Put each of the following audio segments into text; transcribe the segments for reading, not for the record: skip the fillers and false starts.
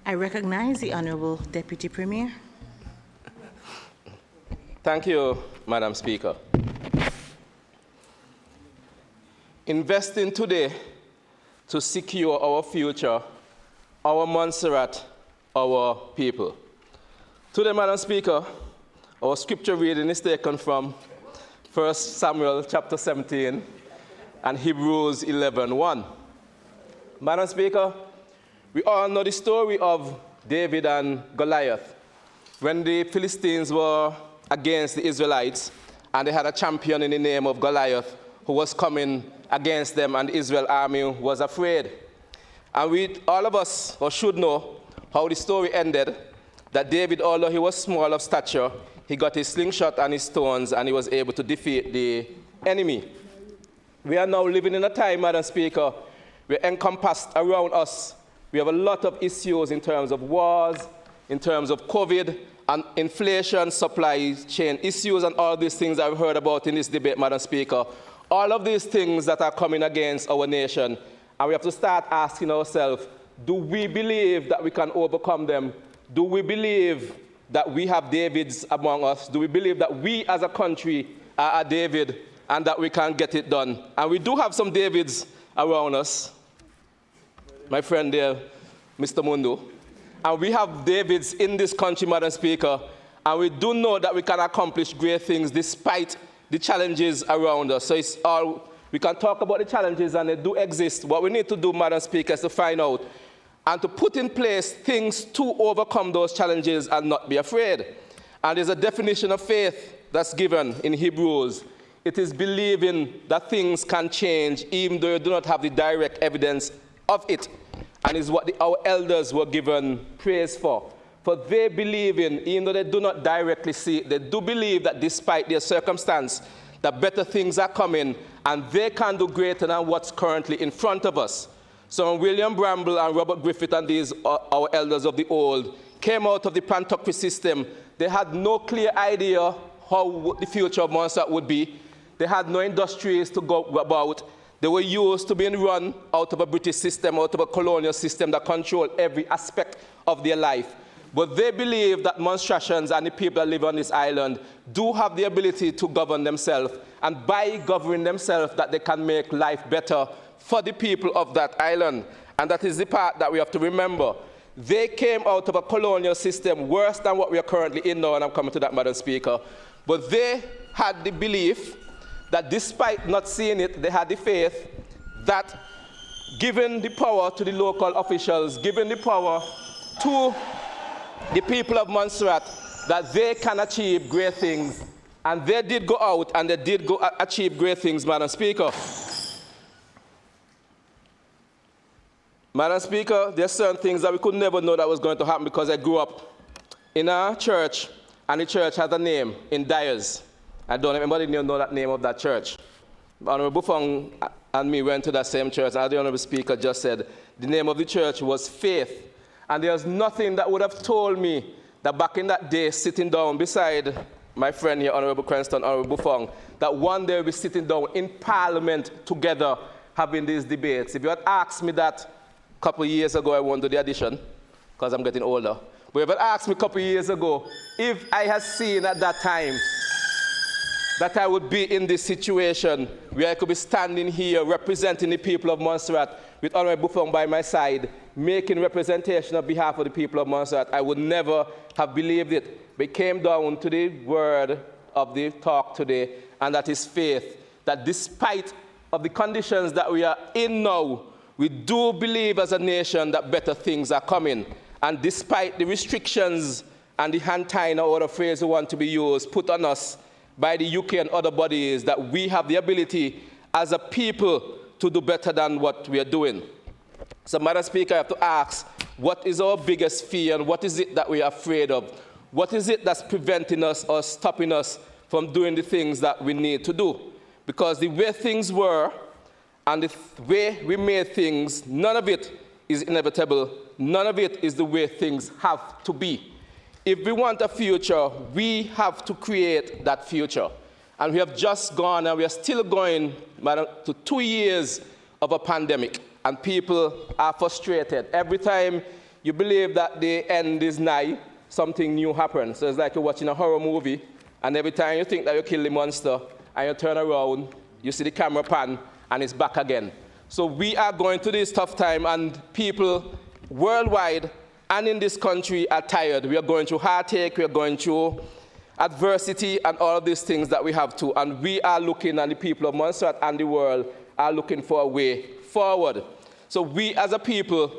I recognize the Honorable Deputy Premier. Thank you, Madam Speaker. Investing today to secure our future, our Montserrat, our people. Today, Madam Speaker, our scripture reading is taken from 1 Samuel chapter 17 and Hebrews 11:1. Madam Speaker, we all know the story of David and Goliath. When the Philistines were against the Israelites, and they had a champion in the name of Goliath who was coming against them, and the Israel army was afraid. And all of us should know how the story ended, that David, although he was small of stature, he got his slingshot and his stones, and he was able to defeat the enemy. We are now living in a time, Madam Speaker, where encompassed around us, we have a lot of issues in terms of wars, in terms of COVID, and inflation, supply chain issues, and all these things I've heard about in this debate, Madam Speaker. All of these things that are coming against our nation, and we have to start asking ourselves, do we believe that we can overcome them? Do we believe that we have Davids among us? Do we believe that we as a country are a David and that we can get it done? And we do have some Davids around us. My friend there, Mr. Mundu. And we have Davids in this country, Madam Speaker, and we do know that we can accomplish great things despite the challenges around us. So we can talk about the challenges, and they do exist. What we need to do, Madam Speaker, is to find out and to put in place things to overcome those challenges and not be afraid. And there's a definition of faith that's given in Hebrews. It is believing that things can change even though you do not have the direct evidence of it. And is what our elders were given praise for. For they believe in, even though they do not directly see it, they do believe that despite their circumstance, that better things are coming, and they can do greater than what's currently in front of us. So when William Bramble and Robert Griffith and these, our elders of the old, came out of the plantocracy system, they had no clear idea how the future of Montserrat would be. They had no industries to go about. They were used to being run out of a British system, out of a colonial system that controlled every aspect of their life. But they believe that Montserratians and the people that live on this island do have the ability to govern themselves, and by governing themselves that they can make life better for the people of that island. And that is the part that we have to remember. They came out of a colonial system worse than what we are currently in now, and I'm coming to that, Madam Speaker. But they had the belief that despite not seeing it, they had the faith that given the power to the local officials, given the power to the people of Montserrat, that they can achieve great things. And they did go out and they did go achieve great things, Madam Speaker. Madam Speaker, there are certain things that we could never know that was going to happen because I grew up in a church, and the church has a name in Dyers. I don't know if anybody know that name of that church. Honorable Bufong and me went to that same church, and the Honorable Speaker just said the name of the church was Faith. And there's nothing that would have told me that back in that day, sitting down beside my friend here, Honorable Cranston, Honorable Bufong, that one day we'll be sitting down in Parliament together having these debates. If you had asked me that a couple of years ago, I won't do the addition because I'm getting older. But if you had asked me a couple of years ago, if I had seen at that time that I would be in this situation where I could be standing here representing the people of Montserrat with Honorable Bufong by my side, making representation on behalf of the people of Montserrat, I would never have believed it. We came down to the word of the talk today, and that is faith, that despite of the conditions that we are in now, we do believe as a nation that better things are coming. And despite the restrictions and the hand tying or other phrase we want to be used, put on us by the UK and other bodies, that we have the ability as a people to do better than what we are doing. So, Madam Speaker, I have to ask, what is our biggest fear and what is it that we are afraid of? What is it that's preventing us or stopping us from doing the things that we need to do? Because the way things were and the way we made things, none of it is inevitable. None of it is the way things have to be. If we want a future, we have to create that future. And we have just gone, and we are still going, Madam, to 2 years of a pandemic, and people are frustrated. Every time you believe that the end is nigh, something new happens. So it's like you're watching a horror movie, and every time you think that you kill the monster, and you turn around, you see the camera pan, and it's back again. So we are going through this tough time, and people worldwide and in this country are tired. We are going through heartache, we are going through adversity, and all of these things that we have to. And we are looking, and the people of Montserrat and the world are looking for a way forward. So we as a people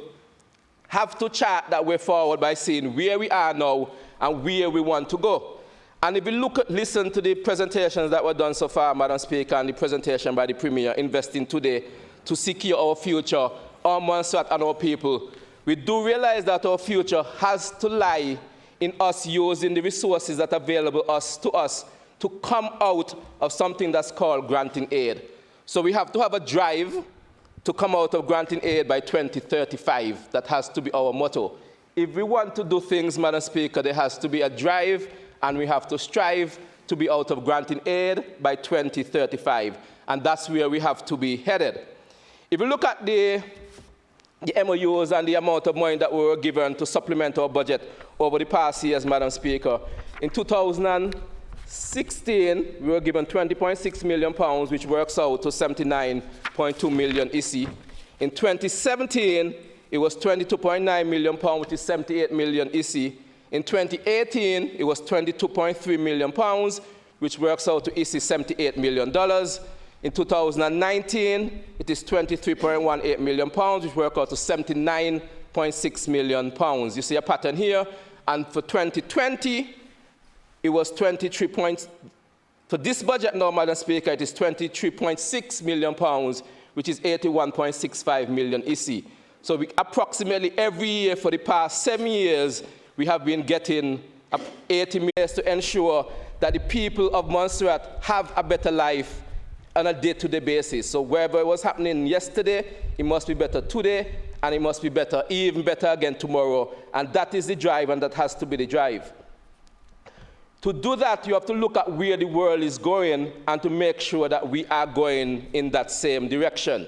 have to chart that way forward by seeing where we are now and where we want to go. And if you listen to the presentations that were done so far, Madam Speaker, and the presentation by the Premier, Investing Today to Secure Our Future, our Montserrat and our people, we do realize that our future has to lie in us using the resources that are available to us to come out of something that's called granting aid. So we have to have a drive to come out of granting aid by 2035. That has to be our motto. If we want to do things, Madam Speaker, there has to be a drive, and we have to strive to be out of granting aid by 2035. And that's where we have to be headed. If you look at the MOUs and the amount of money that we were given to supplement our budget over the past years, Madam Speaker, in 2016, we were given £20.6 million, which works out to 79.2 million ICI. In 2017, it was £22.9 million, which is 78 million ICI. In 2018, it was £22.3 million, which works out to ICI $78 million. In 2019, it is £23.18 million, which works out to £79.6 million. You see a pattern here. And for 2020, it was 23 points. For this budget now, Madam Speaker, it is £23.6 million, which is 81.65 million ICI. So approximately every year for the past 7 years, we have been getting 80 million to ensure that the people of Montserrat have a better life on a day-to-day basis. So wherever it was happening yesterday, it must be better today, and it must be better, even better again tomorrow. And that is the drive, and that has to be the drive. To do that, you have to look at where the world is going and to make sure that we are going in that same direction.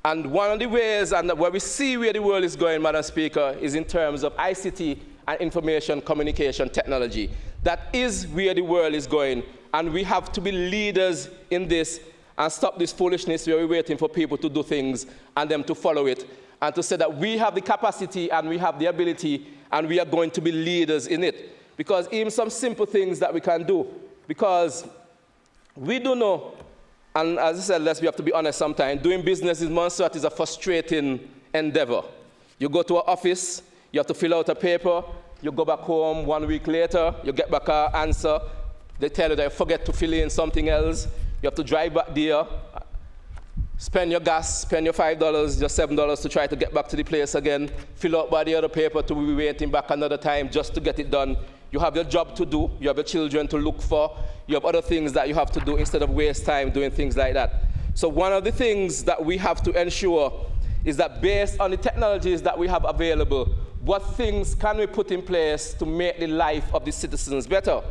And one of the ways and where we see where the world is going, Madam Speaker, is in terms of ICT and information communication technology. That is where the world is going, and we have to be leaders in this and stop this foolishness where we're waiting for people to do things and them to follow it, and to say that we have the capacity and we have the ability and we are going to be leaders in it. Because even some simple things that we can do, because we do know, and as I said, we have to be honest sometimes, doing business in Montserrat is a frustrating endeavor. You go to an office, you have to fill out a paper, you go back home 1 week later, you get back an answer, they tell you that you forget to fill in something else, you have to drive back there, spend your gas, spend your $5, your $7 to try to get back to the place again, fill out by the other paper to be waiting back another time just to get it done. You have your job to do, you have your children to look for, you have other things that you have to do instead of waste time doing things like that. So one of the things that we have to ensure is that based on the technologies that we have available, what things can we put in place to make the life of the citizens better?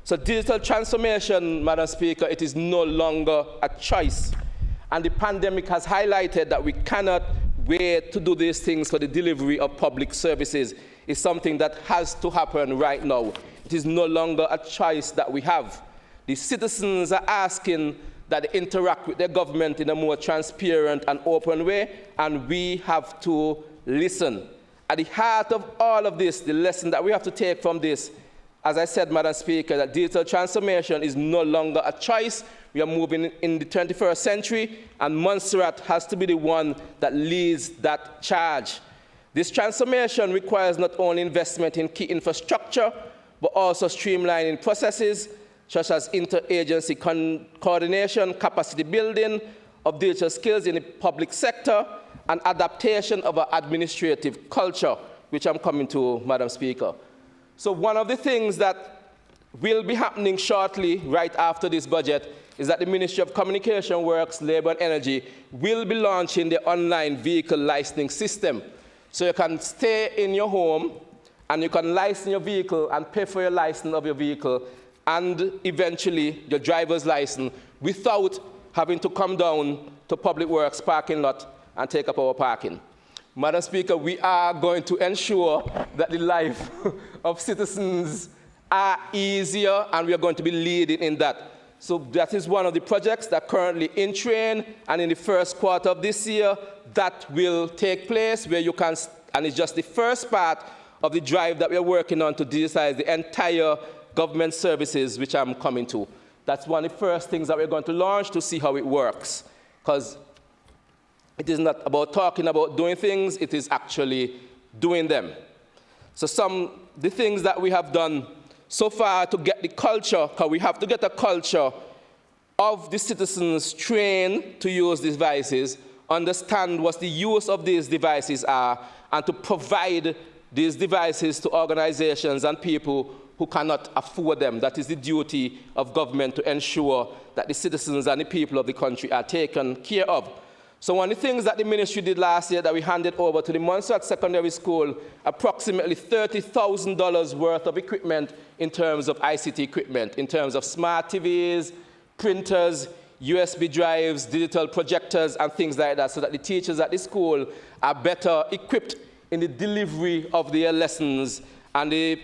So digital transformation, Madam Speaker, it is no longer a choice. And the pandemic has highlighted that we cannot wait to do these things for the delivery of public services. It's something that has to happen right now. It is no longer a choice that we have. The citizens are asking that they interact with their government in a more transparent and open way, and we have to listen. At the heart of all of this, the lesson that we have to take from this, as I said, Madam Speaker, that digital transformation is no longer a choice. We are moving in the 21st century, and Montserrat has to be the one that leads that charge. This transformation requires not only investment in key infrastructure, but also streamlining processes, such as interagency coordination, capacity building of digital skills in the public sector, and adaptation of our administrative culture, which I'm coming to, Madam Speaker. So one of the things that will be happening shortly, right after this budget, is that the Ministry of Communication, Works, Labour and Energy will be launching the online vehicle licensing system. So you can stay in your home and you can license your vehicle and pay for your license of your vehicle and eventually your driver's license without having to come down to Public Works parking lot and take up our parking. Madam Speaker, we are going to ensure that the life of citizens are easier, and we are going to be leading in that. So that is one of the projects that currently in train, and in the first quarter of this year, that will take place, where you can, and it's just the first part of the drive that we are working on to digitize the entire government services, which I'm coming to. That's one of the first things that we're going to launch to see how it works. Because it is not about talking about doing things, it is actually doing them. So the things that we have done so far to get the culture, because we have to get a culture of the citizens trained to use these devices, understand what the use of these devices are, and to provide these devices to organizations and people who cannot afford them. That is the duty of government, to ensure that the citizens and the people of the country are taken care of. So one of the things that the ministry did last year, that we handed over to the Montserrat Secondary School, approximately $30,000 worth of equipment in terms of ICT equipment, in terms of smart TVs, printers, USB drives, digital projectors, and things like that, so that the teachers at the school are better equipped in the delivery of their lessons, and the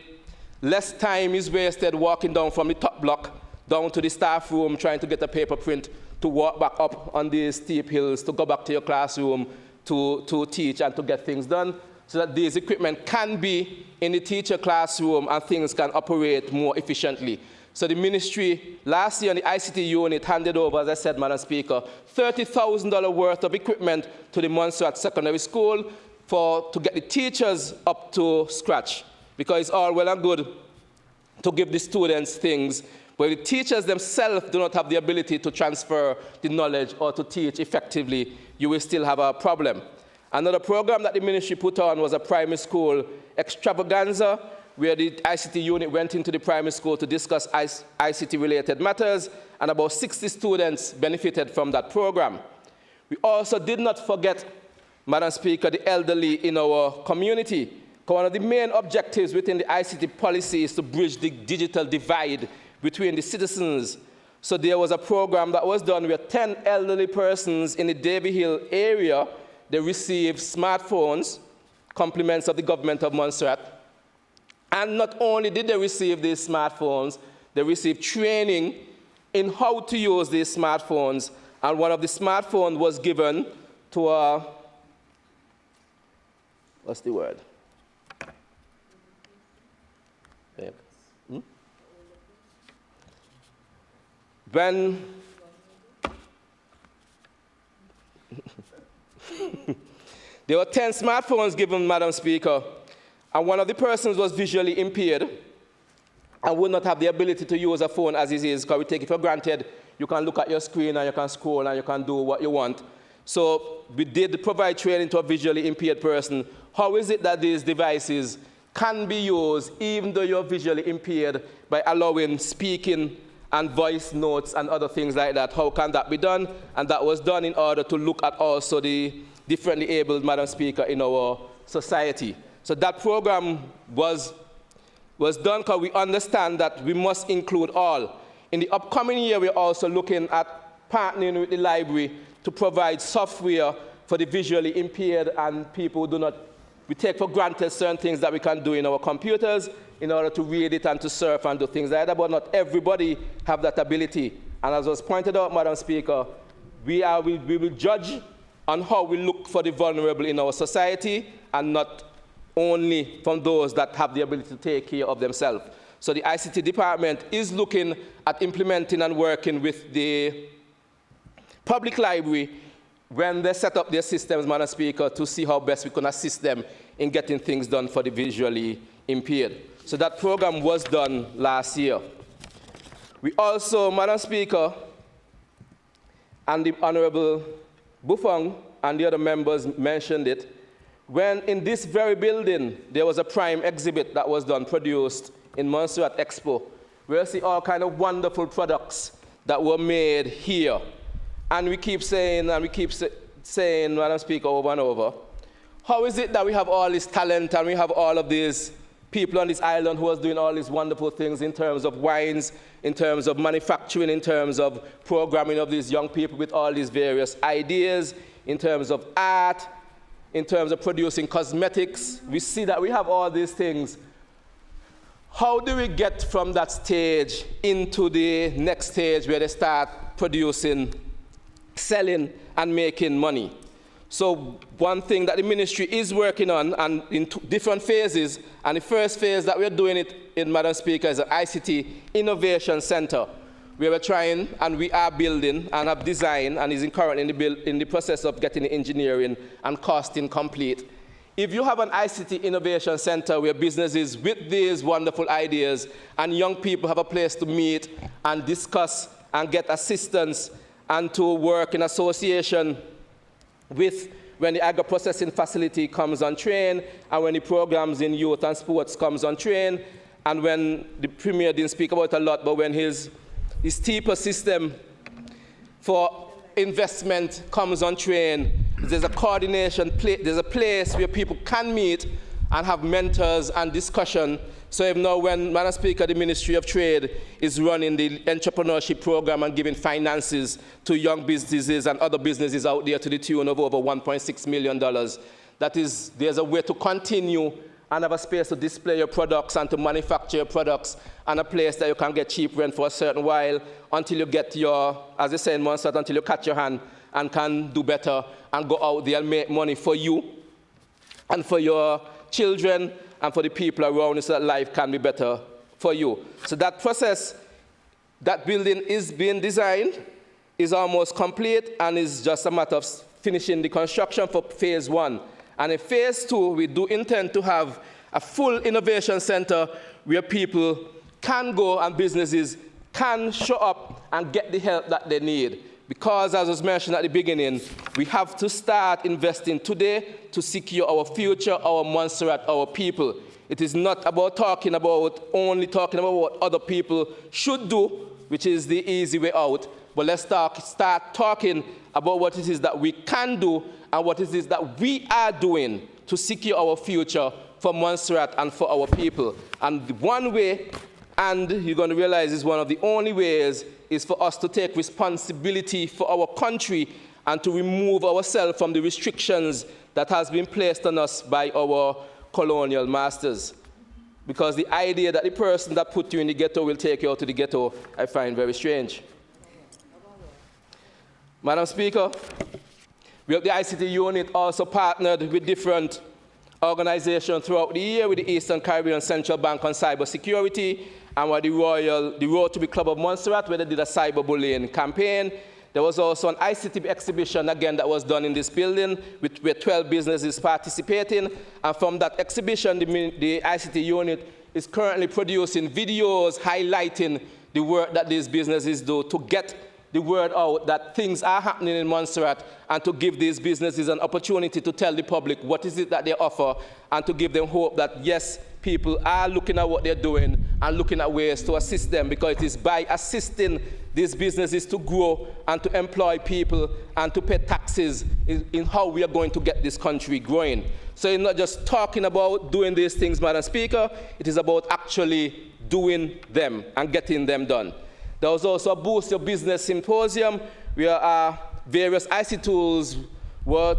less time is wasted walking down from the top block down to the staff room trying to get a paper print, to walk back up on these steep hills, to go back to your classroom to teach and to get things done, so that these equipment can be in the teacher classroom and things can operate more efficiently. So the ministry last year on the ICT unit handed over, as I said, Madam Speaker, $30,000 worth of equipment to the Montserrat Secondary School to get the teachers up to scratch. Because it's all well and good to give the students things, but the teachers themselves do not have the ability to transfer the knowledge or to teach effectively, you will still have a problem. Another program that the ministry put on was a primary school extravaganza, where the ICT unit went into the primary school to discuss ICT-related matters, and about 60 students benefited from that program. We also did not forget, Madam Speaker, the elderly in our community. One of the main objectives within the ICT policy is to bridge the digital divide between the citizens. So there was a program that was done where 10 elderly persons in the Davy Hill area, they received smartphones, compliments of the government of Montserrat. And not only did they receive these smartphones, they received training in how to use these smartphones. And one of the smartphones was given to a, what's the word? When there were 10 smartphones given, Madam Speaker, and one of the persons was visually impaired and would not have the ability to use a phone as it is, because we take it for granted. You can look at your screen and you can scroll and you can do what you want. So we did provide training to a visually impaired person. How is it that these devices can be used even though you're visually impaired, by allowing speaking and voice notes and other things like that? How can that be done? And that was done in order to look at also the differently abled, Madam Speaker, in our society. So that program was done because we understand that we must include all. In the upcoming year, we're also looking at partnering with the library to provide software for the visually impaired and people who do not. We take for granted certain things that we can do in our computers in order to read it and to surf and do things like that, but not everybody have that ability. And as was pointed out, Madam Speaker, we will judge on how we look for the vulnerable in our society, and not only from those that have the ability to take care of themselves. So the ICT department is looking at implementing and working with the public library when they set up their systems, Madam Speaker, to see how best we can assist them in getting things done for the visually impaired. So that program was done last year. We also, Madam Speaker, and the Honorable Buffon and the other members mentioned it, when in this very building there was a prime exhibit that was done, produced in Montserrat Expo, where you see all kind of wonderful products that were made here. And we keep saying, Madam Speaker, over and over, how is it that we have all this talent and we have all of these people on this island who are doing all these wonderful things in terms of wines, in terms of manufacturing, in terms of programming of these young people with all these various ideas, in terms of art, in terms of producing cosmetics. We see that we have all these things. How do we get from that stage into the next stage where they start producing, selling, and making money? So one thing that the ministry is working on, and in different phases, and the first phase that we're doing it in, Madam Speaker, is an Ict Innovation Center, where we're trying, and we are building, and have designed, and is currently in the process of getting the engineering and costing complete. If you have an Ict Innovation Center where businesses with these wonderful ideas and young people have a place to meet and discuss and get assistance and to work in association with when the agro-processing facility comes on train, and when the programs in youth and sports comes on train, and when the Premier didn't speak about it a lot, but when his TIPA system for investment comes on train, there's a coordination, there's a place where people can meet and have mentors and discussion. So even now when, Madam Speaker, the Ministry of Trade is running the entrepreneurship program and giving finances to young businesses and other businesses out there to the tune of over $1.6 million, that is, there's a way to continue and have a space to display your products and to manufacture your products, and a place that you can get cheap rent for a certain while until you get your, as they say in Montserrat, until you catch your hand and can do better and go out there and make money for you and for your children and for the people around you so that life can be better for you. So that process, that building is being designed, is almost complete, and is just a matter of finishing the construction for phase 1. And in phase 2, we do intend to have a full innovation center where people can go and businesses can show up and get the help that they need. Because, as was mentioned at the beginning, we have to start investing today to secure our future, our Montserrat, our people. It is not about only talking about what other people should do, which is the easy way out, but let's start talking about what it is that we can do and what it is that we are doing to secure our future for Montserrat and for our people. And one way, and you're going to realize is one of the only ways, is for us to take responsibility for our country and to remove ourselves from the restrictions that has been placed on us by our colonial masters. Because the idea that the person that put you in the ghetto will take you out to the ghetto, I find very strange. Madam Speaker, we have the ICT unit also partnered with different organizations throughout the year, with the Eastern Caribbean Central Bank on cybersecurity, and with the Road to the Club of Montserrat, where they did a cyberbullying campaign. There was also an ICT exhibition, again, that was done in this building, where 12 businesses participating. And from that exhibition, the ICT unit is currently producing videos highlighting the work that these businesses do to get the word out that things are happening in Montserrat, and to give these businesses an opportunity to tell the public what is it that they offer, and to give them hope that, yes, people are looking at what they're doing and looking at ways to assist them, because it is by assisting these businesses to grow and to employ people and to pay taxes in how we are going to get this country growing. So it's not just talking about doing these things, Madam Speaker, it is about actually doing them and getting them done. There was also a Boost Your Business Symposium, where various ICT tools were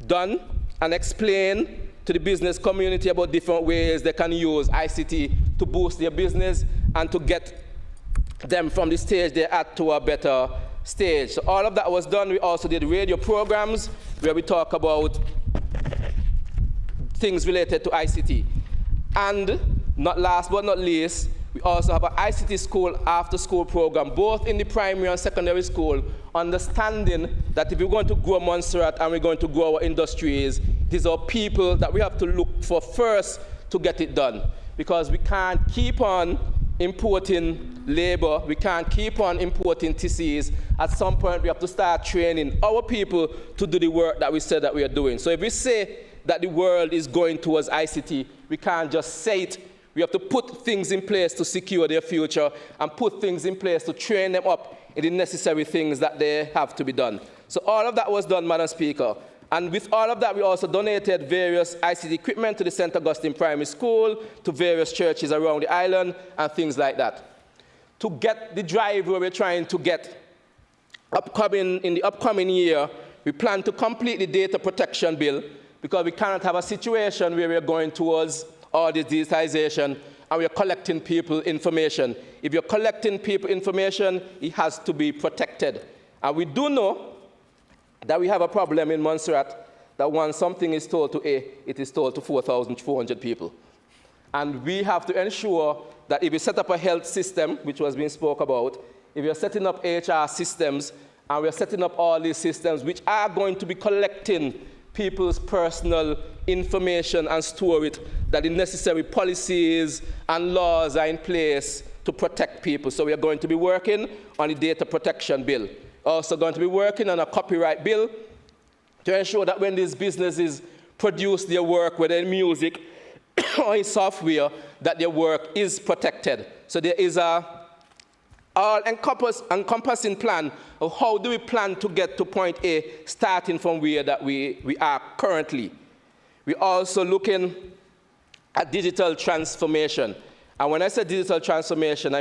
done and explained to the business community about different ways they can use ICT to boost their business and to get them from the stage they're at to a better stage. So all of that was done. We also did radio programs where we talk about things related to ICT. And not last but not least, we also have an ICT school after-school program, both in the primary and secondary school, understanding that if we're going to grow Montserrat and we're going to grow our industries, these are people that we have to look for first to get it done. Because we can't keep on importing labor, we can't keep on importing TCs. At some point, we have to start training our people to do the work that we said that we are doing. So if we say that the world is going towards ICT, we can't just say it. We have to put things in place to secure their future and put things in place to train them up in the necessary things that they have to be done. So all of that was done, Madam Speaker. And with all of that, we also donated various ICT equipment to the St. Augustine Primary School, to various churches around the island, and things like that. To get the drive where we're trying to get in the upcoming year, We plan to complete the data protection bill because we cannot have a situation where we're going towards all this digitization and we're collecting people information. If you're collecting people information, it has to be protected. And we do know that we have a problem in Montserrat that once something is told to A, it is told to 4,400 people. And we have to ensure that if we set up a health system, which was being spoke about, if you're setting up HR systems, and we're setting up all these systems which are going to be collecting people's personal information and store it, that the necessary policies and laws are in place to protect people. So we are going to be working on the data protection bill. Also going to be working on a copyright bill to ensure that when these businesses produce their work, whether in music or in software, that their work is protected. So there is a all-encompassing plan of how do we plan to get to point A, starting from where that we are currently. We're also looking at digital transformation. And when I say digital transformation, I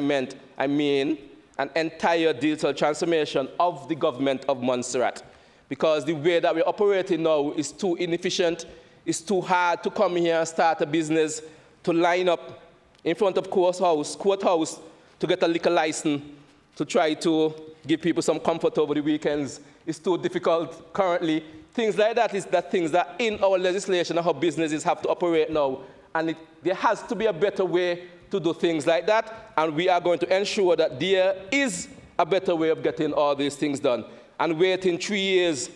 mean an entire digital transformation of the government of Montserrat. Because the way that we're operating now is too inefficient. It's too hard to come here and start a business, to line up in front of courthouse, to get a liquor license, to try to give people some comfort over the weekends. It's too difficult currently. Things like that is the things that in our legislation of how businesses have to operate now. And there has to be a better way to do things like that. And we are going to ensure that there is a better way of getting all these things done. And waiting 3 years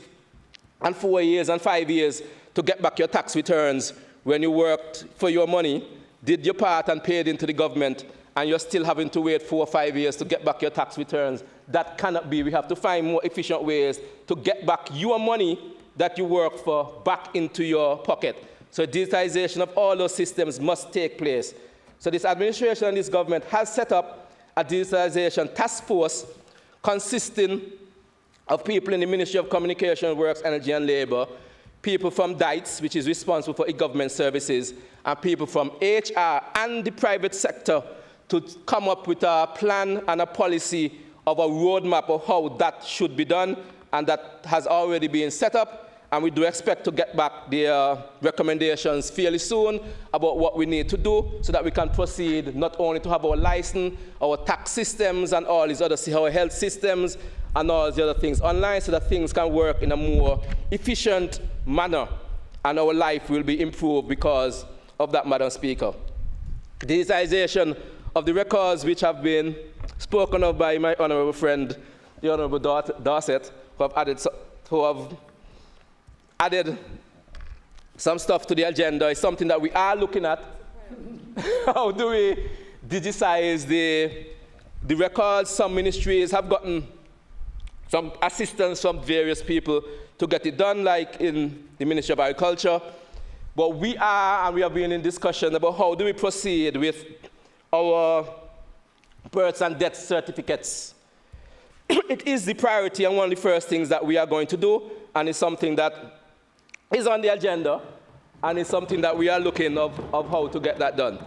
and 4 years and 5 years to get back your tax returns when you worked for your money, did your part and paid into the government, and you're still having to wait 4 or 5 years to get back your tax returns. That cannot be. We have to find more efficient ways to get back your money that you work for back into your pocket. So digitization of all those systems must take place. So this administration and this government has set up a digitalization task force consisting of people in the Ministry of Communication, Works, Energy and Labor, people from DITES, which is responsible for e-government services, and people from HR and the private sector to come up with a plan and a policy of a roadmap of how that should be done, and that has already been set up, and we do expect to get back their recommendations fairly soon about what we need to do so that we can proceed not only to have our license, our tax systems, and all these other, our health systems, and all the other things online so that things can work in a more efficient manner, and our life will be improved because of that, Madam Speaker. Digitization of the records which have been spoken of by my honorable friend, the Honorable Dorset, who have added some stuff to the agenda, is something that we are looking at. How do we digitize the records? Some ministries have gotten some assistance from various people to get it done, like in the Ministry of Agriculture. But we have been in discussion about how do we proceed with our births and death certificates. It is the priority and one of the first things that we are going to do, and it's something that is on the agenda, and it's something that we are looking of how to get that done.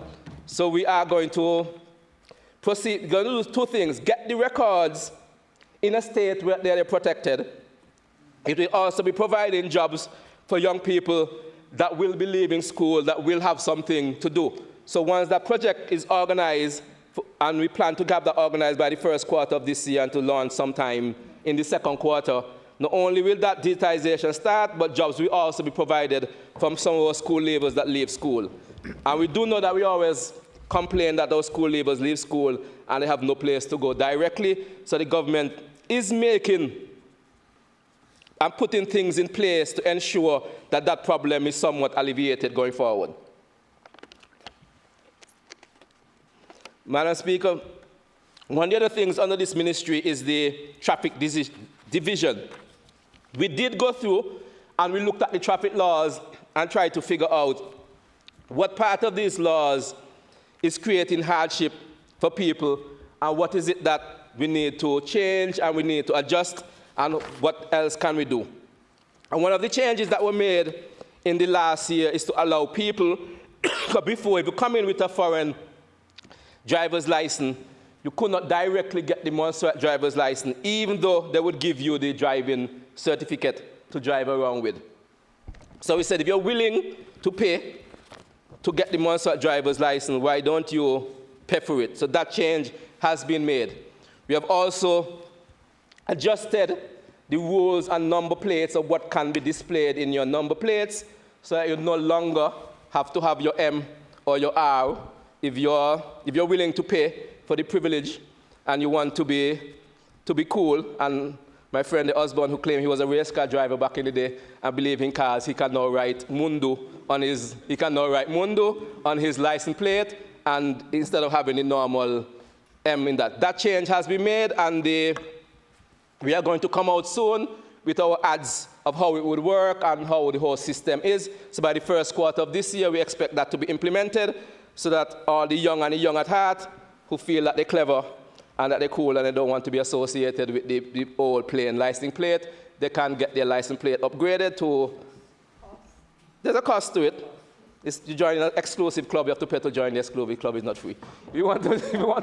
So we are going to proceed, going to do two things: get the records in a state where they are protected. It will also be providing jobs for young people that will be leaving school, that will have something to do. So once that project is organized, and we plan to have that organized by the first quarter of this year and to launch sometime in the second quarter, not only will that digitization start, but jobs will also be provided from some of our school leavers that leave school. And we do know that we always complain that those school leavers leave school and they have no place to go directly. So the government is making and putting things in place to ensure that that problem is somewhat alleviated going forward. Madam Speaker, one of the other things under this ministry is the traffic division. We did go through and we looked at the traffic laws and tried to figure out what part of these laws is creating hardship for people and what is it that we need to change and we need to adjust, and what else can we do. And one of the changes that were made in the last year is to allow people, before, if you come in with a foreign driver's license, you could not directly get the Montserrat driver's license, even though they would give you the driving certificate. to drive around with. So we said, if you're willing to pay to get the Montserrat driver's license, why don't you pay for it? So that change has been made. We have also adjusted the rules and number plates of what can be displayed in your number plates, so that you no longer have to have your M or your R if you're willing to pay for the privilege and you want to be cool. And my friend, the husband, who claimed he was a race car driver back in the day and believed in cars, he can now write Mundo on his license plate, and instead of having the normal M in that. That change has been made, and we are going to come out soon with our ads of how it would work and how the whole system is. So by the first quarter of this year, we expect that to be implemented so that all the young and the young at heart who feel that they're clever and that they're cool and they don't want to be associated with the old plain license plate, they can get their license plate upgraded to, there's a cost to it. It's, you join an exclusive club, you have to pay to join the exclusive club, it's not free. If you want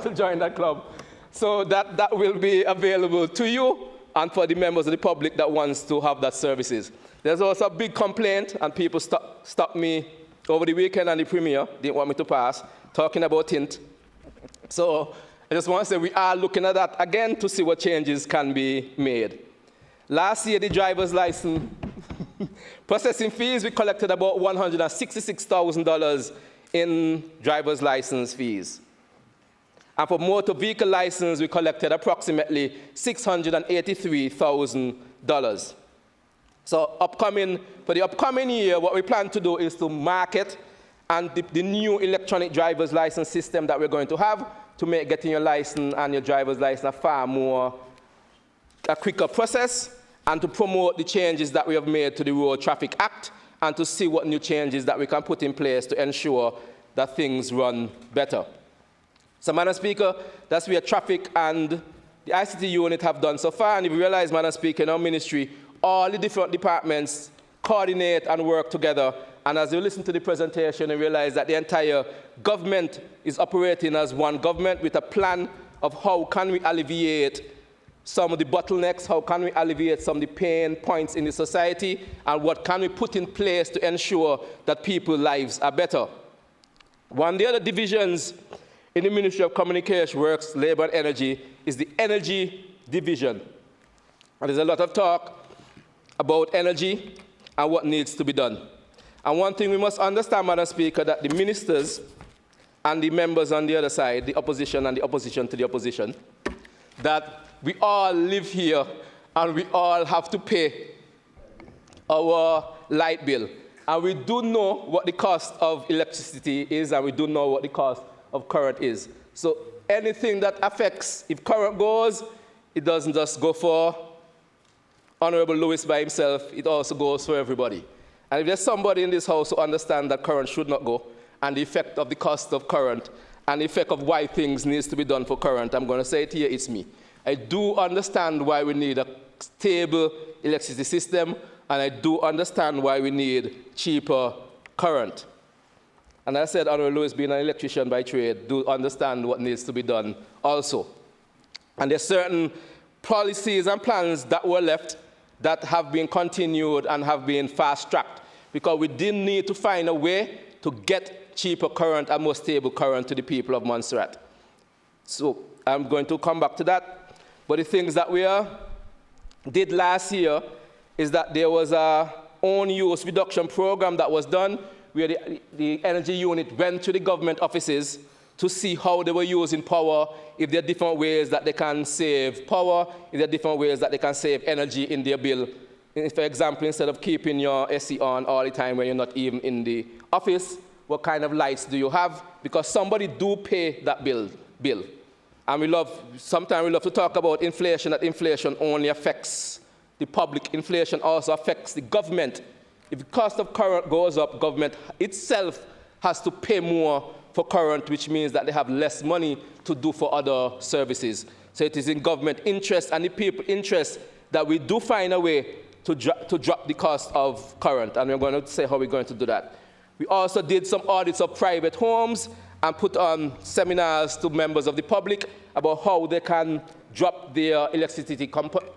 to join that club. So that will be available to you and for the members of the public that wants to have that services. There's also a big complaint, and people stopped me over the weekend and the premiere, didn't want me to pass, talking about tint. So I just want to say we are looking at that again to see what changes can be made. Last year, the driver's license processing fees, we collected about $166,000 in driver's license fees. And for motor vehicle license, we collected approximately $683,000. So for the upcoming year, what we plan to do is to market and the new electronic driver's license system that we're going to have to make getting your license and your driver's license a quicker process, and to promote the changes that we have made to the Road Traffic Act, and to see what new changes that we can put in place to ensure that things run better. So, Madam Speaker, that's where traffic and the ICT unit have done so far. And if you realize, Madam Speaker, in our ministry, all the different departments coordinate and work together. And as you listen to the presentation, you realize that the entire government is operating as one government with a plan of how can we alleviate some of the bottlenecks, how can we alleviate some of the pain points in the society, and what can we put in place to ensure that people's lives are better. One of the other divisions in the Ministry of Communication, Works, Labor and Energy is the Energy Division. And there's a lot of talk about energy and what needs to be done. And one thing we must understand, Madam Speaker, that the ministers and the members on the other side, the opposition and the opposition to the opposition, that we all live here and we all have to pay our light bill. And we do know what the cost of electricity is, and we do know what the cost of current is. So anything that affects, if current goes, it doesn't just go for Honorable Lewis by himself, it also goes for everybody. And if there's somebody in this house who understands that current should not go, and the effect of the cost of current, and the effect of why things needs to be done for current, I'm going to say it here, it's me. I do understand why we need a stable electricity system, and I do understand why we need cheaper current. And I said, Honorable Lewis, being an electrician by trade, do understand what needs to be done also. And there's certain policies and plans that were left that have been continued and have been fast-tracked, because we didn't need to find a way to get cheaper current and more stable current to the people of Montserrat. So I'm going to come back to that. But the things that we did last year is that there was a own use reduction program that was done, where the energy unit went to the government offices to see how they were using power, if there are different ways that they can save power, if there are different ways that they can save energy in their bill. For example, instead of keeping your AC on all the time when you're not even in the office, what kind of lights do you have? Because somebody do pay that bill. And sometimes we love to talk about inflation, that inflation only affects the public. Inflation also affects the government. If the cost of current goes up, government itself has to pay more for current, which means that they have less money to do for other services. So it is in government interest and the people interest that we do find a way to drop the cost of current, and we're going to say how we're going to do that. We also did some audits of private homes and put on seminars to members of the public about how they can drop their electricity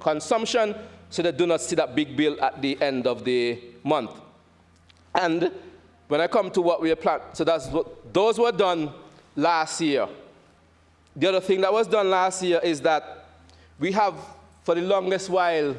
consumption so they do not see that big bill at the end of the month. And when I come to what we are planning, so those were done last year. The other thing that was done last year is that we have, for the longest while,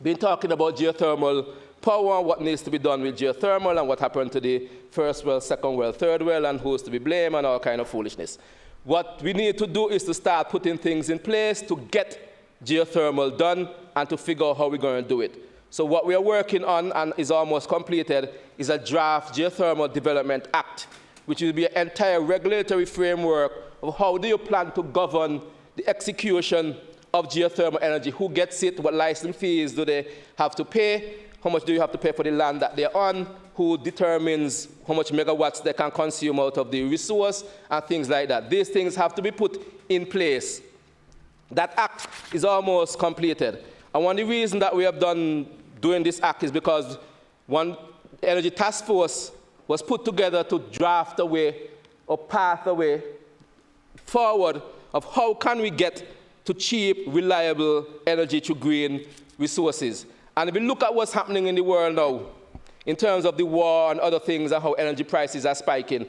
been talking about geothermal power, what needs to be done with geothermal, and what happened to the first well, second well, third well, and who's to be blamed, and all kind of foolishness. What we need to do is to start putting things in place to get geothermal done and to figure out how we're going to do it. So what we are working on, and is almost completed, is a draft Geothermal Development Act, which will be an entire regulatory framework of how do you plan to govern the execution of geothermal energy. Who gets it? What license fees do they have to pay? How much do you have to pay for the land that they're on? Who determines how much megawatts they can consume out of the resource, and things like that. These things have to be put in place. That act is almost completed. And one of the reasons that we have doing this act is because one energy task force was put together to draft a way or path a way forward of how can we get to cheap, reliable energy through green resources. And if we look at what's happening in the world now, in terms of the war and other things and how energy prices are spiking,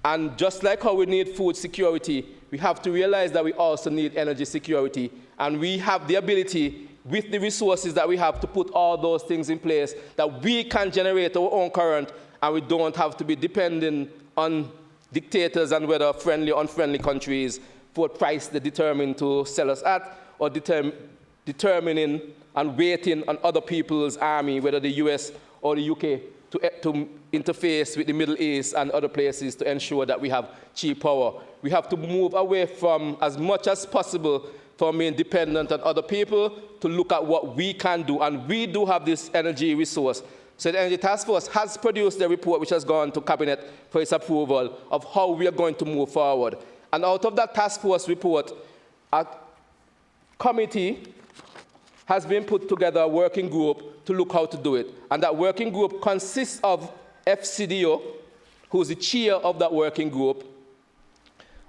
and just like how we need food security, we have to realize that we also need energy security. And we have the ability, with the resources that we have, to put all those things in place, that we can generate our own current, and we don't have to be dependent on dictators and whether friendly or unfriendly countries for what price they determine to sell us at, or determining and waiting on other people's army, whether the US or the UK, to interface with the Middle East and other places to ensure that we have cheap power. We have to move away from, as much as possible, from being dependent on other people to look at what we can do. And we do have this energy resource. So the Energy Task Force has produced a report which has gone to Cabinet for its approval of how we are going to move forward. And out of that task force report, a committee has been put together, a working group, to look how to do it. And that working group consists of FCDO, who's the chair of that working group,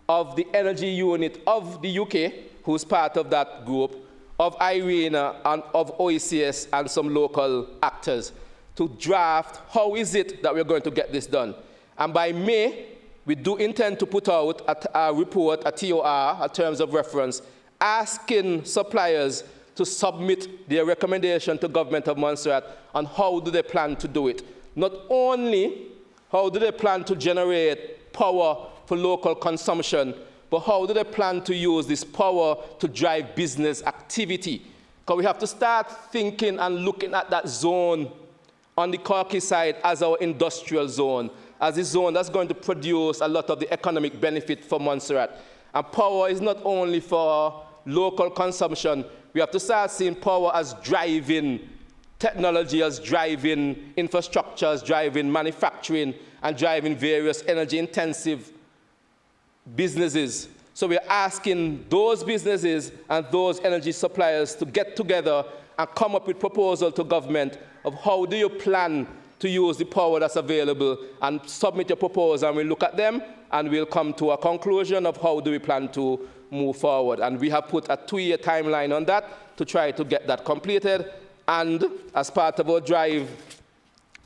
of the energy unit of the UK, who's part of that group, of IRENA and of OECS and some local actors, to draft how is it that we're going to get this done. And by May, we do intend to put out a report, a TOR, a terms of reference, asking suppliers to submit their recommendation to government of Montserrat on how do they plan to do it. Not only how do they plan to generate power for local consumption, but how do they plan to use this power to drive business activity? Because we have to start thinking and looking at that zone on the Corky side as our industrial zone, as a zone that's going to produce a lot of the economic benefit for Montserrat. And power is not only for local consumption. We have to start seeing power as driving technology, as driving infrastructure, as driving manufacturing, and driving various energy-intensive businesses. So we're asking those businesses and those energy suppliers to get together and come up with proposal to government of how do you plan to use the power that's available, and submit your proposal, and we'll look at them and we'll come to a conclusion of how do we plan to move forward. And we have put a 2-year timeline on that to try to get that completed. And as part of our drive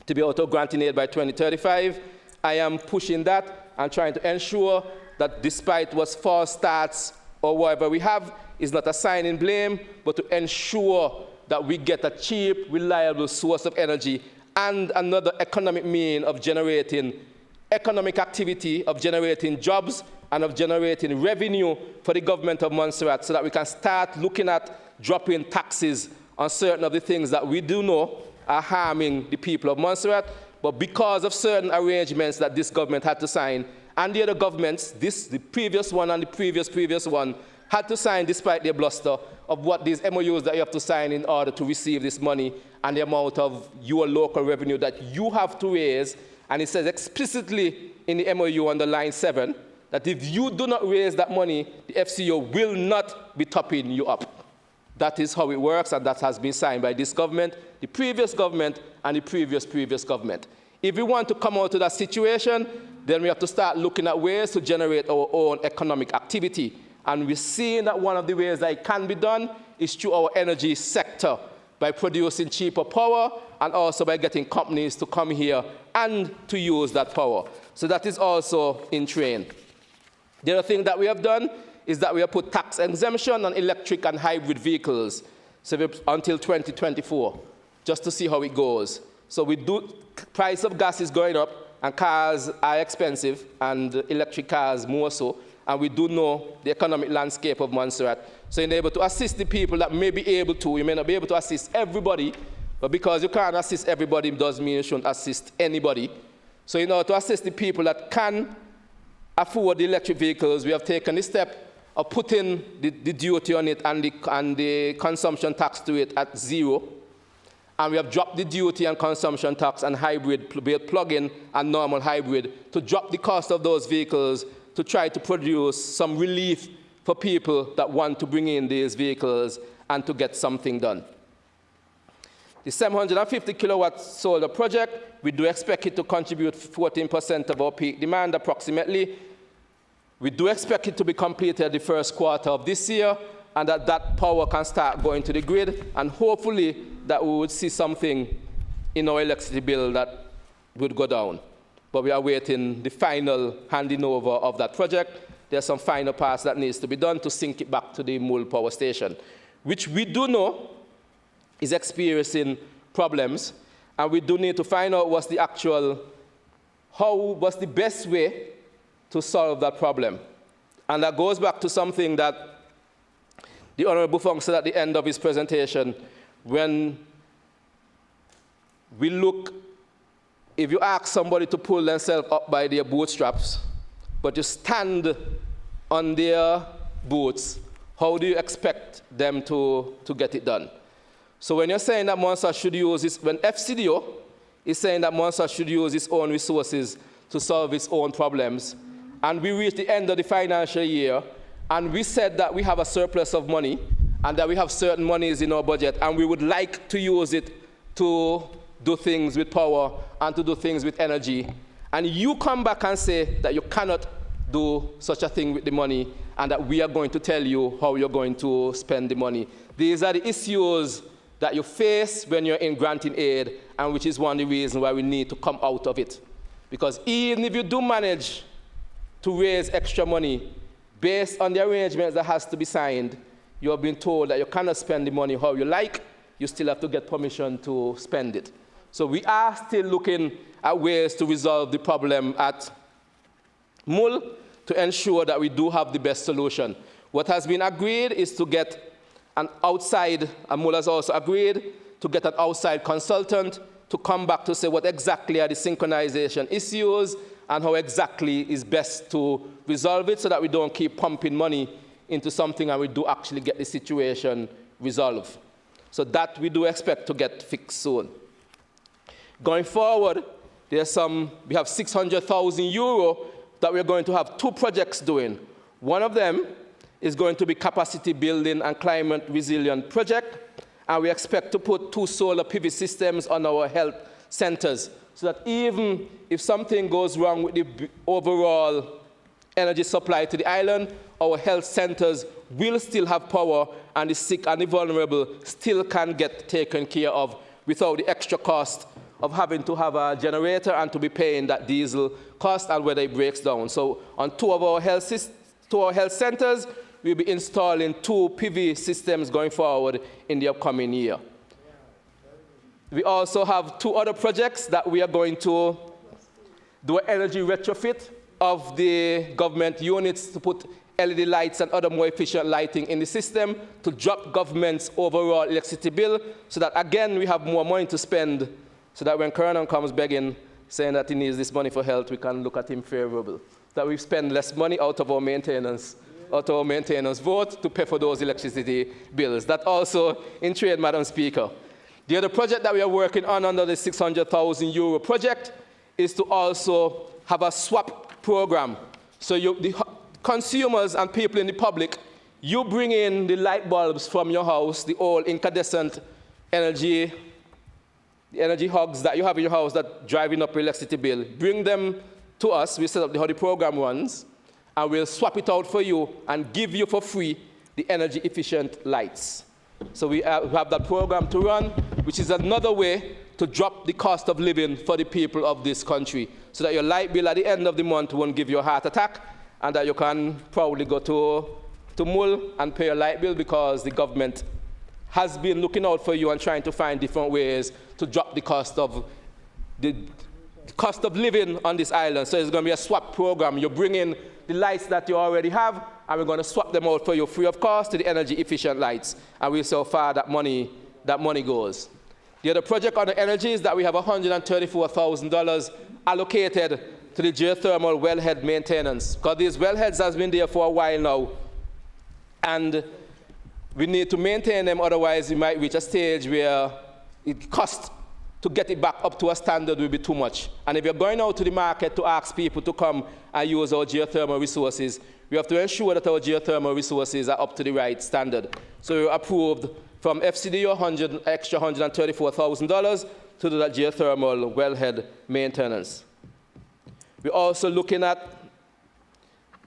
to be auto-granting aid by 2035, I am pushing that and trying to ensure that despite what false starts or whatever we have, is not assigning blame, but to ensure that we get a cheap, reliable source of energy and another economic mean of generating economic activity, of generating jobs, and of generating revenue for the government of Montserrat, so that we can start looking at dropping taxes on certain of the things that we do know are harming the people of Montserrat. But because of certain arrangements that this government had to sign, and the other governments, the previous one and the previous one, had to sign despite their bluster of what these MOUs that you have to sign in order to receive this money and the amount of your local revenue that you have to raise. And it says explicitly in the MOU under line 7 that if you do not raise that money, the FCO will not be topping you up. That is how it works, and that has been signed by this government, the previous government, and the previous government. If we want to come out of that situation, then we have to start looking at ways to generate our own economic activity. And we're seeing that one of the ways that it can be done is through our energy sector, by producing cheaper power and also by getting companies to come here and to use that power. So that is also in train. The other thing that we have done is that we have put tax exemption on electric and hybrid vehicles until 2024, just to see how it goes. So price of gas is going up, and cars are expensive, and electric cars more so, and we do know the economic landscape of Montserrat. So you're able to assist the people that may be able to. You may not be able to assist everybody, but because you can't assist everybody, it does mean you shouldn't assist anybody. So in order to assist the people that can afford the electric vehicles, we have taken the step of putting the duty on it and the consumption tax to it at 0. And we have dropped the duty and consumption tax on hybrid, both plug-in and normal hybrid, to drop the cost of those vehicles to try to produce some relief for people that want to bring in these vehicles and to get something done. The 750 kilowatt solar project, we do expect it to contribute 14% of our peak demand approximately. We do expect it to be completed the first quarter of this year, and that power can start going to the grid, and hopefully that we would see something in our electricity bill that would go down. But we are waiting the final handing over of that project. There's some final parts that needs to be done to sync it back to the Mool power station, which we do know is experiencing problems, and we do need to find out what's the best way to solve that problem. And that goes back to something that the Honorable Fong said at the end of his presentation. When we look, if you ask somebody to pull themselves up by their bootstraps, but you stand on their boots, how do you expect them to get it done? So when you're saying that Montserrat should use this, when FCDO is saying that Montserrat should use its own resources to solve its own problems, and we reach the end of the financial year, and we said that we have a surplus of money, and that we have certain monies in our budget, and we would like to use it to do things with power and to do things with energy, and you come back and say that you cannot do such a thing with the money, and that we are going to tell you how you're going to spend the money. These are the issues that you face when you're in granting aid, and which is one of the reasons why we need to come out of it. Because even if you do manage to raise extra money, based on the arrangements that has to be signed, you have been told that you cannot spend the money how you like, you still have to get permission to spend it. So we are still looking at ways to resolve the problem at Mool to ensure that we do have the best solution. What has been agreed is to get an outside, and Mool has also agreed to get an outside consultant to come back to say what exactly are the synchronization issues and how exactly is best to resolve it so that we don't keep pumping money into something and we do actually get the situation resolved. So that we do expect to get fixed soon. Going forward, we have 600,000 euro that we're going to have 2 projects doing. One of them is going to be capacity building and climate resilient project, and we expect to put 2 solar PV systems on our health centers, so that even if something goes wrong with the overall energy supply to the island, our health centers will still have power, and the sick and the vulnerable still can get taken care of without the extra cost of having to have a generator and to be paying that diesel cost and whether it breaks down. So on 2 of our health centers, we'll be installing 2 PV systems going forward in the upcoming year. We also have 2 other projects that we are going to do an energy retrofit of the government units to put LED lights and other more efficient lighting in the system to drop government's overall electricity bill, so that again we have more money to spend, so that when Colonel comes begging, saying that he needs this money for health, we can look at him favorable. That we spend less money out of our maintenance vote to pay for those electricity bills. That also in trade, Madam Speaker. The other project that we are working on under the 600,000 euro project is to also have a swap program. So the consumers and people in the public, you bring in the light bulbs from your house, the old incandescent energy, the energy hogs that you have in your house that driving up your electricity bill. Bring them to us. We set up how the program runs, and we'll swap it out for you and give you for free the energy efficient lights. So we have that program to run, which is another way to drop the cost of living for the people of this country, so that your light bill at the end of the month won't give you a heart attack, and that you can proudly go to Mull and pay your light bill, because the government has been looking out for you and trying to find different ways to drop the cost of living on this island. So it's going to be a swap program. You bring in the lights that you already have, and we're going to swap them out for you free of cost to the energy efficient lights. And we'll see how far that money goes. The other project on the energy is that we have $134,000 allocated to the geothermal wellhead maintenance, because these wellheads has been there for a while now, and we need to maintain them, otherwise we might reach a stage where it costs to get it back up to a standard will be too much. And if you're going out to the market to ask people to come and use our geothermal resources, we have to ensure that our geothermal resources are up to the right standard. So we approved from FCDO extra $134,000 to do that geothermal wellhead maintenance. We're also looking at,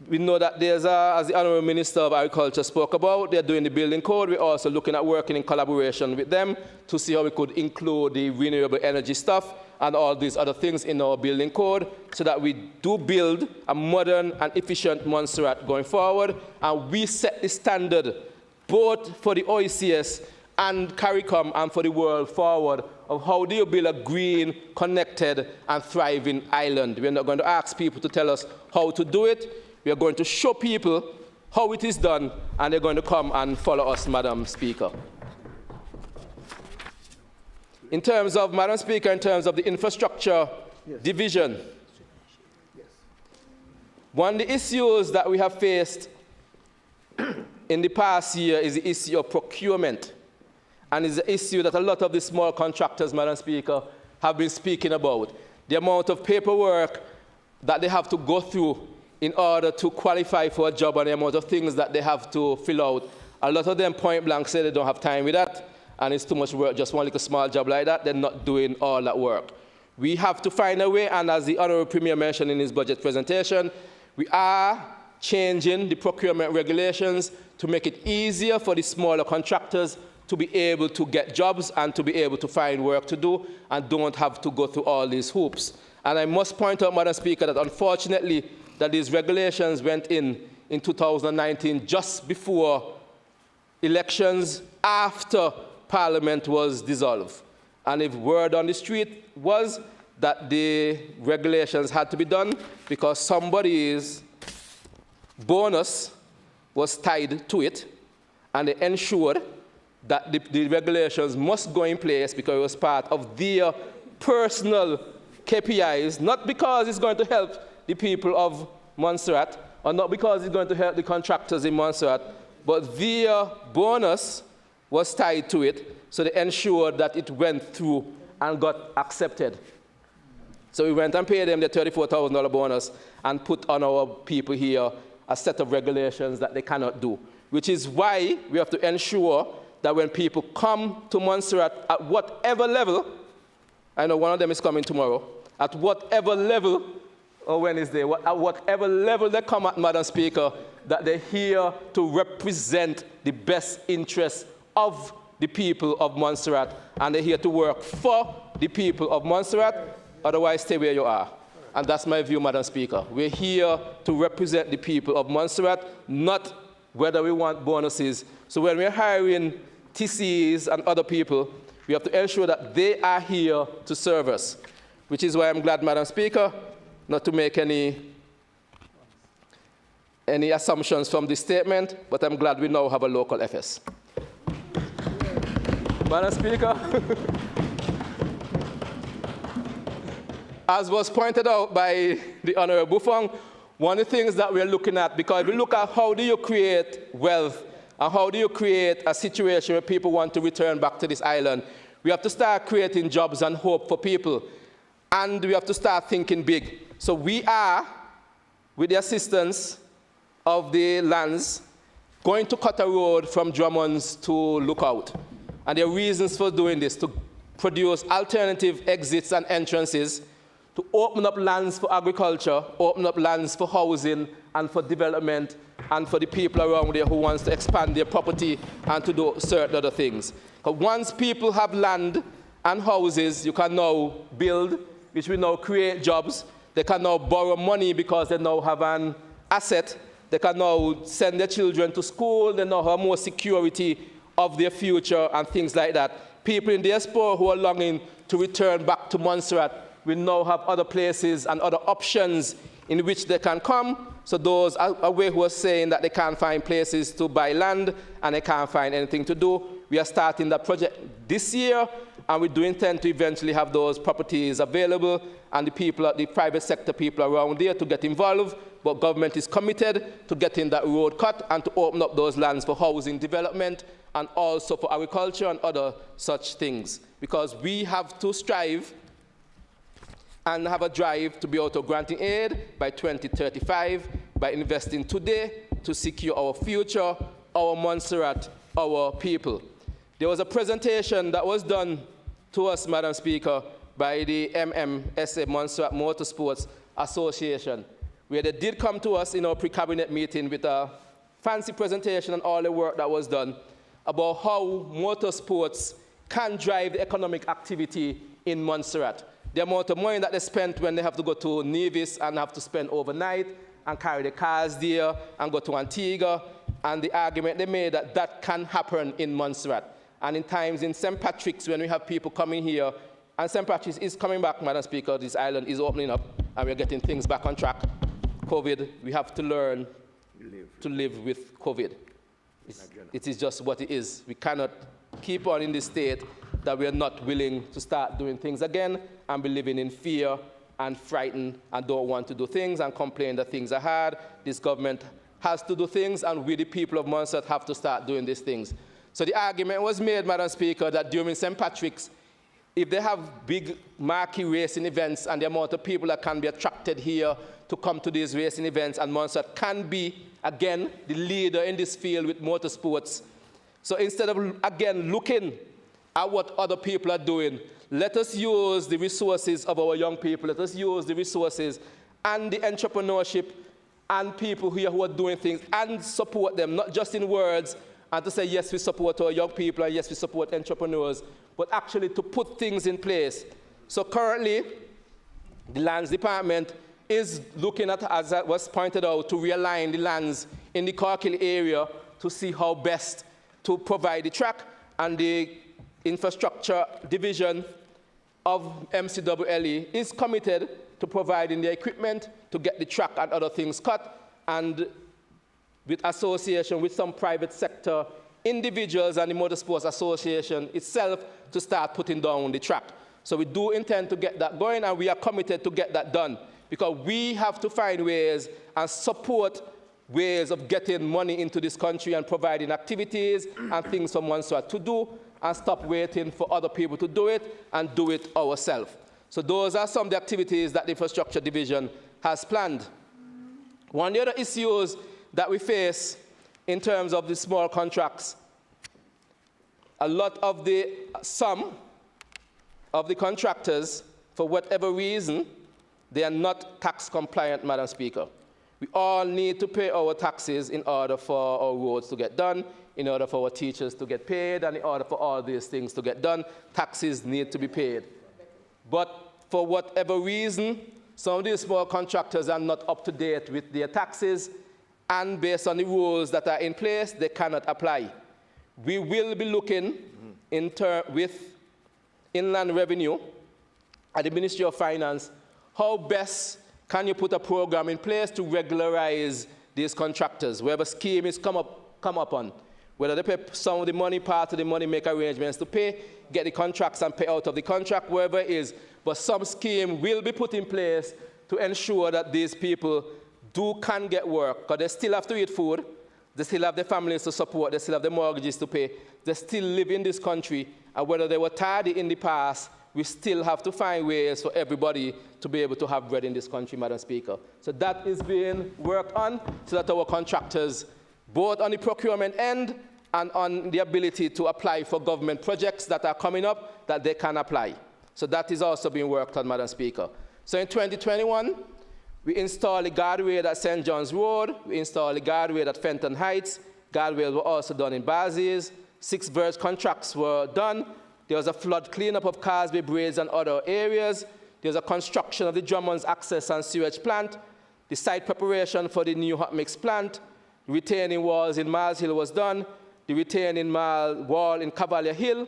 we know that there's as the Honorable Minister of Agriculture spoke about, they're doing the building code. We're also looking at working in collaboration with them to see how we could include the renewable energy stuff and all these other things in our building code, so that we do build a modern and efficient Montserrat going forward, and we set the standard both for the OECS and CARICOM and for the world forward of how do you build a green, connected, and thriving island. We're not going to ask people to tell us how to do it. We are going to show people how it is done, and they're going to come and follow us, Madam Speaker. In terms of, Madam Speaker, in terms of the infrastructure division, one of the issues that we have faced in the past year is the issue of procurement, and it's an issue that a lot of the small contractors, Madam Speaker, have been speaking about. The amount of paperwork that they have to go through in order to qualify for a job, and the amount of things that they have to fill out. A lot of them point blank say they don't have time with that, and it's too much work, just one little small job like that. They're not doing all that work. We have to find a way, and as the Honorable Premier mentioned in his budget presentation, we are changing the procurement regulations to make it easier for the smaller contractors to be able to get jobs and to be able to find work to do, and don't have to go through all these hoops. And I must point out, Madam Speaker, that unfortunately, that these regulations went in 2019, just before elections, after Parliament was dissolved. And if word on the street was that the regulations had to be done because somebody's bonus was tied to it, and they ensured that the regulations must go in place because it was part of their personal KPIs, not because it's going to help the people of Montserrat, or not because it's going to help the contractors in Montserrat, but their bonus was tied to it, so they ensured that it went through and got accepted. So we went and paid them the $34,000 bonus and put on our people here a set of regulations that they cannot do, which is why we have to ensure that when people come to Montserrat at whatever level, I know one of them is coming tomorrow, at whatever level, or Wednesday, at whatever level they come at, Madam Speaker, that they're here to represent the best interests of the people of Montserrat, and they're here to work for the people of Montserrat. Otherwise, stay where you are. And that's my view, Madam Speaker. We're here to represent the people of Montserrat, not whether we want bonuses. So when we're hiring TCs and other people, we have to ensure that they are here to serve us, which is why I'm glad, Madam Speaker, not to make any assumptions from this statement, but I'm glad we now have a local FS. Madam Speaker, as was pointed out by the Honorable Bufong, one of the things that we're looking at, because we look at how do you create wealth and how do you create a situation where people want to return back to this island, we have to start creating jobs and hope for people. And we have to start thinking big. So we are, with the assistance of the lands, going to cut a road from Drummonds to Lookout. And there are reasons for doing this, to produce alternative exits and entrances, to open up lands for agriculture, open up lands for housing and for development, and for the people around there who wants to expand their property and to do certain other things. But once people have land and houses, you can now build, which will now create jobs. They can now borrow money because they now have an asset. They can now send their children to school. They now have more security of their future and things like that. People in the diaspora who are longing to return back to Montserrat will now have other places and other options in which they can come. So those away who are saying that they can't find places to buy land and they can't find anything to do, we are starting that project this year, and we do intend to eventually have those properties available and the people, the private sector people around there to get involved. But government is committed to getting that road cut and to open up those lands for housing development and also for agriculture and other such things. Because we have to strive and have a drive to be able to granting aid by 2035 by investing today to secure our future, our Montserrat, our people. There was a presentation that was done to us, Madam Speaker, by the MMSA, Montserrat Motorsports Association, where they did come to us in our pre-cabinet meeting with a fancy presentation on all the work that was done about how motorsports can drive the economic activity in Montserrat. The amount of money that they spent when they have to go to Nevis and have to spend overnight and carry the cars there and go to Antigua, and the argument they made that that can happen in Montserrat. And in times in St. Patrick's, when we have people coming here, and St. Patrick's is coming back, Madam Speaker, this island is opening up, and we're getting things back on track. COVID, we have to learn to live with COVID. It is just what it is. We cannot keep on in this state that we are not willing to start doing things again and be living in fear and frightened and don't want to do things and complain that things are hard. This government has to do things, and we, the people of Montserrat, have to start doing these things. So the argument was made, Madam Speaker, that during St. Patrick's, if they have big marquee racing events and the amount of people that can be attracted here to come to these racing events, and Montserrat can be, again, the leader in this field with motorsports. So instead of, again, looking at what other people are doing, let us use the resources of our young people. Let us use the resources and the entrepreneurship and people here who are doing things and support them, not just in words, and to say, yes, we support our young people, and yes, we support entrepreneurs, but actually to put things in place. So currently, the Lands Department is looking at, as was pointed out, to realign the lands in the Corkhill area to see how best to provide the track, and the infrastructure division of MCWLE is committed to providing the equipment to get the track and other things cut, and with association with some private sector individuals and the Motorsports Association itself to start putting down the track. So we do intend to get that going, and we are committed to get that done, because we have to find ways and support ways of getting money into this country and providing activities and things for Montserrat to do, and stop waiting for other people to do it and do it ourselves. So those are some of the activities that the Infrastructure Division has planned. One of the other issues that we face in terms of the small contracts, some of the contractors, for whatever reason, they are not tax compliant, Madam Speaker. We all need to pay our taxes in order for our roads to get done, in order for our teachers to get paid, and in order for all these things to get done. Taxes need to be paid. But for whatever reason, some of these small contractors are not up to date with their taxes, and based on the rules that are in place, they cannot apply. We will be looking with Inland Revenue at the Ministry of Finance, how best can you put a program in place to regularize these contractors, wherever scheme is come up on, whether they pay some of the money, part of the money, make arrangements to pay, get the contracts and pay out of the contract, wherever it is. But some scheme will be put in place to ensure that these people can get work, because they still have to eat food, they still have their families to support, they still have their mortgages to pay, they still live in this country, and whether they were tardy in the past, we still have to find ways for everybody to be able to have bread in this country, Madam Speaker. So that is being worked on so that our contractors, both on the procurement end and on the ability to apply for government projects that are coming up, that they can apply. So that is also being worked on, Madam Speaker. So in 2021, We installed a guardrail at St. John's Road. We installed a guardrail at Fenton Heights. Guardrails were also done in Bases. 6 verge contracts were done. There was a flood cleanup of Carsby Braids and other areas. There was a construction of the Drummond's access and sewage plant. The site preparation for the new hot mix plant. Retaining walls in Mars Hill was done. The retaining wall in Cavalier Hill.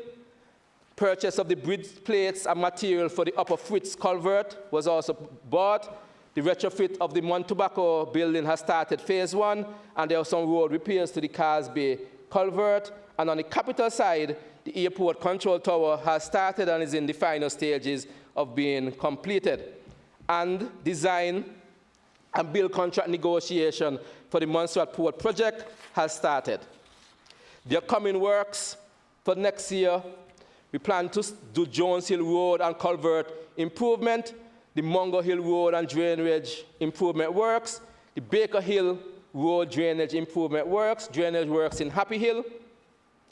Purchase of the bridge plates and material for the Upper Fritz culvert was also bought. The retrofit of the Montobacco building has started phase 1, and there are some road repairs to the Carsby culvert. And on the capital side, the airport control tower has started and is in the final stages of being completed. And design and build contract negotiation for the Montserrat Port project has started. The upcoming works for next year, we plan to do Jones Hill Road and culvert improvement, the Mungo Hill Road and drainage improvement works, the Baker Hill Road drainage improvement works, drainage works in Happy Hill,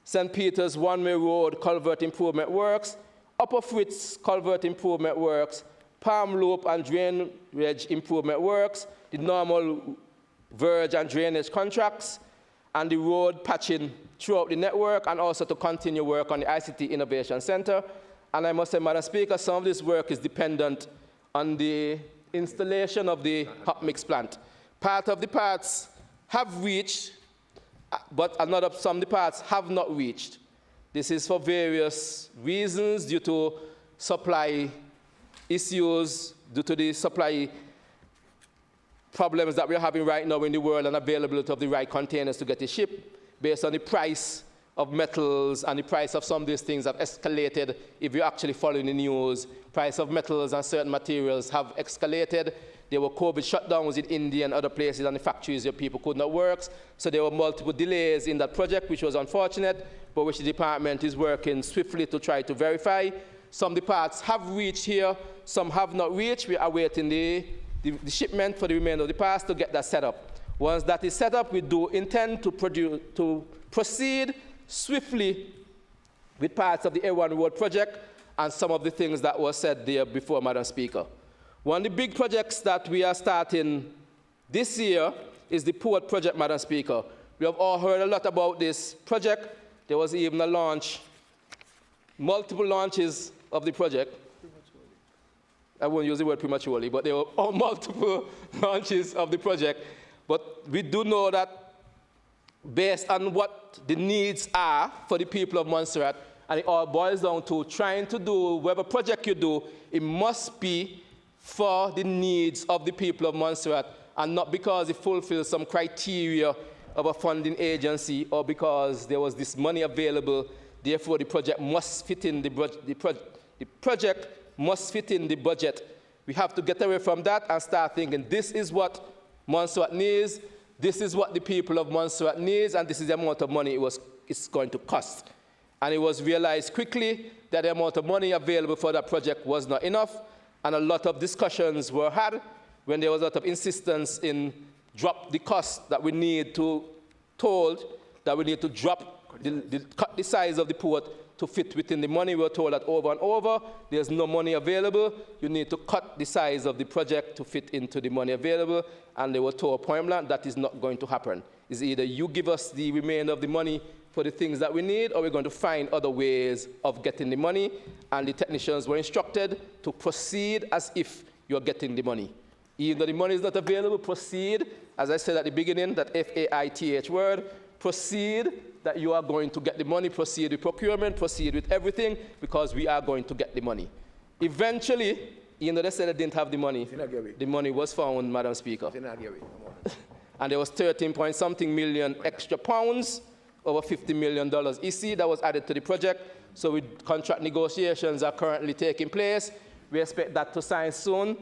St. Peter's One-Way Road culvert improvement works, Upper Fritz culvert improvement works, Palm Loop and drainage improvement works, the normal verge and drainage contracts, and the road patching throughout the network, and also to continue work on the Ict Innovation Center. And I must say, Madam Speaker, some of this work is dependent on the installation of the hot mix plant. Part of the parts have reached, but some of the parts have not reached. This is for various reasons, due to supply issues, due to the supply problems that we're having right now in the world, and availability of the right containers to get it shipped, based on the price of metals, and the price of some of these things have escalated. If you're actually following the news, price of metals and certain materials have escalated. There were COVID shutdowns in India and other places, and the factories where people could not work. So there were multiple delays in that project, which was unfortunate, but which the department is working swiftly to try to verify. Some of the parts have reached here, some have not reached. We are awaiting the shipment for the remainder of the parts to get that set up. Once that is set up, we do intend to proceed swiftly with parts of the A1 Road project and some of the things that were said there before, Madam Speaker. One of the big projects that we are starting this year is the port project, Madam Speaker. We have all heard a lot about this project. There was even a launch, multiple launches of the project. I won't use the word prematurely, but there were all multiple launches of the project. But we do know that based on what the needs are for the people of Montserrat, and it all boils down to trying to do whatever project you do, it must be for the needs of the people of Montserrat, and not because it fulfills some criteria of a funding agency or because there was this money available. Therefore, the project must fit in the project must fit in the budget. We have to get away from that and start thinking, this is what Montserrat needs, this is what the people of Montserrat needs, and this is the amount of money it's going to cost. And it was realized quickly that the amount of money available for that project was not enough, and a lot of discussions were had when there was a lot of insistence in drop the cost that we need to drop, cut the size of the port to fit within the money. We were told that over and over, there's no money available. You need to cut the size of the project to fit into the money available. And they were told point blank that is not going to happen. It's either you give us the remainder of the money for the things that we need, or we're going to find other ways of getting the money. And the technicians were instructed to proceed as if you're getting the money. Even though the money is not available, proceed. As I said at the beginning, that FAITH word, proceed, that you are going to get the money, proceed with procurement, proceed with everything, because we are going to get the money. Eventually, even though they said they didn't have the money was found, Madam Speaker. And there was 13-point-something million extra pounds, over $50 million EC that was added to the project. So contract negotiations are currently taking place. We expect that to sign soon,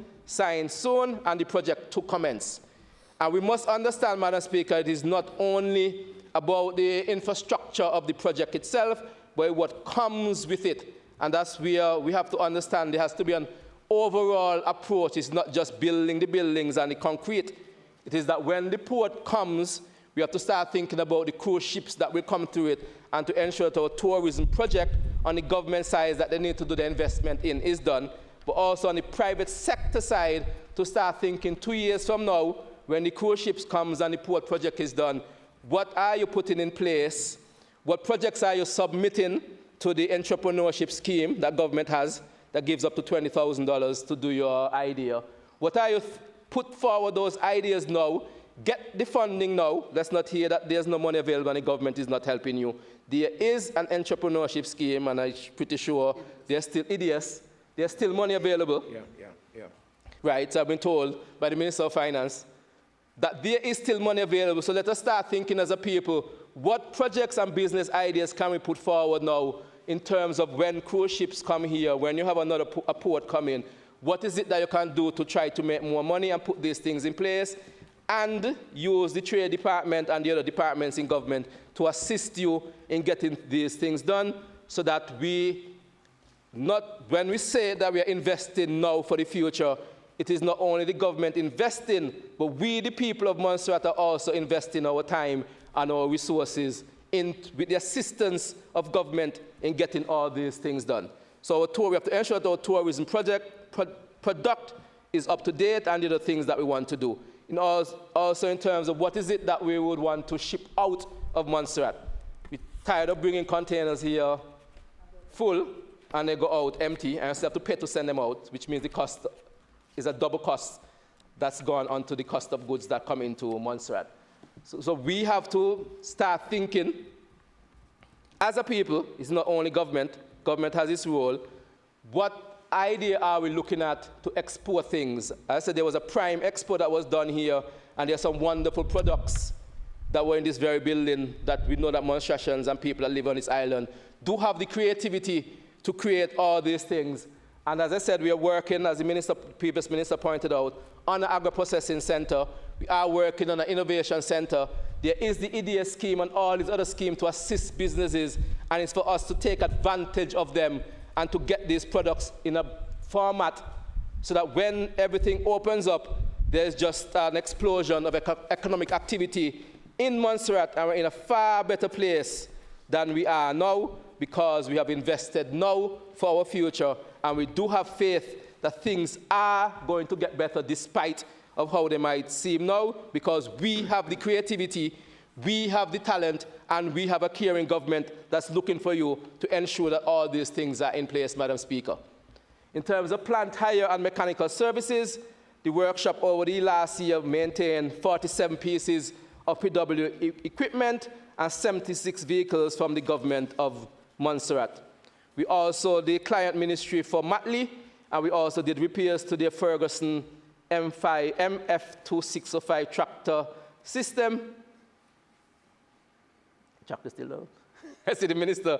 and the project to commence. And we must understand, Madam Speaker, it is not only about the infrastructure of the project itself, but what comes with it. And that's where we have to understand there has to be an overall approach. It's not just building the buildings and the concrete. It is that when the port comes, we have to start thinking about the cruise ships that will come through it, and to ensure that our tourism project on the government side that they need to do the investment in is done, but also on the private sector side to start thinking 2 years from now, when the cruise ships comes and the port project is done, what are you putting in place? What projects are you submitting to the entrepreneurship scheme that government has that gives up to $20,000 to do your idea? What are you put forward those ideas now? Get the funding now. Let's not hear that there's no money available and the government is not helping you. There is an entrepreneurship scheme, and I'm pretty sure there's still idiots. There's still money available. Yeah. Right, so I've been told by the Minister of Finance that there is still money available. So let us start thinking as a people, what projects and business ideas can we put forward now in terms of when cruise ships come here, when you have another port come in, what is it that you can do to try to make more money and put these things in place, and use the trade department and the other departments in government to assist you in getting these things done, so that when we say that we are investing now for the future, it is not only the government investing, but we, the people of Montserrat, are also investing our time and our resources with the assistance of government in getting all these things done. So our tour, we have to ensure that our tourism product is up to date, and the other things that we want to do. Also in terms of what is it that we would want to ship out of Montserrat. We're tired of bringing containers here full, and they go out empty, and we still have to pay to send them out, which means the cost is a double cost that's gone onto the cost of goods that come into Montserrat. So we have to start thinking, as a people, it's not only government has its role, what idea are we looking at to export things? As I said, there was a prime expo that was done here, and there are some wonderful products that were in this very building that we know that Montserratians and people that live on this island do have the creativity to create all these things. And as I said, we are working, as the previous minister pointed out, on an agro-processing center. We are working on an innovation center. There is the IDEA scheme and all these other schemes to assist businesses, and it's for us to take advantage of them and to get these products in a format so that when everything opens up, there's just an explosion of economic activity in Montserrat, and we're in a far better place than we are now, because we have invested now for our future, and we do have faith that things are going to get better despite of how they might seem now, because we have the creativity, we have the talent, and we have a caring government that's looking for you to ensure that all these things are in place, Madam Speaker. In terms of plant hire and mechanical services, the workshop over the last year maintained 47 pieces of PW equipment and 76 vehicles from the government of Montserrat. We also did client ministry for Matley, and we also did repairs to the Ferguson MF2605 tractor system. Tractor still low. I see the minister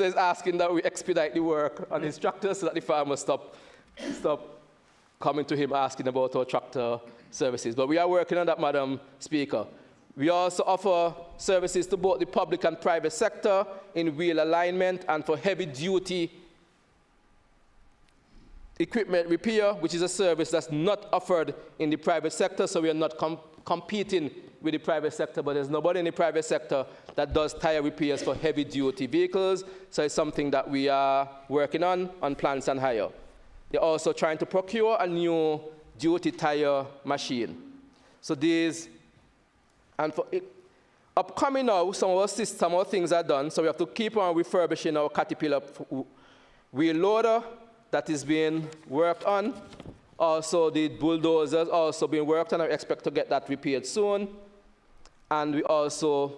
is asking that we expedite the work on his tractor so that the farmers stop coming to him asking about our tractor services. But we are working on that, Madam Speaker. We also offer services to both the public and private sector in wheel alignment and for heavy-duty equipment repair, which is a service that's not offered in the private sector, so we are not competing with the private sector, but there's nobody in the private sector that does tire repairs for heavy-duty vehicles, so it's something that we are working on plants and hire. They're also trying to procure a new duty tire machine. So these, and for it, upcoming now, some of our things are done, so we have to keep on refurbishing our Caterpillar wheel loader that is being worked on. Also, the bulldozers also being worked on. I expect to get that repaired soon. And we also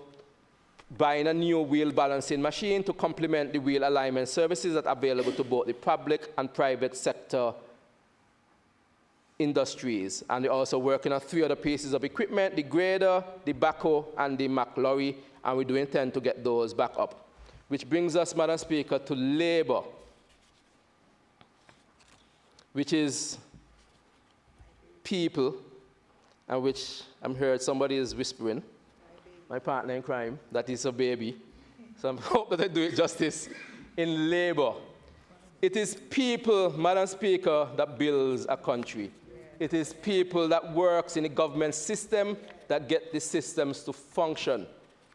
buying a new wheel balancing machine to complement the wheel alignment services that are available to both the public and private sector industries. And we're also working on 3 other pieces of equipment, the grader, the backhoe, and the Mack lorry, and we do intend to get those back up. Which brings us, Madam Speaker, to labor, which is people, and which I'm heard somebody is whispering, my partner in crime, that is a baby. So I hope that I do it justice. In labor, it is people, Madam Speaker, that builds a country. It is people that works in the government system that get the systems to function.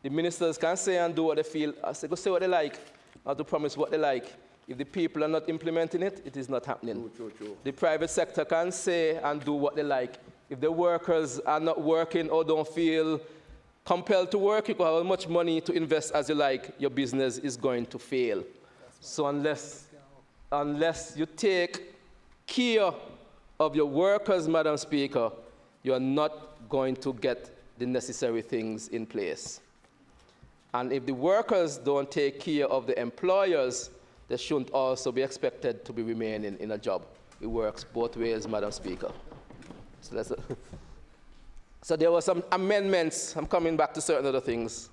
The ministers can say and do what they feel. I say, go say what they like, not to promise what they like. If the people are not implementing it, it is not happening. True. The private sector can say and do what they like. If the workers are not working or don't feel compelled to work, you can have as much money to invest as you like, your business is going to fail. So unless you take care of your workers, Madam Speaker, you are not going to get the necessary things in place. And if the workers don't take care of the employers, they shouldn't also be expected to be remaining in a job. It works both ways, Madam Speaker. So there were some amendments. I'm coming back to certain other things.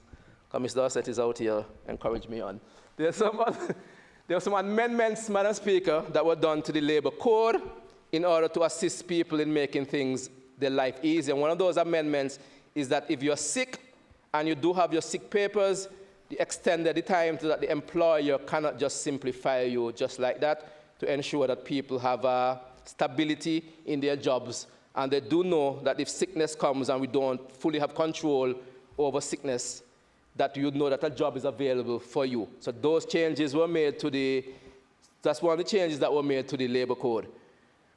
Mr. Dorset is out here, encourage me on. There were some amendments, Madam Speaker, that were done to the labor code in order to assist people in making their life easier. And one of those amendments is that if you're sick and you do have your sick papers, they extended the time so that the employer cannot just simply fire you just like that, to ensure that people have stability in their jobs. And they do know that if sickness comes and we don't fully have control over sickness, that you know that a job is available for you. So those changes were made that's one of the changes that were made to the labor code.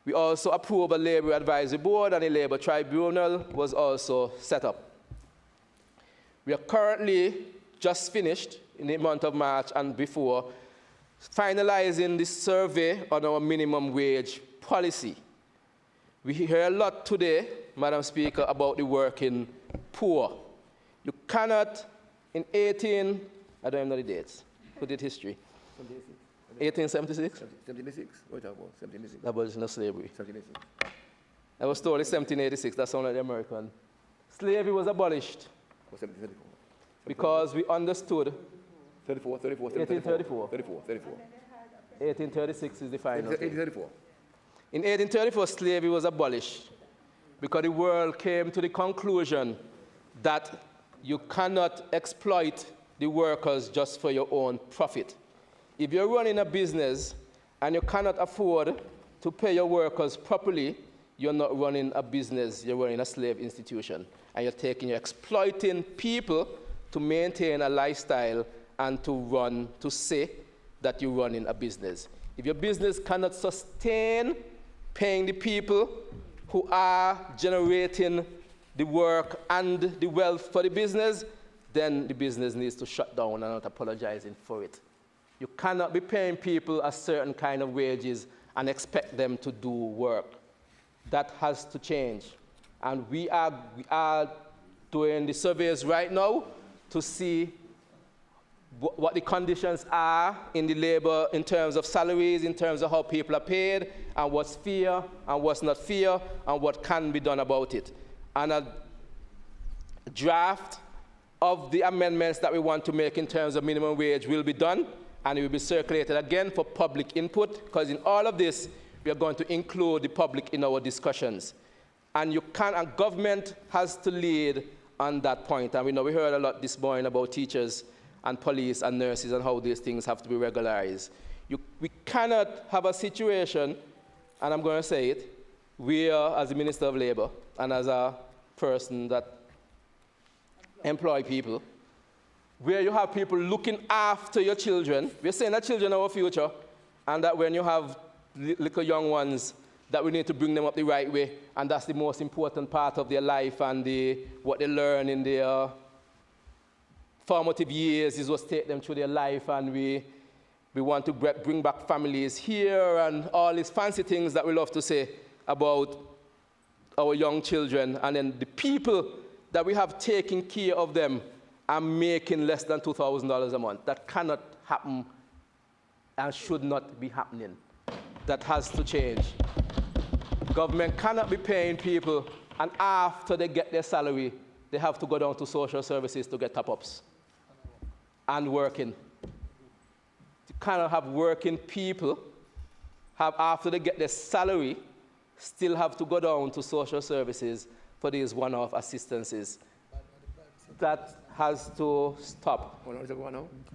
We also approved a labor advisory board, and a labor tribunal was also set up. We are currently just finished in the month of March and before finalizing the survey on our minimum wage policy. We hear a lot today, Madam Speaker, about the working poor. You cannot, in I don't know the dates, who did history? 1876? 1786. What are you talking about? 1786. Abolition of slavery. 1786. I was told it's 1786, that sounded like the American. Slavery was abolished. Or 1734. Because we understood 1834. 1836 is the final. 1834. In 1834, slavery was abolished because the world came to the conclusion that you cannot exploit the workers just for your own profit. If you're running a business and you cannot afford to pay your workers properly, you're not running a business, you're running a slave institution. And you're exploiting people to maintain a lifestyle and to say that you're running a business. If your business cannot sustain paying the people who are generating the work and the wealth for the business, then the business needs to shut down and not apologizing for it. You cannot be paying people a certain kind of wages and expect them to do work. That has to change. And we are doing the surveys right now to see what the conditions are in the labor in terms of salaries, in terms of how people are paid, and what's fair and what's not fair, and what can be done about it. And a draft of the amendments that we want to make in terms of minimum wage will be done, and it will be circulated again for public input, because in all of this, we are going to include the public in our discussions. And government has to lead on that point. And we heard a lot this morning about teachers and police and nurses and how these things have to be regularized. We cannot have a situation, and I'm going to say it, where as the Minister of Labor and as a person that employ people, where you have people looking after your children. We're saying that children are our future, and that when you have little young ones, that we need to bring them up the right way, and that's the most important part of their life, and what they learn in their formative years is what take them through their life, and we want to bring back families here and all these fancy things that we love to say about our young children, and then the people that we have taking care of them are making less than $2,000 a month. That cannot happen and should not be happening. That has to change. Government cannot be paying people, and after they get their salary, they have to go down to social services to get top-ups and working. You cannot have working people after they get their salary, still have to go down to social services for these one-off assistances. That has to stop.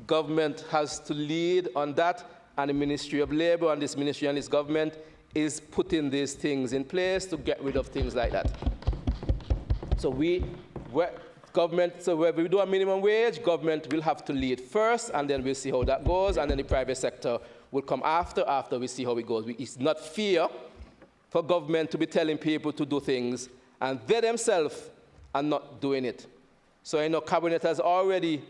Government has to lead on that, and the Ministry of Labor and this ministry and this government is putting these things in place to get rid of things like that. So where we do a minimum wage, government will have to lead first, and then we'll see how that goes, and then the private sector will come after we see how it goes. It's not fear for government to be telling people to do things, and they themselves are not doing it. So I know Cabinet has already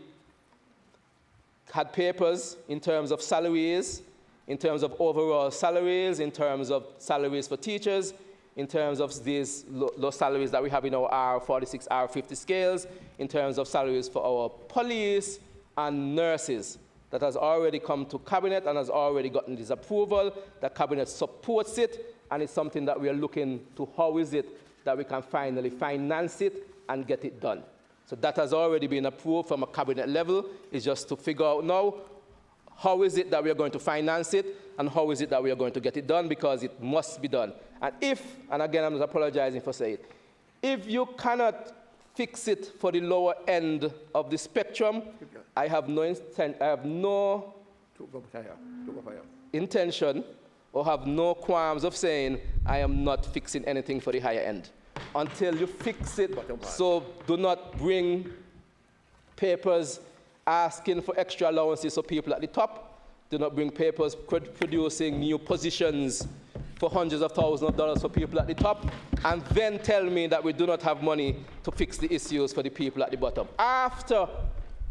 had papers in terms of salaries, in terms of overall salaries, in terms of salaries for teachers, in terms of these low salaries that we have in our R46, R50 scales, in terms of salaries for our police and nurses. That has already come to Cabinet and has already gotten this approval. The Cabinet supports it, and it's something that we are looking to how is it that we can finally finance it and get it done. So that has already been approved from a Cabinet level. It's just to figure out now how is it that we are going to finance it and how is it that we are going to get it done, because it must be done. And if, and again I'm not apologizing for saying it, if you cannot fix it for the lower end of the spectrum, I have no intention or have no qualms of saying I am not fixing anything for the higher end until you fix it. So do not bring papers asking for extra allowances for people at the top. Do not bring papers producing new positions for hundreds of thousands of dollars for people at the top, and then tell me that we do not have money to fix the issues for the people at the bottom. After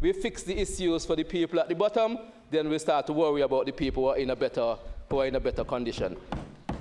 we fix the issues for the people at the bottom, then we start to worry about the people who are in a better condition.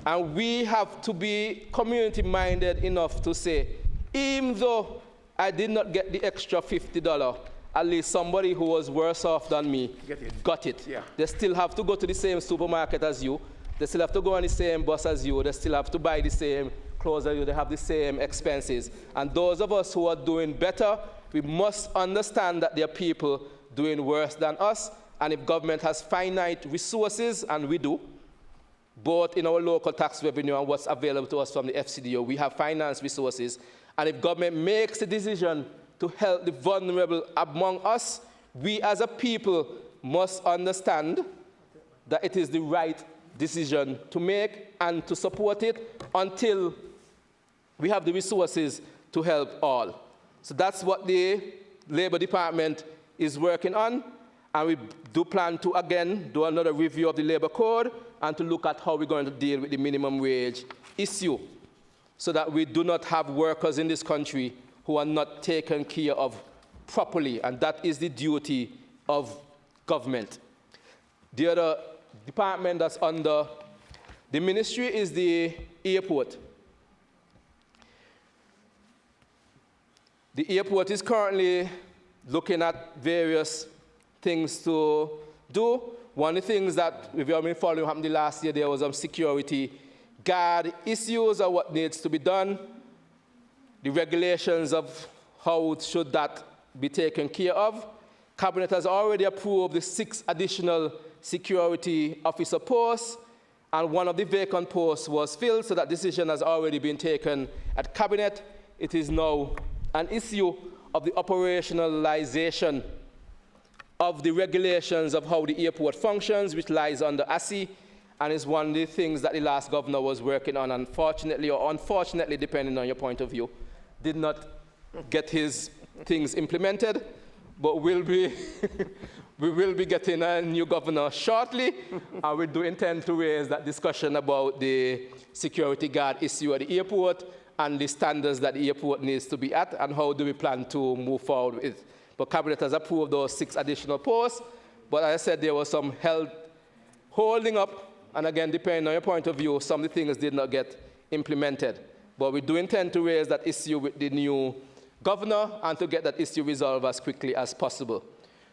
And we have to be community-minded enough to say, even though I did not get the extra $50, at least somebody who was worse off than me got it. Yeah. They still have to go to the same supermarket as you. They still have to go on the same bus as you. They still have to buy the same clothes as you. They have the same expenses. And those of us who are doing better, we must understand that there are people doing worse than us. And if government has finite resources, and we do, both in our local tax revenue and what's available to us from the FCDO, we have finance resources. And if government makes the decision to help the vulnerable among us, we as a people must understand that it is the right decision to make and to support it until we have the resources to help all. So that's what the Labor Department is working on, and we do plan to, again, do another review of the Labor Code and to look at how we're going to deal with the minimum wage issue so that we do not have workers in this country who are not taken care of properly, and that is the duty of government. The other department that's under the ministry is the airport. The airport is currently looking at various things to do. One of the things that we've been following happened the last year, there was some security guard issues or what needs to be done. The regulations of how should that be taken care of. Cabinet has already approved the 6 additional security officer posts, and one of the vacant posts was filled, so that decision has already been taken at Cabinet. It is now an issue of the operationalization of the regulations of how the airport functions, which lies under ASI, and is one of the things that the last governor was working on, unfortunately, or unfortunately, depending on your point of view, did not get his things implemented, but will be we will be getting a new governor shortly, and we do intend to raise that discussion about the security guard issue at the airport and the standards that the airport needs to be at, and how do we plan to move forward with it. But Cabinet has approved those 6 additional posts, but as I said, there was some health holding up, and again, depending on your point of view, some of the things did not get implemented. But we do intend to raise that issue with the new governor and to get that issue resolved as quickly as possible.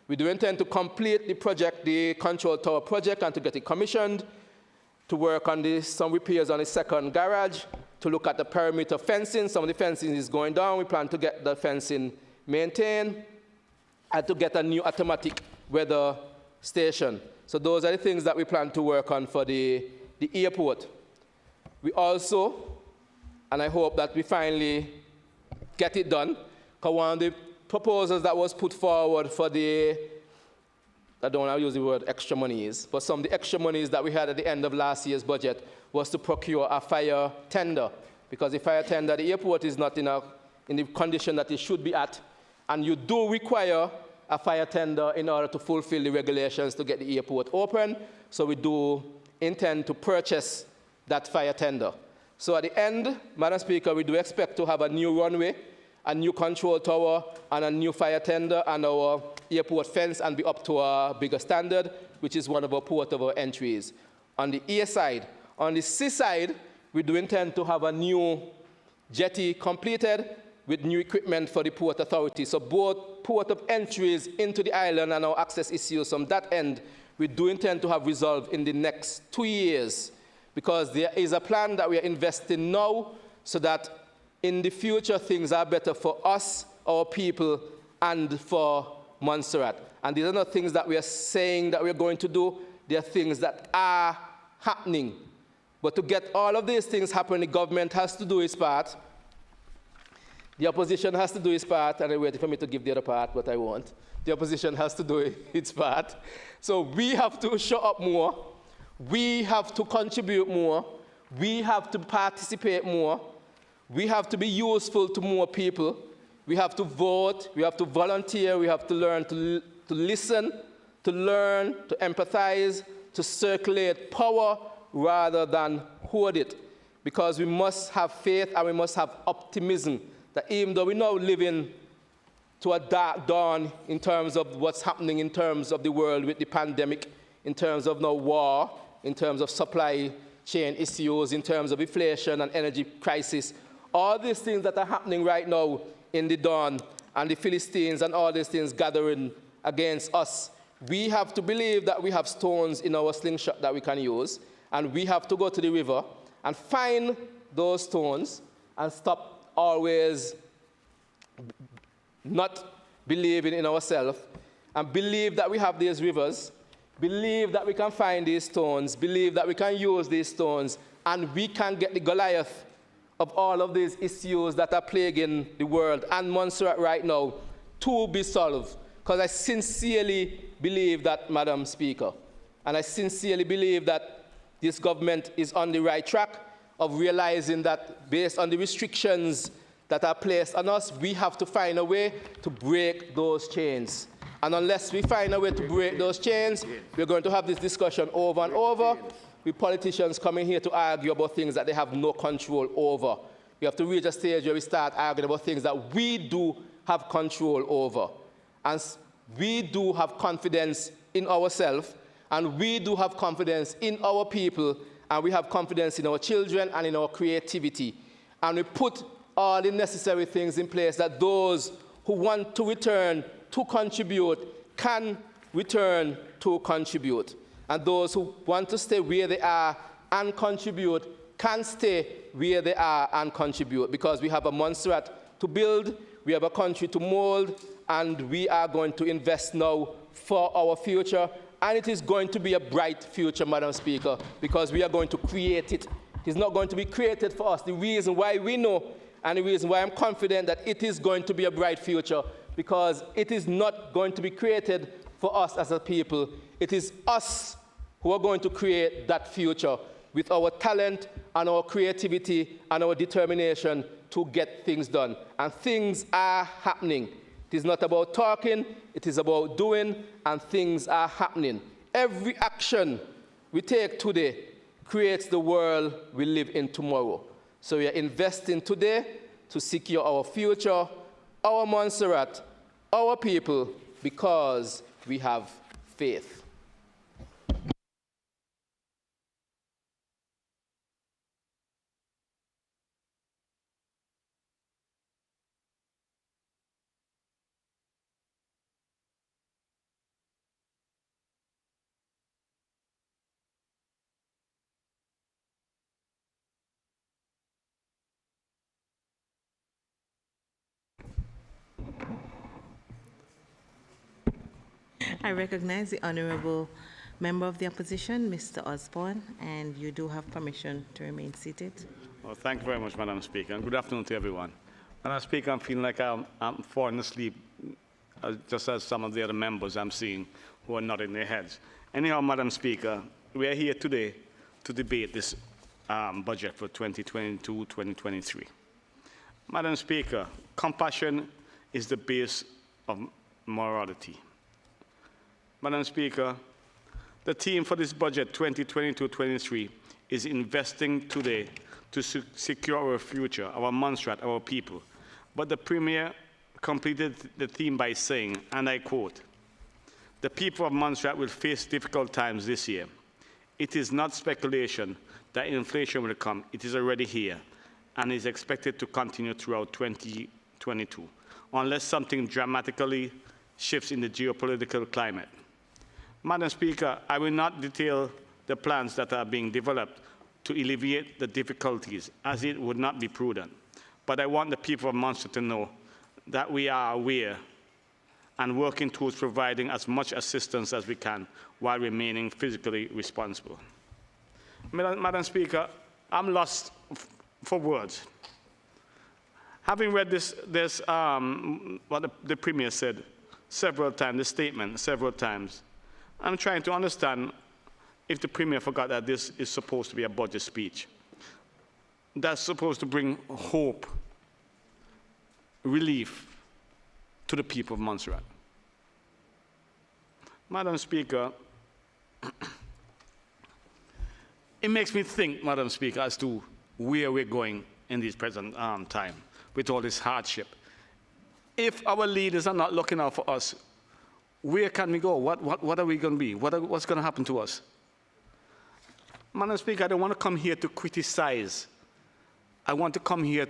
We do intend to complete the project, the control tower project, and to get it commissioned, to work on some repairs on the second garage, to look at the perimeter fencing. Some of the fencing is going down. We plan to get the fencing maintained, and to get a new automatic weather station. So those are the things that we plan to work on for the airport. We also, and I hope that we finally get it done, because one of the proposals that was put forward for the, I don't want to use the word extra monies, but some of the extra monies that we had at the end of last year's budget was to procure a fire tender, because the fire tender, the airport is not in the condition that it should be at, and you do require a fire tender in order to fulfill the regulations to get the airport open. So we do intend to purchase that fire tender. So at the end, Madam Speaker, we do expect to have a new runway, a new control tower, and a new fire tender, and our airport fence, and be up to a bigger standard, which is one of our port of our entries. On the air side. On the sea side, we do intend to have a new jetty completed with new equipment for the port authority. So both port of entries into the island and our access issues from that end, we do intend to have resolved in the next 2 years, because there is a plan that we are investing now so that in the future things are better for us, our people, and for Montserrat. And these are not things that we are saying that we are going to do. They are things that are happening. But to get all of these things happening, the government has to do its part. The opposition has to do its part, and they're waiting for me to give the other part, but I won't. The opposition has to do its part. So we have to show up more. We have to contribute more. We have to participate more. We have to be useful to more people. We have to vote. We have to volunteer. We have to learn to listen, to learn, to empathize, to circulate power rather than hoard it. Because we must have faith and we must have optimism that even though we now living to a dark dawn in terms of what's happening in terms of the world with the pandemic, in terms of now war, in terms of supply chain issues, in terms of inflation and energy crisis, all these things that are happening right now in the dawn, and the Philistines and all these things gathering against us, we have to believe that we have stones in our slingshot that we can use, and we have to go to the river and find those stones and stop always not believing in ourselves, and believe that we have these rivers, believe that we can find these stones, believe that we can use these stones, and we can get the Goliath of all of these issues that are plaguing the world and Montserrat right now to be solved. Because I sincerely believe that, Madam Speaker, and I sincerely believe that this government is on the right track of realizing that based on the restrictions that are placed on us, we have to find a way to break those chains. And unless we find a way to break those chains, we're going to have this discussion over and over, with politicians coming here to argue about things that they have no control over. We have to reach a stage where we start arguing about things that we do have control over. And we do have confidence in ourselves, and we do have confidence in our people, and we have confidence in our children and in our creativity. And we put all the necessary things in place that those who want to return to contribute can return to contribute. And those who want to stay where they are and contribute can stay where they are and contribute, because we have a Montserrat to build, we have a country to mold, and we are going to invest now for our future. And it is going to be a bright future, Madam Speaker, because we are going to create it. It is not going to be created for us. The reason why we know and the reason why I'm confident that it is going to be a bright future, because it is not going to be created for us as a people. It is us who are going to create that future with our talent and our creativity and our determination to get things done. And things are happening. It is not about talking, it is about doing, and things are happening. Every action we take today creates the world we live in tomorrow. So we are investing today to secure our future, our Montserrat, our people, because we have faith. I recognize the Honourable Member of the Opposition, Mr. Osborne, and you do have permission to remain seated. Well, thank you very much, Madam Speaker, and good afternoon to everyone. Madam Speaker, I'm feeling like I'm falling asleep, just as some of the other members I'm seeing who are nodding their heads. Anyhow, Madam Speaker, we are here today to debate this budget for 2022-2023. Madam Speaker, compassion is the base of morality. Madam Speaker, the theme for this budget 2022-23 is investing today to secure our future, our Montserrat, our people. But the Premier completed the theme by saying, and I quote, "The people of Montserrat will face difficult times this year. It is not speculation that inflation will come. It is already here and is expected to continue throughout 2022, unless something dramatically shifts in the geopolitical climate." Madam Speaker, I will not detail the plans that are being developed to alleviate the difficulties, as it would not be prudent. But I want the people of Montserrat to know that we are aware and working towards providing as much assistance as we can while remaining physically responsible. Madam Speaker, I'm lost for words. Having read what the Premier said several times, the statement several times, I'm trying to understand if the Premier forgot that this is supposed to be a budget speech. That's supposed to bring hope, relief to the people of Montserrat. Madam Speaker, it makes me think, Madam Speaker, as to where we're going in this present time with all this hardship. If our leaders are not looking out for us, where can we go? What are we going to be? What's going to happen to us? Madam Speaker, I don't want to come here to criticize. I want to come here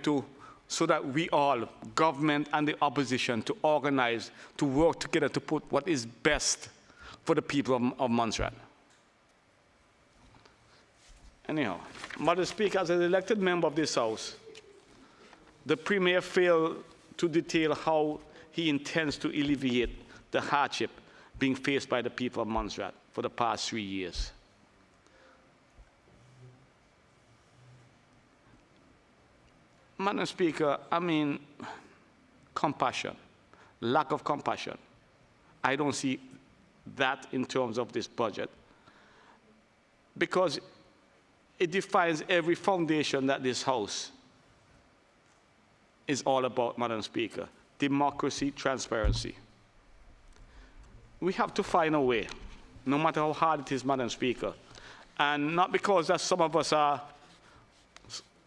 so that we all, government and the opposition, to organize, to work together to put what is best for the people of Montserrat. Anyhow, Madam Speaker, as an elected member of this House, the Premier failed to detail how he intends to alleviate the hardship being faced by the people of Montserrat for the past 3 years. Madam Speaker, I mean, compassion, lack of compassion. I don't see that in terms of this budget, because it defines every foundation that this House is all about, Madam Speaker: democracy, transparency. We have to find a way, no matter how hard it is, Madam Speaker, and not because that some of us are,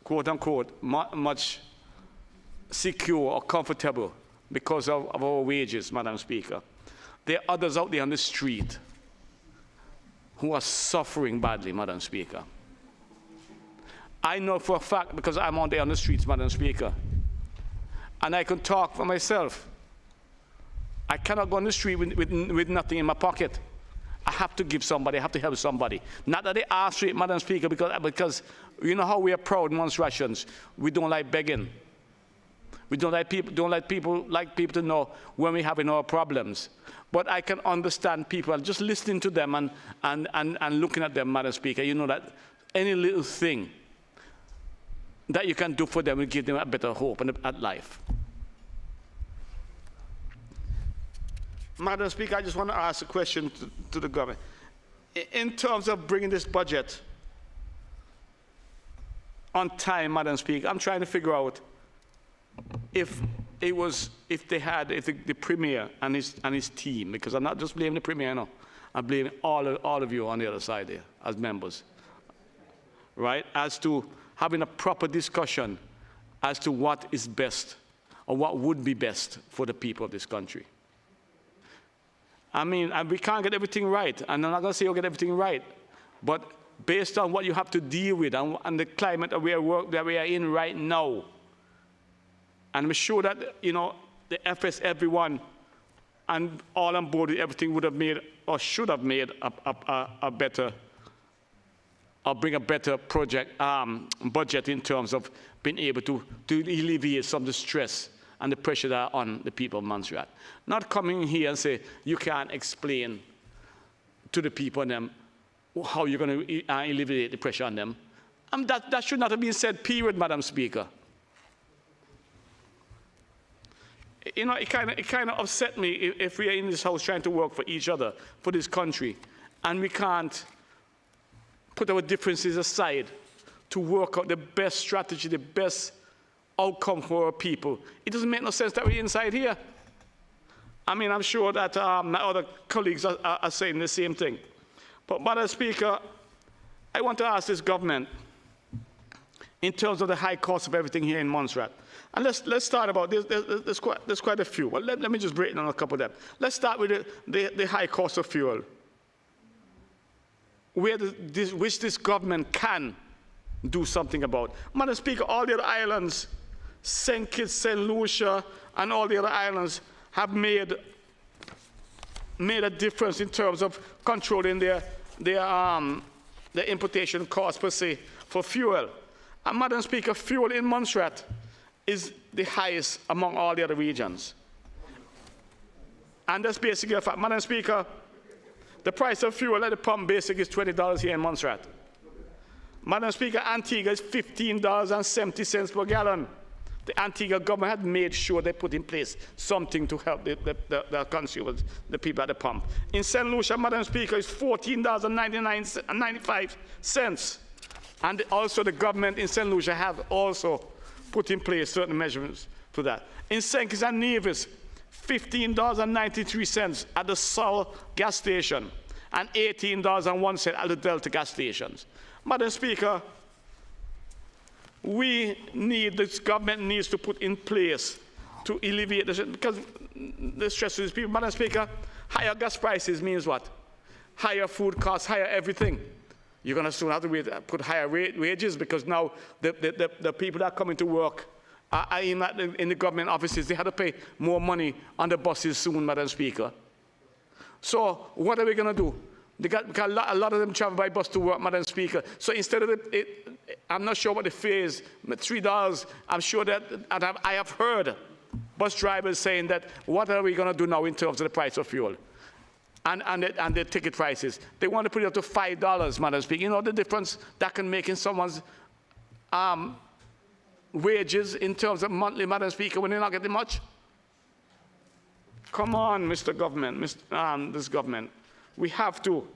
quote unquote, much secure or comfortable because of our wages, Madam Speaker. There are others out there on the street who are suffering badly, Madam Speaker. I know for a fact, because I'm out there on the streets, Madam Speaker, and I can talk for myself. I cannot go on the street with nothing in my pocket. I have to give somebody, I have to help somebody. Not that they ask for it, Madam Speaker, because you know how we are proud Montserratians. We don't like begging. We don't like people to know when we're having our problems. But I can understand people, just listening to them and looking at them, Madam Speaker, you know that any little thing that you can do for them will give them a better hope at life. Madam Speaker, I just want to ask a question to the government. In terms of bringing this budget on time, Madam Speaker, I'm trying to figure out if the Premier and his team, because I'm not just blaming the Premier, no, I'm blaming all of you on the other side there as members, right? As to having a proper discussion as to what is best or what would be best for the people of this country. I mean, and we can't get everything right, and I'm not going to say you'll get everything right, but based on what you have to deal with and the climate that we are in right now, and I'm sure that, you know, the efforts everyone and all on board with everything would have made or should have made a better, or bring a better budget in terms of being able to alleviate some of the stress and the pressure that are on the people of Montserrat. Not coming here and say, you can't explain to the people and them how you're going to alleviate the pressure on them. That should not have been said, period, Madam Speaker. You know, it kind of upset me if we are in this House trying to work for each other, for this country, and we can't put our differences aside to work out the best strategy, the best outcome for our people. It doesn't make no sense that we're inside here. I mean, I'm sure that my other colleagues are saying the same thing. But, Madam Speaker, I want to ask this government, in terms of the high cost of everything here in Montserrat. And let's start about this. There's quite a few. Well, let me just break down a couple of them. Let's start with the high cost of fuel, which this government can do something about. Madam Speaker, all the other islands, St. Kitts, St. Lucia, and all the other islands have made a difference in terms of controlling their importation cost per se for fuel. And Madam Speaker, fuel in Montserrat is the highest among all the other regions. And that's basically a fact. Madam Speaker, the price of fuel at the pump basically is $20 here in Montserrat. Madam Speaker, Antigua is $15.70 per gallon. The Antigua government had made sure they put in place something to help the consumers, the people at the pump. In St. Lucia, Madam Speaker, is $14.95. And also the government in St. Lucia have also put in place certain measurements for that. In St. Kitts and Nevis, $15.93 at the Sol gas station and $18.01 at the Delta gas stations. Madam Speaker, this government needs to put in place to alleviate this, because the stress of these people. Madam Speaker, higher gas prices means what? Higher food costs, higher everything. You're going to soon have to put higher wages, because now the people that are coming to work in the government offices, they have to pay more money on the buses soon, Madam Speaker. So what are we going to do? Because a lot of them travel by bus to work, Madam Speaker. So instead of I'm not sure what the fare is, $3, I'm sure that, I have heard bus drivers saying that, what are we going to do now in terms of the price of fuel? And the ticket prices. They want to put it up to $5, Madam Speaker. You know the difference that can make in someone's wages in terms of monthly, Madam Speaker, when they're not getting much? Come on, Mr. Government, this government. You have to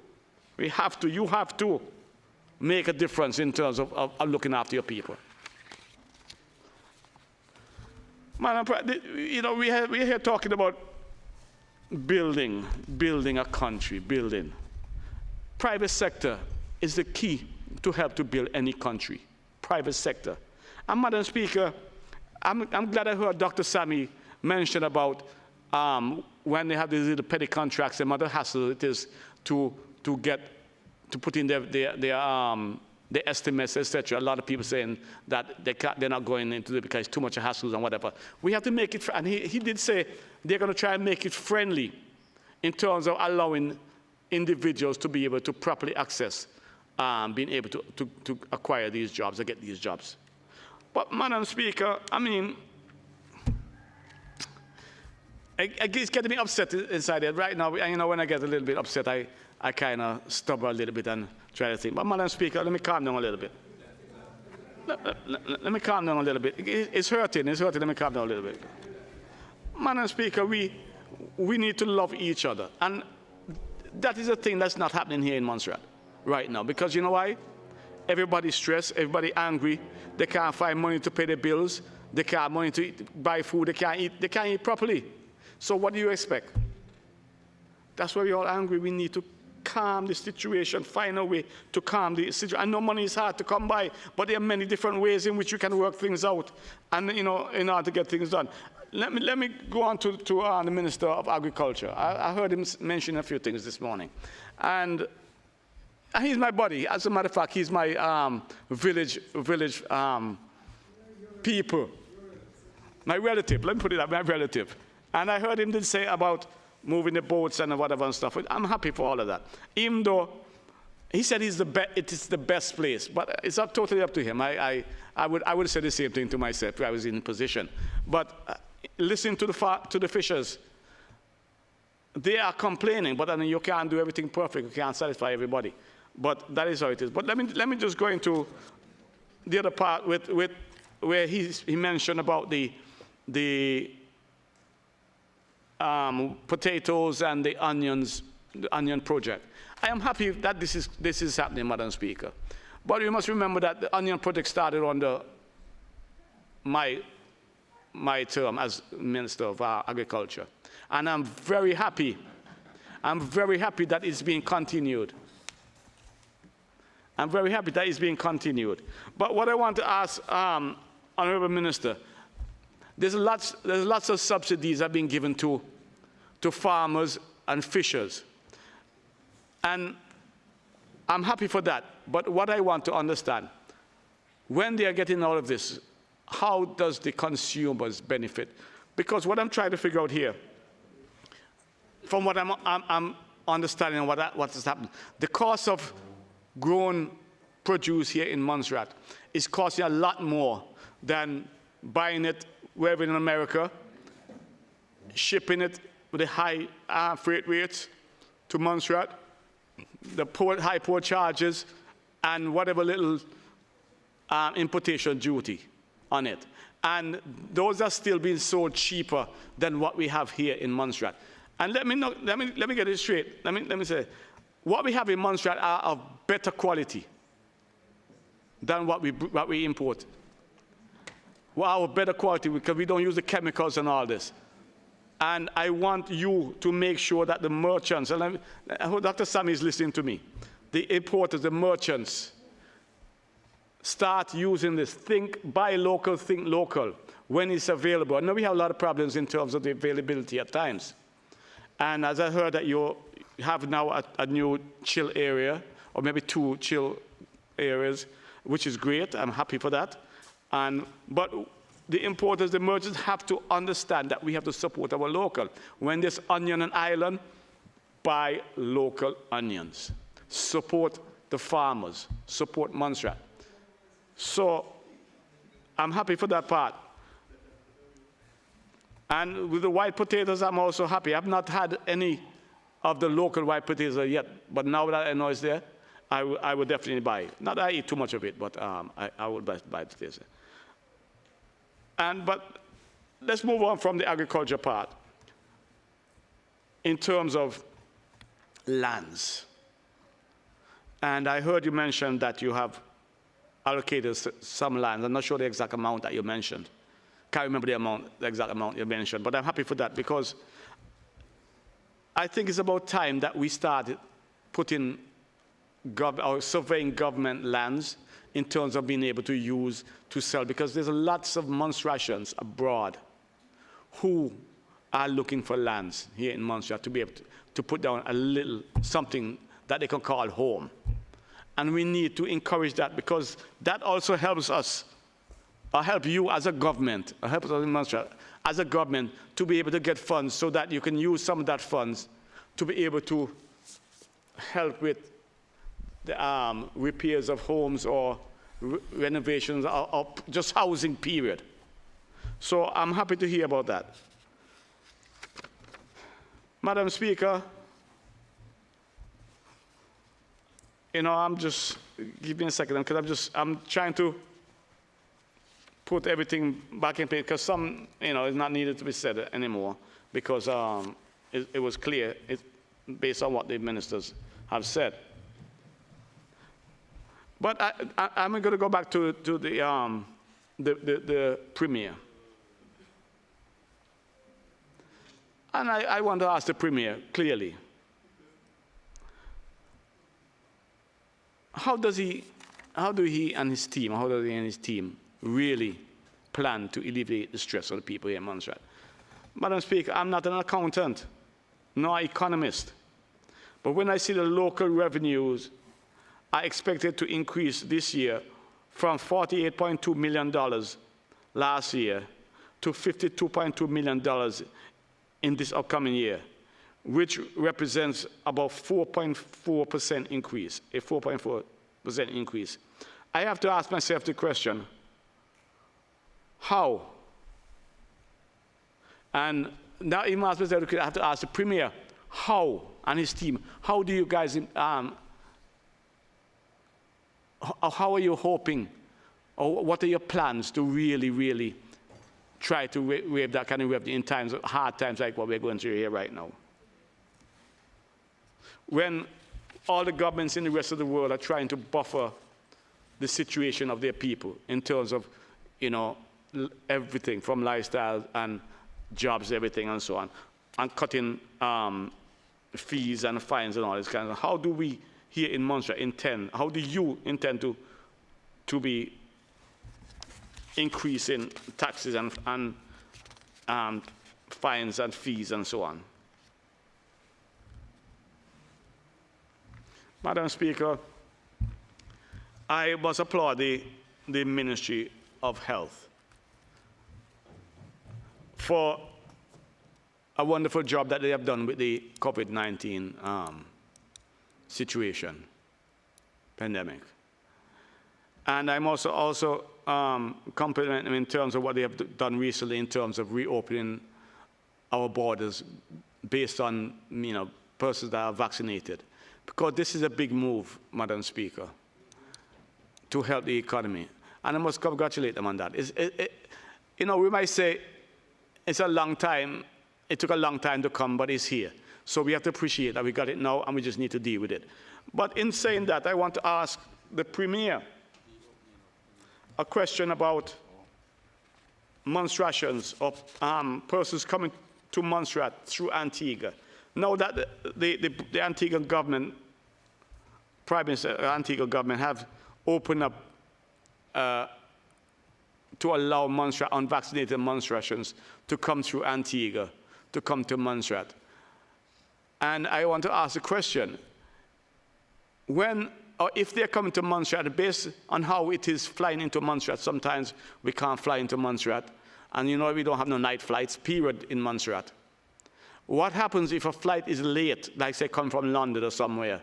make a difference in terms of looking after your people. Madam President, you know, we're here talking about building a country, building. Private sector is the key to help to build any country, private sector. And Madam Speaker, I'm glad I heard Dr. Sammy mention about when they have these little petty contracts and other hassle it is to put in their estimates, etc. A lot of people saying that they're not going into it because it's too much hassles and whatever. We have to make it, and he did say they're going to try and make it friendly in terms of allowing individuals to be able to properly access, being able to acquire these jobs or get these jobs. But Madam Speaker, I mean, it's getting me upset inside there. Right now, you know, when I get a little bit upset, I kind of stubber a little bit and try to think. But Madam Speaker, let me calm down a little bit. Let me calm down a little bit. It's hurting, let me calm down a little bit. Madam Speaker, we need to love each other. And that is a thing that's not happening here in Montserrat right now. Because you know why? Everybody's stressed, everybody angry. They can't find money to pay their bills. They can't have money to buy food. They can't eat properly. So what do you expect? That's why we're all angry. We need to calm the situation, find a way to calm the situation. I know money is hard to come by, but there are many different ways in which you can work things out, and you know, in order to get things done. Let me go on to the Minister of Agriculture. I heard him mention a few things this morning, and he's my buddy. As a matter of fact, he's my village people, my relative. Let me put it up, my relative. And I heard him did say about moving the boats and whatever and stuff. I'm happy for all of that. Even though he said it is the best place, but it's not totally up to him. I would say the same thing to myself if I was in position. But listen to the fishers. They are complaining, but I mean, you can't do everything perfect. You can't satisfy everybody. But that is how it is. But let me just go into the other part with where he mentioned about the potatoes and the onions, the onion project. I am happy that this is happening, Madam Speaker. But you must remember that the onion project started under my my term as Minister of Agriculture. And I'm very happy. I'm very happy that it's being continued. I'm very happy that it's being continued. But what I want to ask, Honorable Minister, there's lots of subsidies that are being given to farmers and fishers. And I'm happy for that. But what I want to understand, when they are getting all of this, how does the consumers benefit? Because what I'm trying to figure out here, from what I'm understanding and what has happened, the cost of grown produce here in Montserrat is costing a lot more than buying it wherever in America, shipping it with the high freight rates to Montserrat, the high port charges, and whatever little importation duty on it. And those are still being sold cheaper than what we have here in Montserrat. And let me get it straight. Let me say, what we have in Montserrat are of better quality than what we import. Well, better quality because we don't use the chemicals and all this. And I want you to make sure that the merchants, and I hope Dr. Sammy is listening to me, the importers, the merchants, start using this. Buy local, think local when it's available. I know we have a lot of problems in terms of the availability at times. And as I heard that you have now a new chill area, or maybe 2 chill areas, which is great. I'm happy for that. But the importers, the merchants have to understand that we have to support our local. When there's onion and island, buy local onions. Support the farmers. Support Montserrat. So I'm happy for that part. And with the white potatoes, I'm also happy. I've not had any of the local white potatoes yet, but now that I know it's there, I would definitely buy it. Not that I eat too much of it, but I would buy potatoes. But let's move on from the agriculture part in terms of lands. And I heard you mention that you have allocated some land. I'm not sure the exact amount that you mentioned. Can't remember the exact amount you mentioned, but I'm happy for that because I think it's about time that we started putting or surveying government lands in terms of being able to use to sell, because there's lots of Montserratians abroad who are looking for lands here in Montserrat to be able to put down a little something that they can call home. And we need to encourage that because that also helps us, or help you as a government, or help us in Montserrat as a government to be able to get funds so that you can use some of that funds to be able to help with the repairs of homes or renovations or just housing, period. So I'm happy to hear about that. Madam Speaker, I'm just, give me a second, because I'm trying to put everything back in place, because some, is not needed to be said anymore, because it was clear based on what the ministers have said. But I'm going to go back to the Premier. And I want to ask the Premier clearly, how do he and his team really plan to alleviate the stress on the people here in Montserrat? Madam Speaker, I'm not an accountant, nor an economist. But when I see the local revenues are expected to increase this year from $48.2 million last year to $52.2 million in this upcoming year, which represents about 4.4% increase, a 4.4% increase. I have to ask myself the question, how? And now I have to ask the Premier, how, and his team, how do you guys, how are you hoping, or what are your plans to really try to wave that kind of revenue in times, hard times like what we're going through here right now? When all the governments in the rest of the world are trying to buffer the situation of their people in terms of, everything from lifestyle and jobs, everything and so on, and cutting fees and fines and all this kind of. How do we here in Montserrat intend? How do you intend to be increasing taxes and fines and fees and so on? Madam Speaker, I must applaud the Ministry of Health for a wonderful job that they have done with the COVID-19 situation, pandemic. And I'm also compliment them in terms of what they have done recently in terms of reopening our borders based on, persons that are vaccinated. Because this is a big move, Madam Speaker, to help the economy. And I must congratulate them on that. We might say it's a long time, it took a long time to come, but it's here. So we have to appreciate that we got it now and we just need to deal with it. But in saying that, I want to ask the Premier a question about Montserratians or persons coming to Montserrat through Antigua. Now that the Antigua government, Prime Minister Antigua government have opened up to allow Montserrat, unvaccinated Montserratians to come through Antigua, to come to Montserrat. And I want to ask a question. When, or if they're coming to Montserrat, based on how it is flying into Montserrat, sometimes we can't fly into Montserrat, and we don't have no night flights, period, in Montserrat. What happens if a flight is late, like say come from London or somewhere,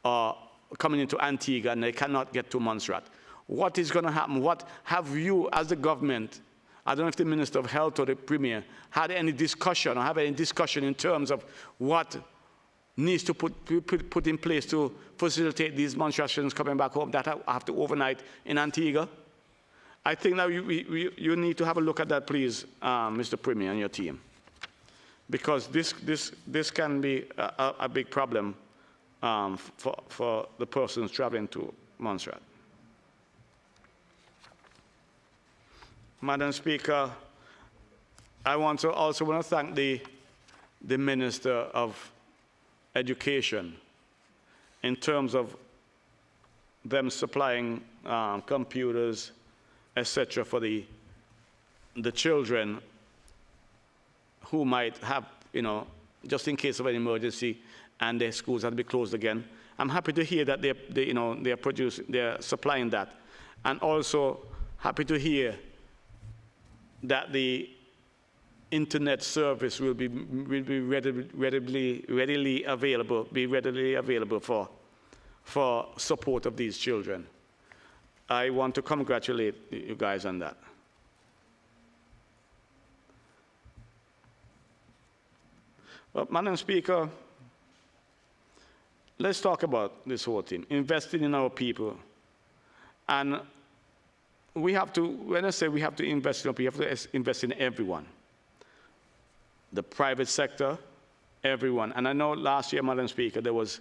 or coming into Antigua and they cannot get to Montserrat? What is going to happen? What have you, as the government, I don't know if the Minister of Health or the Premier, had any discussion or have any discussion in terms of what needs to put in place to facilitate these Montserratians coming back home that have to overnight in Antigua? I think now you need to have a look at that, please, Mr. Premier and your team. Because this can be a big problem for the persons traveling to Montserrat. Madam Speaker, I also want to thank the Minister of Education in terms of them supplying computers, etc., for the children who might have, just in case of an emergency and their schools have to be closed again. I'm happy to hear that they're supplying that. And also happy to hear that the internet service will be readily available for support of these children. I want to congratulate you guys on that. Well, Madam Speaker, let's talk about this whole thing, investing in our people. And we have to, when I say we have to invest in our people, we have to invest in everyone. The private sector, everyone. And I know last year, Madam Speaker, there was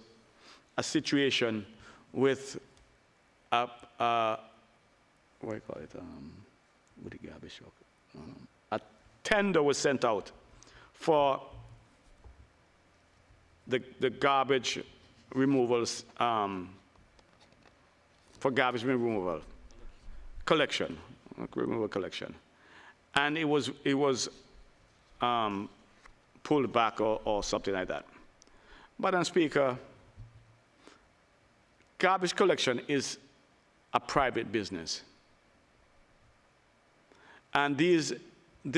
a situation with what do you call it? With the garbage truck. A tender was sent out for the garbage removals, for garbage removal collection, removal collection, and it was pulled back or something like that. Madam Speaker, garbage collection is a private business. And this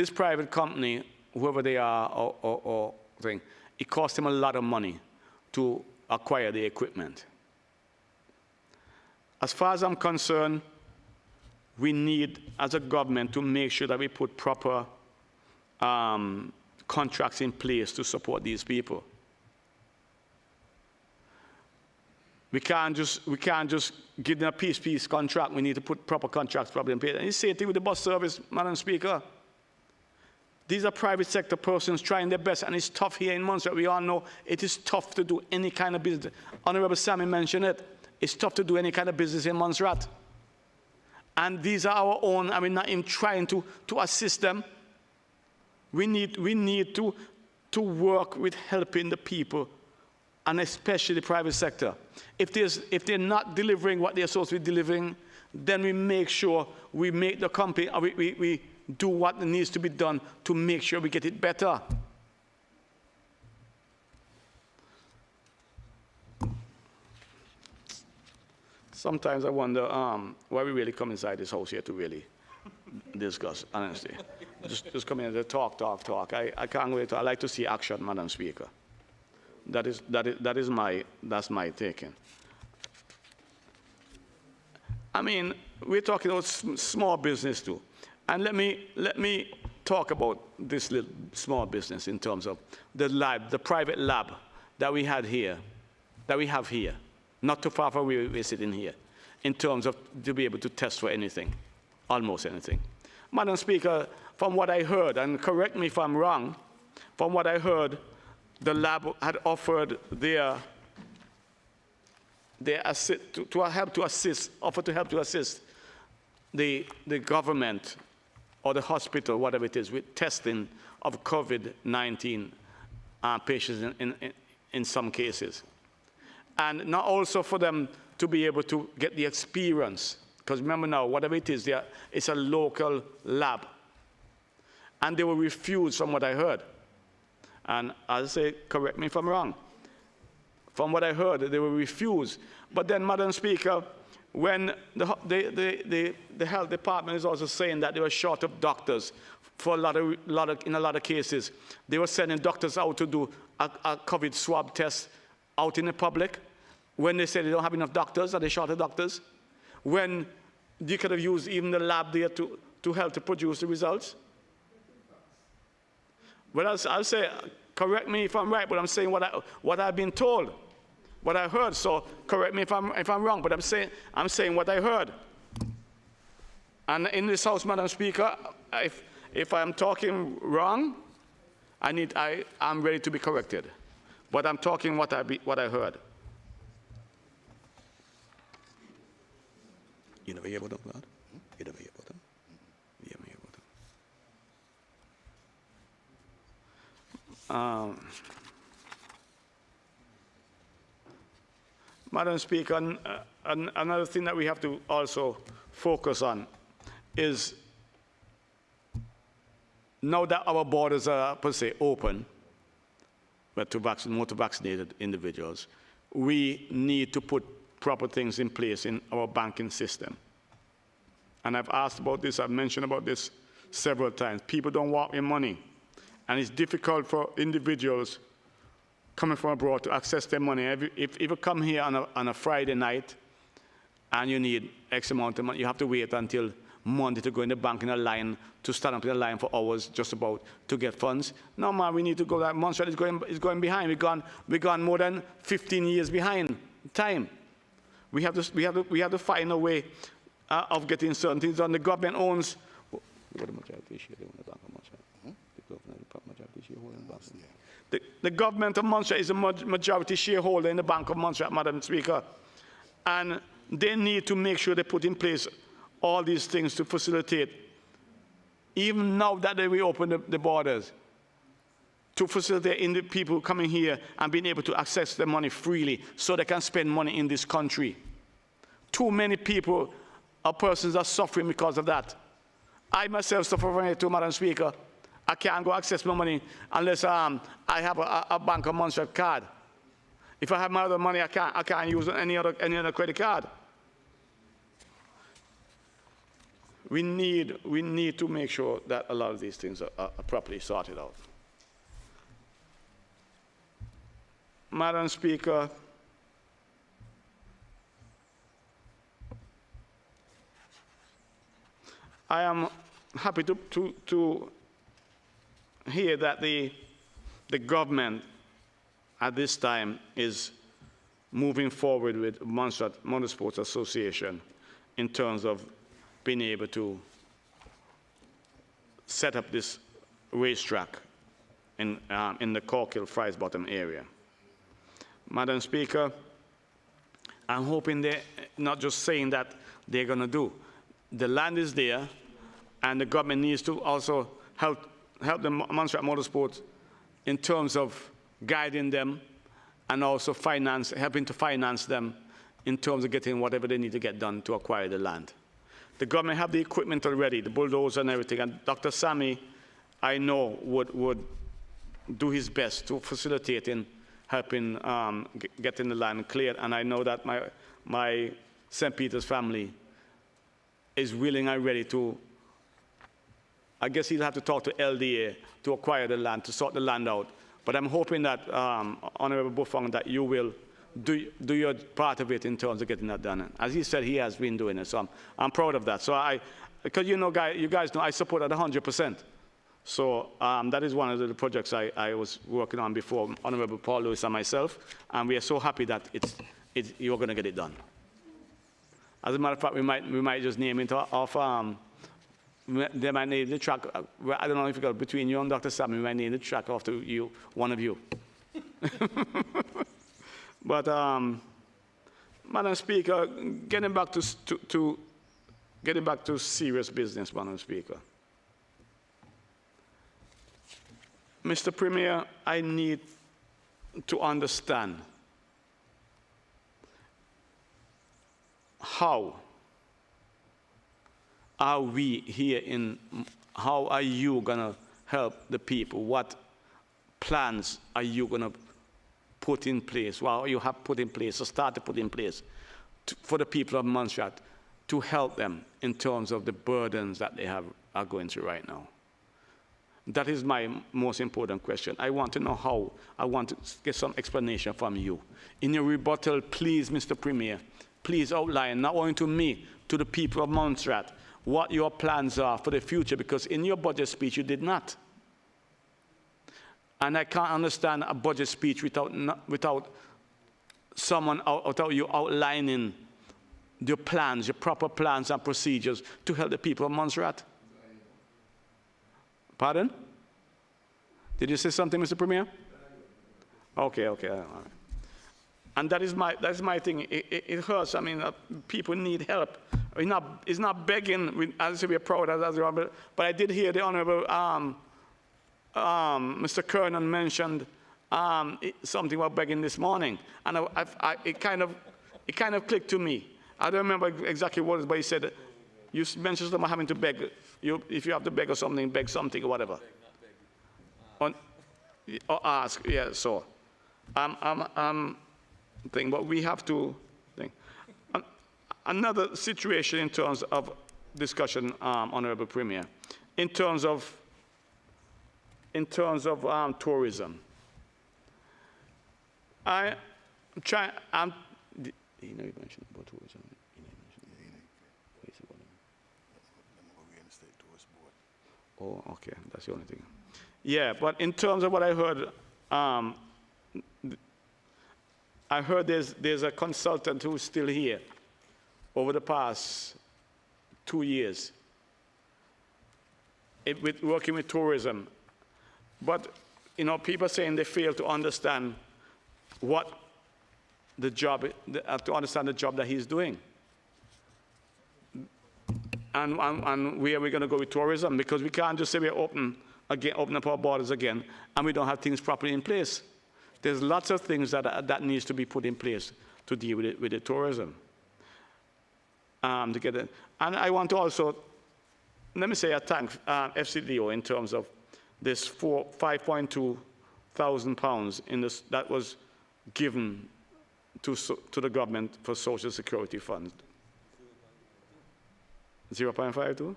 private company, whoever they are or thing, it costs them a lot of money to acquire the equipment. As far as I'm concerned, we need, as a government, to make sure that we put proper contracts in place to support these people. We can't just give them a piece contract. We need to put proper contracts in place. And you see it with the bus service, Madam Speaker. These are private sector persons trying their best, and it's tough here in Montserrat. We all know it is tough to do any kind of business. Honorable Sammy mentioned it. It's tough to do any kind of business in Montserrat. And these are our own, I mean, not in trying to assist them. We need to work with helping the people, and especially the private sector. If they're not delivering what they're supposed to be delivering, then we make sure we make the company, we do what needs to be done to make sure we get it better. Sometimes I wonder why we really come inside this house here to really discuss, honestly. Just come in to talk. I can't wait. I like to see action, Madam Speaker. That's my taking. I mean, we're talking about small business too. And let me talk about this little small business in terms of the private lab that we have here, not too far from where we're sitting here, in terms of to be able to test for anything, almost anything. Madam Speaker, from what I heard, and correct me if I'm wrong, from what I heard, the lab had offered offered to help to assist the government or the hospital, whatever it is, with testing of COVID-19 patients in some cases. And not also for them to be able to get the experience, because remember now, whatever it is, it's a local lab. And they were refused from what I heard. And I'll say, correct me if I'm wrong. From what I heard, they were refused. But then, Madam Speaker, when the health department is also saying that they were short of doctors for in a lot of cases, they were sending doctors out to do a COVID swab test out in the public. When they said they don't have enough doctors, are they short of doctors? When you could have used even the lab there to help to produce the results? Well, I'll say, correct me if I'm right, but I'm saying what I've been told, what I heard. So correct me if I'm wrong, but I'm saying what I heard. And in this House, Madam Speaker, if I'm talking wrong, I'm ready to be corrected. But I'm talking what I heard. You never hear about them, lad? You never hear about them? You never hear about them? Madam Speaker, another thing that we have to also focus on is, now that our borders are, per se, open, but more to vaccinated individuals, we need to put proper things in place in our banking system. And I've asked about this, I've mentioned about this several times. People don't want their money. And it's difficult for individuals coming from abroad to access their money. If you come here on a Friday night and you need X amount of money, you have to wait until Monday to go in the bank in a line, to stand up in a line for hours just about to get funds. No, man, we need to go. That Montserrat is going behind. We've gone more than 15 years behind time. We have to find a way of getting certain things done. The government owns. The government of Montserrat is a majority shareholder in the Bank of Montserrat, Madam Speaker, and they need to make sure they put in place all these things to facilitate, even now that they reopen the borders, to facilitate the people coming here and being able to access their money freely so they can spend money in this country. Too many people or persons are suffering because of that. I myself suffer from it too, Madam Speaker. I can't go access my money unless I have a Bank of Montserrat card. If I have my other money, I can't use any other credit card. We need to make sure that a lot of these things are properly sorted out. Madam Speaker, I am happy to hear that the government at this time is moving forward with Montserrat Motorsports Association in terms of being able to set up this racetrack in the Corkhill-Fries Bottom area. Madam Speaker, I'm hoping they're not just saying that they're going to do. the land is there, and the government needs to also help the Montserrat Motorsport in terms of guiding them and also helping to finance them in terms of getting whatever they need to get done to acquire the land. The government have the equipment already, the bulldozer and everything, and Dr. Sammy, I know, would do his best to facilitate in helping getting the land cleared, and I know that my St. Peter's family is willing and ready to, I guess he'll have to talk to LDA to acquire the land, to sort the land out. But I'm hoping that, Honorable Bufang, that you will do your part of it in terms of getting that done. As he said, he has been doing it, so I'm proud of that. So because you guys know I support that 100%. So that is one of the projects I was working on before Honorable Paul Lewis and myself, and we are so happy that you're going to get it done. As a matter of fact, we might just name it off. They might name the track. I don't know if you got between you and Dr. Sam, we might name the track after you, one of you. But Madam Speaker, getting back to serious business, Madam Speaker. Mr. Premier, I need to understand how are we here how are you going to help the people? What plans are you going to put in place? Well, you have put in place, or start to put in place for the people of Montserrat to help them in terms of the burdens that they are going through right now. That is my most important question. I want to know how. I want to get some explanation from you. In your rebuttal, please, Mr. Premier, please outline, not only to me, to the people of Montserrat, what your plans are for the future, because in your budget speech you did not. And I can't understand a budget speech without you outlining your plans, your proper plans and procedures to help the people of Montserrat. Pardon? Did you say something, Mr. Premier? Okay, all right. And that's my thing. It hurts. I mean, people need help. It's not begging. As we are proud as but I did hear the Honorable Mr. Kernan mentioned something about begging this morning, and it kind of clicked to me. I don't remember exactly what it was, but he said, you mentioned something about having to beg. If you have to beg or something, beg something or whatever. Or ask, yeah, so. But we have to think. Another situation in terms of discussion, Honorable Premier, in terms of tourism. You mentioned about tourism. Oh, okay, that's the only thing. Yeah, but in terms of what I heard there's a consultant who's still here over the past 2 years working with tourism. But, people saying they fail to understand to understand the job that he's doing. And where are we going to go with tourism? Because we can't just say we're open up our borders again, and we don't have things properly in place. There's lots of things that needs to be put in place to deal with the tourism. To get it. And I want to also, let me say, I thank FCDO in terms of this £5.2 thousand that was given to the government for Social Security funds. 0.52?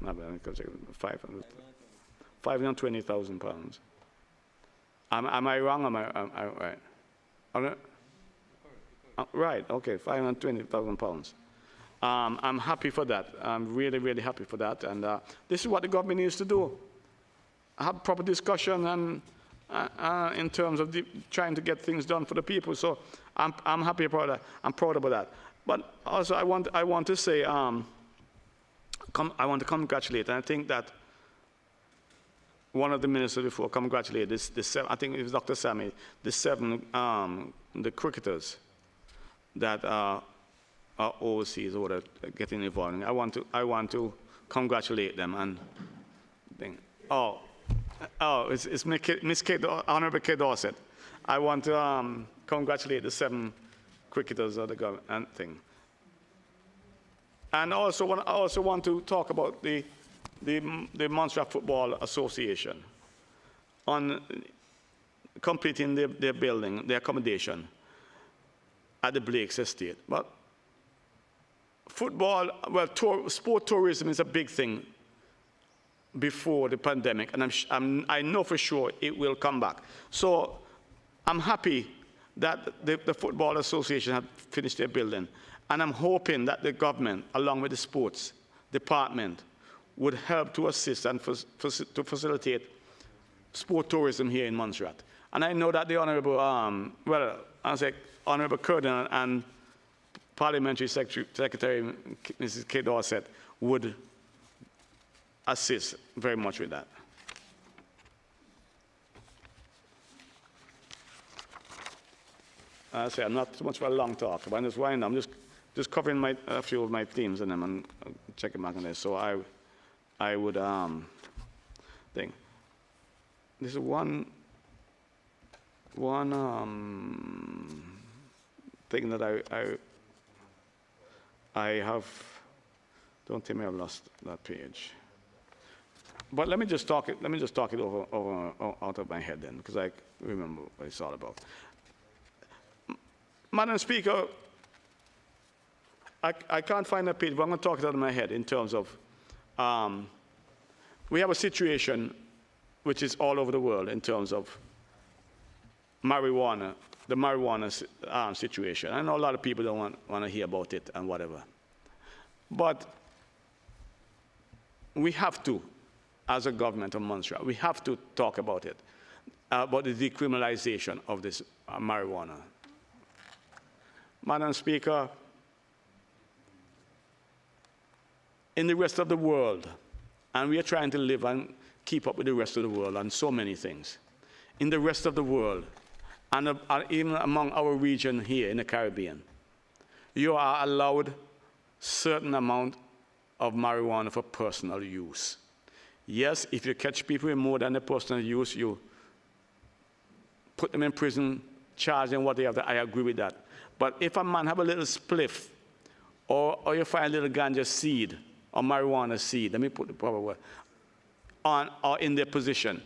Not bad, 520,000 pounds. Am I wrong? Am I right? Right, okay, 520,000 pounds. I'm happy for that. I'm really, really happy for that. And this is what the government needs to do. Have proper discussion and in terms of trying to get things done for the people. So I'm happy about that. I'm proud about that. But also I want to say, I want to congratulate, and I think that one of the ministers before congratulated I think it was Dr. Sammy, the 7 the cricketers that are overseas or whatever, getting involved. I want to congratulate them and think, it's Miss Kate, Honorable Kate Dorset. I want to congratulate the 7 cricketers of the government thing. And I also want to talk about the Montserrat Football Association on completing their building, their accommodation at the Blake's estate. But football, well, sport tourism is a big thing before the pandemic, and I know for sure it will come back. So I'm happy that the Football Association had finished their building, and I'm hoping that the government, along with the sports department, would help to assist and to facilitate sport tourism here in Montserrat. And I know that the Honorable, Honorable Curtin and Parliamentary Secretary Mrs. Kate Dorset would assist very much with that. I say I'm not too much of a long talk, but I'm just winding up. I'm just covering a few of my themes in them and checking back on this. So I would think this is one thing that I have. Don't tell me I've lost that page. But let me just talk it over out of my head then, because I remember what it's all about. Madam Speaker, I can't find that page, but I'm going to talk it out of my head in terms of we have a situation which is all over the world in terms of marijuana, the marijuana situation. I know a lot of people don't want to hear about it and whatever. But we have to, as a government of Montserrat, we have to talk about it, about the decriminalization of this marijuana. Madam Speaker, in the rest of the world, and we are trying to live and keep up with the rest of the world on so many things. In the rest of the world, and even among our region here in the Caribbean, you are allowed certain amount of marijuana for personal use. Yes, if you catch people with more than the personal use, you put them in prison, charge them what they have to, I agree with that. But if a man have a little spliff, or you find a little ganja seed, or marijuana seed, let me put the proper word, on or in their position,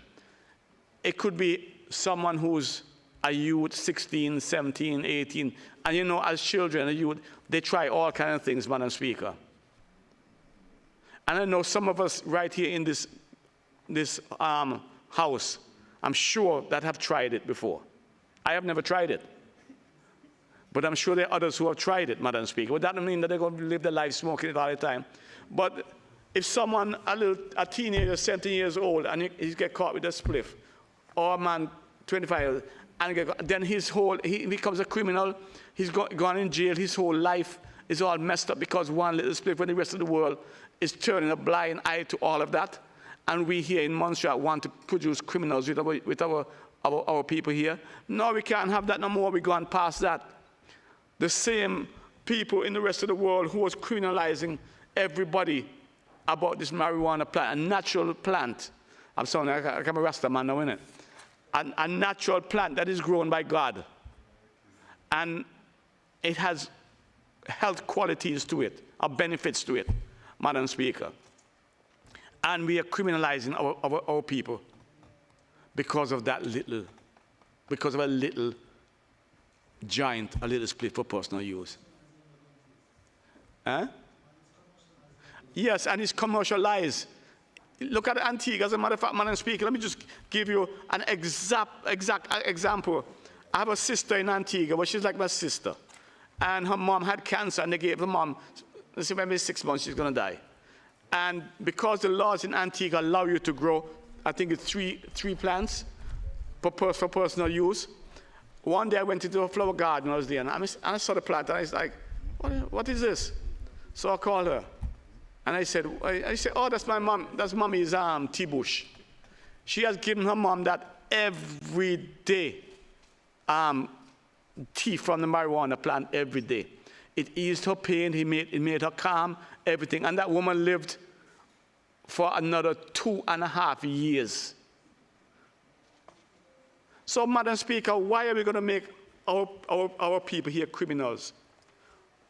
it could be someone who's a youth, 16, 17, 18, and you know, as children, a youth, they try all kinds of things, Madam Speaker. And I know some of us right here in this house, I'm sure that have tried it before. I have never tried it. But I'm sure there are others who have tried it, Madam Speaker. But that doesn't mean that they're going to live their life smoking it all the time. But if someone, a teenager, 17 years old, and he get caught with a spliff, or a man, 25, and then he becomes a criminal, he's gone in jail, his whole life is all messed up because one little spliff, when the rest of the world is turning a blind eye to all of that. And we here in Montserrat want to produce criminals with our people here. No, we can't have that no more. We've gone past that. The same people in the rest of the world who was criminalizing everybody about this marijuana plant, a natural plant. I'm sorry, I'm a Rasta man now, innit? A natural plant that is grown by God. And it has health qualities to it, or benefits to it, Madam Speaker. And we are criminalizing our people because of that little, because of a little giant, a little split for personal use. Huh? Yes, and it's commercialized. Look at Antigua, as a matter of fact, Madam Speaker, let me just give you an exact example. I have a sister in Antigua, but she's like my sister. And her mom had cancer, and they gave the mom, let's say maybe 6 months, she's going to die. And because the laws in Antigua allow you to grow, I think it's three plants for personal use. One day I went into a flower garden, I was there, and I saw the plant, and I was like, what is this? So I called her. And I said, oh, that's my mom, that's mommy's tea bush. She has given her mom that every day, tea from the marijuana plant every day. It eased her pain, it made her calm, everything. And that woman lived for another 2.5 years. So, Madam Speaker, why are we going to make our people here criminals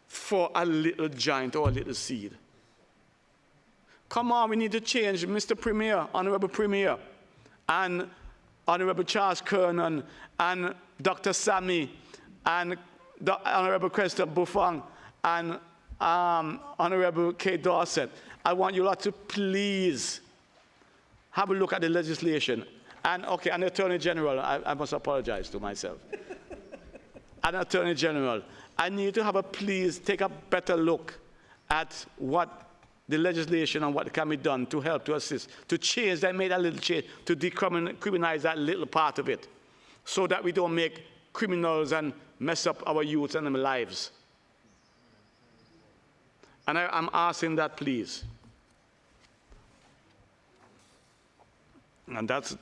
for a little giant or a little seed? Come on, we need to change. Mr. Premier, Honorable Premier, and Honorable Charles Kernan, and Dr. Sami, and Honorable Crystal Buffon, and Honorable Kate Dorset. I want you lot to please have a look at the legislation. And okay, an Attorney General, I must apologize to myself. An Attorney General, I need to have a please take a better look at what the legislation and what can be done to help, to assist, to change that, make that little change, to decriminalize that little part of it, so that we don't make criminals and mess up our youth and their lives. And I'm asking that, please. And that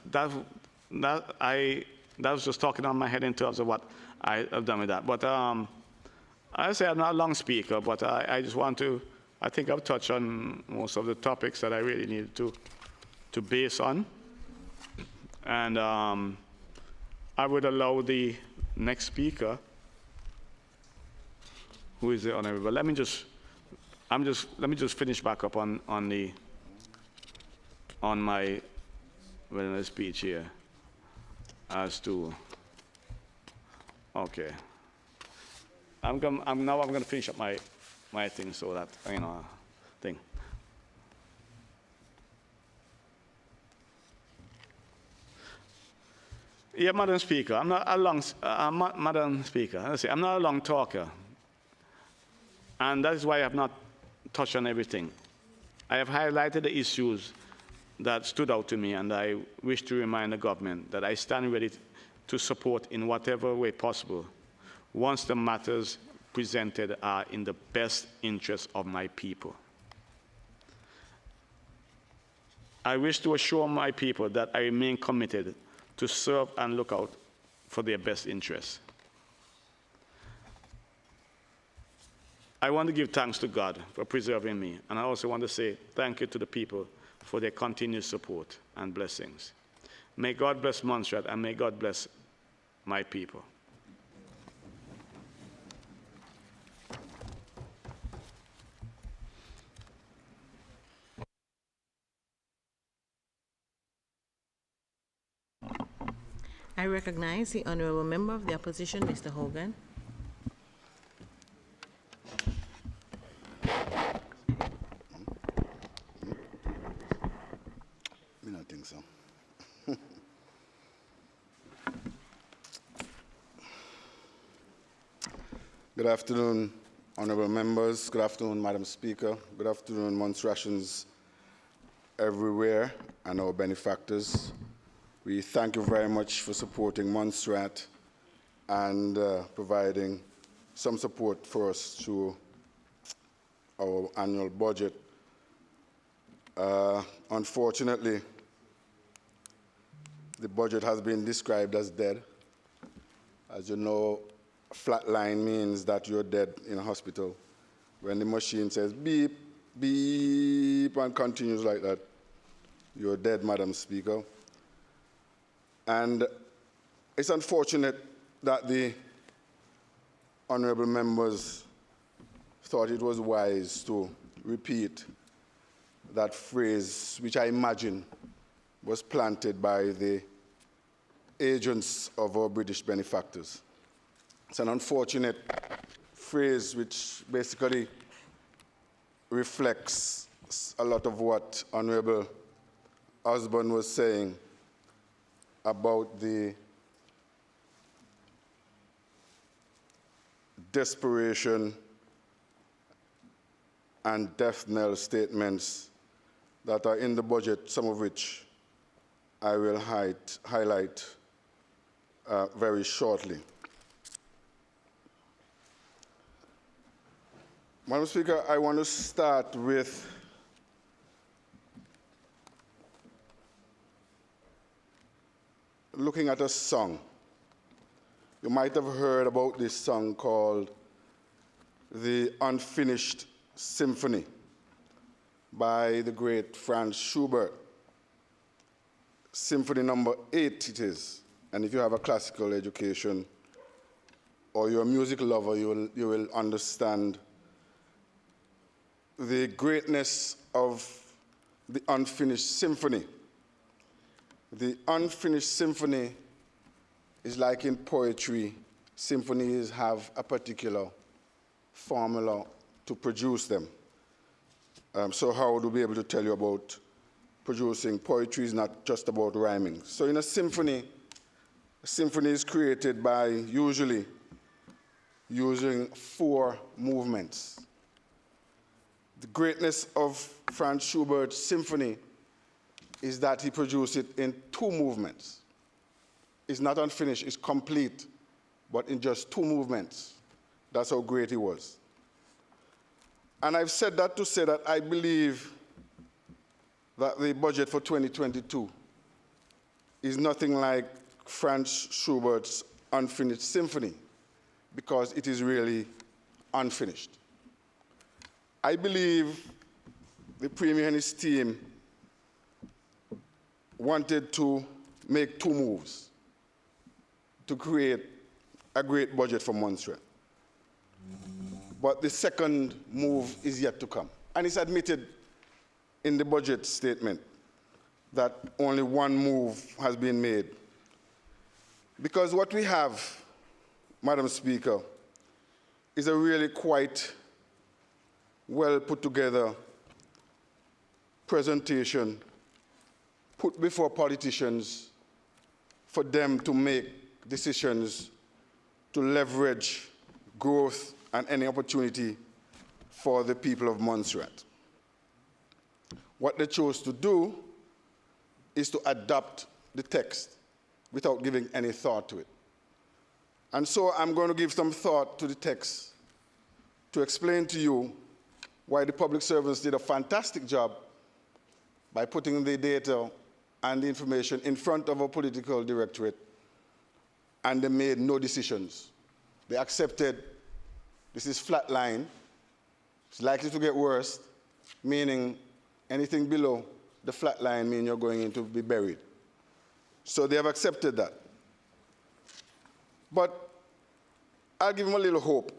was just talking on my head in terms of what I have done with that. But I say I'm not a long speaker, but I just want to, I think I've touched on most of the topics that I really needed to base on. And I would allow the next speaker, who is the Honorable. Let me just finish back up on my speech here as to, okay. I'm going to finish up my thing so that, thing. Yeah, Madam Speaker, I'm not a long, Madam Speaker, I'm not a long talker. And that is why I have not touched on everything. I have highlighted the issues that stood out to me, and I wish to remind the government that I stand ready to support in whatever way possible once the matters presented are in the best interest of my people. I wish to assure my people that I remain committed to serve and look out for their best interests. I want to give thanks to God for preserving me, and I also want to say thank you to the people for their continued support and blessings. May God bless Montserrat, and may God bless my people. I recognize the Honorable Member of the Opposition, Mr. Hogan. I don't think so. Good afternoon, honorable members. Good afternoon, Madam Speaker. Good afternoon, Montserratians everywhere and our benefactors. We thank you very much for supporting Montserrat and providing some support for us through our annual budget. Unfortunately, the budget has been described as dead. As you know, flatline means that you're dead in a hospital. When the machine says beep, beep, and continues like that, you're dead, Madam Speaker. And it's unfortunate that the honorable members thought it was wise to repeat that phrase, which I imagine was planted by the agents of our British benefactors. It's an unfortunate phrase which basically reflects a lot of what Honorable Osborne was saying about the desperation and death knell statements that are in the budget, some of which I will highlight very shortly. Madam Speaker, I want to start with looking at a song. You might have heard about this song called the Unfinished Symphony by the great Franz Schubert. Symphony number 8 it is. And if you have a classical education or you're a music lover, you will understand the greatness of the Unfinished Symphony. The Unfinished Symphony is like in poetry. Symphonies have a particular formula to produce them. So Howard will be able to tell you about producing. Poetry is not just about rhyming. So in a symphony is created by usually using 4 movements. The greatness of Franz Schubert's symphony is that he produced it in 2 movements. It's not unfinished, it's complete, but in just 2 movements. That's how great he was. And I've said that to say that I believe that the budget for 2022 is nothing like Franz Schubert's Unfinished Symphony, because it is really unfinished. I believe the Premier and his team wanted to make 2 moves to create a great budget for Montserrat. But the second move is yet to come. And it's admitted in the budget statement that only 1 move has been made. Because what we have, Madam Speaker, is a really quite well put together presentation put before politicians for them to make decisions to leverage growth and any opportunity for the people of Montserrat. What they chose to do is to adopt the text without giving any thought to it. And so I'm going to give some thought to the text to explain to you why the public servants did a fantastic job by putting the data and the information in front of a political directorate, and they made no decisions. They accepted this is flat line, it's likely to get worse, meaning anything below the flat line means you're going to be buried. So they have accepted that. But I'll give him a little hope.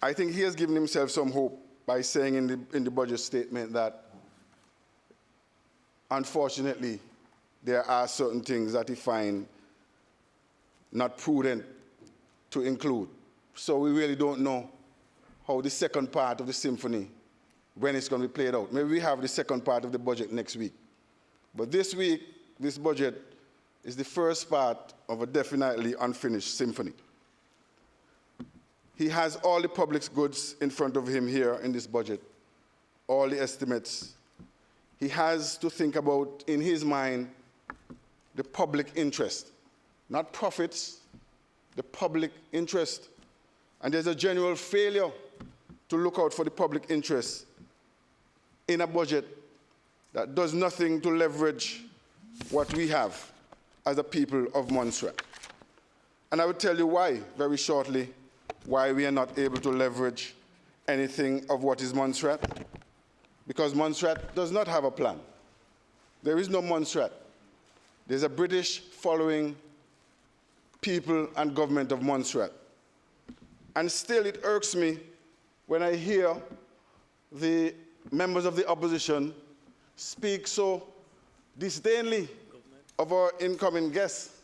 I think he has given himself some hope by saying in the budget statement that, unfortunately, there are certain things that he finds not prudent to include. So we really don't know how the second part of the symphony, when it's going to be played out. Maybe we have the second part of the budget next week. But this week, this budget is the first part of a definitely unfinished symphony. He has all the public goods in front of him here in this budget, all the estimates. He has to think about, in his mind, the public interest, not profits, the public interest. And there's a general failure to look out for the public interest in a budget that does nothing to leverage what we have as a people of Montserrat. And I will tell you why, very shortly, why we are not able to leverage anything of what is Montserrat. Because Montserrat does not have a plan. There is no Montserrat. There's a British following people and government of Montserrat. And still it irks me when I hear the members of the opposition speak so disdainly of our incoming guests.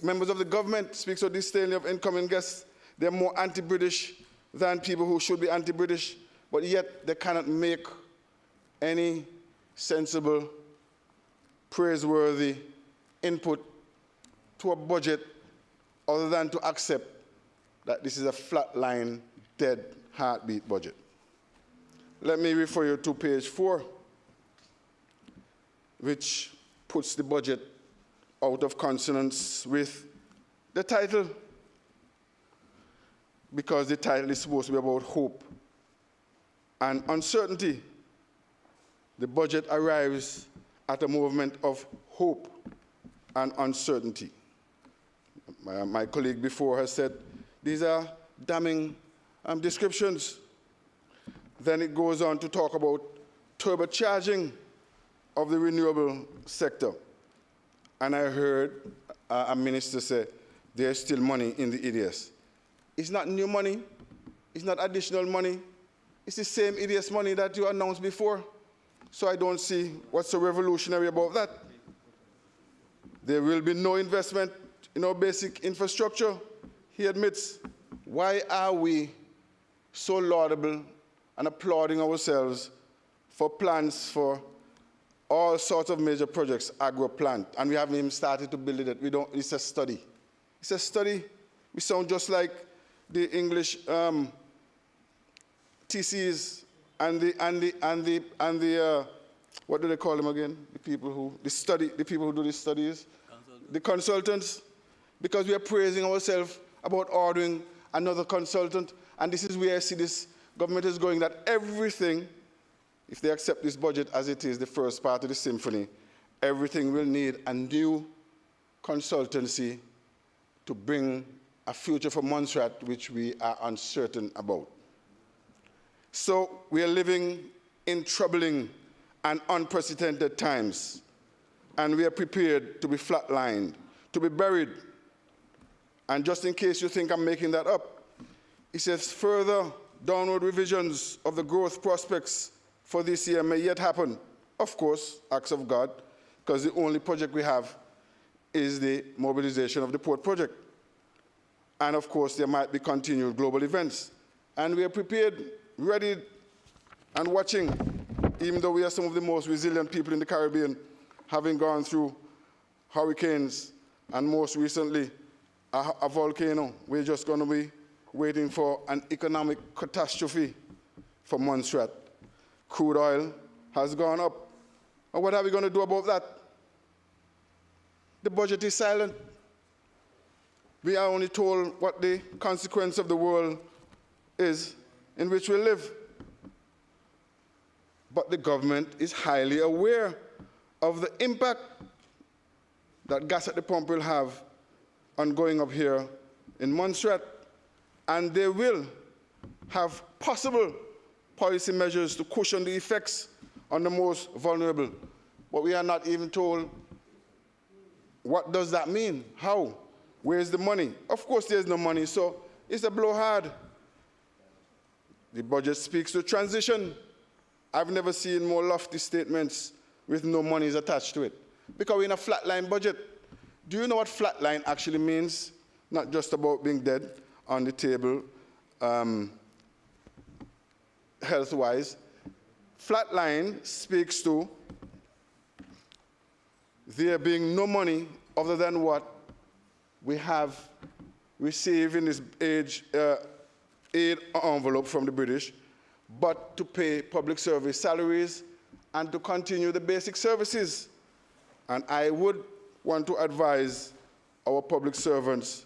Members of the government speak so disdainly of incoming guests. They're more anti-British than people who should be anti-British, but yet they cannot make any sensible, praiseworthy input to a budget other than to accept that this is a flatline, dead heartbeat budget. Let me refer you to page 4, which puts the budget out of consonance with the title, because the title is supposed to be about hope and uncertainty. The budget arrives at a moment of hope and uncertainty. My colleague before has said these are damning descriptions. Then it goes on to talk about turbocharging of the renewable sector. And I heard a minister say there's still money in the EDS. It's not new money. It's not additional money. It's the same EDS money that you announced before. So I don't see what's so revolutionary about that. There will be no investment in our basic infrastructure, he admits. Why are we so laudable and applauding ourselves for plans for all sorts of major projects, agro plant, and we haven't even started to build it? It's a study. It's a study. We sound just like the English TCs and the what do they call them again? The people who do these studies, the consultants, because we are praising ourselves about ordering another consultant, and this is where I see this government is going, that everything, if they accept this budget as it is, the first part of the symphony, everything will need a new consultancy to bring a future for Montserrat, which we are uncertain about. So we are living in troubling and unprecedented times, and we are prepared to be flatlined, to be buried. And just in case you think I'm making that up, it says further downward revisions of the growth prospects for this year may yet happen. Of course, acts of God, because the only project we have is the mobilization of the port project. And of course, there might be continued global events. And we are prepared, ready, and watching, even though we are some of the most resilient people in the Caribbean, having gone through hurricanes and most recently a volcano. We're just going to be waiting for an economic catastrophe for Montserrat. Crude oil has gone up. And what are we going to do about that? The budget is silent. We are only told what the consequence of the world is in which we live. But the government is highly aware of the impact that gas at the pump will have on going up here in Montserrat, and they will have possible policy measures to cushion the effects on the most vulnerable. But we are not even told what does that mean, how, where's the money? Of course there's no money, so it's a blowhard. The budget speaks to transition. I've never seen more lofty statements with no monies attached to it, because we're in a flatline budget. Do you know what flatline actually means? Not just about being dead on the table, health-wise. Flatline speaks to there being no money other than what we have received in this aid envelope from the British, but to pay public service salaries and to continue the basic services. And I would want to advise our public servants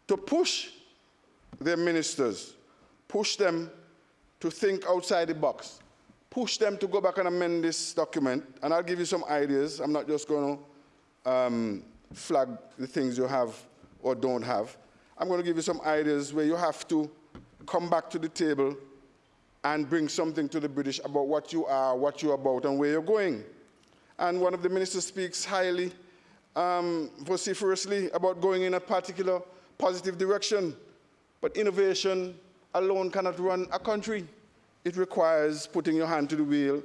to push their ministers, push them to think outside the box, push them to go back and amend this document. And I'll give you some ideas. I'm not just going to flag the things you have or don't have. I'm going to give you some ideas where you have to come back to the table and bring something to the British about what you are, what you're about, and where you're going. And one of the ministers speaks highly, vociferously about going in a particular positive direction. But innovation alone cannot run a country. It requires putting your hand to the wheel.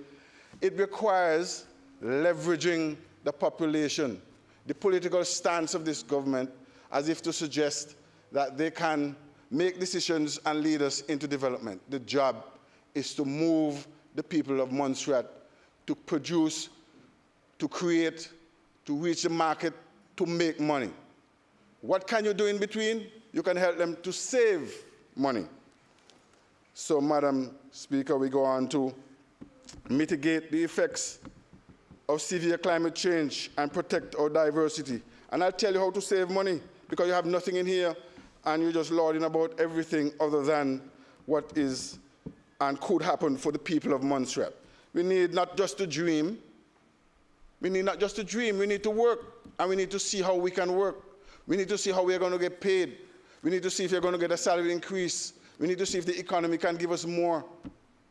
It requires leveraging the population. The political stance of this government as if to suggest that they can make decisions and lead us into development. The job is to move the people of Montserrat to produce, to create, to reach the market, to make money. What can you do in between? You can help them to save money. So, Madam Speaker, we go on to mitigate the effects of severe climate change and protect our diversity. And I'll tell you how to save money, because you have nothing in here and you're just lauding about everything other than what is and could happen for the people of Montserrat. We need not just to dream. We need not just to dream. We need to work, and we need to see how we can work. We need to see how we're going to get paid. We need to see if you're going to get a salary increase. We need to see if the economy can give us more.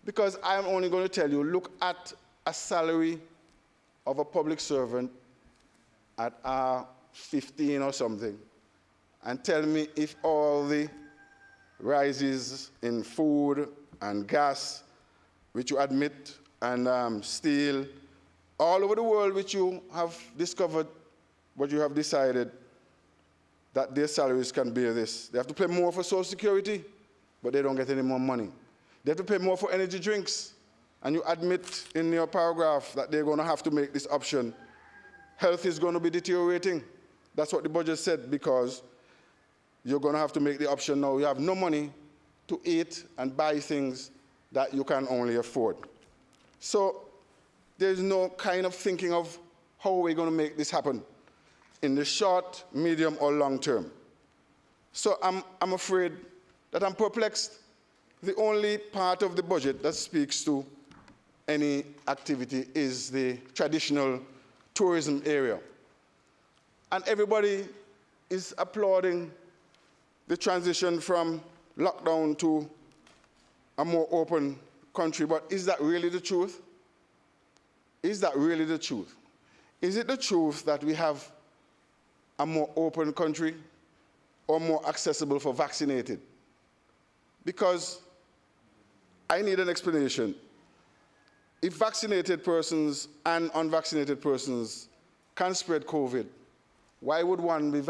Because I'm only going to tell you, look at a salary of a public servant at 15 or something, and tell me if all the rises in food and gas, which you admit, and steel, all over the world which you have discovered, what you have decided, that their salaries can bear this. They have to pay more for Social Security, but they don't get any more money. They have to pay more for energy drinks, and you admit in your paragraph that they're going to have to make this option. Health is going to be deteriorating. That's what the budget said, because you're going to have to make the option now. You have no money to eat and buy things that you can only afford. So there's no kind of thinking of how we're going to make this happen in the short, medium, or long term. So I'm afraid that I'm perplexed. The only part of the budget that speaks to any activity is the traditional tourism area. And everybody is applauding the transition from lockdown to a more open country, but is that really the truth? Is that really the truth? Is it the truth that we have a more open country or more accessible for vaccinated? Because I need an explanation. If vaccinated persons and unvaccinated persons can spread COVID, why would one be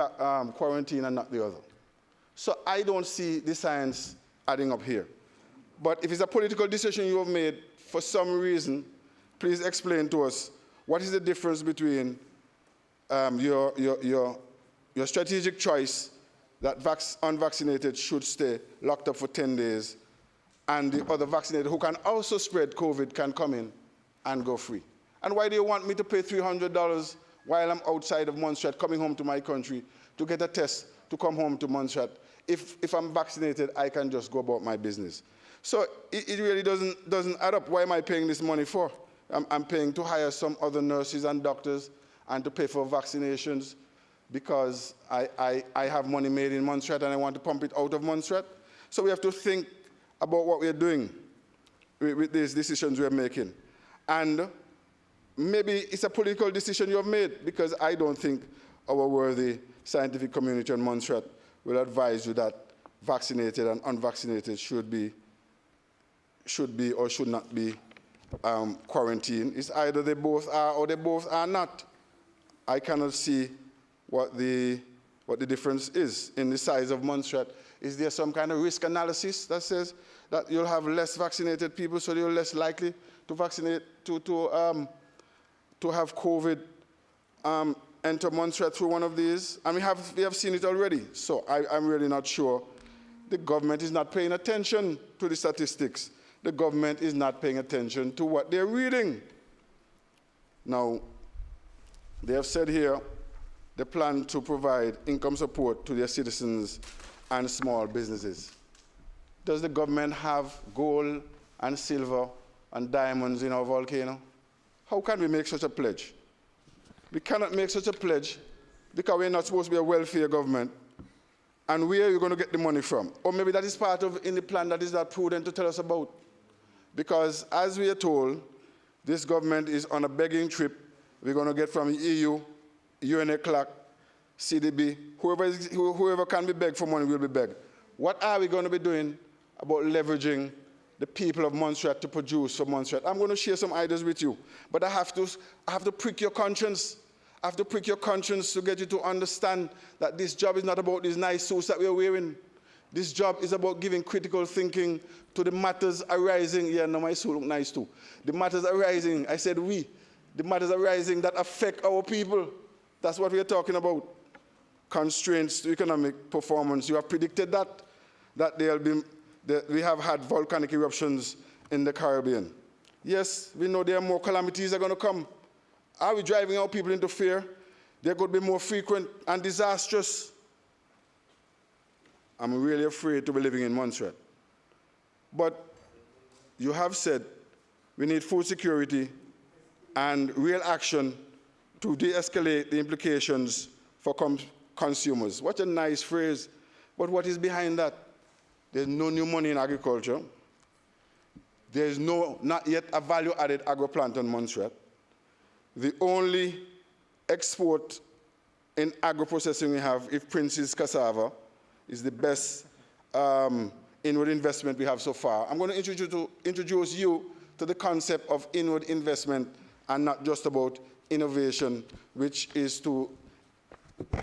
quarantined and not the other? So I don't see the science adding up here. But if it's a political decision you have made for some reason, please explain to us what is the difference between your strategic choice that unvaccinated should stay locked up for 10 days, and the other vaccinated who can also spread COVID can come in and go free. And why do you want me to pay $300 while I'm outside of Montserrat, coming home to my country to get a test to come home to Montserrat? If I'm vaccinated, I can just go about my business. So it really doesn't add up. Why am I paying this money for? I'm paying to hire some other nurses and doctors and to pay for vaccinations because I have money made in Montserrat and I want to pump it out of Montserrat. So we have to think about what we're doing with these decisions we're making. And maybe it's a political decision you have made, because I don't think our worthy scientific community in Montserrat will advise you that vaccinated and unvaccinated should be or should not be quarantined. It's either they both are or they both are not. I cannot see what the difference is in the size of Montserrat. Is there some kind of risk analysis that says that you'll have less vaccinated people, so you're less likely to vaccinate to have COVID enter Montserrat through one of these? And we have seen it already. So I'm really not sure. The government is not paying attention to the statistics. The government is not paying attention to what they're reading. Now, they have said here they plan to provide income support to their citizens and small businesses. Does the government have gold and silver and diamonds in our volcano? How can we make such a pledge? We cannot make such a pledge because we're not supposed to be a welfare government. And where are you going to get the money from? Or maybe that is part of in the plan that is not prudent to tell us about. Because as we are told, this government is on a begging trip. We're going to get from EU, UNECLAC, CDB, whoever can be begged for money will be begged. What are we going to be doing about leveraging the people of Montserrat to produce for Montserrat? I'm going to share some ideas with you, but I have to prick your conscience. I have to prick your conscience to get you to understand that this job is not about these nice suits that we're wearing. This job is about giving critical thinking to the matters arising. Yeah, no, my suit look nice too. The matters arising, I said we, the matters arising that affect our people. That's what we are talking about. Constraints to economic performance. You have predicted that we have had volcanic eruptions in the Caribbean. Yes, we know there are more calamities that are going to come. Are we driving our people into fear? They're going to be more frequent and disastrous. I'm really afraid to be living in Montserrat. But you have said we need food security and real action to de-escalate the implications for consumers. What a nice phrase. But what is behind that? There's no new money in agriculture. There's not yet a value-added agro plant on Montserrat. The only export in agro-processing we have, if Prince's cassava, is the best inward investment we have so far. I'm going to introduce you to the concept of inward investment and not just about innovation, which is to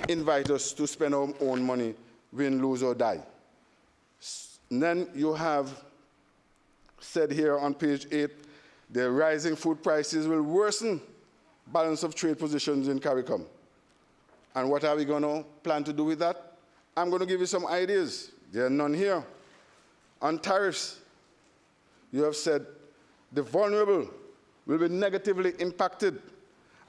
invite us to spend our own money, win, lose, or die. And then you have said here on page 8, the rising food prices will worsen balance of trade positions in CARICOM. And what are we going to plan to do with that? I'm going to give you some ideas. There are none here. On tariffs, you have said the vulnerable will be negatively impacted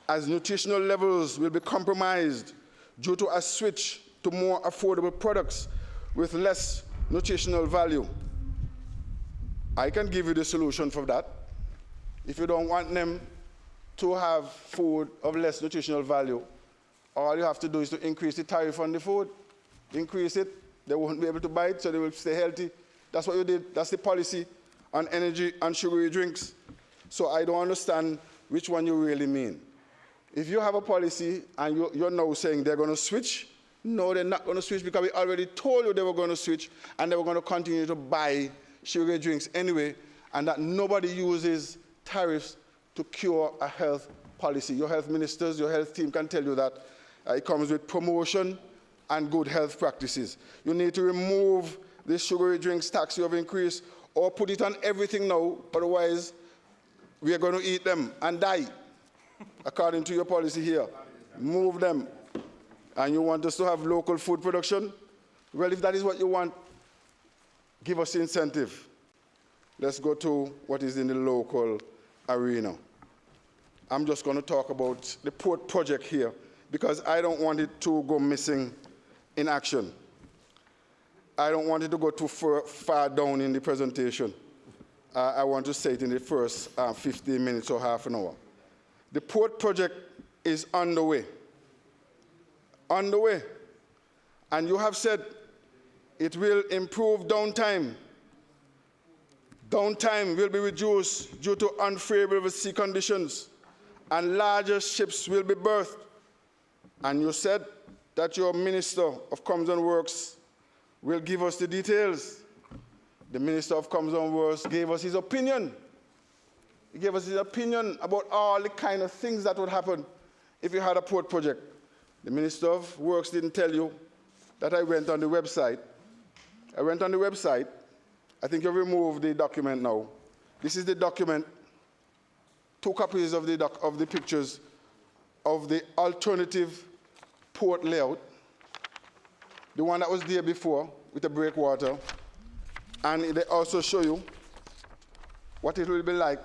as nutritional levels will be compromised due to a switch to more affordable products with less nutritional value. I can give you the solution for that. If you don't want them to have food of less nutritional value, all you have to do is to increase the tariff on the food. Increase it, they won't be able to buy it, so they will stay healthy. That's what you did. That's the policy on energy and sugary drinks. So I don't understand which one you really mean. If you have a policy and you're now saying they're going to switch, no, they're not going to switch because we already told you they were going to switch and they were going to continue to buy sugary drinks anyway, and that nobody uses tariffs to cure a health policy. Your health ministers, your health team can tell you that it comes with promotion and good health practices. You need to remove the sugary drinks tax you have increased or put it on everything now, otherwise we are going to eat them and die, according to your policy here. Move them. And you want us to have local food production? Well, if that is what you want, give us incentive. Let's go to what is in the local arena. I'm just going to talk about the port project here because I don't want it to go missing in action. I don't want it to go too far down in the presentation. I want to say it in the first 15 minutes or half an hour. The port project is underway. Underway. And you have said it will improve downtime. Downtime will be reduced due to unfavorable sea conditions, and larger ships will be berthed. And you said that your Minister of Commons and Works will give us the details. The Minister of Commons and Works gave us his opinion. He gave us his opinion about all the kind of things that would happen if you had a port project. The Minister of Works didn't tell you that I went on the website. I went on the website. I think you've removed the document now. This is the document, 2 copies of the pictures of the alternative port layout, the one that was there before with the breakwater, and they also show you what it will be like.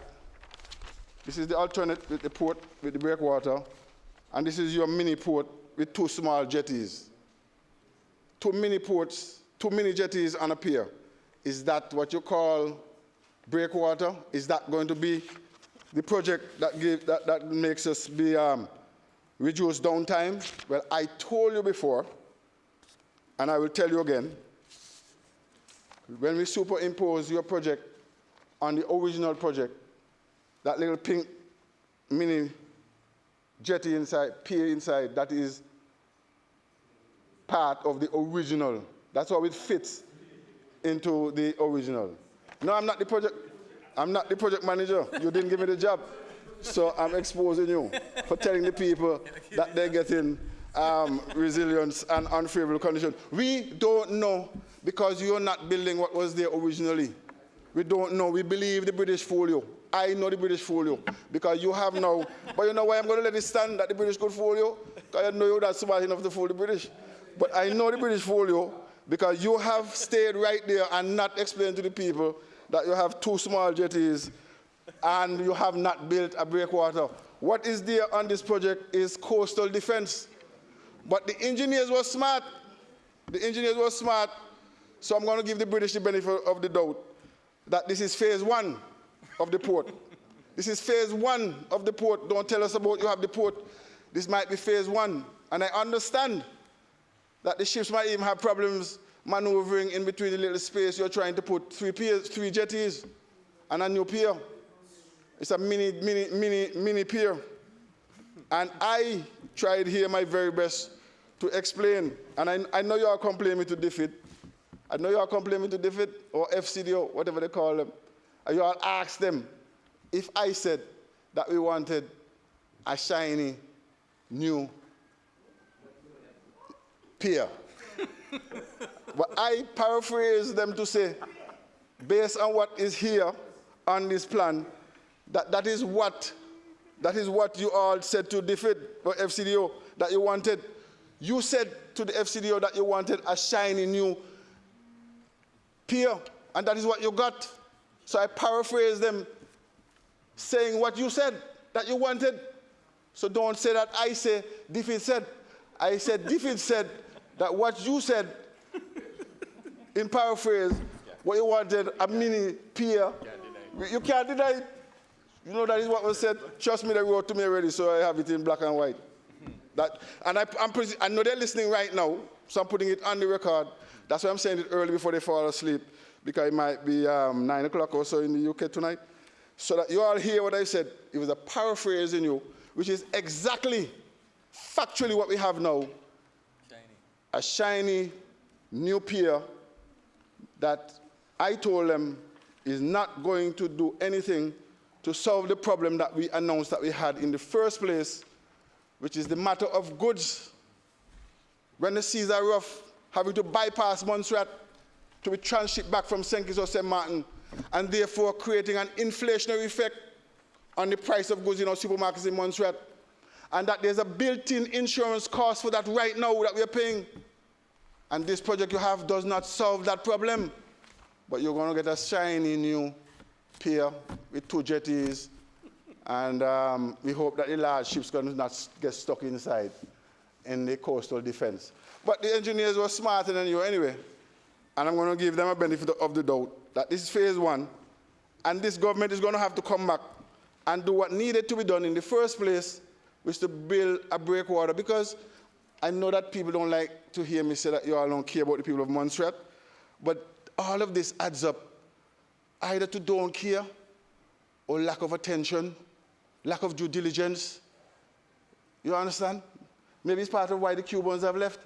This is the alternate with the port with the breakwater, and this is your mini port with 2 small jetties. 2 mini ports, 2 mini jetties on a pier. Is that what you call breakwater? Is that going to be the project that makes us be reduce downtime? Well, I told you before, and I will tell you again, when we superimpose your project on the original project, that little pink mini jetty inside, pier inside, that is part of the original. That's how it fits into the original. No, I'm not the project manager. You didn't give me the job. So I'm exposing you for telling the people that they're getting resilience and unfavorable conditions. We don't know because you're not building what was there originally. We don't know. We believe the British fool you. I know the British fool you because you have now. But you know why I'm going to let it stand that the British could fool you? Because I know you're not smart enough to fool the British. But I know the British fool you because you have stayed right there and not explained to the people that you have 2 small jetties and you have not built a breakwater. What is there on this project is coastal defense. But the engineers were smart. The engineers were smart. So I'm going to give the British the benefit of the doubt that this is phase 1 of the port. This is phase 1 of the port. Don't tell us about you have the port. This might be phase 1. And I understand that the ships might even have problems, maneuvering in between the little space you're trying to put three jetties and a new pier. It's a mini pier. And I tried here my very best to explain, and I know you are complaining to DFID. I know you are complaining to DFID or FCDO, whatever they call them. And you all asked them if I said that we wanted a shiny new pier. But I paraphrase them to say, based on what is here on this plan, that is what you all said to DFID or FCDO that you wanted. You said to the FCDO that you wanted a shiny new pier, and that is what you got. So I paraphrase them saying what you said that you wanted. So don't say that I say DFID said. I said DFID said that what you said, in paraphrase, what you wanted, a mini pier. You can't deny it. You know that is what was said. Trust me, they wrote to me already, so I have it in black and white. I know they're listening right now, so I'm putting it on the record. That's why I'm saying it early before they fall asleep, because it might be 9 o'clock or so in the UK tonight. So that you all hear what I said. It was a paraphrase in you, which is exactly, factually what we have now. A shiny new pier that I told them is not going to do anything to solve the problem that we announced that we had in the first place, which is the matter of goods. When the seas are rough, having to bypass Montserrat to be transshipped back from St. Kitts or St. Martin, and therefore creating an inflationary effect on the price of goods in our supermarkets in Montserrat, and that there's a built-in insurance cost for that right now that we're paying. And this project you have does not solve that problem. But you're going to get a shiny new pier with 2 jetties, and we hope that the large ships going to not get stuck inside in the coastal defense. But the engineers were smarter than you anyway, and I'm going to give them a benefit of the doubt that this is phase 1, and this government is going to have to come back and do what needed to be done in the first place, which is to build a breakwater, because I know that people don't like to hear me say that you all don't care about the people of Montserrat, but all of this adds up either to don't care or lack of attention, lack of due diligence. You understand? Maybe it's part of why the Cubans have left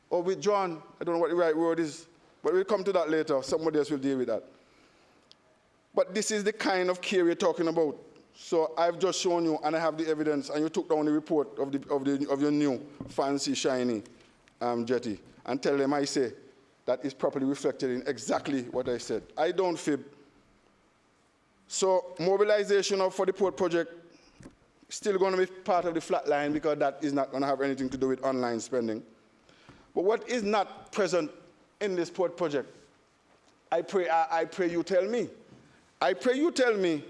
or withdrawn. I don't know what the right word is, but we'll come to that later. Somebody else will deal with that. But this is the kind of care you're talking about. So I've just shown you, and I have the evidence, and you took down the report of your new fancy, shiny jetty, and tell them I say that is properly reflected in exactly what I said. I don't fib. So mobilization for the port project still going to be part of the flat line, because that is not going to have anything to do with online spending. But what is not present in this port project, I pray you tell me. I pray you tell me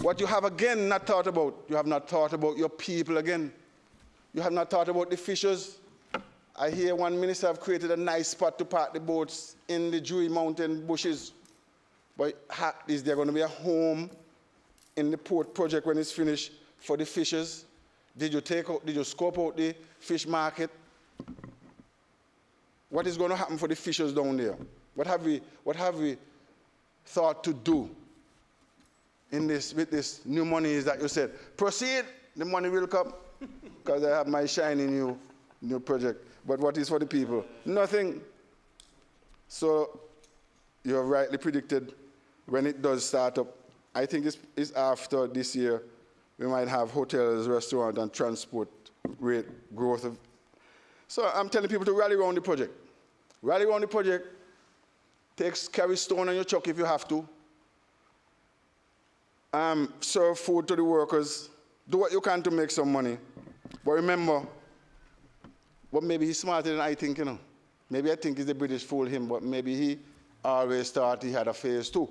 what you have again not thought about. You have not thought about your people again. You have not thought about the fishers. I hear one minister have created a nice spot to park the boats in the Dewey Mountain bushes. But is there going to be a home in the port project when it's finished for the fishers? Did you scope out the fish market? What is going to happen for the fishers down there? What have we thought to do in this, with this new money is that you said, proceed, the money will come, because I have my shiny new project. But what is for the people? Nothing. So you have rightly predicted when it does start up. I think it's after this year, we might have hotels, restaurants, and transport rate growth. So I'm telling people to rally around the project. Rally around the project. Carry stone on your truck if you have to. Serve food to the workers. Do what you can to make some money. But remember, but maybe he's smarter than I think, you know. Maybe I think it's the British fool him, but maybe he always thought he had a phase 2.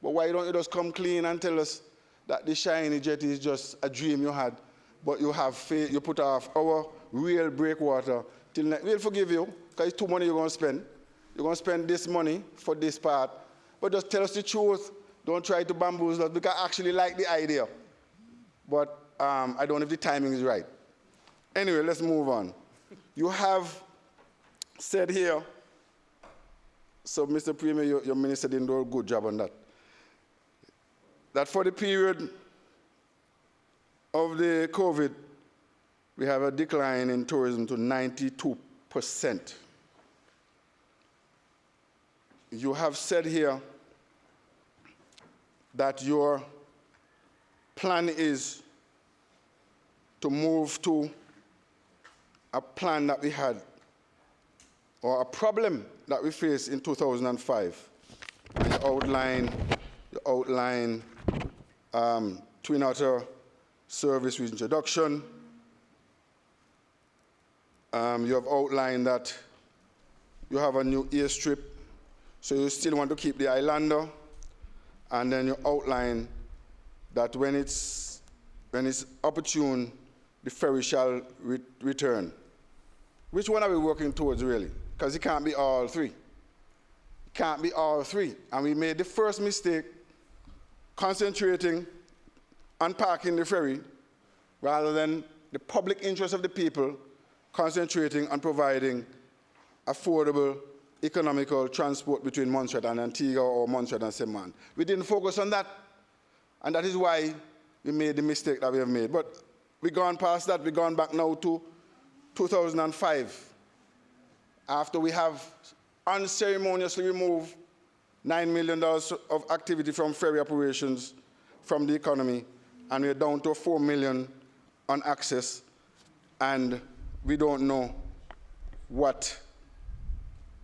But why don't you just come clean and tell us that the shiny jetty is just a dream you had, but you have faith, you put off our real breakwater till next. We'll forgive you, because it's too money you're going to spend. You're going to spend this money for this part, but just tell us the truth. Don't try to bamboozle us, because I actually like the idea. But I don't know if the timing is right. Anyway, let's move on. You have said here So, Mr. Premier, your minister didn't do a good job on that. That for the period of the COVID, we have a decline in tourism to 92%. You have said here that your plan is to move to a plan that we had, or a problem that we faced in 2005. And you outline Twin Otter service reintroduction. You have outlined that you have a new airstrip, so you still want to keep the Islander, and then you outline that when it's opportune, the ferry shall return. Which one are we working towards, really? Because it can't be all three. It can't be all three. And we made the first mistake concentrating on parking the ferry rather than the public interest of the people concentrating on providing affordable, economical transport between Montserrat and Antigua or Montserrat and St. Martin. We didn't focus on that, and that is why we made the mistake that we have made. But we've gone past that. We've gone back now to 2005, after we have unceremoniously removed $9 million of activity from ferry operations from the economy, and we're down to $4 million on access, and we don't know what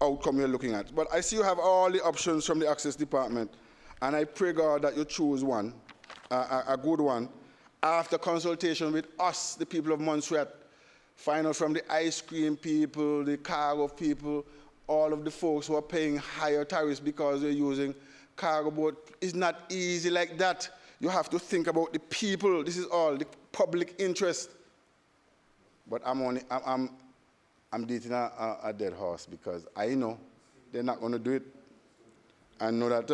outcome you're looking at. But I see you have all the options from the Access Department, and I pray, God, that you choose one, a good one, after consultation with us, the people of Montserrat, find out from the ice cream people, the cargo people, all of the folks who are paying higher tariffs because they're using cargo boat. It's not easy like that. You have to think about the people. This is all the public interest. But I'm dating a dead horse, because I know they're not going to do it. I know that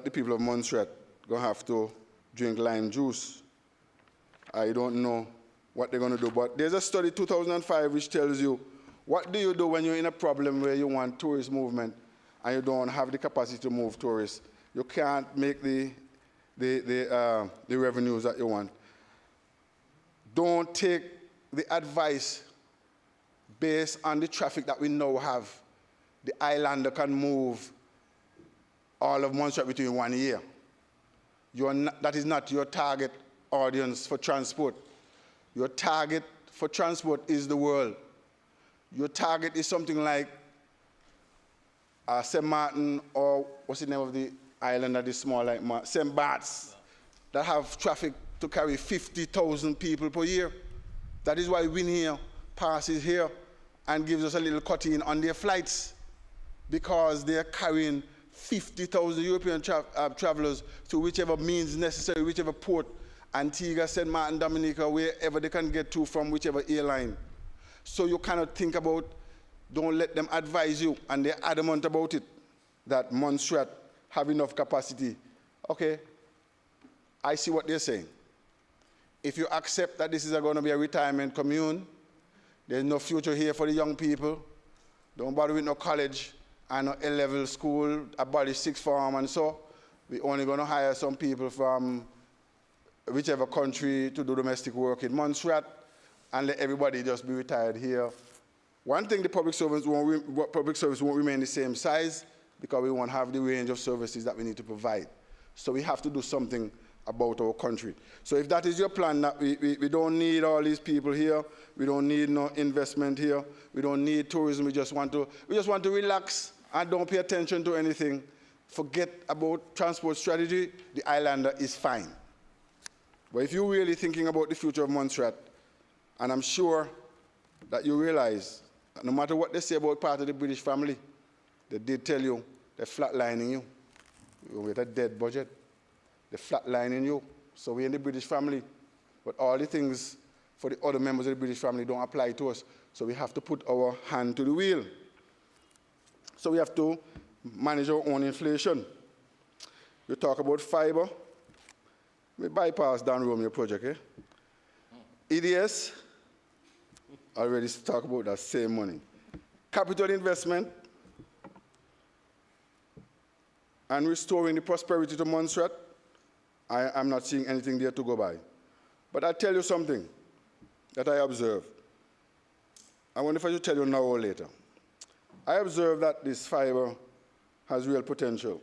the people of Montserrat are going to have to drink lime juice. I don't know what they're going to do, but there's a study 2005 which tells you what do you do when you're in a problem where you want tourist movement and you don't have the capacity to move tourists. You can't make the revenues that you want. Don't take the advice based on the traffic that we now have. The Islander can move all of Montserrat between 1 year. That is not your target audience for transport. Your target for transport is the world. Your target is something like St. Martin, or what's the name of the island that is small like St. Bart's, that have traffic to carry 50,000 people per year. That is why Win here passes here and gives us a little cut-in on their flights, because they're carrying 50,000 European travelers to whichever means necessary, whichever port, Antigua, St. Martin, Dominica, wherever they can get to from whichever airline. So you cannot think about, don't let them advise you, and they're adamant about it, that Montserrat have enough capacity. Okay, I see what they're saying. If you accept that this is going to be a retirement commune, there's no future here for the young people, don't bother with no college and no A-level school, abolish sixth form, and so we're only going to hire some people from whichever country to do domestic work in Montserrat, and let everybody just be retired here. One thing, the public service won't remain the same size, because we won't have the range of services that we need to provide. So we have to do something about our country. So if that is your plan, that we don't need all these people here, we don't need no investment here, we don't need tourism, we just want to relax and don't pay attention to anything. Forget about transport strategy, the Islander is fine. But if you're really thinking about the future of Montserrat, and I'm sure that you realize that no matter what they say about part of the British family, they did tell you they're flatlining you. With a dead budget, they're flatlining you. So we're in the British family, but all the things for the other members of the British family don't apply to us. So we have to put our hand to the wheel. So we have to manage our own inflation. You talk about fiber. We bypass Dan Romeo project, eh? EDS, already talk about that same money. Capital investment, and restoring the prosperity to Montserrat, I'm not seeing anything there to go by. But I'll tell you something that I observed. I wonder if I should tell you now or later. I observed that this fiber has real potential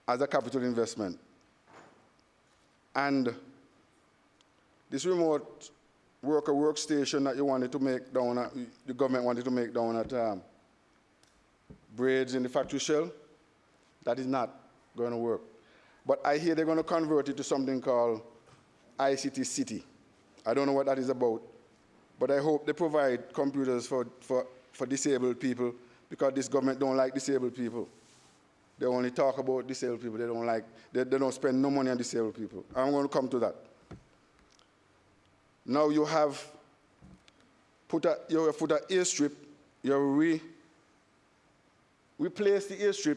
as a capital investment. And this remote worker workstation that you wanted to make down at, the government wanted to make down at Braids in the factory shell, that is not going to work. But I hear they're going to convert it to something called ICT City. I don't know what that is about, but I hope they provide computers for disabled people, because this government don't like disabled people. They only talk about disabled people. They don't like, they don't spend no money on disabled people. I'm going to come to that. Now you have put an airstrip, you replace the airstrip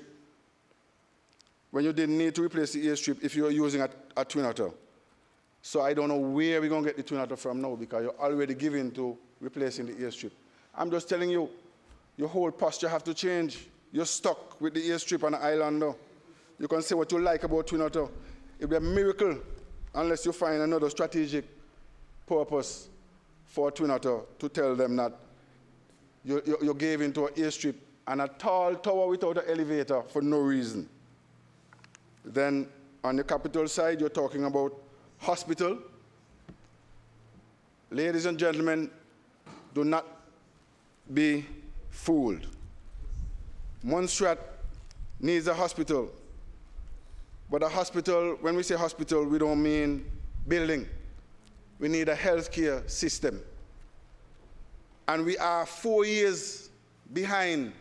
when you didn't need to replace the airstrip if you're using a twin otter. So I don't know where we're going to get the twin otter from now, because you're already giving to replacing the airstrip. I'm just telling you, your whole posture have to change. You're stuck with the airstrip on the island now. You can say what you like about twin otter. It'll be a miracle unless you find another strategic purpose for twin otter to tell them that you gave into an airstrip and a tall tower without an elevator for no reason. Then on the capital side, you're talking about hospital. Ladies and gentlemen, do not be fooled. Montserrat needs a hospital. But a hospital, when we say hospital, we don't mean building. We need a healthcare system. And we are 4 years behind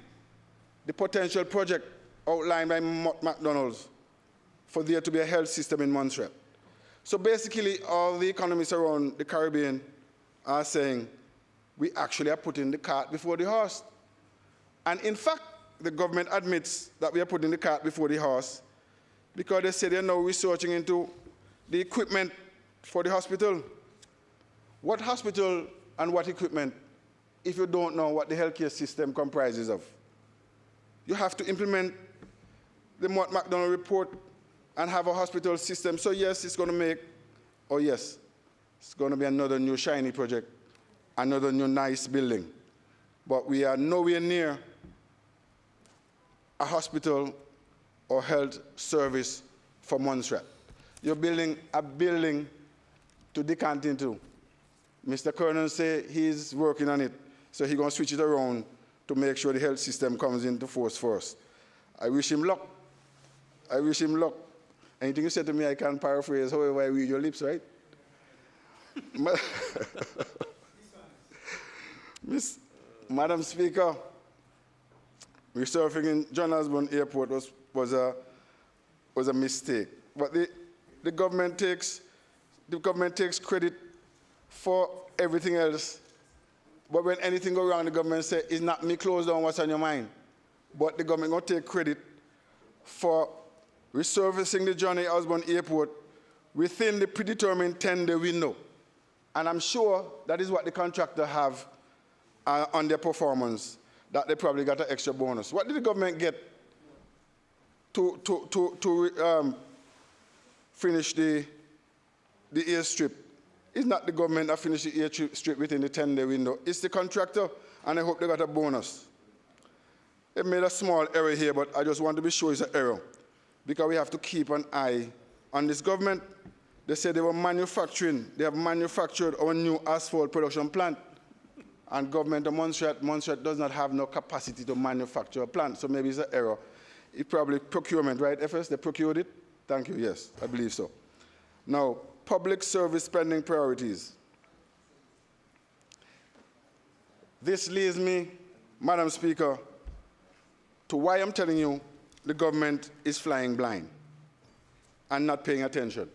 the potential project outlined by McDonald's for there to be a health system in Montserrat. So basically, all the economists around the Caribbean are saying, we actually are putting the cart before the horse. And in fact, the government admits that we are putting the cart before the horse, because they say they're now researching into the equipment for the hospital. What hospital and what equipment if you don't know what the healthcare system comprises of? You have to implement the McDonald report and have a hospital system. So yes, it's going to make, oh yes, it's going to be another new shiny project, another new nice building. But we are nowhere near a hospital or health service for Montserrat. You're building a building to decant into. Mr. Kernan said he's working on it, so he's going to switch it around to make sure the health system comes into force first. I wish him luck. I wish him luck. Anything you said to me, I can paraphrase however I read your lips, right? Madam Speaker, resurfacing in John Osborne Airport was a mistake. But the government takes credit for everything else. But when anything goes wrong, the government says, it's not me, close down what's on your mind. But the government will take credit for resurfacing the John A. Osborne Airport within the predetermined 10-day window. And I'm sure that is what the contractor have on their performance, that they probably got an extra bonus. What did the government get to finish the airstrip? It's not the government that finished the airstrip within the 10-day window. It's the contractor, and I hope they got a bonus. They made a small error here, but I just want to be sure it's an error, because we have to keep an eye on this government. They said they were manufacturing. They have manufactured our new asphalt production plant. And government of Montserrat does not have no capacity to manufacture a plant, so maybe it's an error. It's probably procurement, right, FS? They procured it? Thank you, yes, I believe so. Now, public service spending priorities. This leads me, Madam Speaker, to why I'm telling you the government is flying blind and not paying attention.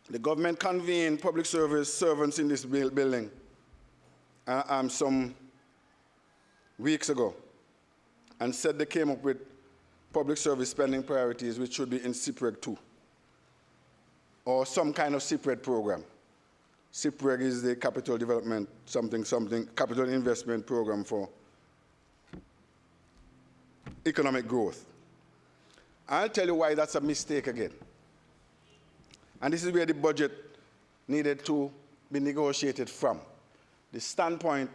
The government convened public service servants in this building some weeks ago and said they came up with public service spending priorities which should be in CIPREG 2 or some kind of CIPREG program. CIPREG is the capital development, capital investment program for economic growth. I'll tell you why that's a mistake again. And this is where the budget needed to be negotiated from. The standpoint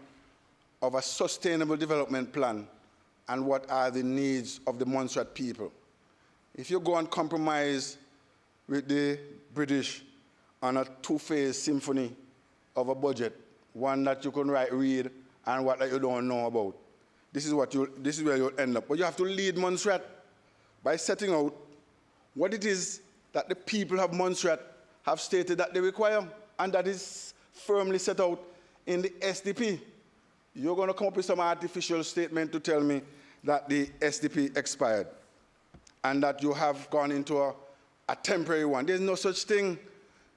of a sustainable development plan and what are the needs of the Montserrat people. If you go and compromise with the British on a two-phase symphony of a budget, one that you can read and what that you don't know about, this is where you'll end up. But you have to lead Montserrat by setting out what it is that the people of Montserrat have stated that they require, and that is firmly set out in the SDP. You're going to come up with some artificial statement to tell me that the SDP expired and that you have gone into a temporary one. There's no such thing.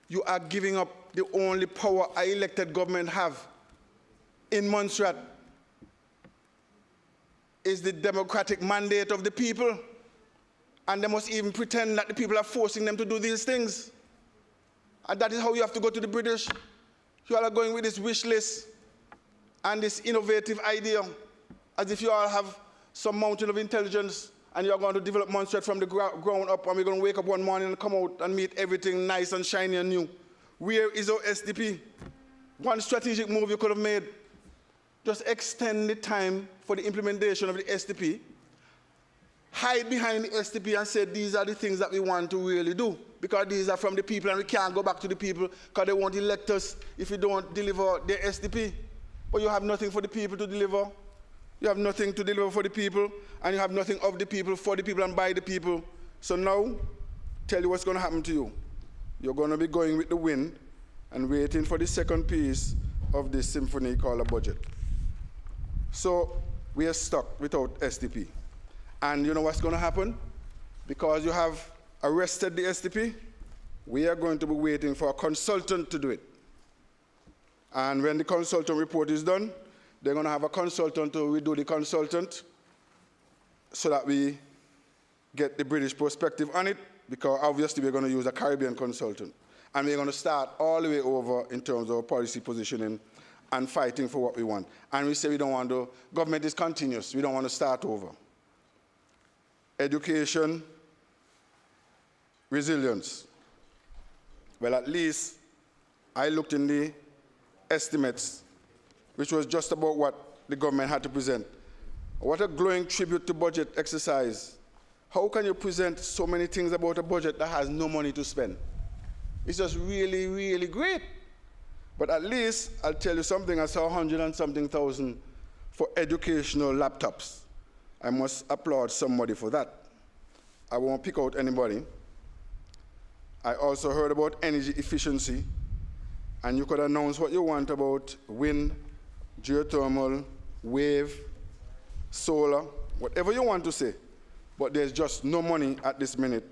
You are giving up the only power an elected government have in Montserrat is the democratic mandate of the people. And they must even pretend that the people are forcing them to do these things. And that is how you have to go to the British. You all are going with this wish list and this innovative idea, as if you all have some mountain of intelligence and you're going to develop Montserrat from the ground up, and we're going to wake up one morning and come out and meet everything nice and shiny and new. Where is our SDP? One strategic move you could have made. Just extend the time for the implementation of the SDP. Hide behind the SDP and say these are the things that we want to really do, because these are from the people and we can't go back to the people because they won't elect us if we don't deliver their SDP. But you have nothing for the people to deliver. You have nothing to deliver for the people, and you have nothing of the people, for the people, and by the people. So now, tell you what's going to happen to you. You're going to be going with the wind and waiting for the second piece of this symphony called a budget. So we are stuck without SDP. And you know what's going to happen? Because you have arrested the SDP, we are going to be waiting for a consultant to do it. And when the consultant report is done, they're going to have a consultant to redo the consultant so that we get the British perspective on it, because obviously we're going to use a Caribbean consultant. And we're going to start all the way over in terms of policy positioning and fighting for what we want. And we say we don't want to, government is continuous, we don't want to start over. Education, resilience. Well, at least I looked in the estimates, which was just about what the government had to present. What a glowing tribute to budget exercise. How can you present so many things about a budget that has no money to spend? It's just really, really great. But at least, I'll tell you something, I saw 100 and something thousand for educational laptops. I must applaud somebody for that. I won't pick out anybody. I also heard about energy efficiency, and you could announce what you want about wind, geothermal, wave, solar, whatever you want to say, but there's just no money at this minute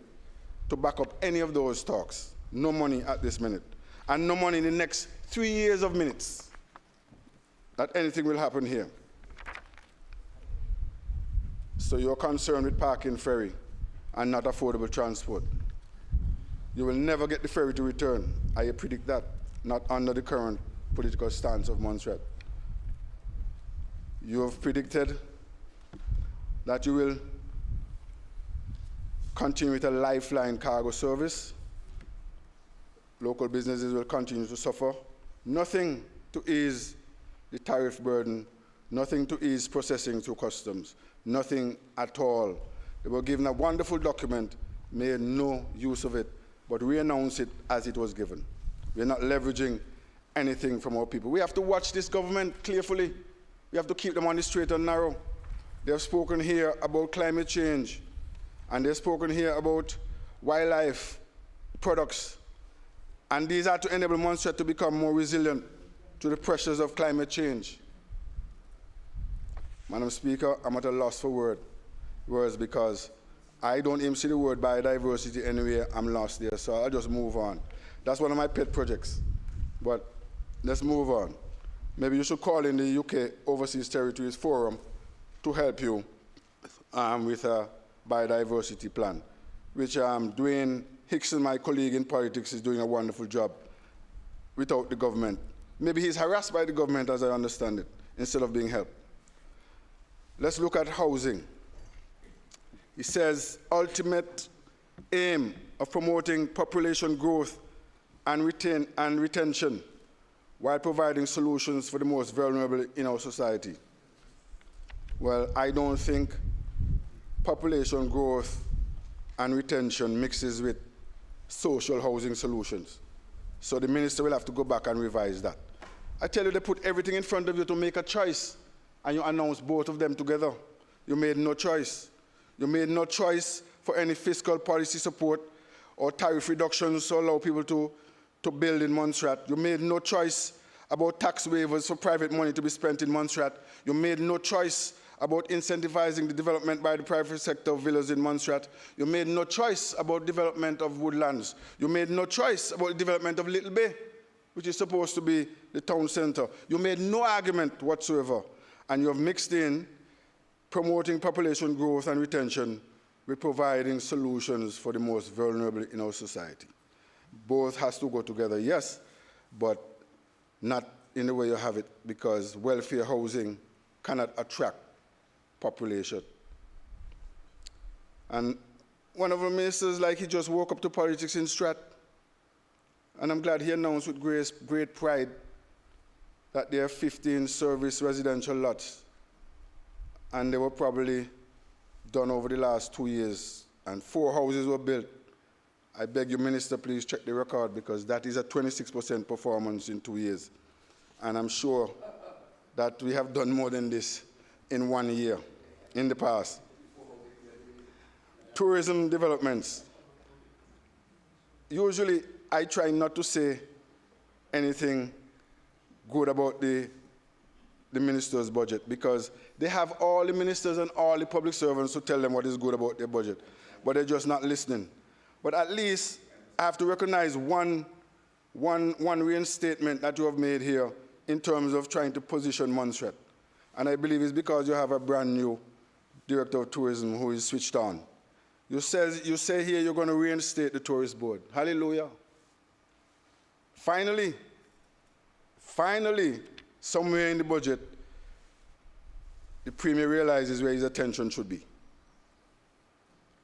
to back up any of those talks. No money at this minute. And no money in the next 3 years of minutes that anything will happen here. So you're concerned with parking ferry and not affordable transport. You will never get the ferry to return. I predict that, not under the current political stance of Montserrat. You have predicted that you will continue with a lifeline cargo service. Local businesses will continue to suffer. Nothing to ease the tariff burden, nothing to ease processing through customs, nothing at all. They were given a wonderful document, made no use of it, but we announce it as it was given. We're not leveraging anything from our people. We have to watch this government carefully. We have to keep them on the straight and narrow. They have spoken here about climate change, and they've spoken here about wildlife products. And these are to enable Montserrat to become more resilient to the pressures of climate change. Madam Speaker, I'm at a loss for words because I don't even see the word biodiversity anywhere. I'm lost there, so I'll just move on. That's one of my pet projects, but let's move on. Maybe you should call in the UK Overseas Territories Forum to help you with a biodiversity plan, which Dwayne Hickson, my colleague in politics, is doing a wonderful job without the government. Maybe he's harassed by the government, as I understand it, instead of being helped. Let's look at housing. It says, ultimate aim of promoting population growth and retention while providing solutions for the most vulnerable in our society. Well, I don't think population growth and retention mixes with social housing solutions. So the minister will have to go back and revise that. I tell you, they put everything in front of you to make a choice, and you announce both of them together. You made no choice. You made no choice for any fiscal policy support or tariff reductions to allow people to build in Montserrat. You made no choice about tax waivers for private money to be spent in Montserrat. You made no choice about incentivizing the development by the private sector of villas in Montserrat. You made no choice about development of woodlands. You made no choice about the development of Little Bay, which is supposed to be the town center. You made no argument whatsoever, and you have mixed in promoting population growth and retention with providing solutions for the most vulnerable in our society. Both has to go together, yes, but not in the way you have it, because welfare housing cannot attract population. And one of the ministers, like, he just woke up to politics in Strat, and I'm glad he announced with great pride that there are 15 service residential lots, and they were probably done over the last 2 years, and 4 houses were built. I beg you, Minister, please check the record, because that is a 26% performance in 2 years. And I'm sure that we have done more than this in 1 year in the past. Tourism developments. Usually, I try not to say anything good about the minister's budget, because they have all the ministers and all the public servants to tell them what is good about their budget, but they're just not listening. But at least I have to recognize one reinstatement that you have made here in terms of trying to position Montserrat. And I believe it's because you have a brand new director of tourism who is switched on. You say here you're going to reinstate the tourist board. Hallelujah. Finally, somewhere in the budget, the Premier realizes where his attention should be.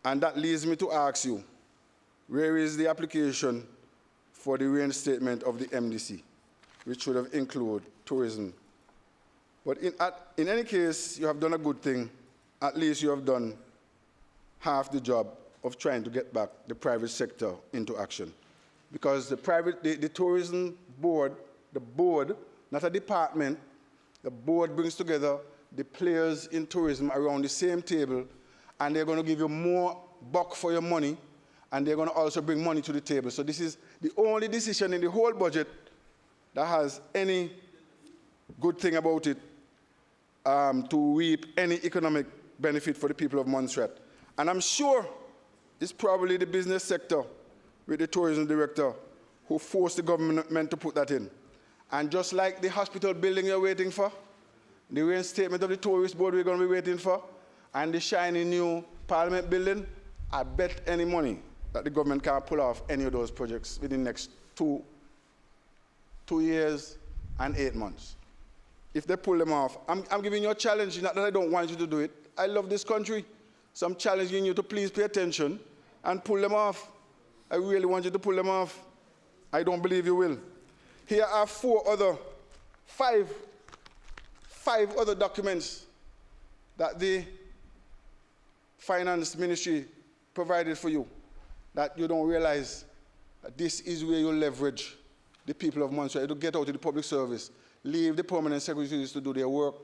And that leads me to ask you, where is the application for the reinstatement of the MDC, which should have included tourism? But in any case, you have done a good thing. At least you have done half the job of trying to get back the private sector into action. Because the tourism board, the board, not a department, the board brings together the players in tourism around the same table, and they're going to give you more buck for your money, and they're going to also bring money to the table. So this is the only decision in the whole budget that has any good thing about it to reap any economic benefit for the people of Montserrat. And I'm sure it's probably the business sector with the tourism director who forced the government to put that in. And just like the hospital building you're waiting for, the reinstatement of the tourist board we're going to be waiting for, and the shiny new parliament building, I bet any money that the government can't pull off any of those projects within the next two years and 8 months. If they pull them off, I'm giving you a challenge, not that I don't want you to do it. I love this country, so I'm challenging you to please pay attention and pull them off. I really want you to pull them off. I don't believe you will. Here are five other documents that the finance ministry provided for you that you don't realize that this is where you leverage the people of Montserrat to get out to the public service, leave the permanent secretaries to do their work,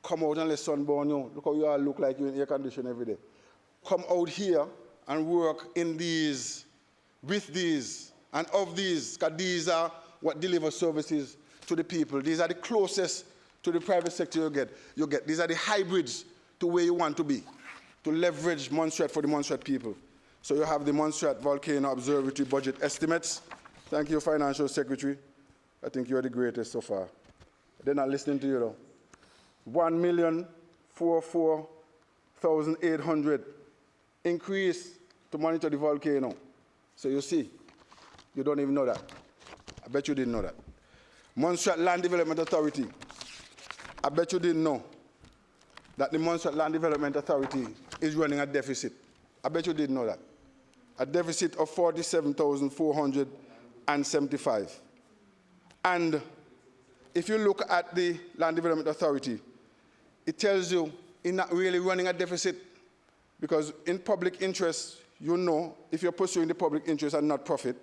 come out and let sunburn you. Look how you all look like you're in air conditioning every day. Come out here and work in these, with these, and of these, because these are what deliver services to the people. These are the closest to the private sector you get. These are the hybrids to where you want to be, to leverage Montserrat for the Montserrat people. So you have the Montserrat Volcano Observatory budget estimates. Thank you, Financial Secretary. I think you're the greatest so far. They're not listening to you, though. 1,044,800 increase to monitor the volcano. So you see, you don't even know that. I bet you didn't know that. Montserrat Land Development Authority. I bet you didn't know that the Montserrat Land Development Authority is running a deficit. I bet you didn't know that. A deficit of 47,475. And if you look at the Land Development Authority, it tells you it's not really running a deficit, because in public interest, you know, if you're pursuing the public interest and not profit,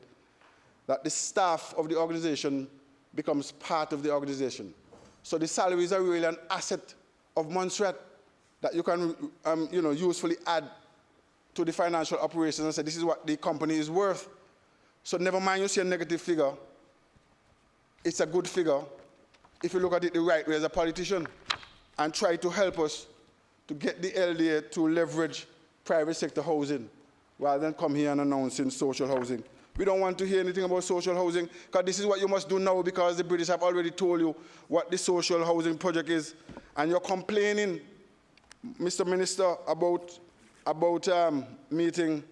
that the staff of the organization becomes part of the organization. So the salaries are really an asset of Montserrat that you can usefully add to the financial operations and say, this is what the company is worth. So never mind you see a negative figure, it's a good figure if you look at it the right way as a politician and try to help us to get the LDA to leverage private sector housing rather than come here and announcing social housing. We don't want to hear anything about social housing, because this is what you must do now, because the British have already told you what the social housing project is. And you're complaining, Mr. Minister, about meeting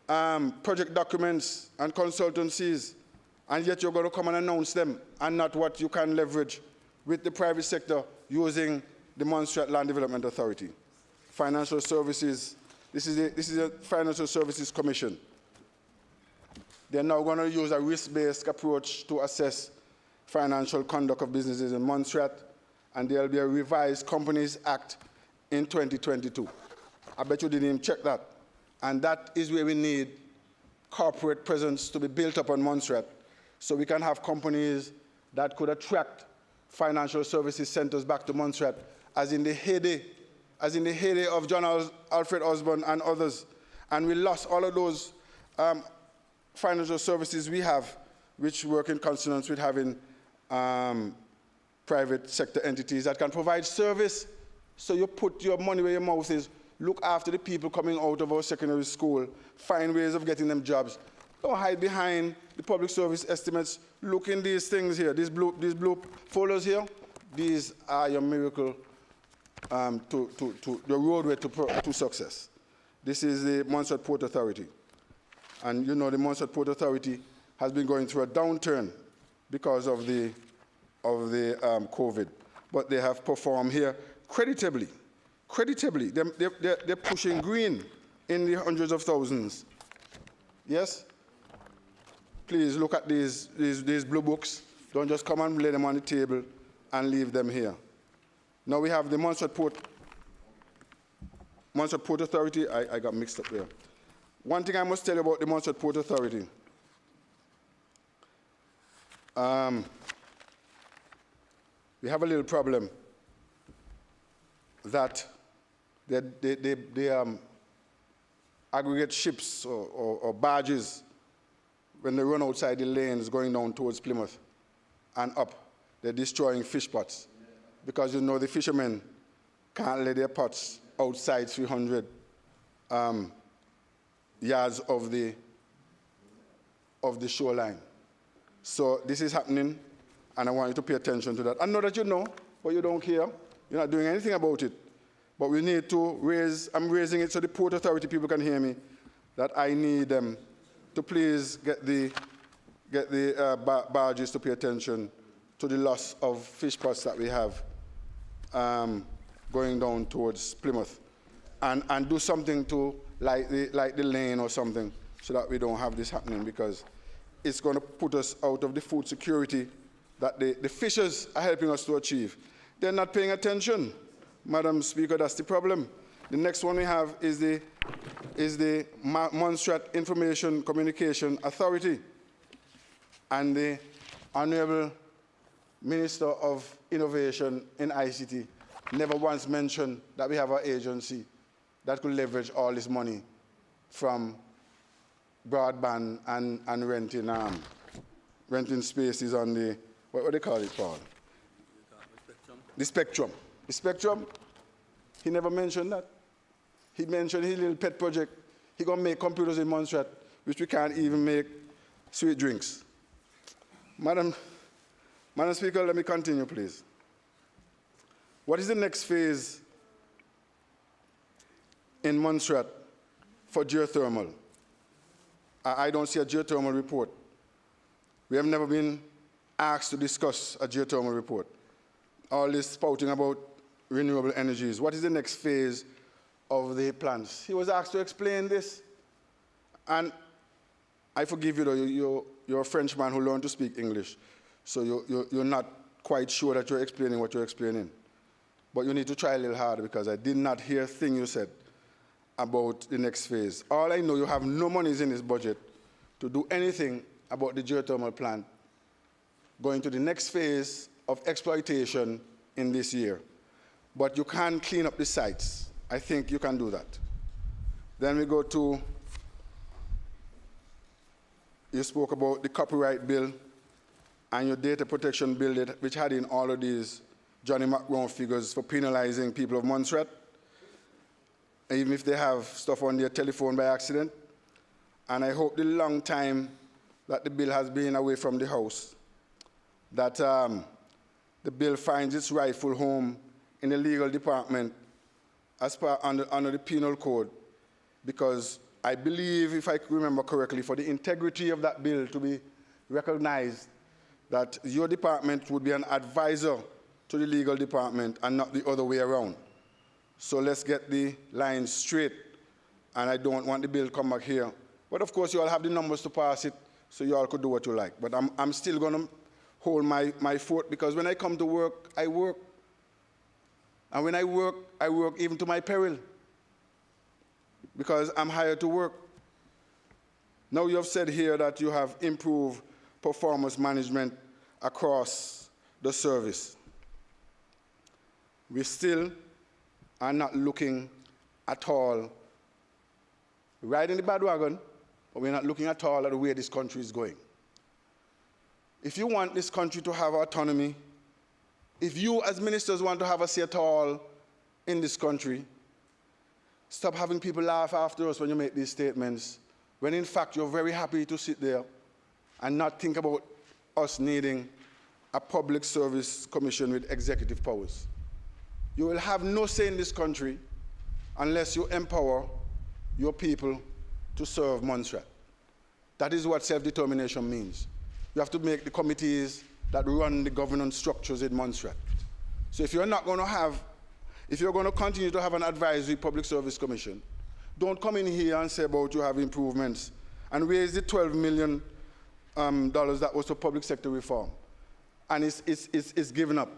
project documents and consultancies, and yet you're going to come and announce them, and not what you can leverage with the private sector using the Montserrat Land Development Authority. Financial services, this is a Financial Services Commission. They're now going to use a risk-based approach to assess financial conduct of businesses in Montserrat, and there'll be a revised Companies Act in 2022. I bet you didn't even check that. And that is where we need corporate presence to be built up on Montserrat, so we can have companies that could attract financial services centers back to Montserrat, as in the heyday of John Alfred Osborne and others. And we lost all of those financial services we have, which work in consonance with having private sector entities that can provide service. So you put your money where your mouth is, look after the people coming out of our secondary school, find ways of getting them jobs. Don't hide behind the public service estimates. Look in these things here, these blue folders here. These are your miracle, the roadway to success. This is the Montserrat Port Authority. And you know the Montserrat Port Authority has been going through a downturn because of the COVID. But they have performed here creditably. They're pushing green in the hundreds of thousands. Yes? Please look at these blue books. Don't just come and lay them on the table and leave them here. Now we have the Montserrat Port Authority. I got mixed up there. One thing I must tell you about the Montserrat Port Authority. We have a little problem that they aggregate ships or barges, when they run outside the lanes going down towards Plymouth and up, they're destroying fish pots. Because you know the fishermen can't lay their pots outside 300 yards of the shoreline. So this is happening, and I want you to pay attention to that. I know that you know, but you don't care. You're not doing anything about it. But we need to I'm raising it so the Port Authority people can hear me, that I need them to please get the barges to pay attention to the loss of fish pots that we have going down towards Plymouth, and do something to like the lane or something, so that we don't have this happening, because it's going to put us out of the food security that the fishers are helping us to achieve. They're not paying attention, Madam Speaker. That's the problem. The next one we have is the Montserrat Information Communication Authority, and the Honorable Minister of Innovation in ICT never once mentioned that we have an agency that could leverage all this money from broadband and renting spaces on the, what do they call it, Paul? The spectrum. The spectrum, he never mentioned that. He mentioned his little pet project. He's going to make computers in Montserrat, which we can't even make sweet drinks. Madam Speaker, let me continue, please. What is the next phase in Montserrat for geothermal? I don't see a geothermal report. We have never been asked to discuss a geothermal report. All this spouting about renewable energies. What is the next phase of the plans. He was asked to explain this. And I forgive you, though, you're a Frenchman who learned to speak English, so you're not quite sure that you're explaining what you're explaining. But you need to try a little harder, because I did not hear a thing you said about the next phase. All I know, you have no monies in this budget to do anything about the geothermal plant going to the next phase of exploitation in this year. But you can clean up the sites. I think you can do that. Then we go to, you spoke about the copyright bill and your data protection bill, which had in all of these Johnny McGraw figures for penalizing people of Montserrat, even if they have stuff on their telephone by accident. And I hope the long time that the bill has been away from the House, that the bill finds its rightful home in the legal department as per under the penal code, because I believe, if I remember correctly, for the integrity of that bill to be recognized, that your department would be an advisor to the legal department and not the other way around. So let's get the lines straight, and I don't want the bill to come back here. But of course, you all have the numbers to pass it, so you all could do what you like. But I'm still going to hold my fort, because when I come to work, I work. And when I work even to my peril, because I'm hired to work. Now you have said here that you have improved performance management across the service. We still are not looking at all, riding the bandwagon, but we're not looking at all at the way this country is going. If you want this country to have autonomy, if you as ministers want to have a say at all in this country, stop having people laugh after us when you make these statements, when in fact you're very happy to sit there and not think about us needing a public service commission with executive powers. You will have no say in this country unless you empower your people to serve Montserrat. That is what self-determination means. You have to make the committees that run the governance structures in Montserrat. So if you're going to continue to have an advisory public service commission, don't come in here and say about you have improvements and raise the $12 million that was for public sector reform, and it's given up.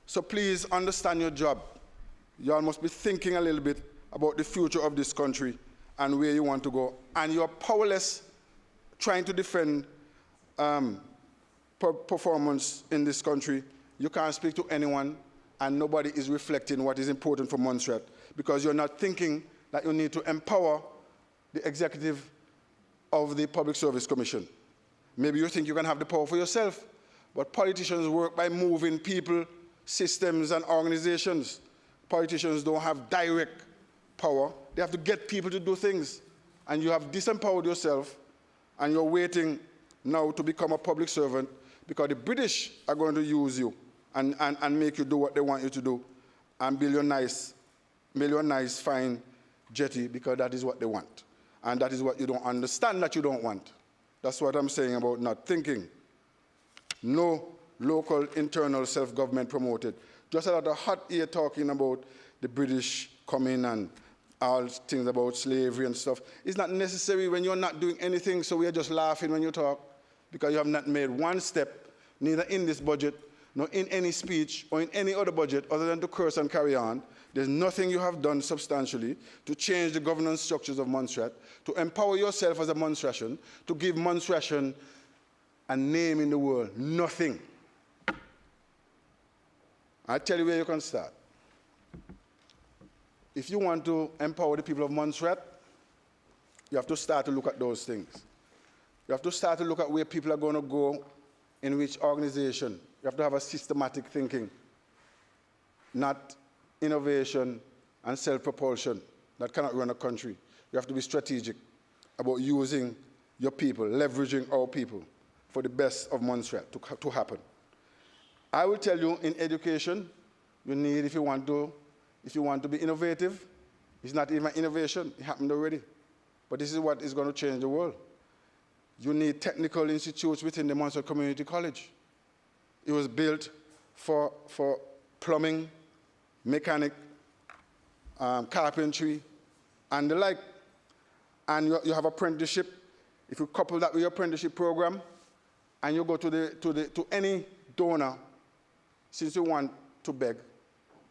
So please understand your job. You all must be thinking a little bit about the future of this country and where you want to go, and you're powerless trying to defend performance in this country. You can't speak to anyone, and nobody is reflecting what is important for Montserrat, because you're not thinking that you need to empower the executive of the Public Service Commission. Maybe you think you can have the power for yourself, but politicians work by moving people, systems, and organizations. Politicians don't have direct power. They have to get people to do things, and you have disempowered yourself, and you're waiting now to become a public servant, because the British are going to use you and make you do what they want you to do and build your nice, fine jetty, because that is what they want. And that is what you don't understand that you don't want. That's what I'm saying about not thinking. No local internal self-government promoted. Just a lot of hot air talking about the British coming and all things about slavery and stuff. It's not necessary when you're not doing anything, so we are just laughing when you talk, because you have not made one step, neither in this budget, nor in any speech, or in any other budget, other than to curse and carry on. There's nothing you have done substantially to change the governance structures of Montserrat, to empower yourself as a Montserratian, to give Montserratian a name in the world. Nothing. I tell you where you can start. If you want to empower the people of Montserrat, you have to start to look at those things. You have to start to look at where people are going to go, in which organization. You have to have a systematic thinking, not innovation and self-propulsion. That cannot run a country. You have to be strategic about using your people, leveraging our people for the best of Montserrat to happen. I will tell you, in education, you need, if you want to be innovative, it's not even innovation, it happened already. But this is what is going to change the world. You need technical institutes within the Montserrat Community College. It was built for plumbing, mechanic, carpentry, and the like. And you have apprenticeship. If you couple that with your apprenticeship program, and you go to any donor, since you want to beg,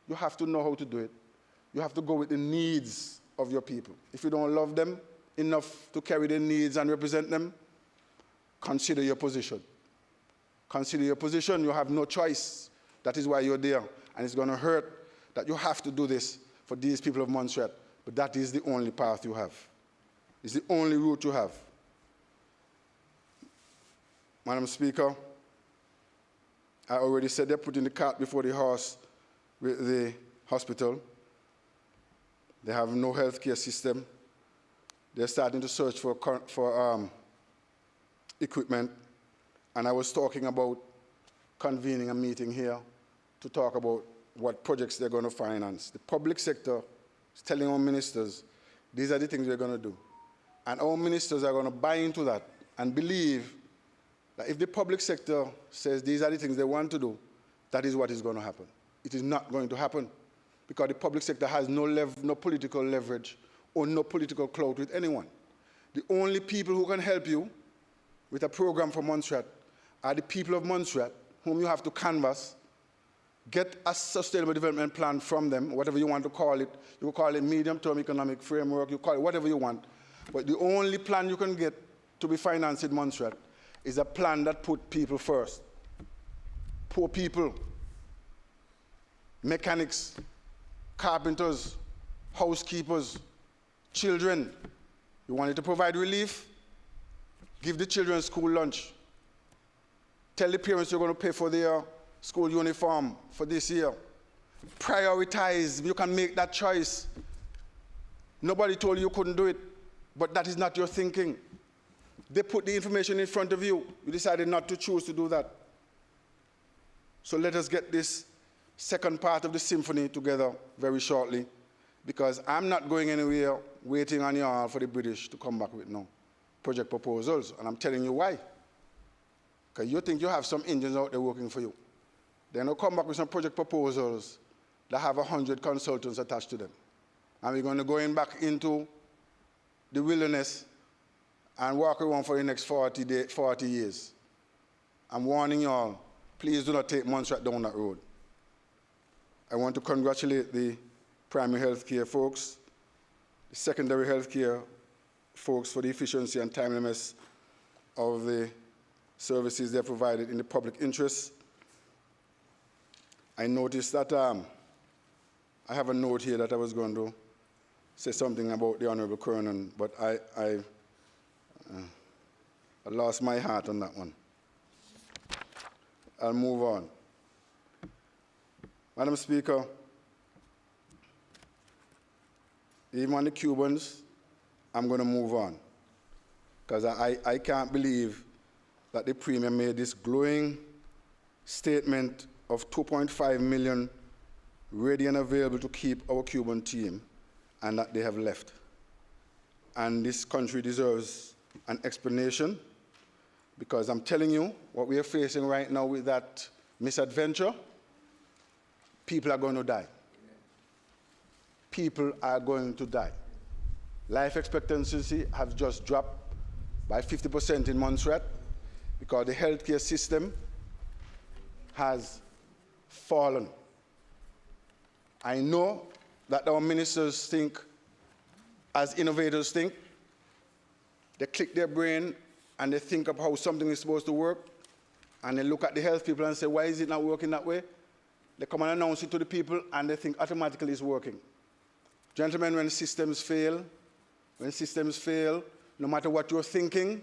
you have to know how to do it. You have to go with the needs of your people. If you don't love them enough to carry their needs and represent them, consider your position. Consider your position. You have no choice. That is why you're there. And it's going to hurt that you have to do this for these people of Montserrat. But that is the only path you have. It's the only route you have. Madam Speaker, I already said they're putting the cart before the horse with the hospital. They have no healthcare system. They're starting to search for equipment. And I was talking about convening a meeting here to talk about what projects they're going to finance. The public sector is telling our ministers, these are the things we're going to do. And our ministers are going to buy into that and believe that if the public sector says these are the things they want to do, that is what is going to happen. It is not going to happen because the public sector has no political leverage or no political clout with anyone. The only people who can help you with a program for Montserrat are the people of Montserrat whom you have to canvass, get a sustainable development plan from them, whatever you want to call it. You can call it medium-term economic framework, you call it whatever you want. But the only plan you can get to be financed in Montserrat is a plan that puts people first. Poor people, mechanics, carpenters, housekeepers, children. You wanted to provide relief? Give the children school lunch. Tell the parents you're going to pay for their school uniform for this year. Prioritize. You can make that choice. Nobody told you you couldn't do it, but that is not your thinking. They put the information in front of you. You decided not to choose to do that. So let us get this second part of the symphony together very shortly, because I'm not going anywhere waiting on y'all for the British to come back with no project proposals, and I'm telling you why. Because you think you have some Indians out there working for you. They're going to come back with some project proposals that have 100 consultants attached to them. And we're going to go back into the wilderness and walk around for the next 40 years. I'm warning y'all, please do not take Montserrat down that road. I want to congratulate the primary health care folks, the secondary health care folks for the efficiency and timeliness of the services they provided in the public interest. I noticed that I have a note here that I was going to say something about the Honorable Kernan, but I lost my heart on that one. I'll move on. Madam Speaker, even on the Cubans, I'm going to move on, because I can't believe that the Premier made this glowing statement of 2.5 million ready and available to keep our Cuban team, and that they have left. And this country deserves an explanation, because I'm telling you, what we are facing right now with that misadventure, people are going to die. People are going to die. Life expectancy has just dropped by 50% in Montserrat because the healthcare system has fallen. I know that our ministers think, as innovators think, they click their brain and they think of how something is supposed to work, and they look at the health people and say, why is it not working that way? They come and announce it to the people and they think automatically it's working. Gentlemen, when systems fail, no matter what you're thinking,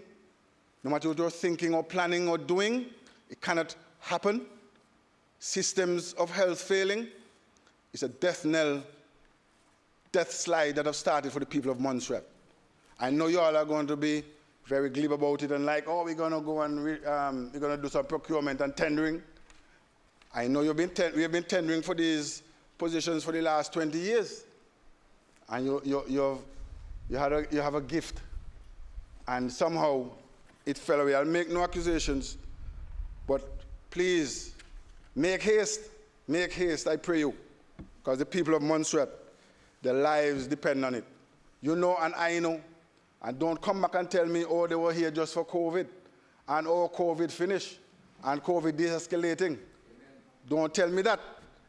no matter what you're thinking or planning or doing, it cannot happen. Systems of health failing is a death knell, death slide that have started for the people of Montserrat. I know you all are going to be very glib about it and like, oh, we're going to go and we're going to do some procurement and tendering. I know we have been tendering for these positions for the last 20 years. And you have a gift. And somehow it fell away. I'll make no accusations, but please, make haste, I pray you, because the people of Montserrat Their lives depend on it. You know and I know. And don't come back and tell me, oh, they were here just for COVID. And oh, COVID finished. And COVID de-escalating. Amen. Don't tell me that.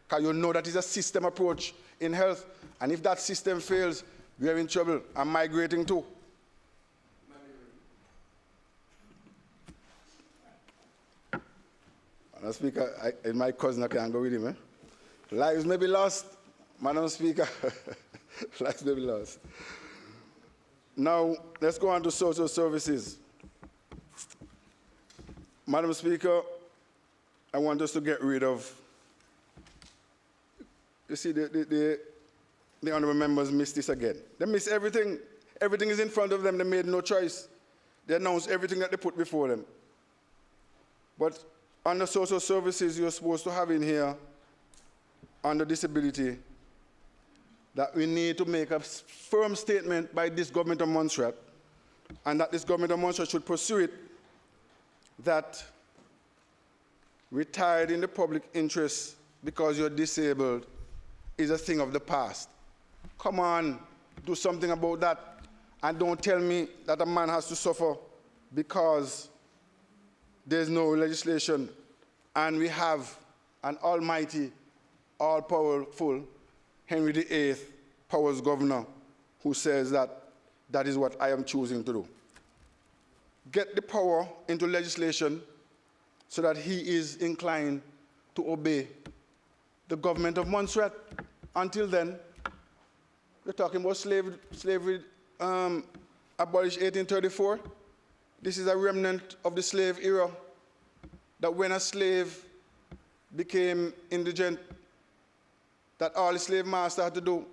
Because you know that is a system approach in health. And if that system fails, we are in trouble. I'm migrating too. Madam Speaker, my cousin, I can't go with him. Lives may be lost, Madam Speaker. Lives may be lost. Now, let's go on to social services. Madam Speaker, I want us to get rid of, you see, the honourable members missed this again. They missed everything. Everything is in front of them. They made no choice. They announced everything that they put before them. But under social services, you're supposed to have in here, under disability, that we need to make a firm statement by this government of Montserrat, and that this government of Montserrat should pursue it, that retired in the public interest because you're disabled is a thing of the past. Come on, do something about that, and don't tell me that a man has to suffer because there's no legislation, and we have an almighty, all-powerful Henry VIII powers governor who says that that is what I am choosing to do. Get the power into legislation so that he is inclined to obey the government of Montserrat. Until then, we're talking about slavery abolished 1834. This is a remnant of the slave era, that when a slave became indigent, that all the slave master had to do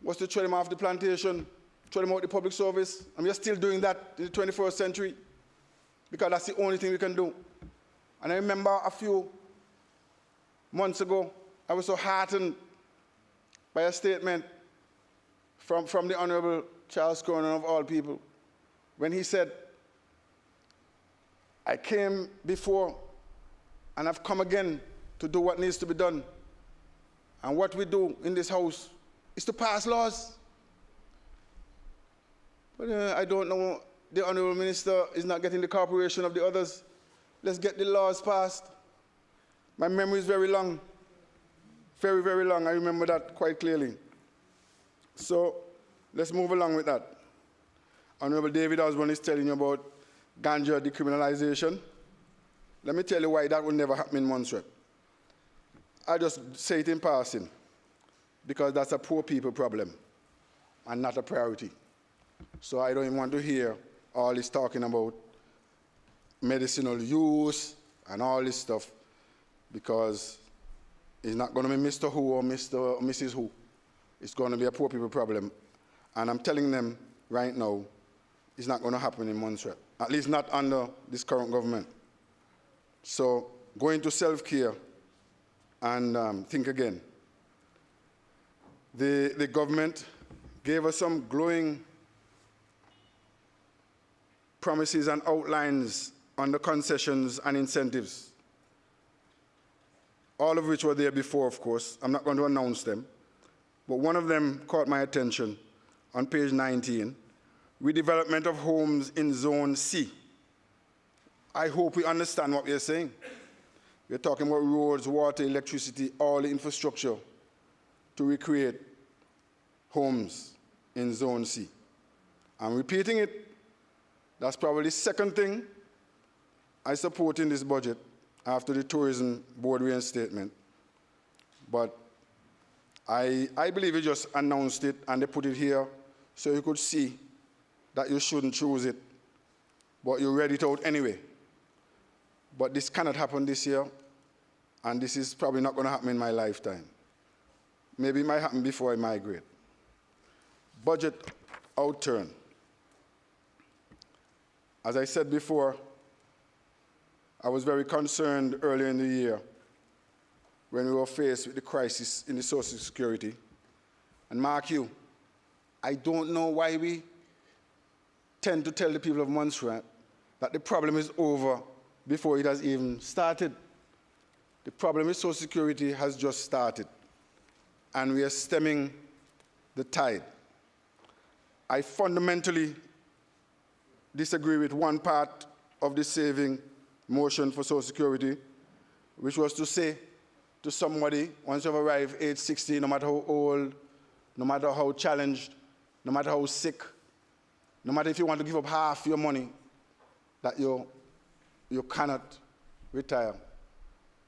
was to throw him off the plantation, throw him out the public service, and we are still doing that in the 21st century, because that's the only thing we can do. And I remember a few months ago, I was so heartened by a statement from the Honorable Charles Cronin of all people, when he said, I came before and I've come again to do what needs to be done. And what we do in this house is to pass laws. But I don't know, the Honorable Minister is not getting the cooperation of the others. Let's get the laws passed. My memory is very long. Very, very long. I remember that quite clearly. So let's move along with that. Honorable David Osborne is telling you about ganja decriminalization. Let me tell you why that will never happen in Montserrat. I just say it in passing, because that's a poor people problem and not a priority. So I don't even want to hear all this talking about medicinal use and all this stuff, because it's not going to be Mr. Who or Mr. or Mrs. Who. It's going to be a poor people problem. And I'm telling them right now, it's not going to happen in Montserrat, at least not under this current government. So go into self-care and think again. The government gave us some glowing promises and outlines on the concessions and incentives, all of which were there before, of course. I'm not going to announce them. But one of them caught my attention on page 19, redevelopment of homes in Zone C. I hope we understand what we're saying. We're talking about roads, water, electricity, all the infrastructure to recreate homes in Zone C. I'm repeating it. That's probably the second thing I support in this budget after the Tourism Board reinstatement. But I believe you just announced it and they put it here so you could see that you shouldn't choose it, but you read it out anyway. But this cannot happen this year, and this is probably not going to happen in my lifetime. Maybe it might happen before I migrate. Budget outturn. As I said before, I was very concerned earlier in the year when we were faced with the crisis in the Social Security. And mark you, I don't know why we tend to tell the people of Montserrat that the problem is over before it has even started. The problem with Social Security has just started, and we are stemming the tide. I fundamentally disagree with one part of the saving motion for Social Security, which was to say to somebody, once you've arrived age 60, no matter how old, no matter how challenged, no matter how sick, no matter if you want to give up half your money, that you cannot retire.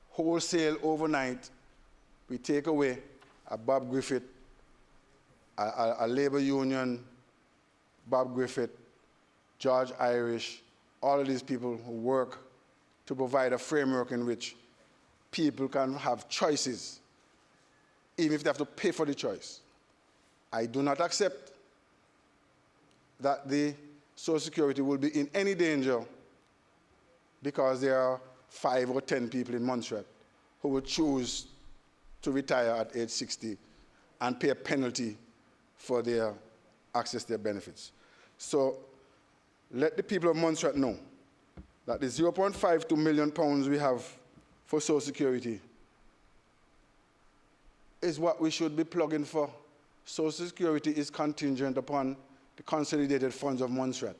Wholesale, overnight, we take away a Bob Griffith, a labor union, Bob Griffith, George Irish, all of these people who work to provide a framework in which people can have choices, even if they have to pay for the choice. I do not accept that the Social Security will be in any danger because there are 5 or 10 people in Montserrat who will choose to retire at age 60 and pay a penalty for their access to their benefits. So let the people of Montserrat know that the 0.52 million pounds we have for Social Security is what we should be plugging for. Social Security is contingent upon the consolidated funds of Montserrat.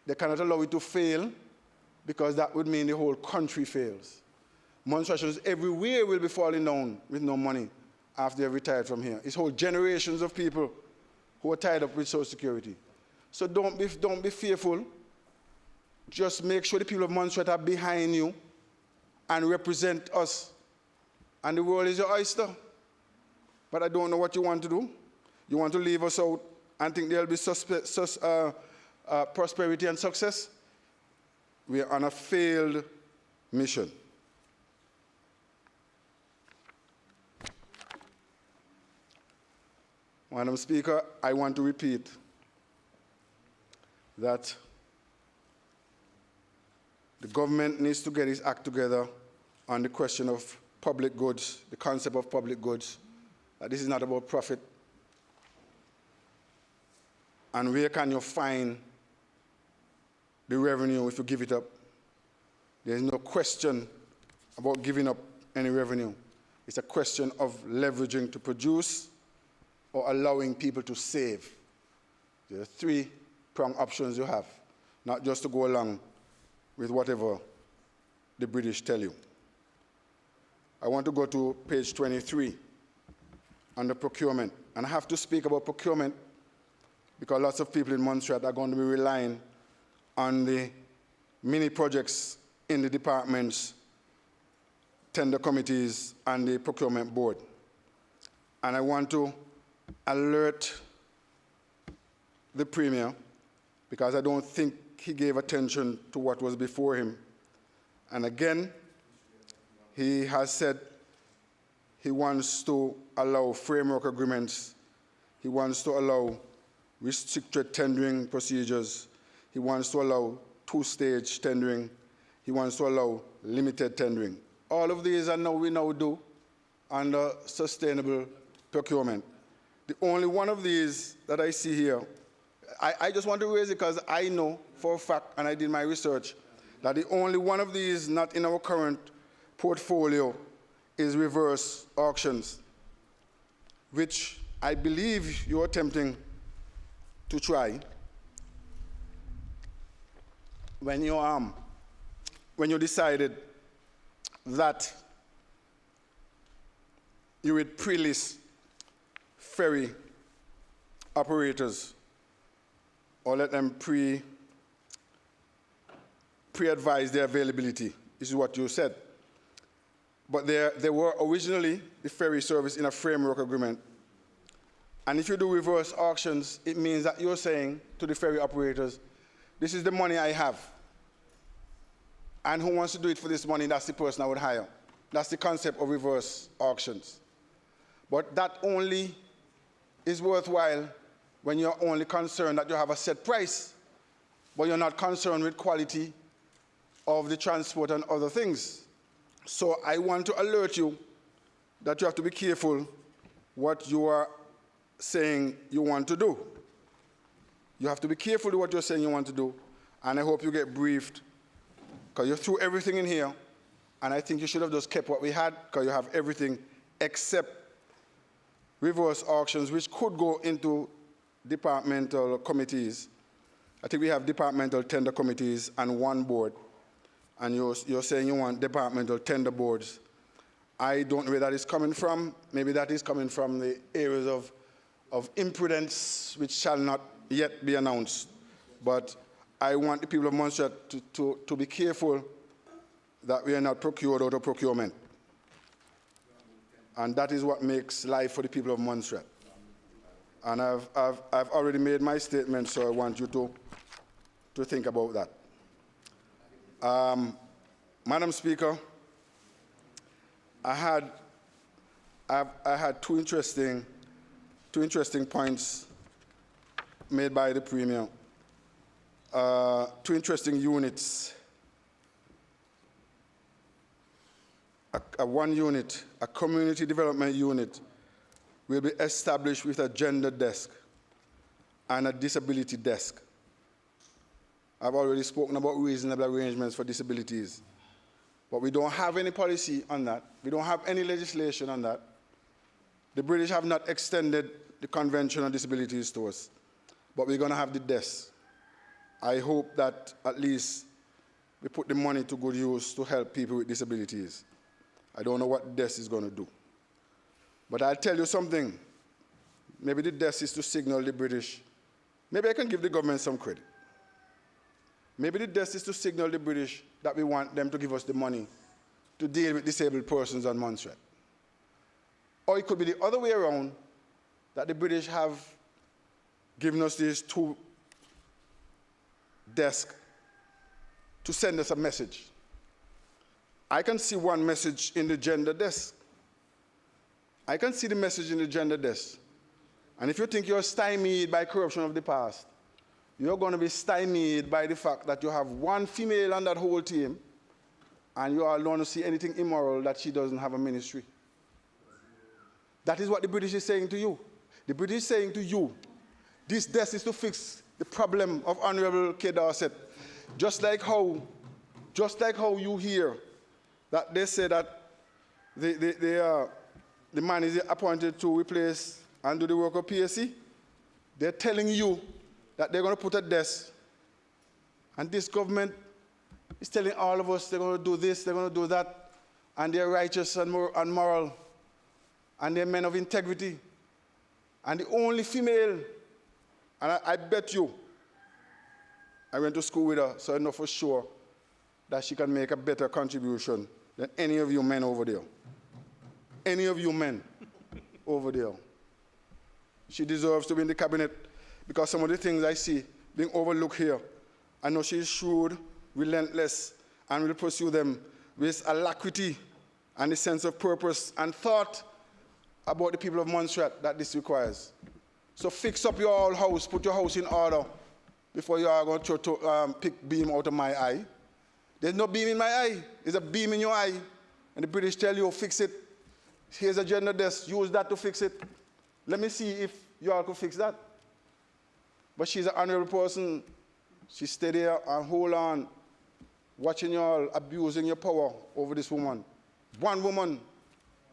They cannot allow it to fail because that would mean the whole country fails. Montserratians everywhere will be falling down with no money after they've retired from here. It's whole generations of people who are tied up with Social Security. So don't be fearful. Just make sure the people of Montserrat are behind you and represent us. And the world is your oyster. But I don't know what you want to do. You want to leave us out and think there'll be prosperity and success? We are on a failed mission. Madam Speaker, I want to repeat that the government needs to get its act together on the question of public goods, the concept of public goods, that this is not about profit. And where can you find the revenue if you give it up? There's no question about giving up any revenue. It's a question of leveraging to produce or allowing people to save. There are 3-pronged options you have, not just to go along with whatever the British tell you. I want to go to page 23 under procurement. And I have to speak about procurement because lots of people in Montserrat are going to be relying on the mini projects in the departments, tender committees, and the procurement board. And I want to alert the Premier because I don't think he gave attention to what was before him. And again, he has said he wants to allow framework agreements. He wants to allow restricted tendering procedures. He wants to allow 2-stage tendering. He wants to allow limited tendering. All of these we now do under sustainable procurement. The only one of these that I see here, I just want to raise it because I know for a fact, and I did my research, that the only one of these not in our current portfolio is reverse auctions, which I believe you're attempting to try when you decided that you would pre-list ferry operators or let them pre-advise their availability. This is what you said. But there were originally the ferry service in a framework agreement. And if you do reverse auctions, it means that you're saying to the ferry operators, this is the money I have. And who wants to do it for this money, that's the person I would hire. That's the concept of reverse auctions. But that only is worthwhile when you're only concerned that you have a set price, but you're not concerned with quality of the transport and other things. So I want to alert you that you have to be careful what you are saying you want to do. You have to be careful with what you're saying you want to do, and I hope you get briefed, because you threw everything in here, and I think you should have just kept what we had, because you have everything except reverse auctions, which could go into departmental committees. I think we have departmental tender committees and one board, and you're saying you want departmental tender boards. I don't know where that is coming from. Maybe that is coming from the areas of imprudence which shall not yet be announced. But I want the people of Montserrat to be careful that we are not procured out of procurement. And that is what makes life for the people of Montserrat. And I've already made my statement, so I want you to think about that. Madam Speaker, I had two interesting points made by the Premier. Two interesting units. One unit, a community development unit, will be established with a gender desk and a disability desk. I've already spoken about reasonable arrangements for disabilities, but we don't have any policy on that. We don't have any legislation on that. The British have not extended the Convention on Disabilities to us, but we're going to have the desk. I hope that at least we put the money to good use to help people with disabilities. I don't know what the desk is going to do. But I'll tell you something. Maybe the desk is to signal the British. Maybe I can give the government some credit. Maybe the desk is to signal the British that we want them to give us the money to deal with disabled persons on Montserrat. Or it could be the other way around, that the British have given us these two desks to send us a message. I can see one message in the gender desk. I can see the message in the gender desk. And if you think you're stymied by corruption of the past, you're going to be stymied by the fact that you have one female on that whole team, and you are going to see anything immoral that she doesn't have a ministry. That is what the British is saying to you. The British is saying to you, this desk is to fix the problem of Honorable K. Dorset. Just like how you hear that they say that the man is appointed to replace and do the work of PSC, they're telling you that they're going to put a desk, and this government is telling all of us they're going to do this, they're going to do that, and they're righteous and moral, and they're men of integrity. And the only female, and I bet you, I went to school with her, so I know for sure that she can make a better contribution than any of you men over there. Any of you men over there. She deserves to be in the cabinet because some of the things I see being overlooked here, I know she is shrewd, relentless, and will pursue them with alacrity and a sense of purpose and thought about the people of Montserrat that this requires. So fix up your old house, put your house in order before you are going to pick beam out of my eye. There's no beam in my eye. There's a beam in your eye. And the British tell you, fix it. Here's a gender desk. Use that to fix it. Let me see if you all could fix that. But she's an honorable person. She stay there and hold on, watching you all abusing your power over this woman. One woman,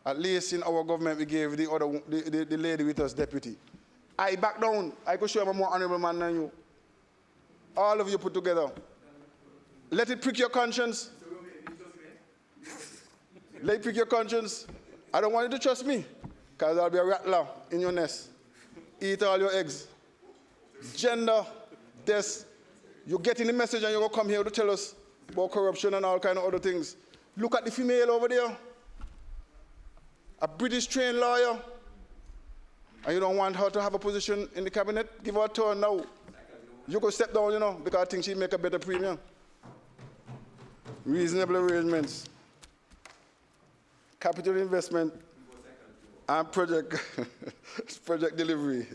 at least in our government, we gave the lady with us deputy. I back down. I could show I'm a more honorable man than you. All of you put together. Let it prick your conscience. Let it prick your conscience. I don't want you to trust me, because I'll be a rattler in your nest. Eat all your eggs. Gender, desk. You're getting the message and you're going to come here to tell us about corruption and all kind of other things. Look at the female over there. A British trained lawyer. And you don't want her to have a position in the cabinet? Give her a turn now. You could step down, you know, because I think she'd make a better premium. Reasonable arrangements. Capital investment and project delivery.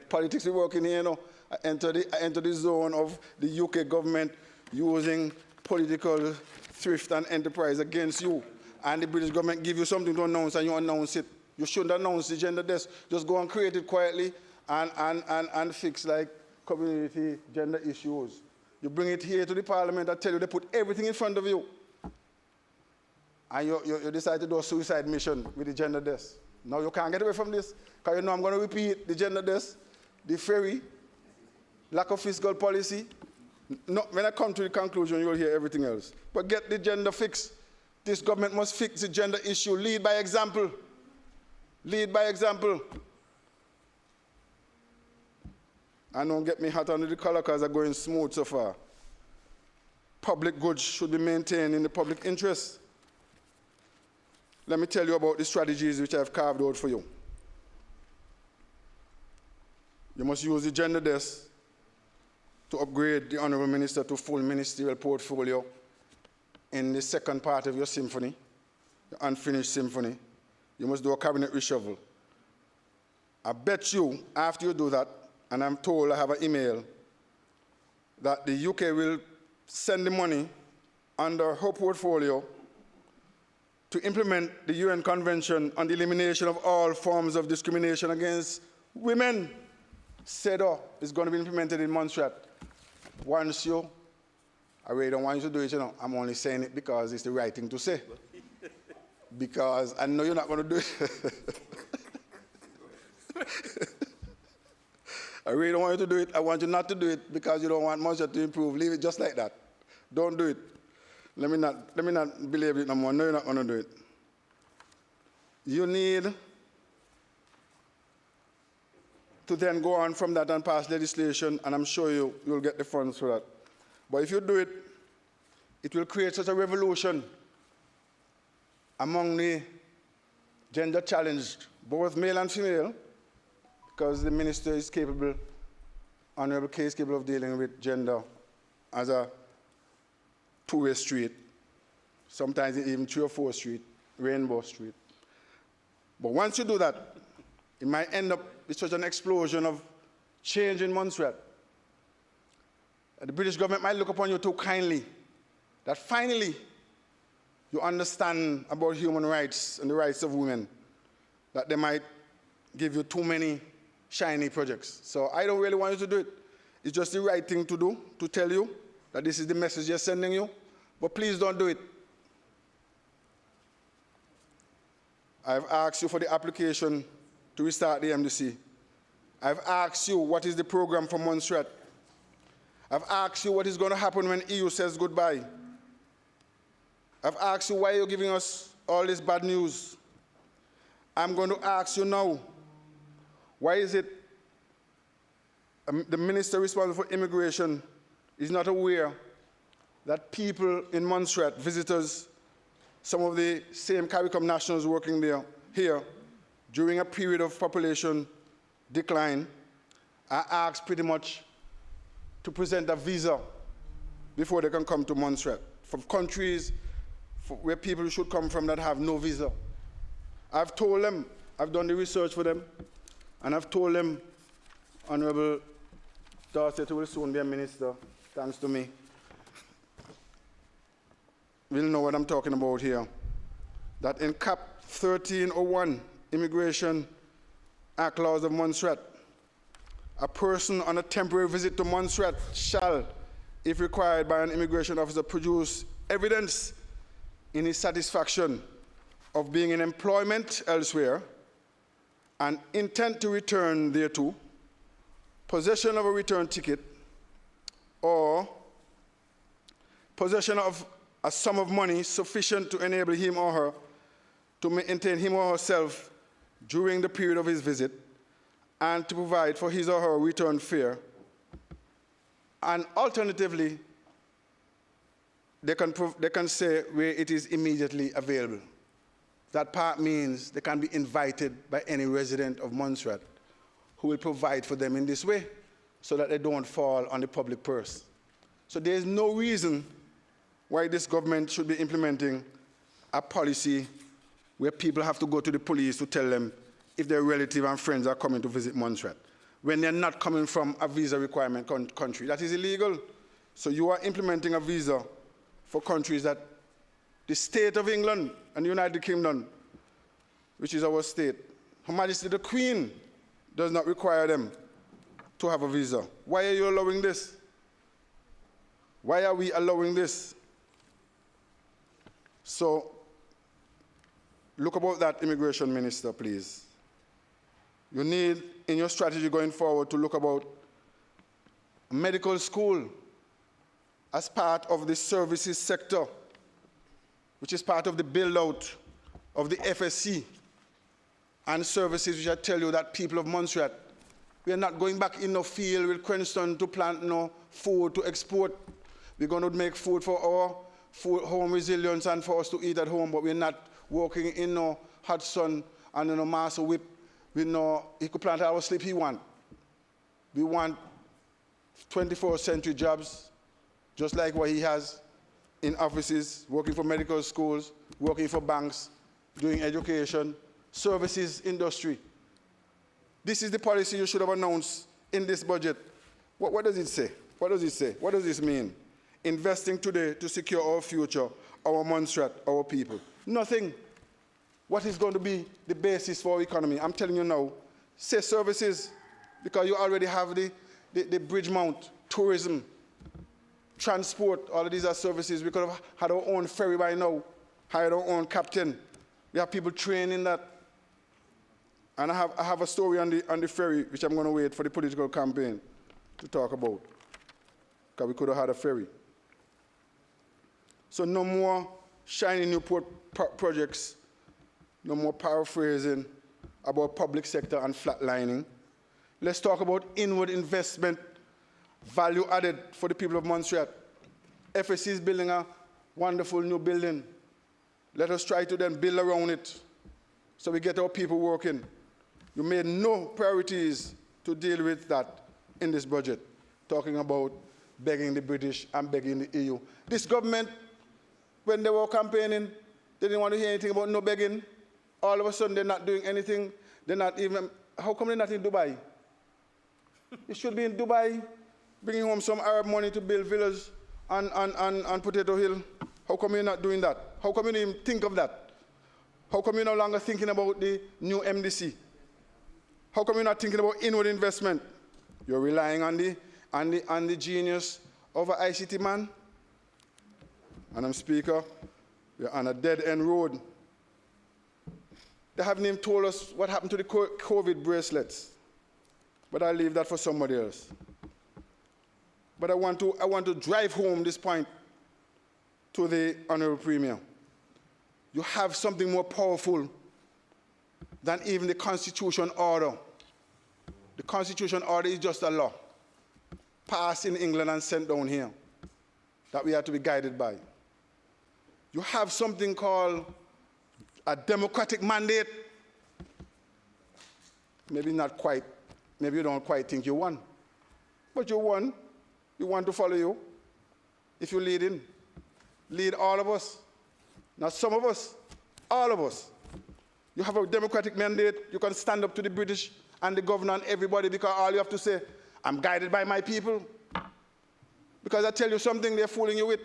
Politics we work in here, you know. I enter the zone of the UK government using political thrift and enterprise against you. And the British government give you something to announce and you announce it. You shouldn't announce the gender desk. Just go and create it quietly and fix like community gender issues. You bring it here to the parliament, I tell you, they put everything in front of you. And you decide to do a suicide mission with the gender desk. Now you can't get away from this, because you know I'm going to repeat the gender desk, the ferry, lack of fiscal policy. No, when I come to the conclusion, you'll hear everything else. But get the gender fixed. This government must fix the gender issue. Lead by example. Lead by example. And don't get me hot under the collar because I'm going smooth so far. Public goods should be maintained in the public interest. Let me tell you about the strategies which I've carved out for you. You must use the gender desk to upgrade the Honourable Minister to full ministerial portfolio in the second part of your symphony, the unfinished symphony. You must do a cabinet reshuffle. I bet you, after you do that, and I'm told I have an email, that the UK will send the money under her portfolio to implement the UN Convention on the Elimination of All Forms of Discrimination Against Women. CEDAW is going to be implemented in Montserrat. Once you, I really don't want you to do it, you know. I'm only saying it because it's the right thing to say. Because I know you're not going to do it. I really don't want you to do it. I want you not to do it because you don't want Montserrat to improve. Leave it just like that. Don't do it. Let me not believe it no more. No, you're not going to do it. You need to then go on from that and pass legislation, and I'm sure you'll get the funds for that. But if you do it, it will create such a revolution among the gender challenged, both male and female, because the minister is capable, Honourable K is capable of dealing with gender as a two-way street, sometimes even 3 or 4 street, rainbow street. But once you do that, it might end up with such an explosion of change in Montserrat. The British government might look upon you too kindly, that finally you understand about human rights and the rights of women, that they might give you too many shiny projects. So I don't really want you to do it. It's just the right thing to do, to tell you that this is the message they're sending you, but please don't do it. I've asked you for the application to restart the MDC. I've asked you what is the program for Montserrat. I've asked you what is going to happen when EU says goodbye. I've asked you why you're giving us all this bad news. I'm going to ask you now, why is it the minister responsible for immigration is not aware that people in Montserrat, visitors, some of the same CARICOM nationals working there, here, during a period of population decline, are asked pretty much to present a visa before they can come to Montserrat, from countries where people should come from that have no visa. I've told them, I've done the research for them, and I've told them, Honourable Dorset, who will soon be a minister, thanks to me, will know what I'm talking about here, that in Cap 1301, Immigration Act Laws of Montserrat, a person on a temporary visit to Montserrat shall, if required by an immigration officer, produce evidence in his satisfaction of being in employment elsewhere, and intent to return thereto, possession of a return ticket, or possession of a sum of money sufficient to enable him or her to maintain him or herself during the period of his visit, and to provide for his or her return fare. And alternatively, they can say where it is immediately available. That part means they can be invited by any resident of Montserrat who will provide for them in this way so that they don't fall on the public purse. So there is no reason why this government should be implementing a policy where people have to go to the police to tell them if their relative and friends are coming to visit Montserrat, when they're not coming from a visa requirement country. That is illegal. So you are implementing a visa for countries that the state of England and the United Kingdom, which is our state, Her Majesty the Queen does not require them to have a visa. Why are you allowing this? Why are we allowing this? So Look about that, Immigration Minister, please. You need, in your strategy going forward, to look about medical school as part of the services sector, which is part of the build-out of the FSC and services which I tell you that people of Montserrat, we are not going back in the field with Cranston to plant no food to export. We're going to make food for our food, home resilience and for us to eat at home, but we're not working in no hot sun and in no master whip. We know he could plant our sleep he want. We want 21st century jobs, just like what he has in offices, working for medical schools, working for banks, doing education, services industry. This is the policy you should have announced in this budget. What does it say? What does it say? What does this mean? Investing today to secure our future, our Montserrat, our people. Nothing. What is going to be the basis for our economy? I'm telling you now, say services, because you already have the bridge mount, tourism, transport, all of these are services. We could have had our own ferry by now, hired our own captain. We have people trained in that. And I have a story on the ferry, which I'm going to wait for the political campaign to talk about, because we could have had a ferry. So no more shiny new port projects, no more paraphrasing about public sector and flatlining. Let's talk about inward investment, value added for the people of Montserrat. FSC is building a wonderful new building. Let us try to then build around it so we get our people working. You made no priorities to deal with that in this budget, talking about begging the British and begging the EU. This government, when they were campaigning, they didn't want to hear anything about no begging. All of a sudden, they're not doing anything. They're not even, how come they're not in Dubai? You should be in Dubai, bringing home some Arab money to build villas on Potato Hill. How come you're not doing that? How come you didn't even think of that? How come you're no longer thinking about the new MDC? How come you're not thinking about inward investment? You're relying on the genius of an ICT man. Madam Speaker, we're on a dead-end road. They haven't even told us what happened to the COVID bracelets, but I'll leave that for somebody else. But I want to drive home this point to the Honorable Premier. You have something more powerful than even the Constitution order. The Constitution order is just a law passed in England and sent down here that we have to be guided by. You have something called a democratic mandate. Maybe not quite, maybe you don't quite think you won. But you won. We want to follow you. If you lead in, lead all of us. Not some of us, all of us. You have a democratic mandate. You can stand up to the British and the governor and everybody, because all you have to say, I'm guided by my people. Because I tell you something they're fooling you with.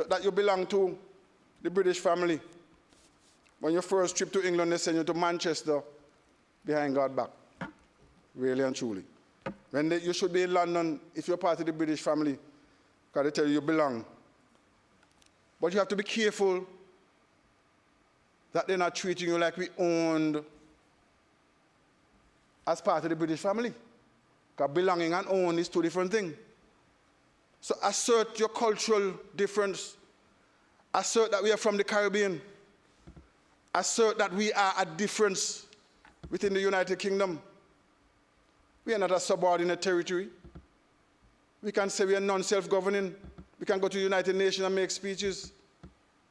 That you belong to the British family. When your first trip to England, they send you to Manchester behind God's back. Really and truly. When you should be in London if you're part of the British family, because they tell you you belong. But you have to be careful that they're not treating you like we owned as part of the British family. Because belonging and own is two different things. So assert your cultural difference. Assert that we are from the Caribbean. Assert that we are a difference within the United Kingdom. We are not a subordinate territory. We can say we are non-self-governing. We can go to the United Nations and make speeches.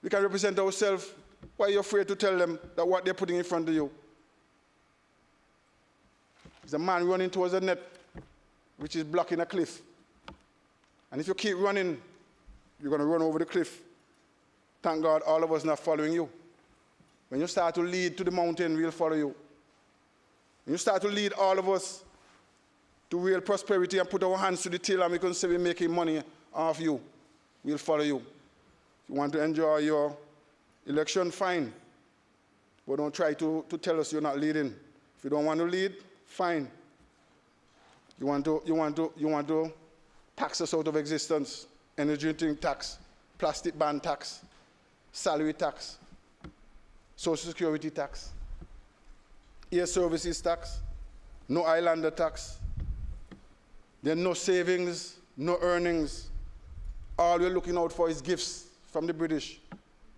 We can represent ourselves. Why are you afraid to tell them that what they're putting in front of you? It's a man running towards a net, which is blocking a cliff. And if you keep running, you're going to run over the cliff. Thank God all of us not following you. When you start to lead to the mountain, we'll follow you. When you start to lead all of us to real prosperity and put our hands to the till and we can say we're making money off you, we'll follow you. If you want to enjoy your election, fine. But don't try to tell us you're not leading. If you don't want to lead, fine. You want to tax us out of existence, energy drink tax, plastic ban tax, salary tax. Social Security tax, air services tax, no islander tax. There are no savings, no earnings. All we're looking out for is gifts from the British,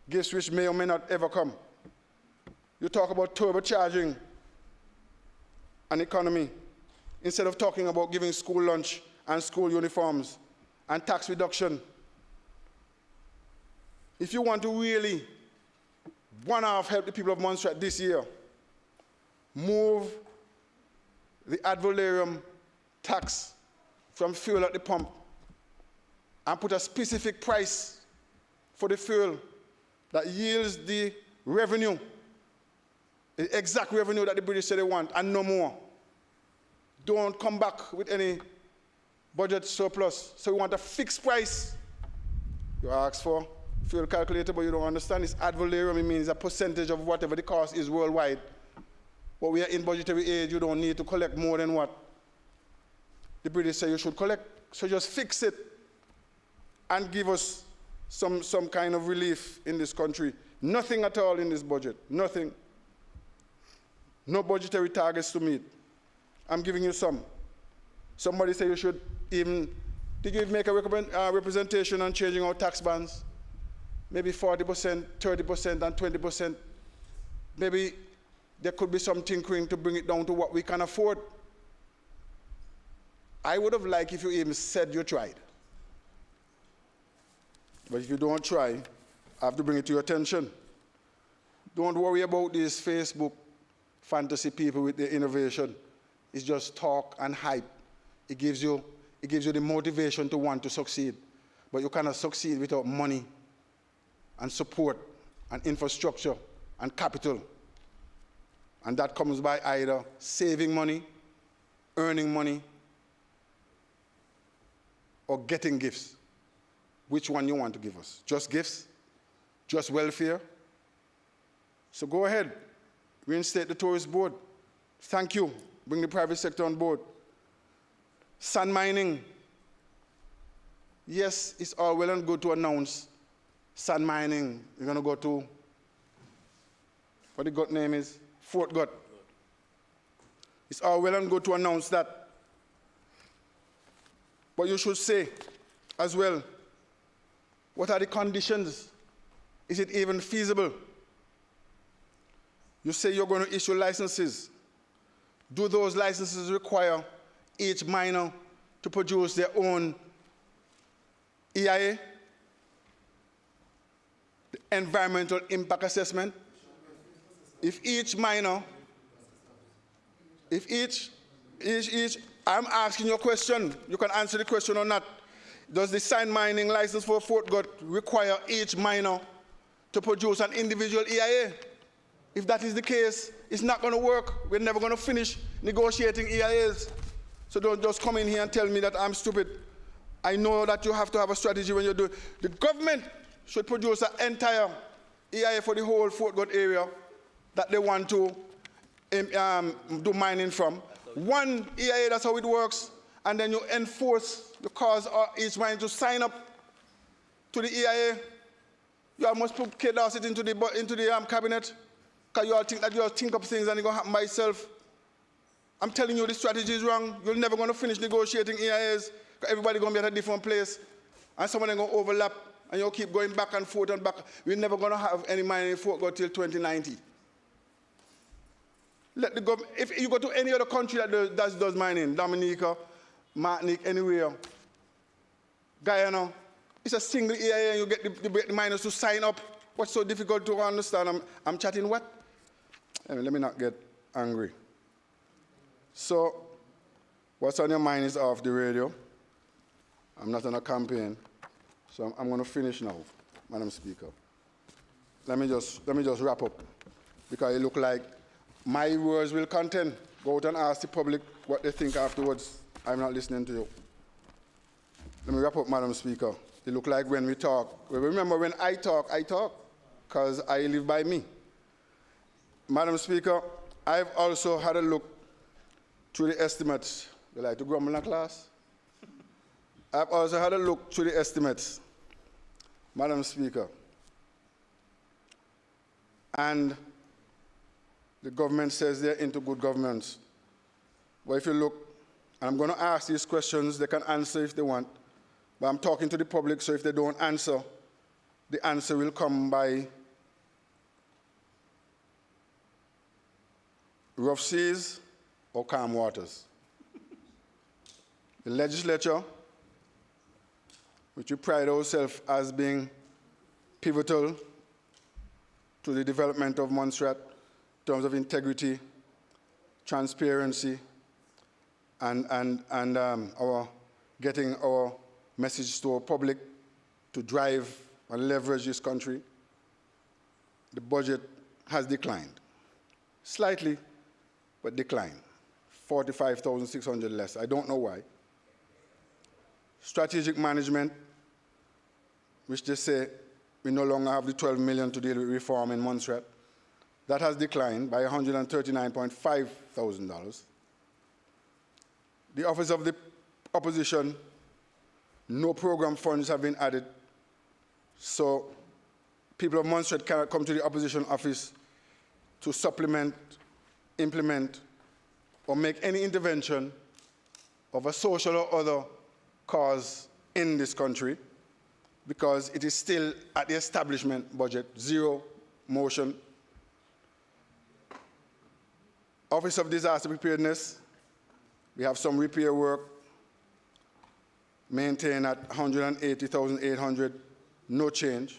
gifts which may or may not ever come. You talk about turbocharging an economy instead of talking about giving school lunch and school uniforms and tax reduction. If you want to really one-half help the people of Montserrat this year, move the ad valorem tax from fuel at the pump and put a specific price for the fuel that yields the revenue, the exact revenue that the British say they want, and no more. Don't come back with any budget surplus. So we want a fixed price. You ask for fuel calculator, but you don't understand. It's ad valorem. It means a percentage of whatever the cost is worldwide. But we are in budgetary age. You don't need to collect more than what the British say you should collect. So just fix it and give us some kind of relief in this country. Nothing at all in this budget. Nothing. No budgetary targets to meet. I'm giving you some. Somebody said you should even, did you make a representation on changing our tax bands? Maybe 40%, 30%, and 20%. Maybe there could be some tinkering to bring it down to what we can afford. I would have liked if you even said you tried. But if you don't try, I have to bring it to your attention. Don't worry about these Facebook fantasy people with their innovation. It's just talk and hype. It gives you the motivation to want to succeed. But you cannot succeed without money and support and infrastructure and capital. And that comes by either saving money, earning money, or getting gifts. Which one you want to give us? Just gifts? Just welfare? So go ahead, reinstate the tourist board. Thank you. Bring the private sector on board. Sand mining. Yes, it's all well and good to announce sand mining. You're going to go to, what the gut name is? Fort Gut. It's all well and good to announce that. But you should say as well, what are the conditions? Is it even feasible? You say you're going to issue licenses. Do those licenses require each miner to produce their own EIA? The environmental impact assessment? If each miner, I'm asking you a question, you can answer the question or not. Does the sand mining license for Fort Gut require each miner to produce an individual EIA? If that is the case, it's not going to work. We're never going to finish negotiating EIAs. So don't just come in here and tell me that I'm stupid. I know that you have to have a strategy when you do it. The government should produce an entire EIA for the whole Fort Gut area that they want to do mining from. One EIA, that's how it works, and then you enforce the cause of each mine to sign up to the EIA. You almost put KDOS into the cabinet, because you all think that you all think up things and it's going to happen by itself. I'm telling you, the strategy is wrong. You're never going to finish negotiating EIAs, because everybody's going to be at a different place, and some of them going to overlap, and you'll keep going back and forth and back. We're never going to have any mining in Fort Gut till 2090. Let the government, if you go to any other country that does mining, Dominica, Martinique, anywhere, Guyana, it's a single EIA and you get the miners to sign up. What's so difficult to understand? I'm chatting what? Let me not get angry. So, what's on your mind is off the radio. I'm not on a campaign, so I'm going to finish now, Madam Speaker. Let me just wrap up, because it looks like my words will contend. Go out and ask the public what they think afterwards. I'm not listening to you. Let me wrap up, Madam Speaker. It looks like when we talk, remember when I talk, because I live by me. Madam Speaker, I've also had a look through the estimates. You like to grumble in a class? I've also had a look through the estimates, Madam Speaker. And the government says they're into good governance. But if you look, and I'm going to ask these questions, they can answer if they want, but I'm talking to the public, so if they don't answer, the answer will come by rough seas or calm waters. The legislature, which we pride ourselves as being pivotal to the development of Montserrat in terms of integrity, transparency, and our getting our message to our public to drive and leverage this country, the budget has declined. Slightly, but declined. 45,600 less. I don't know why. Strategic management, which they say we no longer have the 12 million to deal with reform in Montserrat, that has declined by $139.5 thousand. The Office of the Opposition, no program funds have been added, so people of Montserrat cannot come to the opposition office to supplement, implement, or make any intervention of a social or other cause in this country, because it is still at the establishment budget, zero motion. Office of Disaster Preparedness, we have some repair work, maintained at $180,800, no change.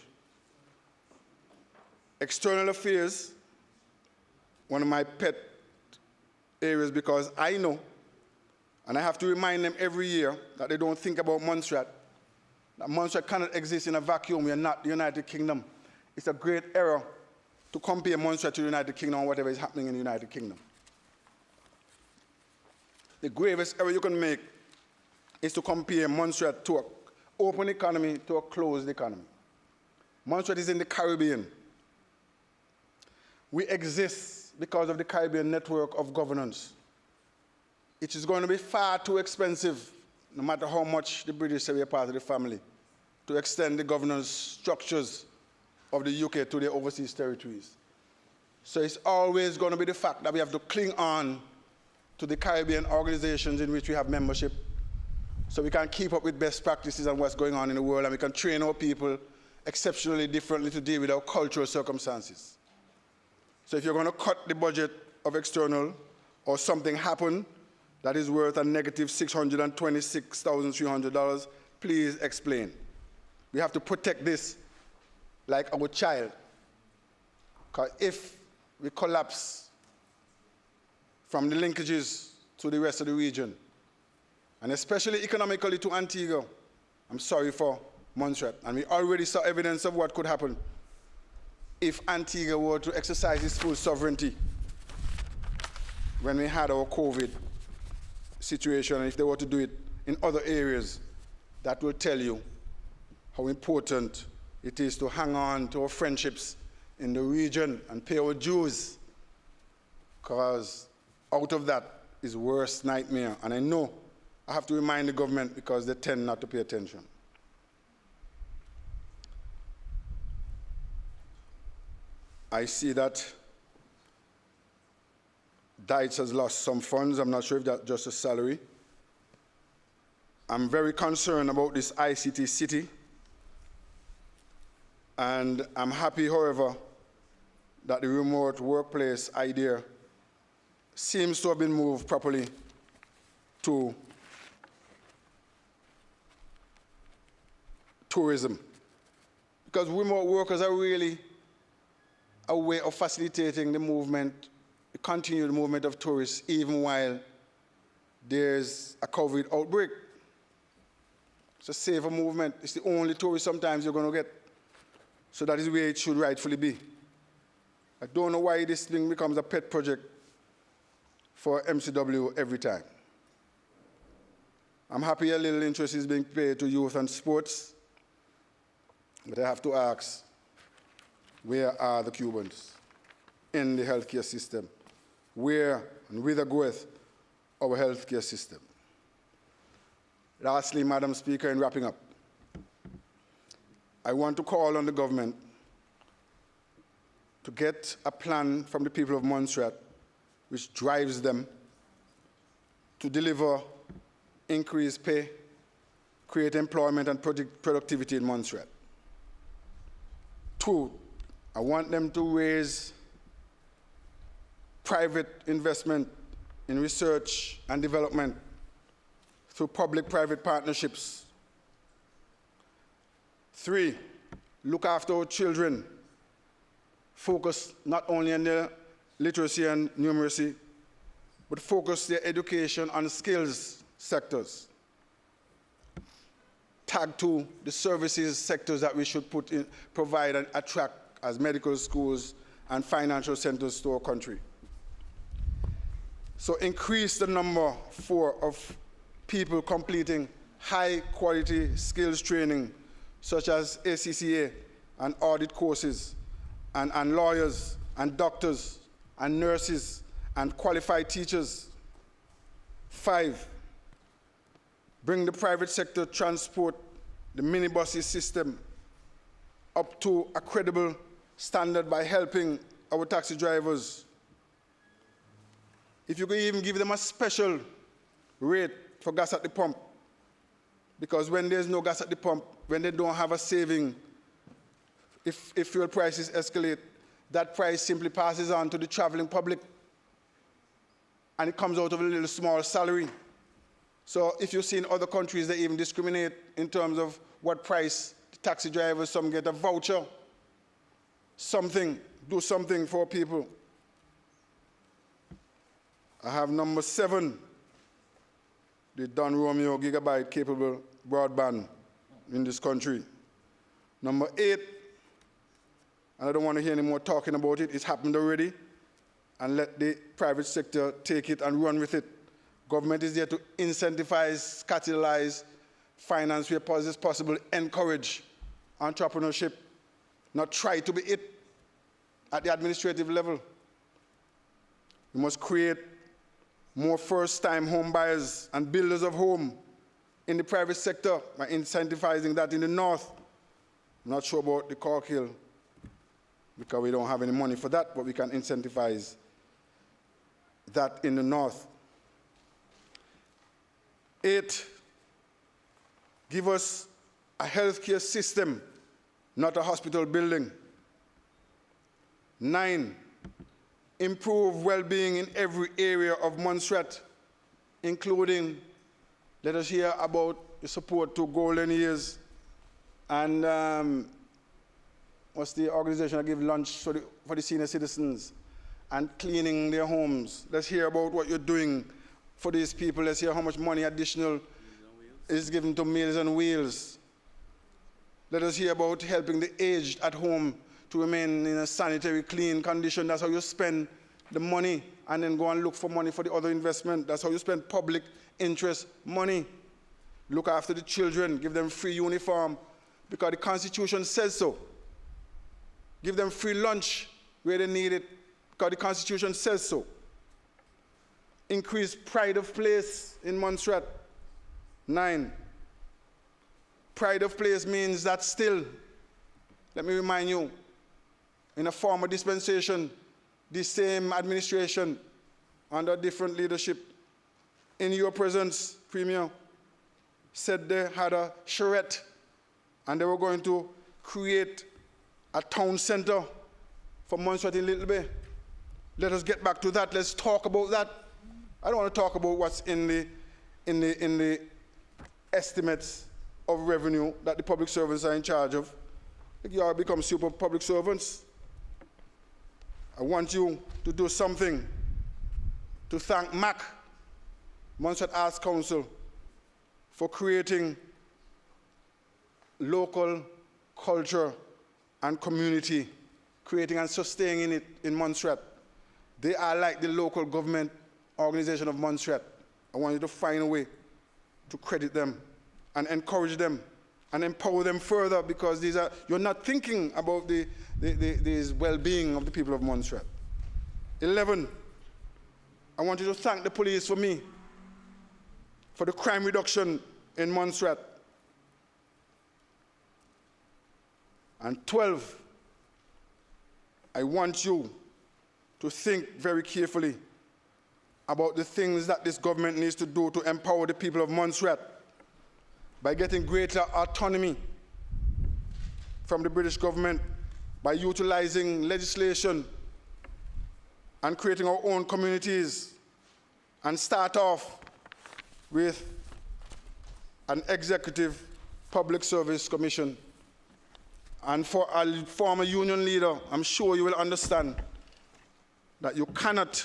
External Affairs, one of my pet areas, because I know, and I have to remind them every year that they don't think about Montserrat, that Montserrat cannot exist in a vacuum. We are not the United Kingdom. It's a great error to compare Montserrat to the United Kingdom and whatever is happening in the United Kingdom. The gravest error you can make is to compare Montserrat to an open economy to a closed economy. Montserrat is in the Caribbean. We exist because of the Caribbean network of governance. It is going to be far too expensive, no matter how much the British say we are part of the family, to extend the governance structures of the UK to their overseas territories. So it's always going to be the fact that we have to cling on to the Caribbean organizations in which we have membership, so we can keep up with best practices and what's going on in the world, and we can train our people exceptionally differently to deal with our cultural circumstances. So if you're going to cut the budget of external, or something happen that is worth a negative $626,300, please explain. We have to protect this like our child, because if we collapse from the linkages to the rest of the region, and especially economically to Antigua, I'm sorry for Montserrat. And we already saw evidence of what could happen if Antigua were to exercise its full sovereignty when we had our COVID situation, and if they were to do it in other areas. That will tell you how important it is to hang on to our friendships in the region and pay our dues, because out of that is worst nightmare. And I know I have to remind the government because they tend not to pay attention. I see that Dites has lost some funds. I'm not sure if that's just a salary. I'm very concerned about this ICT city. And I'm happy, however, that the remote workplace idea seems to have been moved properly to tourism. Because remote workers are really a way of facilitating the movement, the continued movement of tourists, even while there's a COVID outbreak. It's a safer movement. It's the only tourist sometimes you're going to get. So that is where it should rightfully be. I don't know why this thing becomes a pet project for MCW every time. I'm happy a little interest is being paid to youth and sports, but I have to ask, where are the Cubans in the healthcare system? Where and whither goeth our healthcare system? Lastly, Madam Speaker, in wrapping up, I want to call on the government to get a plan from the people of Montserrat which drives them to deliver increased pay, create employment and productivity in Montserrat. 2, I want them to raise private investment in research and development through public-private partnerships. 3, look after our children, focus not only on their literacy and numeracy, but focus their education on skills sectors. Tag 2, the services sectors that we should provide and attract as medical schools and financial centers to our country. So increase the number 4 of people completing high-quality skills training, such as ACCA and audit courses, and lawyers, and doctors, and nurses, and qualified teachers. 5, bring the private sector transport, the minibuses system, up to a credible standard by helping our taxi drivers. If you could even give them a special rate for gas at the pump, because when there's no gas at the pump, when they don't have a saving, if fuel prices escalate, that price simply passes on to the traveling public, and it comes out of a little small salary. So if you see in other countries, they even discriminate in terms of what price the taxi drivers, some get a voucher, something, do something for people. I have number 7, the Don Romeo gigabyte capable broadband in this country. Number 8, and I don't want to hear any more talking about it, it's happened already, and let the private sector take it and run with it. Government is there to incentivize, catalyze, finance where possible, encourage entrepreneurship, not try to be it at the administrative level. We must create more first-time home buyers and builders of home in the private sector by incentivizing that in the north. I'm not sure about the Cork Hill because we don't have any money for that, but we can incentivize that in the north. 8, give us a healthcare system, not a hospital building. 9, improve well-being in every area of Montserrat, including, let us hear about the support to Golden Years and what's the organization that gives lunch for the senior citizens and cleaning their homes. Let's hear about what you're doing for these people. Let's hear how much money additional is given to Meals on Wheels. Let us hear about helping the aged at home to remain in a sanitary, clean condition. That's how you spend the money, and then go and look for money for the other investment. That's how you spend public interest money. Look after the children, give them free uniform, because the Constitution says so. Give them free lunch where they need it, because the Constitution says so. Increase pride of place in Montserrat. 9, pride of place means that still, let me remind you, in a former dispensation, the same administration under different leadership, in your presence, Premier, said they had a charrette and they were going to create a town center for Montserrat in Little Bay. Let us get back to that. Let's talk about that. I don't want to talk about what's in the estimates of revenue that the public servants are in charge of. You all become super public servants. I want you to do something to thank MAC, Montserrat Arts Council, for creating local culture and community, creating and sustaining it in Montserrat. They are like the local government organization of Montserrat. I want you to find a way to credit them and encourage them and empower them further, because you're not thinking about the well-being of the people of Montserrat. 11, I want you to thank the police for me, for the crime reduction in Montserrat. And 12, I want you to think very carefully about the things that this government needs to do to empower the people of Montserrat by getting greater autonomy from the British government, by utilizing legislation and creating our own communities, and start off with an executive public service commission. And for a former union leader, I'm sure you will understand that you cannot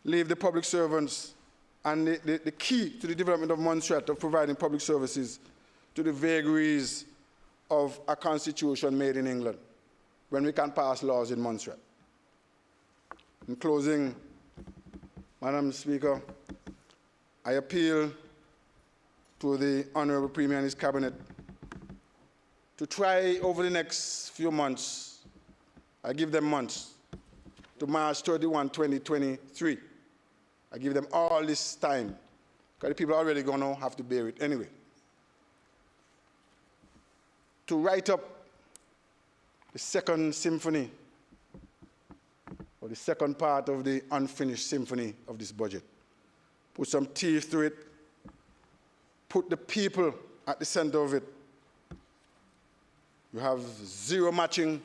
leave the public servants and the key to the development of Montserrat, of providing public services, to the vagaries of a constitution made in England, when we can pass laws in Montserrat. In closing, Madam Speaker, I appeal to the Honourable Premier and his Cabinet to try over the next few months, I give them months, to March 31, 2023. I give them all this time, because the people are already going to have to bear it anyway, to write up the second symphony, or the second part of the unfinished symphony of this budget. Put some teeth to it, put the people at the center of it. You have zero matching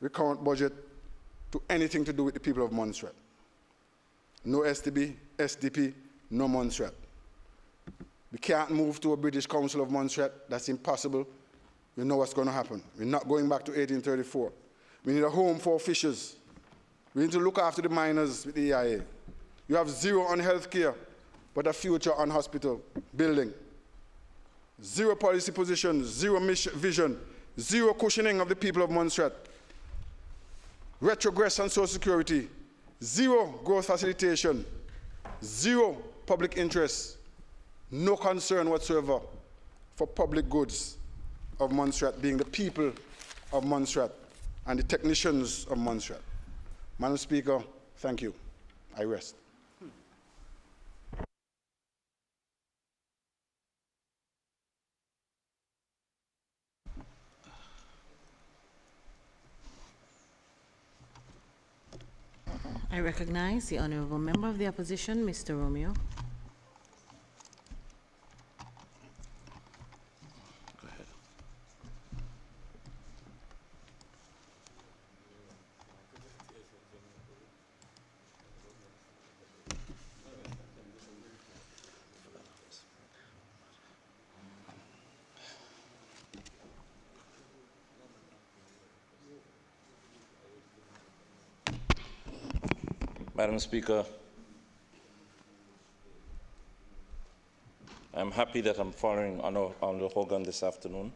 the current budget to anything to do with the people of Montserrat. No STB, SDP, no Montserrat. We can't move to a British Council of Montserrat. That's impossible. We know what's going to happen. We're not going back to 1834. We need a home for fishes. We need to look after the miners with the EIA. You have zero on healthcare, but a future on hospital building. Zero policy position, zero vision, zero cushioning of the people of Montserrat. Retrogress on Social Security, zero growth facilitation, zero public interest, no concern whatsoever for public goods of Montserrat, being the people of Montserrat and the technicians of Montserrat. Madam Speaker, thank you. I rest. I recognize the Honourable Member of the Opposition, Mr. Romeo. Go ahead. Madam Speaker, I'm happy that I'm following Honourable Hogan this afternoon.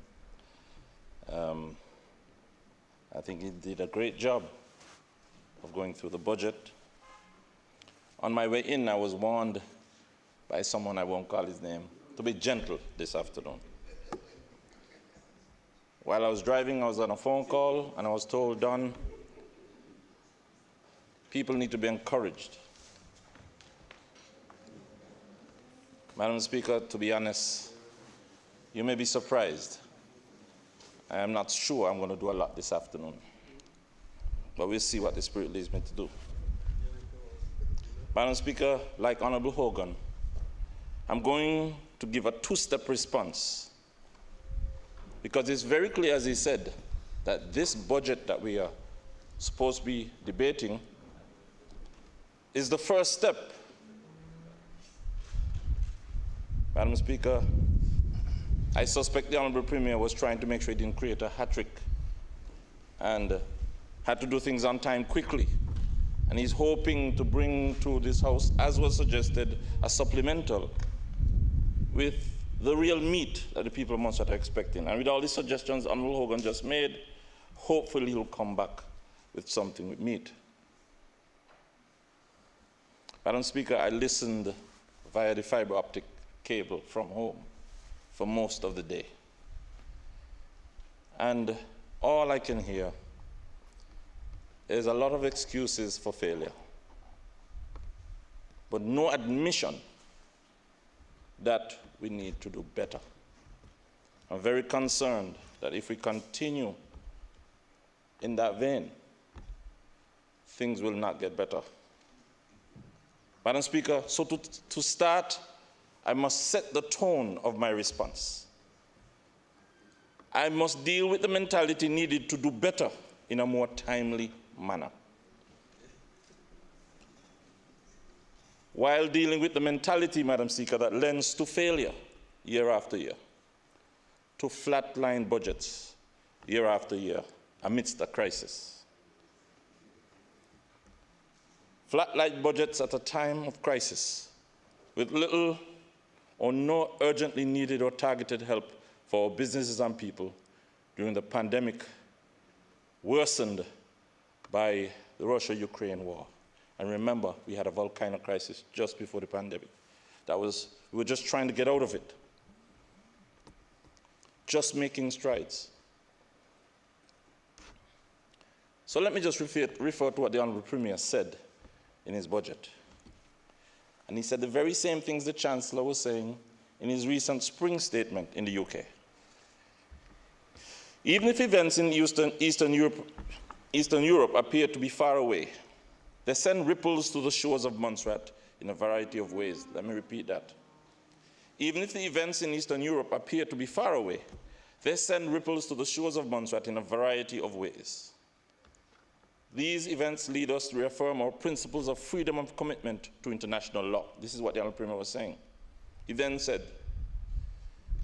I think he did a great job of going through the budget. On my way in, I was warned by someone, I won't call his name, to be gentle this afternoon. While I was driving, I was on a phone call, and I was told, Don, people need to be encouraged. Madam Speaker, to be honest, you may be surprised. I am not sure I'm going to do a lot this afternoon, but we'll see what the Spirit leads me to do. Madam Speaker, like Honourable Hogan, I'm going to give a two-step response, because it's very clear, as he said, that this budget that we are supposed to be debating is the first step. Madam Speaker, I suspect the Honourable Premier was trying to make sure he didn't create a hat-trick and had to do things on time quickly. And he's hoping to bring to this House, as was suggested, a supplemental with the real meat that the people of Montserrat are expecting. And with all these suggestions Honourable Hogan just made, hopefully he'll come back with something with meat. Madam Speaker, I listened via the fiber optic cable from home for most of the day. And all I can hear is a lot of excuses for failure, but no admission that we need to do better. I'm very concerned that if we continue in that vein, things will not get better. Madam Speaker, so to start, I must set the tone of my response. I must deal with the mentality needed to do better in a more timely manner. While dealing with the mentality, Madam Speaker, that lends to failure year after year, to flatline budgets year after year amidst a crisis. Flatline budgets at a time of crisis with little or no urgently needed or targeted help for our businesses and people during the pandemic, worsened by the Russia-Ukraine war. And remember, we had a volcano crisis just before the pandemic. We were just trying to get out of it, just making strides. So let me just refer to what the Honourable Premier said in his budget. And he said the very same things the Chancellor was saying in his recent spring statement in the UK. Even if events in Eastern Europe appear to be far away, they send ripples to the shores of Montserrat in a variety of ways. Let me repeat that. Even if the events in Eastern Europe appear to be far away, they send ripples to the shores of Montserrat in a variety of ways. These events lead us to reaffirm our principles of freedom of commitment to international law. This is what the Honourable Premier was saying. He then said,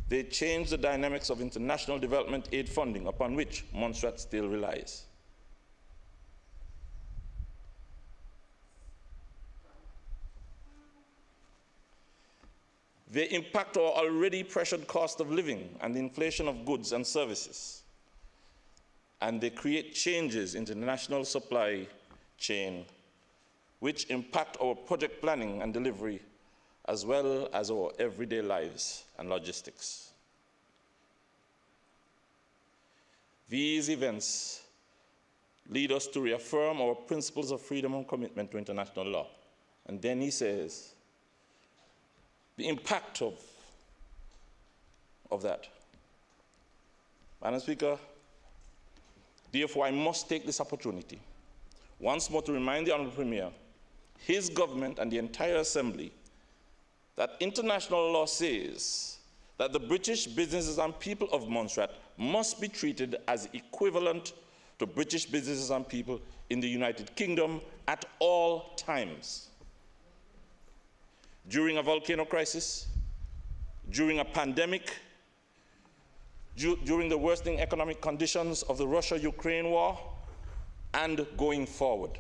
they change the dynamics of international development aid funding upon which Montserrat still relies. They impact our already pressured cost of living and the inflation of goods and services. And they create changes in the national supply chain which impact our project planning and delivery as well as our everyday lives and logistics. These events lead us to reaffirm our principles of freedom and commitment to international law. And then he says, the impact of that. Madam Speaker, therefore I must take this opportunity once more to remind the Honourable Premier, his government and the entire Assembly that international law says that the British businesses and people of Montserrat must be treated as equivalent to British businesses and people in the United Kingdom at all times. During a volcano crisis, during a pandemic, during the worsening economic conditions of the Russia-Ukraine war, and going forward.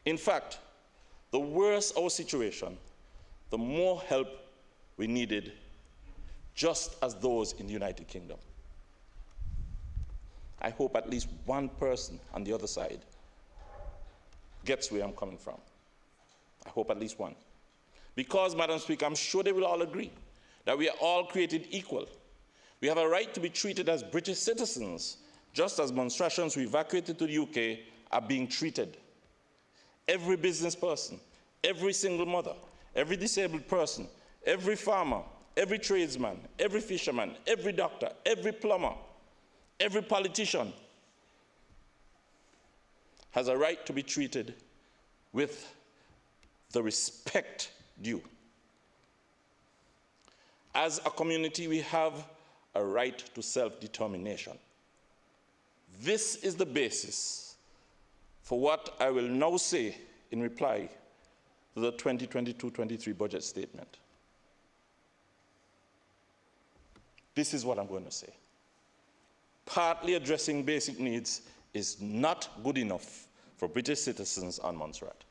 In fact, the worse our situation, the more help we needed, just as those in the United Kingdom. I hope at least one person on the other side gets where I'm coming from. I hope at least one. Because, Madam Speaker, I'm sure they will all agree that we are all created equal. We have a right to be treated as British citizens, just as Montserratians who evacuated to the UK are being treated. Every business person, every single mother, every disabled person, every farmer, every tradesman, every fisherman, every doctor, every plumber, every politician has a right to be treated with the respect due. As a community, we have a right to self-determination. This is the basis for what I will now say in reply to the 2022-23 budget statement. This is what I'm going to say. Partly addressing basic needs is not good enough for British citizens on Montserrat.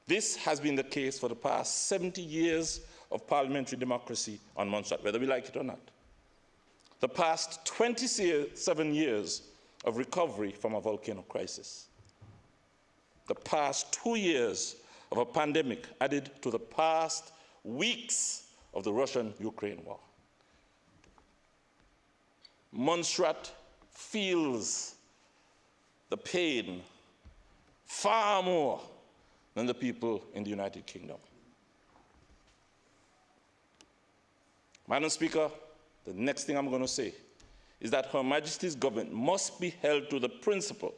This has been the case for the past 70 years of parliamentary democracy on Montserrat, whether we like it or not. The past 27 years of recovery from a volcano crisis. The past 2 years of a pandemic added to the past weeks of the Russian-Ukraine war. Montserrat feels the pain far more than the people in the United Kingdom. Madam Speaker, the next thing I'm going to say is that Her Majesty's government must be held to the principle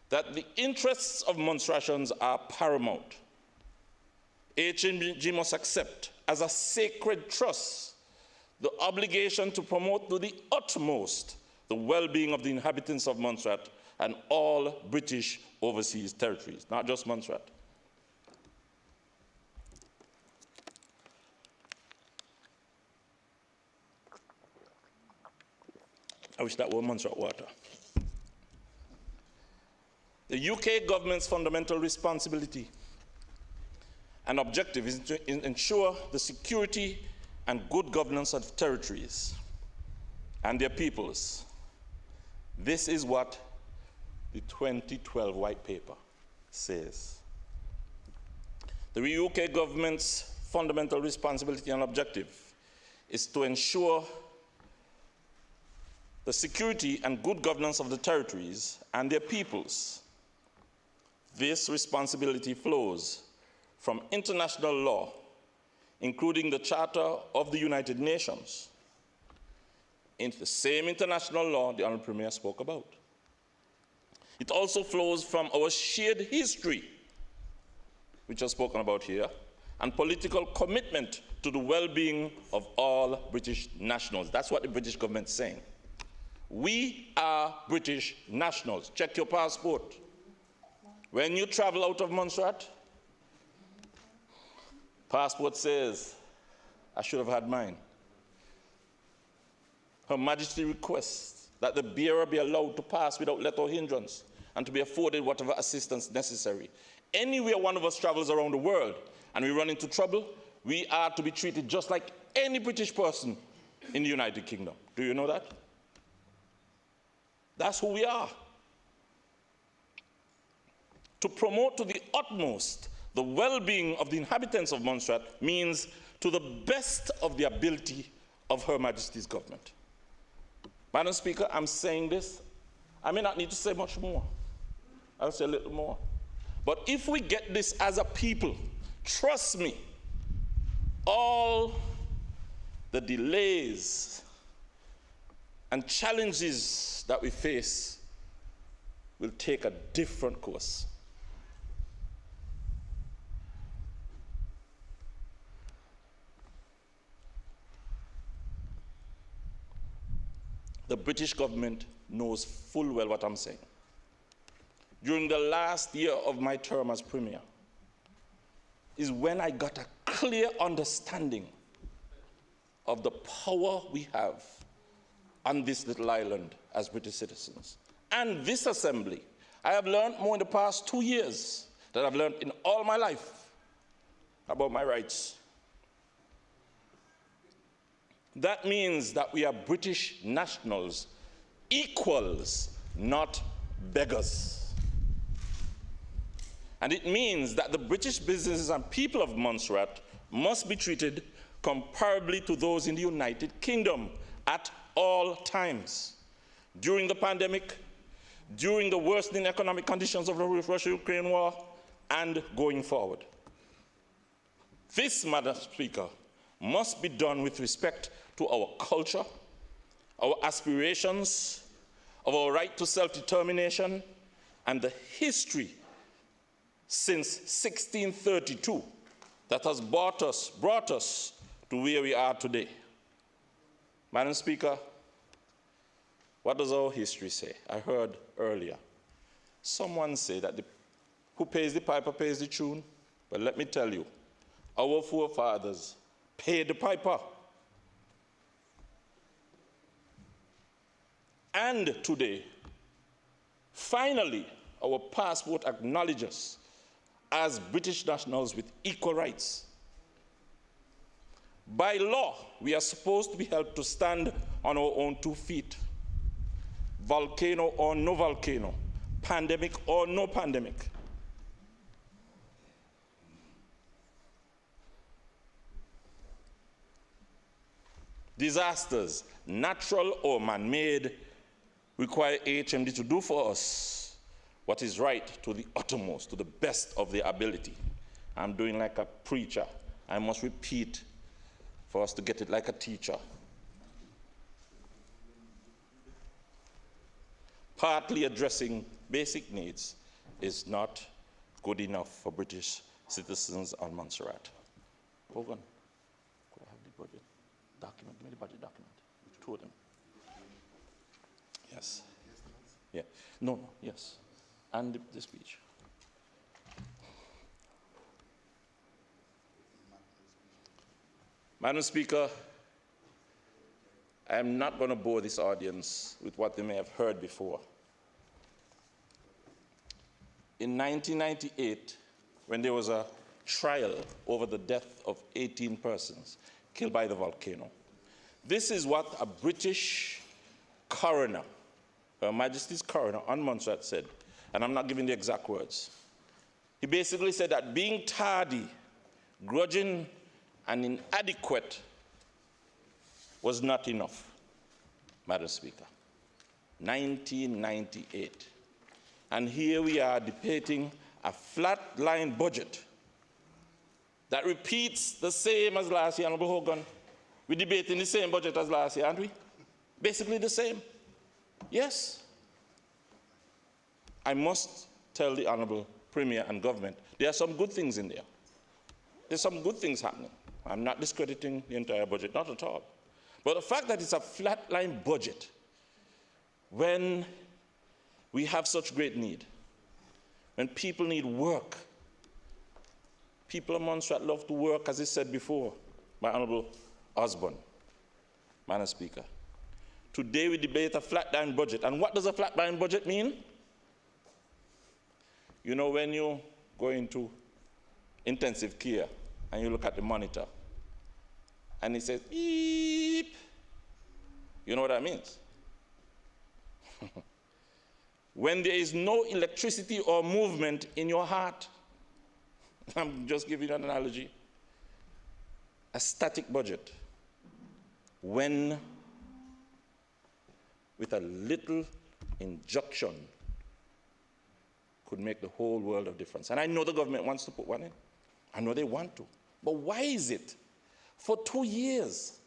that the interests of Montserratians are paramount. HMG must accept as a sacred trust the obligation to promote to the utmost the well-being of the inhabitants of Montserrat and all British overseas territories, not just Montserrat. I wish that were Montserrat water. The UK government's fundamental responsibility and objective is to ensure the security and good governance of territories and their peoples. This is what the 2012 White Paper says. The UK government's fundamental responsibility and objective is to ensure the security and good governance of the territories and their peoples. This responsibility flows from international law, including the Charter of the United Nations, in the same international law the Honourable Premier spoke about. It also flows from our shared history, which is spoken about here, and political commitment to the well-being of all British nationals. That's what the British government is saying. We are British nationals. Check your passport. When you travel out of Montserrat, passport says, I should have had mine. Her Majesty requests that the bearer be allowed to pass without let or hindrance and to be afforded whatever assistance necessary. Anywhere one of us travels around the world and we run into trouble, we are to be treated just like any British person in the United Kingdom. Do you know that? That's who we are. To promote to the utmost the well-being of the inhabitants of Montserrat means to the best of the ability of Her Majesty's government. Madam Speaker, I'm saying this. I may not need to say much more. I'll say a little more. But if we get this as a people, trust me, all the delays and challenges that we face will take a different course. The British government knows full well what I'm saying. During the last year of my term as Premier is when I got a clear understanding of the power we have on this little island as British citizens. And this assembly, I have learned more in the past 2 years than I've learned in all my life about my rights. That means that we are British nationals, equals, not beggars. And it means that the British businesses and people of Montserrat must be treated comparably to those in the United Kingdom at all times. During the pandemic, during the worsening economic conditions of the Russia-Ukraine war, and going forward. This, Madam Speaker, must be done with respect to our culture, our aspirations, of our right to self-determination, and the history since 1632 that has brought us to where we are today. Madam Speaker, what does our history say? I heard earlier someone say that who pays the piper pays the tune. But let me tell you, our forefathers paid the piper. And today, finally, our passport acknowledges us as British nationals with equal rights. By law, we are supposed to be helped to stand on our own 2 feet. Volcano or no volcano, pandemic or no pandemic. Disasters, natural or man-made, require HMD to do for us what is right to the uttermost, to the best of their ability. I'm doing like a preacher. I must repeat for us to get it like a teacher. partly addressing basic needs is not good enough for British citizens on Montserrat. Hogan, could I have the budget document? Give me the budget document. Two of them. Yes. Yeah. No, yes. And the speech. Madam Speaker, I am not going to bore this audience with what they may have heard before. In 1998, when there was a trial over the death of 18 persons killed by the volcano, this is what a British coroner, Her Majesty's coroner on Montserrat said, and I'm not giving the exact words. He basically said that being tardy, grudging, and inadequate was not enough, Madam Speaker. 1998. And here we are debating a flatline budget that repeats the same as last year, Honorable Hogan. We're debating the same budget as last year, aren't we? Basically the same. Yes. I must tell the Honorable Premier and government, there are some good things in there. There's some good things happening. I'm not discrediting the entire budget, not at all. But the fact that it's a flatline budget, when we have such great need, when people need work, people of Montserrat love to work, as I said before, my Honorable Osborne, Madam Speaker. Today we debate a flatline budget. And what does a flatline budget mean? You know, when you go into intensive care and you look at the monitor and it says, beep, you know what that means? When there is no electricity or movement in your heart, I'm just giving you an analogy, a static budget, when with a little injection could make the whole world of difference. And I know the government wants to put one in. I know they want to. But why is it for 2 years,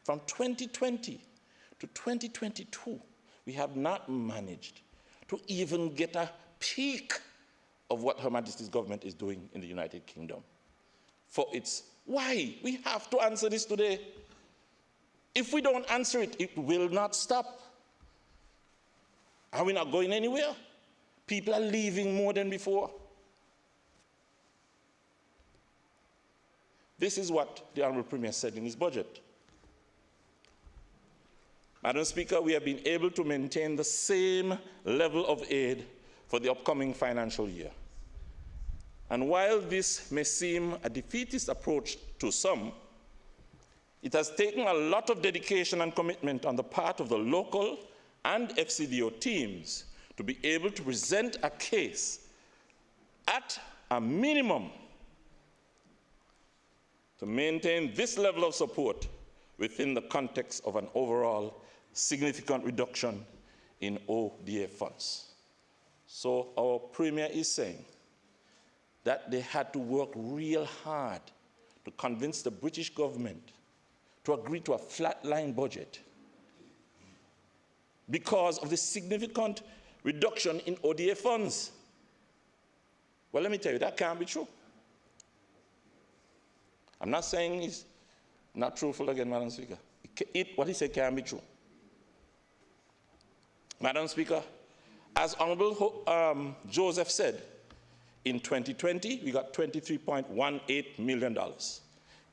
from 2020 to 2022, we have not managed to even get a peek of what Her Majesty's government is doing in the United Kingdom? For its why? We have to answer this today. If we don't answer it, it will not stop. Are we not going anywhere? People are leaving more than before. This is what the Honourable Premier said in his budget. Madam Speaker, we have been able to maintain the same level of aid for the upcoming financial year. And while this may seem a defeatist approach to some, it has taken a lot of dedication and commitment on the part of the local and FCDO teams to be able to present a case at a minimum to maintain this level of support within the context of an overall significant reduction in ODA funds. So our Premier is saying that they had to work real hard to convince the British government to agree to a flatline budget because of the significant reduction in ODA funds. Well, let me tell you, that can't be true. I'm not saying it's not truthful again, Madam Speaker. What he said can't be true. Madam Speaker, as Honourable Joseph said, in 2020, we got $23.18 million.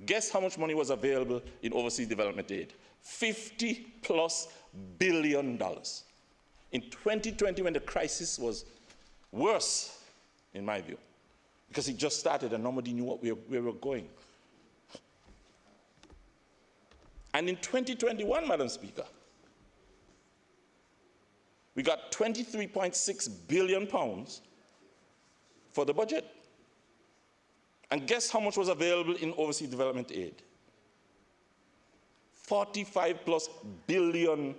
Guess how much money was available in overseas development aid? $50+ billion. In 2020, when the crisis was worse, in my view, because it just started and nobody knew where we were going. And in 2021, Madam Speaker, we got £23.6 billion for the budget. And guess how much was available in overseas development aid? 45+ billion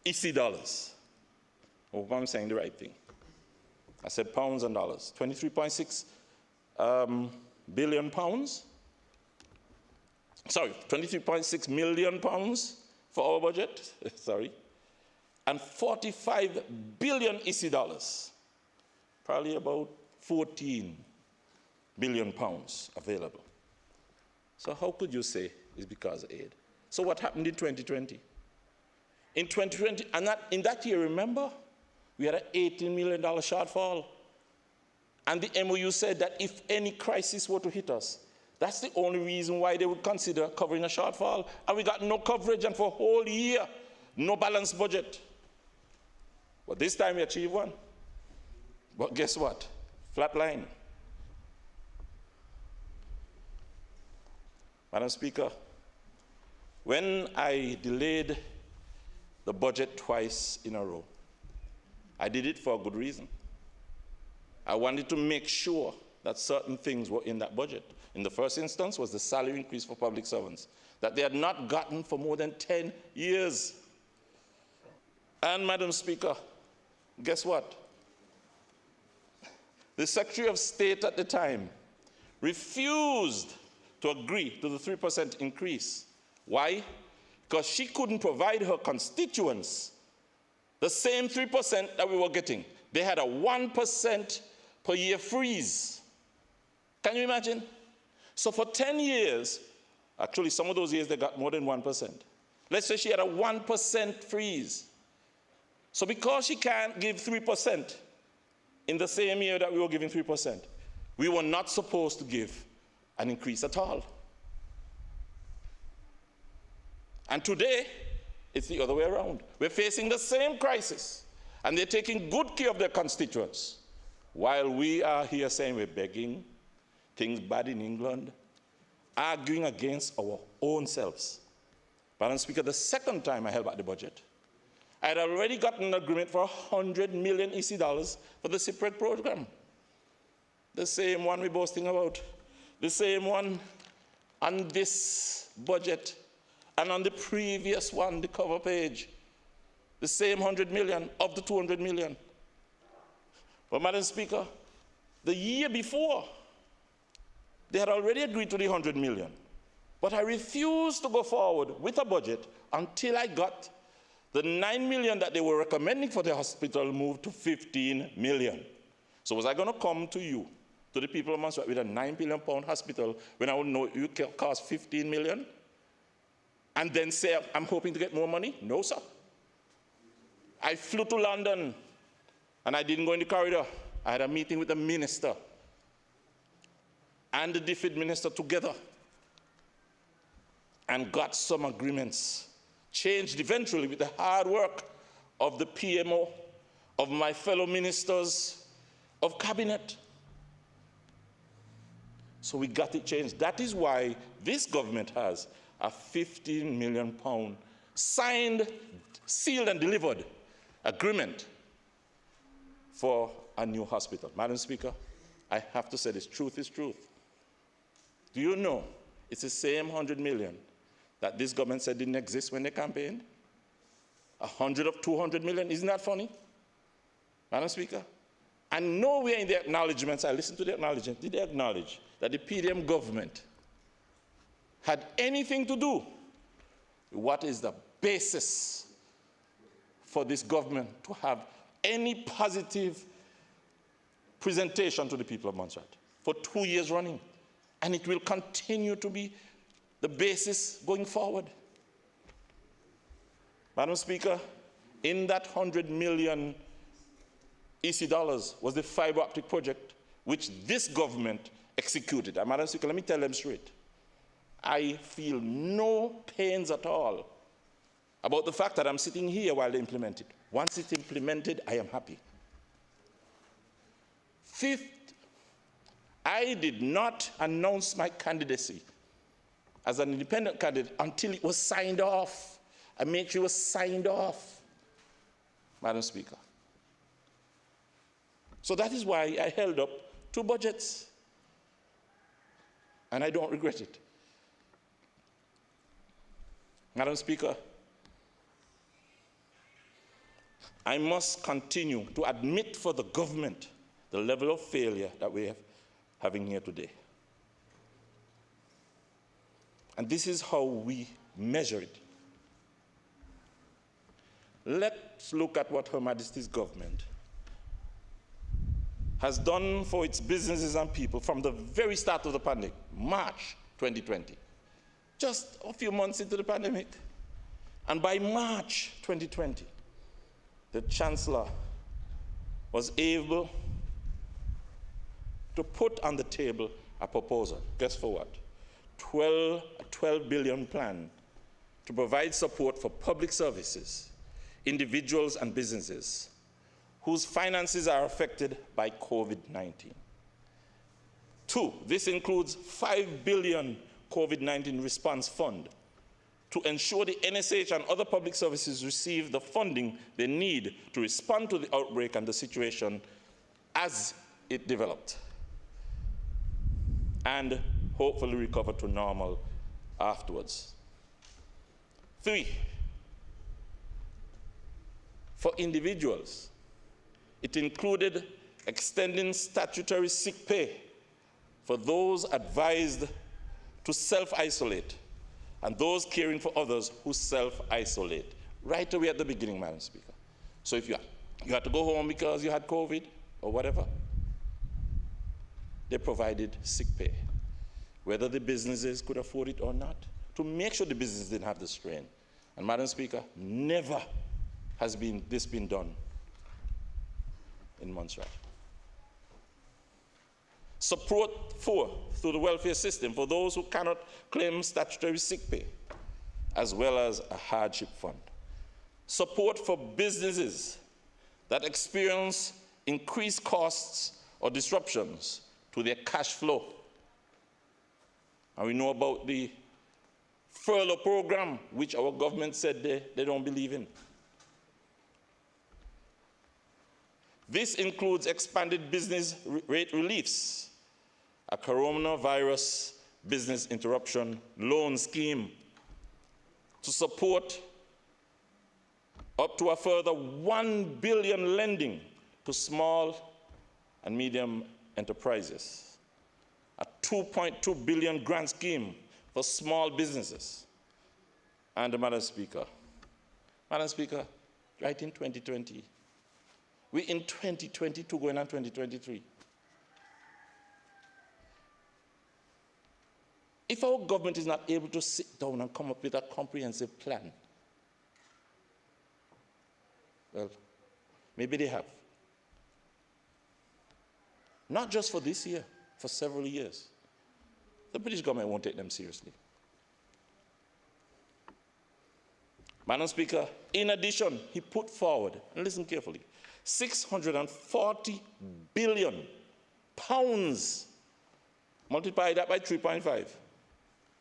EC dollars. I hope I'm saying the right thing. I said pounds and dollars. 23.6 billion pounds. Sorry, 23.6 million pounds for our budget, sorry, and 45 billion EC dollars, probably about 14 billion pounds available. So how could you say it's because of aid? So what happened in 2020? In 2020, and in that year, remember, we had an $18 million shortfall. And the MOU said that if any crisis were to hit us, that's the only reason why they would consider covering a shortfall. And we got no coverage, and for a whole year, no balanced budget. But this time we achieved one. But guess what? Flat line. Madam Speaker, when I delayed the budget twice in a row, I did it for a good reason. I wanted to make sure that certain things were in that budget. In the first instance was the salary increase for public servants that they had not gotten for more than 10 years. And Madam Speaker, guess what? The Secretary of State at the time refused to agree to the 3% increase. Why? Because she couldn't provide her constituents the same 3% that we were getting. They had a 1% per year freeze. Can you imagine? So for 10 years, actually some of those years they got more than 1%. Let's say she had a 1% freeze. So because she can't give 3% in the same year that we were giving 3%, we were not supposed to give an increase at all. And today, it's the other way around. We're facing the same crisis, and they're taking good care of their constituents, while we are here saying we're begging, things bad in England, arguing against our own selves. Madam Speaker, the second time I held back the budget, I had already gotten an agreement for 100 million EC dollars for the CIPRED program. The same one we're boasting about. The same one on this budget and on the previous one, the cover page. The same 100 million of the 200 million. But Madam Speaker, the year before, they had already agreed to the 100 million. But I refused to go forward with a budget until I got the 9 million that they were recommending for the hospital moved to 15 million. So was I going to come to you, to the people of Montserrat, with a £9 billion hospital when I would know you can cost 15 million? And then say, I'm hoping to get more money? No, sir. I flew to London, and I didn't go in the corridor. I had a meeting with the minister and the DFID minister together and got some agreements, changed eventually with the hard work of the PMO, of my fellow ministers, of cabinet. So we got it changed. That is why this government has a £15 million signed, sealed and delivered agreement for a new hospital. Madam Speaker, I have to say this, truth is truth. Do you know it's the same 100 million that this government said didn't exist when they campaigned? 100 of 200 million, isn't that funny? Madam Speaker, and nowhere in the acknowledgements, I listened to the acknowledgement, did they acknowledge that the PDM government had anything to do with what is the basis for this government to have any positive presentation to the people of Montserrat for 2 years running. And it will continue to be the basis going forward. Madam Speaker, in that 100 million EC dollars was the fiber optic project, which this government executed. And Madam Speaker, let me tell them straight. I feel no pains at all about the fact that I'm sitting here while they implement it. Once it's implemented, I am happy. Fifth, I did not announce my candidacy as an independent candidate until it was signed off. I made sure it was signed off, Madam Speaker. So that is why I held up 2 budgets, and I don't regret it. Madam Speaker, I must continue to admit for the government the level of failure that we are having here today. And this is how we measure it. let's look at what Her Majesty's government has done for its businesses and people from the very start of the pandemic, March 2020. Just a few months into the pandemic. And by March 2020, the Chancellor was able to put on the table a proposal. Guess for what? A 12 billion plan to provide support for public services, individuals and businesses whose finances are affected by COVID-19. 2, this includes 5 billion COVID-19 response fund to ensure the NSH and other public services receive the funding they need to respond to the outbreak and the situation as it developed, and hopefully recover to normal afterwards. 3, for individuals, it included extending statutory sick pay for those advised to self-isolate and those caring for others who self-isolate. Right away at the beginning, Madam Speaker. So if you had to go home because you had COVID or whatever, they provided sick pay, whether the businesses could afford it or not, to make sure the businesses didn't have the strain. And Madam Speaker, never has this been done in Montserrat. Support 4, through the welfare system for those who cannot claim statutory sick pay, as well as a hardship fund. Support for businesses that experience increased costs or disruptions to their cash flow. And we know about the furlough program, which our government said they don't believe in. This includes expanded business rate reliefs, a coronavirus business interruption loan scheme to support up to a further 1 billion lending to small and medium enterprises, a 2.2 billion grant scheme for small businesses. And Madam Speaker, right in 2020, we're in 2022 going on 2023. If our government is not able to sit down and come up with a comprehensive plan, well, maybe they have. Not just for this year, for several years. The British government won't take them seriously. Madam Speaker, in addition, he put forward, and listen carefully, 640 billion pounds, multiply that by 3.5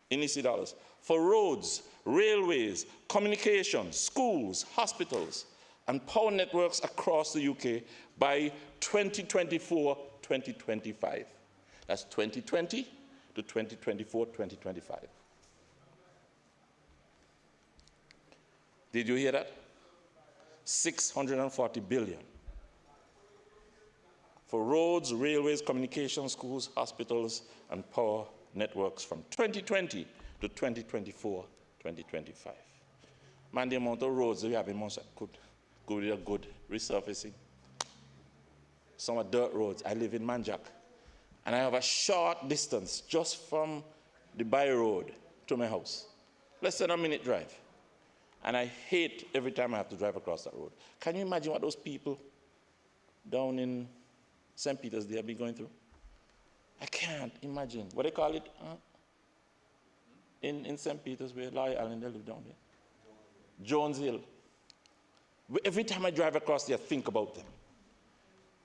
in EC dollars, for roads, railways, communications, schools, hospitals, and power networks across the UK by 2024-2025. That's 2020 to 2024-2025. Did you hear that? 640 billion. For roads, railways, communications, schools, hospitals, and power networks from 2020 to 2024-2025. Man, the amount of roads we have in Montserrat could go with a good resurfacing. Some are dirt roads. I live in Manjak, and I have a short distance just from the by road to my house. Less than a minute drive. And I hate every time I have to drive across that road. Can you imagine what those people down in St. Peter's they have been going through? I can't imagine. What they call it? In St. Peter's, where Larry Allen they live down there. Jones Hill. Every time I drive across there, I think about them.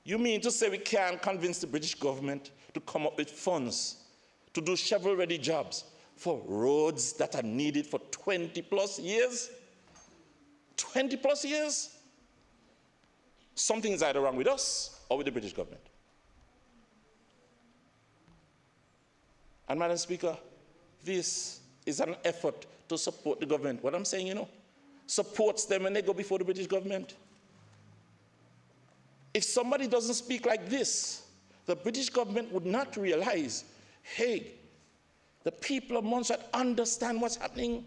You mean to say we can't convince the British government to come up with funds to do shovel-ready jobs for roads that are needed for 20 plus years? 20 plus years? Something is either wrong with us or with the British government. And Madam Speaker, this is an effort to support the government. What I'm saying, supports them when they go before the British government. If somebody doesn't speak like this, the British government would not realize, hey, the people of Montserrat understand what's happening.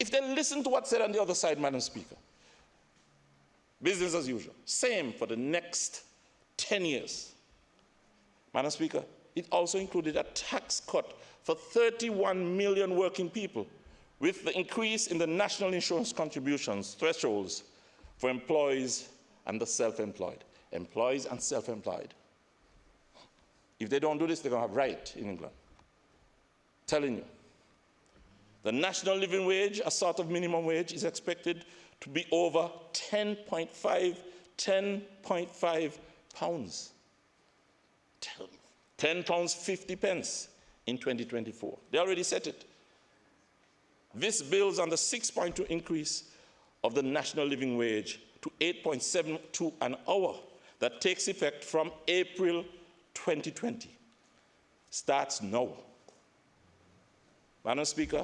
If they listen to what's said on the other side, Madam Speaker, business as usual, same for the next 10 years. Madam Speaker, it also included a tax cut for 31 million working people, with the increase in the national insurance contributions thresholds for employees and the self-employed. Employees and self-employed. If they don't do this, they're going to have riot in England. Telling you. The national living wage, a sort of minimum wage, is expected to be over 10.5 pounds. 10 pounds 50 pence in 2024. They already set it. This builds on the 6.2 increase of the national living wage to 8.72 an hour that takes effect from April 2020. Starts now. Madam Speaker,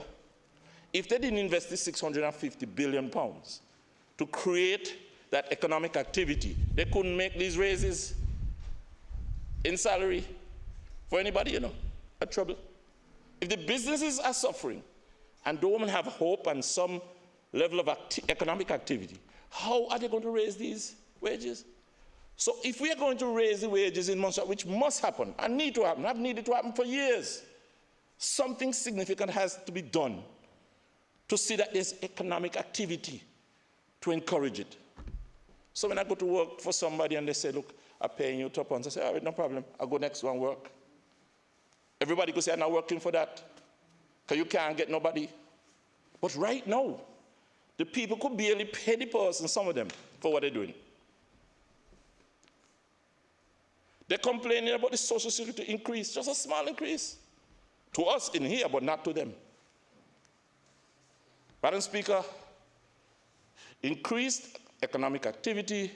if they didn't invest this £650 billion to create that economic activity, they couldn't make these raises in salary for anybody, you know, at trouble. If the businesses are suffering and don't have hope and some level of economic activity, how are they going to raise these wages? So if we are going to raise the wages in Montserrat, which must happen and need to happen, I've needed to happen for years, something significant has to be done to see that there's economic activity to encourage it. So when I go to work for somebody and they say, look, I'm paying you £2, I say, all right, no problem, I'll go next one work. Everybody could say, I'm not working for that, because you can't get nobody. But right now, the people could barely pay the person, some of them, for what they're doing. They're complaining about the Social Security increase, just a small increase. To us in here, but not to them. Madam Speaker, increased economic activity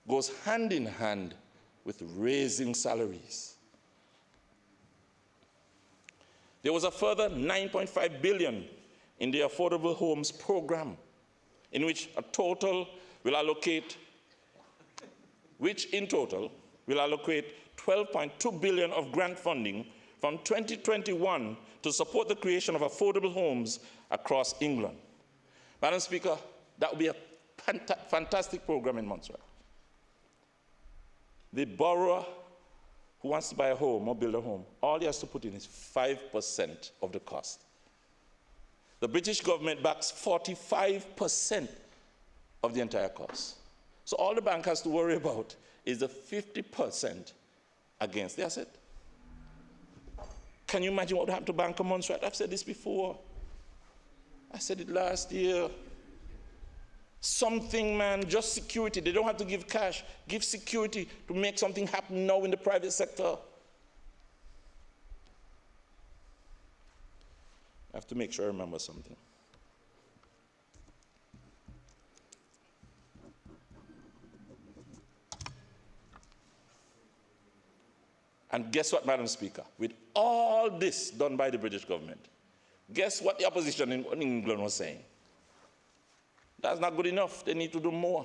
goes hand in hand with raising salaries. There was a further $9.5 billion in the Affordable Homes Program, in which in total will allocate $12.2 billion of grant funding from 2021 to support the creation of affordable homes across England. Madam Speaker, that would be a fantastic program in Montserrat. The borrower who wants to buy a home or build a home, all he has to put in is 5% of the cost. The British government backs 45% of the entire cost. So all the bank has to worry about is the 50% against the asset. Can you imagine what would happen to Bank of Montserrat? I've said this before. I said it last year. Something, man, just security. They don't have to give cash. Give security to make something happen now in the private sector. I have to make sure I remember something. And guess what, Madam Speaker? With all this done by the British government, guess what the opposition in England was saying? That's not good enough. They need to do more.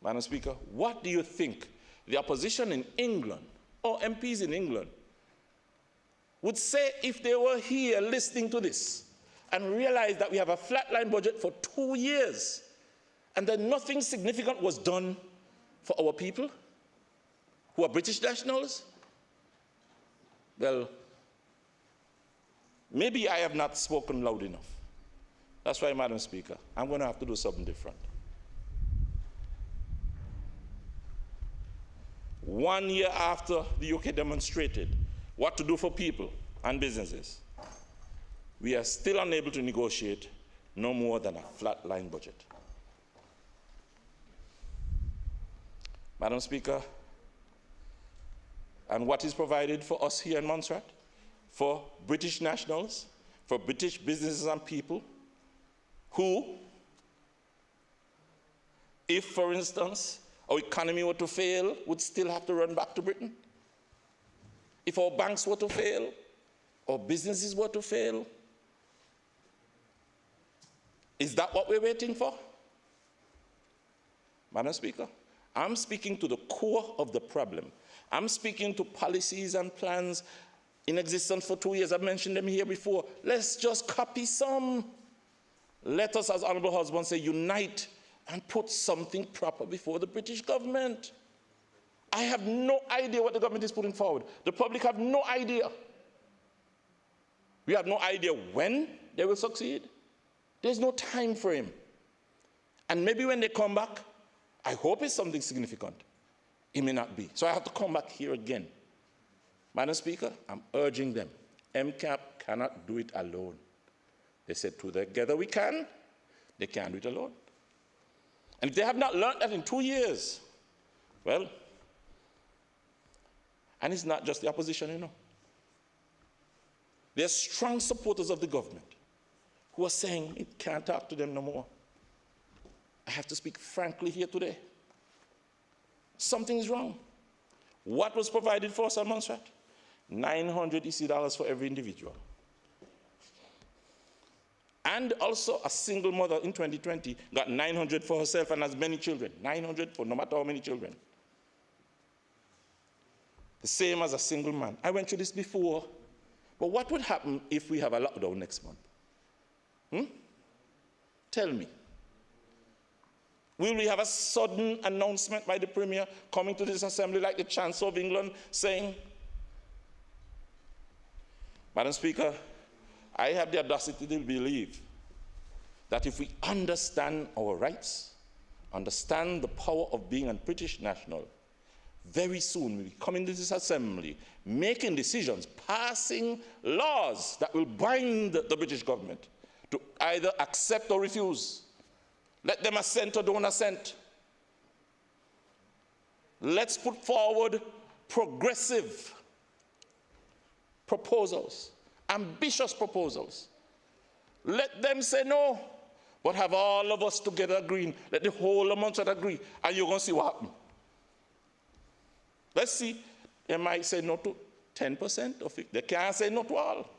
Madam Speaker, what do you think the opposition in England or MPs in England would say if they were here listening to this and realized that we have a flatline budget for 2 years and that nothing significant was done for our people who are British nationals? Well, maybe I have not spoken loud enough. That's why, Madam Speaker, I'm going to have to do something different. 1 year after the UK demonstrated what to do for people and businesses, we are still unable to negotiate no more than a flatline budget. Madam Speaker, and what is provided for us here in Montserrat, for British nationals, for British businesses and people, who, if, for instance, our economy were to fail, would still have to run back to Britain? If our banks were to fail, or businesses were to fail, is that what we're waiting for? Madam Speaker, I'm speaking to the core of the problem. I'm speaking to policies and plans in existence for 2 years. I've mentioned them here before. Let's just copy some. Let us, as Honorable Husband say, unite and put something proper before the British government. I have no idea what the government is putting forward. The public have no idea. We have no idea when they will succeed. There's no time frame. And maybe when they come back, I hope it's something significant. It may not be. So I have to come back here again. Madam Speaker, I'm urging them. MCAP cannot do it alone. They said together we can. They can't do it alone. And if they have not learned that in 2 years, well, and it's not just the opposition, you know. There are strong supporters of the government who are saying it can't talk to them no more. I have to speak frankly here today. Something's wrong. What was provided for us at Montserrat? 900 EC for every individual. And also a single mother in 2020 got 900 for herself and has many children. 900 for no matter how many children. The same as a single man. I went through this before. But what would happen if we have a lockdown next month? Tell me. Will we have a sudden announcement by the Premier coming to this assembly like the Chancellor of England saying, Madam Speaker, I have the audacity to believe that if we understand our rights, understand the power of being a British national, very soon we'll be coming to this assembly, making decisions, passing laws that will bind the British government to either accept or refuse. Let them assent or don't assent. Let's put forward progressive proposals, ambitious proposals. Let them say no, but have all of us together agreeing. Let the whole of Montserrat agree, and you're going to see what happens. Let's see. They might say no to 10% of it. They can't say no to all.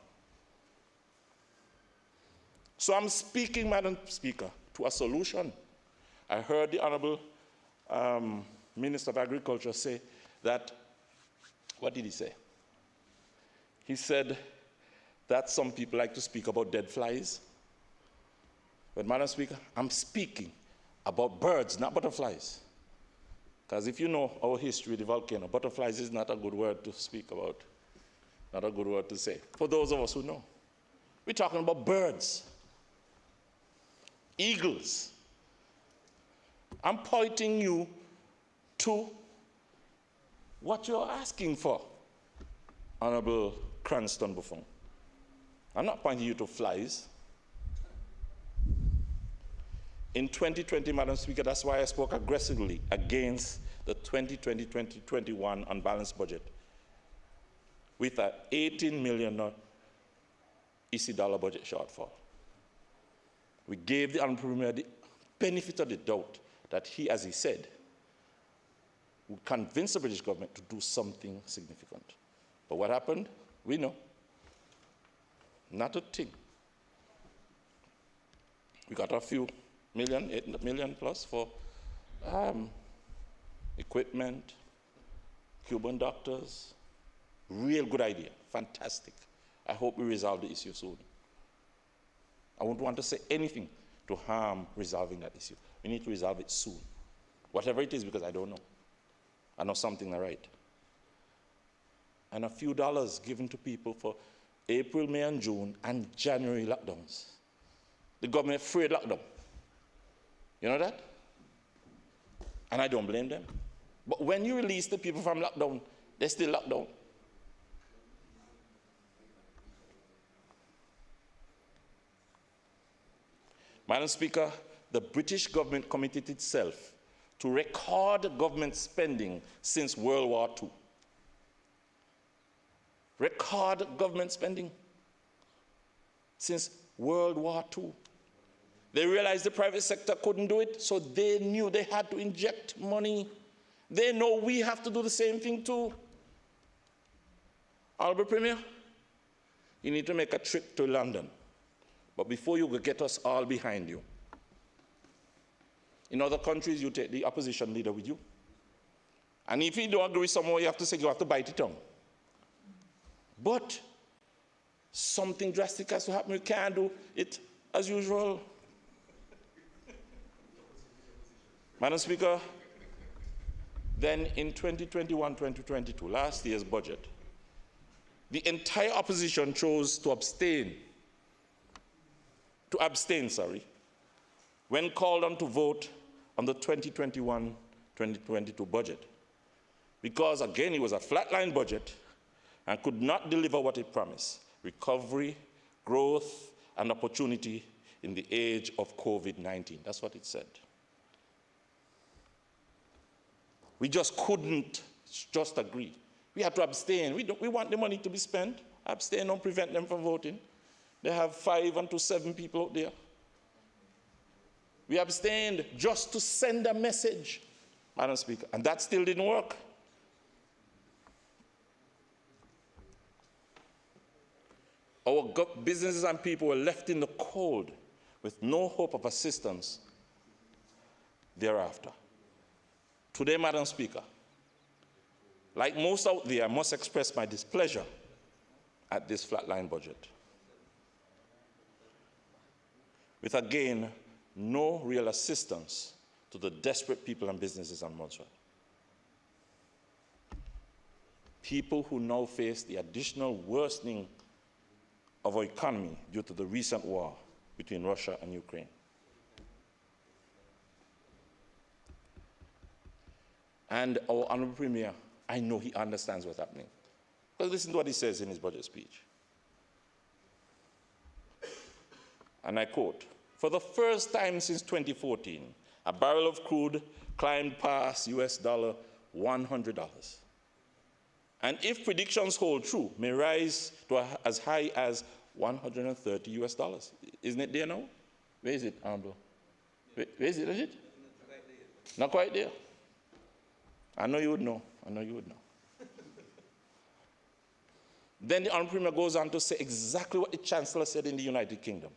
So I'm speaking, Madam Speaker, to a solution. I heard the Honorable Minister of Agriculture say that, what did he say? He said that some people like to speak about dead flies. But Madam Speaker, I'm speaking about birds, not butterflies. Because if you know our history with the volcano, butterflies is not a good word to speak about, not a good word to say. For those of us who know, we're talking about birds, eagles. I'm pointing you to what you're asking for, Honorable Cranston Buffon. I'm not pointing you to flies. In 2020, Madam Speaker, that's why I spoke aggressively against the 2020-2021 unbalanced budget with an 18 million EC dollar budget shortfall. We gave the Honorable Premier the benefit of the doubt that he, as he said, would convince the British government to do something significant. But what happened? We know. Not a thing. We got a few million, 8 million plus for equipment, Cuban doctors. Real good idea, fantastic. I hope we resolve the issue soon. I won't want to say anything to harm resolving that issue. We need to resolve it soon. Whatever it is, because I don't know. I know something not right. And a few dollars given to people for April, May, and June, and January lockdowns. The government afraid lockdown. You know that? And I don't blame them. But when you release the people from lockdown, they're still locked down. Madam Speaker, the British government committed itself to record government spending since World War II. Record government spending since World War II. They realized the private sector couldn't do it, so they knew they had to inject money. They know we have to do the same thing too. Honorable Premier, you need to make a trip to London. But before you get us all behind you. In other countries, you take the opposition leader with you. And if you don't agree somewhere, you have to say you have to bite it tongue. But something drastic has to happen. We can't do it as usual. Madam Speaker, then in 2021-2022, last year's budget, the entire opposition chose to abstain, when called on to vote on the 2021-2022 budget. Because again, it was a flatline budget and could not deliver what it promised: recovery, growth, and opportunity in the age of COVID-19. That's what it said. We just couldn't just agree. We had to abstain. We want the money to be spent. Abstain don't prevent them from voting. They have 5 to 7 people out there. We abstained just to send a message, Madam Speaker, and that still didn't work. Our businesses and people were left in the cold with no hope of assistance thereafter. Today, Madam Speaker, like most out there, I must express my displeasure at this flatline budget, with again no real assistance to the desperate people and businesses on Montserrat. People who now face the additional worsening of our economy due to the recent war between Russia and Ukraine. And our Honorable Premier, I know he understands what's happening. But listen to what he says in his budget speech. And I quote, "For the first time since 2014, a barrel of crude climbed past $100. And if predictions hold true, may rise to as high as $130. Isn't it there now? Where is it, Honorable? Where is it, legit? Not quite there. I know you would know. I know you would know. Then the Honorable Premier goes on to say exactly what the Chancellor said in the United Kingdom.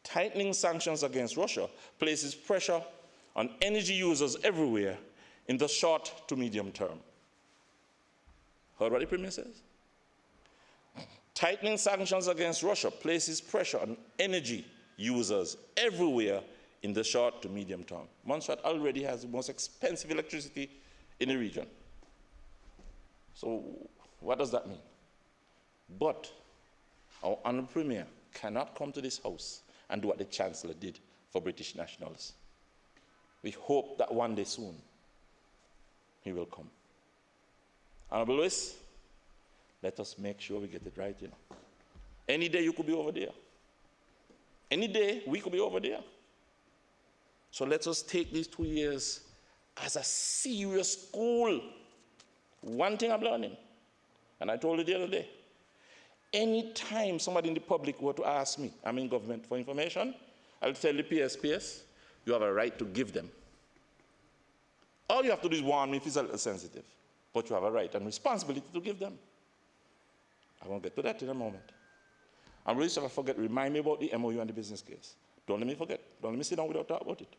Tightening sanctions against Russia places pressure on energy users everywhere in the short to medium term. Heard what the Premier says? Tightening sanctions against Russia places pressure on energy users everywhere in the short to medium term. Montserrat already has the most expensive electricity in the region. So what does that mean? But our Honourable Premier cannot come to this House and do what the Chancellor did for British nationals. We hope that one day soon he will come. Honourable Lewis, let us make sure we get it right, you know. Any day you could be over there. Any day we could be over there. So let us take these 2 years as a serious school. One thing I'm learning, and I told you the other day, anytime somebody in the public were to ask me, I'm in government, for information, I'll tell the PSPS, you have a right to give them. All you have to do is warn me if it's a little sensitive, but you have a right and responsibility to give them. I won't get to that in a moment. I'm really sorry if I forget, remind me about the MOU and the business case. Don't let me forget. Don't let me sit down without talking about it.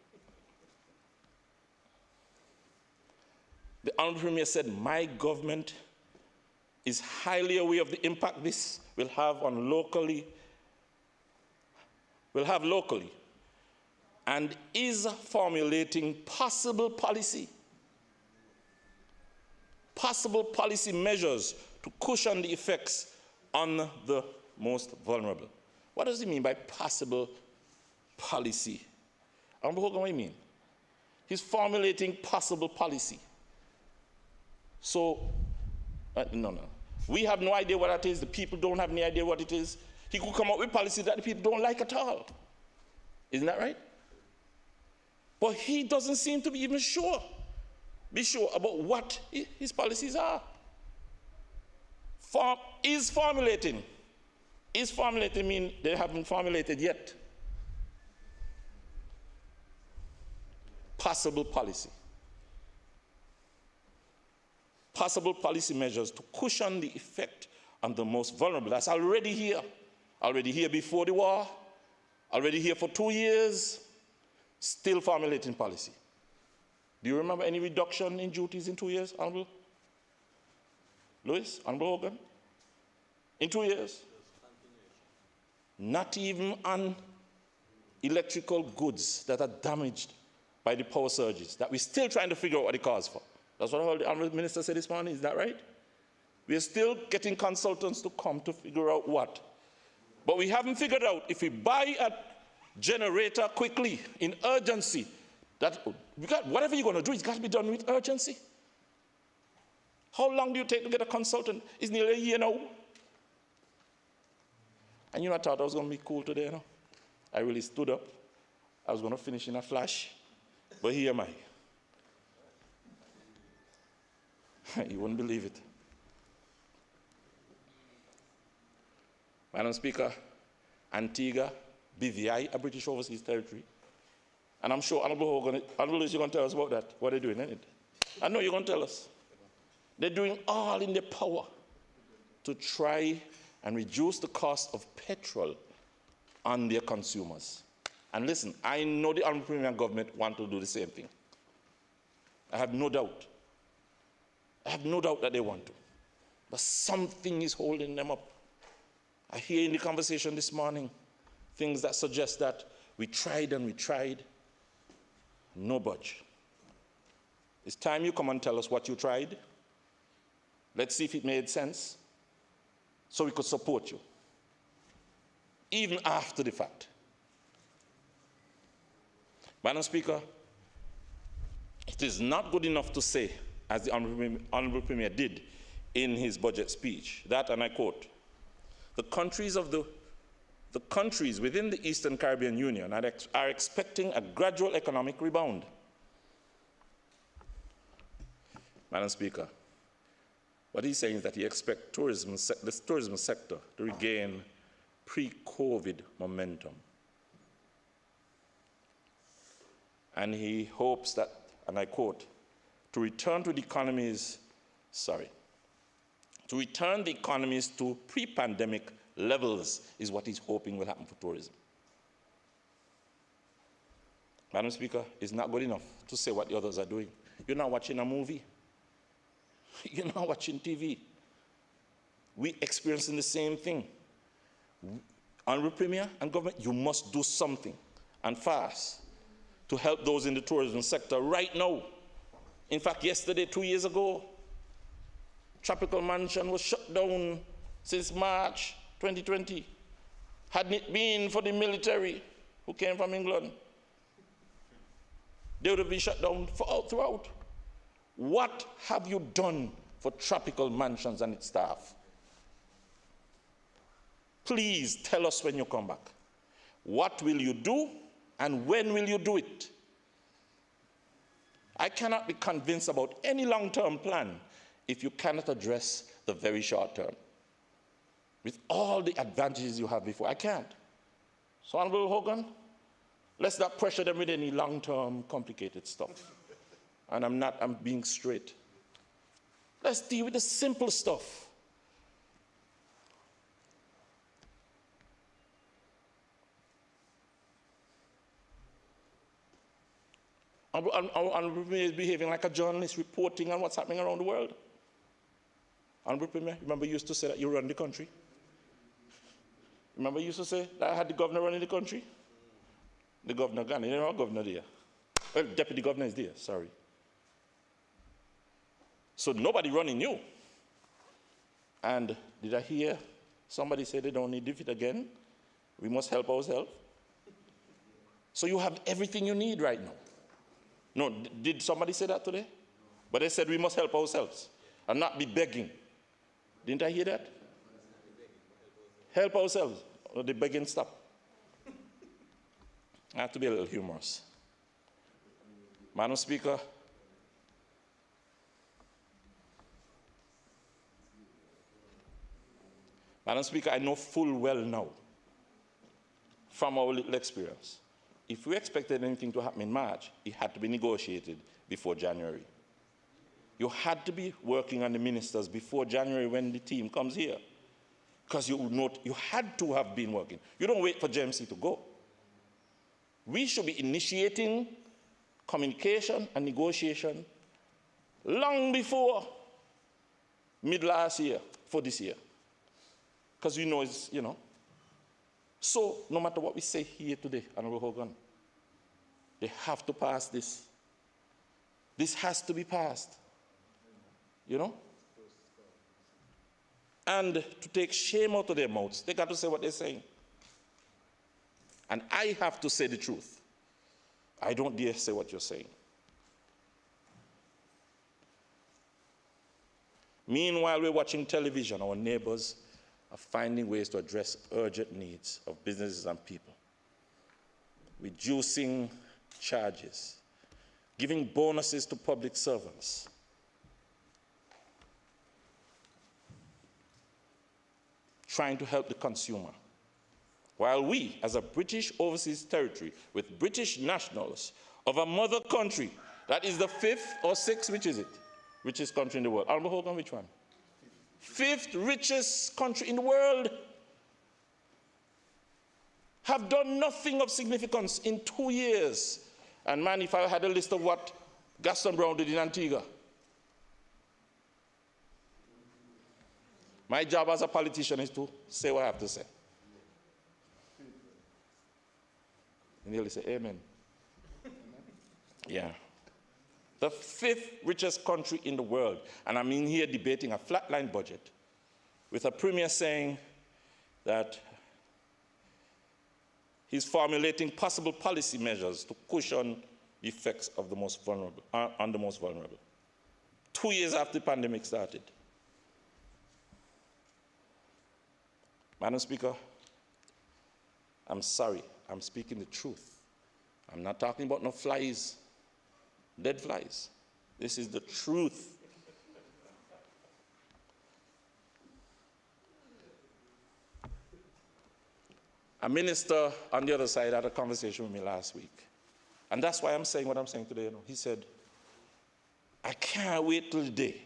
The Honourable Premier said, my government is highly aware of the impact this will have on locally, and is formulating possible policy measures to cushion the effects on the most vulnerable. What does he mean by possible policy? Honourable Hogan, what do you mean? He's formulating possible policy. So, no. We have no idea what that is. The people don't have any idea what it is. He could come up with policy that the people don't like at all. Isn't that right? But he doesn't seem to be even be sure about what his policies are. Is formulating mean they haven't formulated yet. Possible policy. Possible policy measures to cushion the effect on the most vulnerable. That's already here. Already here before the war. Already here for 2 years. Still formulating policy. Do you remember any reduction in duties in 2 years, Honourable Lewis, Honourable Hogan? In 2 years. Not even on electrical goods that are damaged by the power surges, that we're still trying to figure out what the cause for. That's what I heard the Honourable Minister said this morning, is that right? We're still getting consultants to come to figure out what. But we haven't figured out if we buy a generator quickly, in urgency, that whatever you're going to do, it's got to be done with urgency. How long do you take to get a consultant? It's nearly a year now. And you know, I thought I was going to be cool today, you know? I really stood up. I was going to finish in a flash. But here am I. You wouldn't believe it. Madam Speaker, Antigua, BVI, a British overseas territory. And I'm sure Honourable Lewis, you're going to tell us about that, what they're doing, isn't it? I know you're going to tell us. They're doing all in their power to try and reduce the cost of petrol on their consumers. And listen, I know the Honourable Premier and government want to do the same thing. I have no doubt. I have no doubt that they want to. But something is holding them up. I hear in the conversation this morning things that suggest that we tried and we tried, no budge. It's time you come and tell us what you tried. Let's see if it made sense, so we could support you, even after the fact. Madam Speaker, it is not good enough to say, as the Honourable Premier did in his budget speech, that, and I quote, the countries within the Eastern Caribbean Union are expecting a gradual economic rebound. Madam Speaker, what he's saying is that he expects the tourism sector to regain pre-COVID momentum. And he hopes that, and I quote, to return the economies to pre-pandemic levels is what he's hoping will happen for tourism. Madam Speaker, it's not good enough to say what the others are doing. You're not watching a movie. You're not watching TV. We're experiencing the same thing. Honourable Premier and government, you must do something, and fast, to help those in the tourism sector right now. In fact, yesterday, 2 years ago, Tropical Mansion was shut down since March 2020. Hadn't it been for the military who came from England, they would have been shut down throughout. What have you done for Tropical Mansions and its staff? Please tell us when you come back. What will you do, and when will you do it? I cannot be convinced about any long-term plan if you cannot address the very short term. With all the advantages you have before, I can't. So, Honourable Hogan, let's not pressure them with any long-term complicated stuff. And I'm being straight. Let's deal with the simple stuff. Honourable Premier is behaving like a journalist, reporting on what's happening around the world. Honourable Premier, remember you used to say that you run the country? Remember you used to say that I had the governor running the country? The governor gone, you know our governor there. Well, deputy governor is there, sorry. So nobody running you. And did I hear somebody say they don't need defeat again? We must help ourselves. So you have everything you need right now. No, did somebody say that today? But they said we must help ourselves and not be begging. Didn't I hear that? Help ourselves. Or the begging stop. I have to be a little humorous. Madam Speaker, I know full well now, from our little experience, if we expected anything to happen in March, it had to be negotiated before January. You had to be working on the ministers before January when the team comes here, because you had to have been working. You don't wait for JMC to go. We should be initiating communication and negotiation long before mid-last year for this year. because we know it's, So no matter what we say here today, Honorable Hogan, they have to pass this. This has to be passed, And to take shame out of their mouths, they got to say what they're saying. And I have to say the truth. I don't dare say what you're saying. Meanwhile, we're watching television. Our neighbors are finding ways to address urgent needs of businesses and people, reducing charges, giving bonuses to public servants, trying to help the consumer. While we, as a British overseas territory with British nationals of a mother country that is the 5th or 6th, which is it? Richest country in the world. Honorable Hogan, which one? 5th richest country in the world. Have done nothing of significance in 2 years. And man, if I had a list of what Gaston Brown did in Antigua, my job as a politician is to say what I have to say. And he'll say, amen. Yeah. The 5th richest country in the world. And I'm in here debating a flatline budget with a premier saying that he's formulating possible policy measures to cushion the effects of the most vulnerable, on the most vulnerable. 2 years after the pandemic started. Madam Speaker, I'm sorry, I'm speaking the truth. I'm not talking about no flies, dead flies. This is the truth. A minister on the other side had a conversation with me last week. And that's why I'm saying what I'm saying today. He said, I can't wait till the day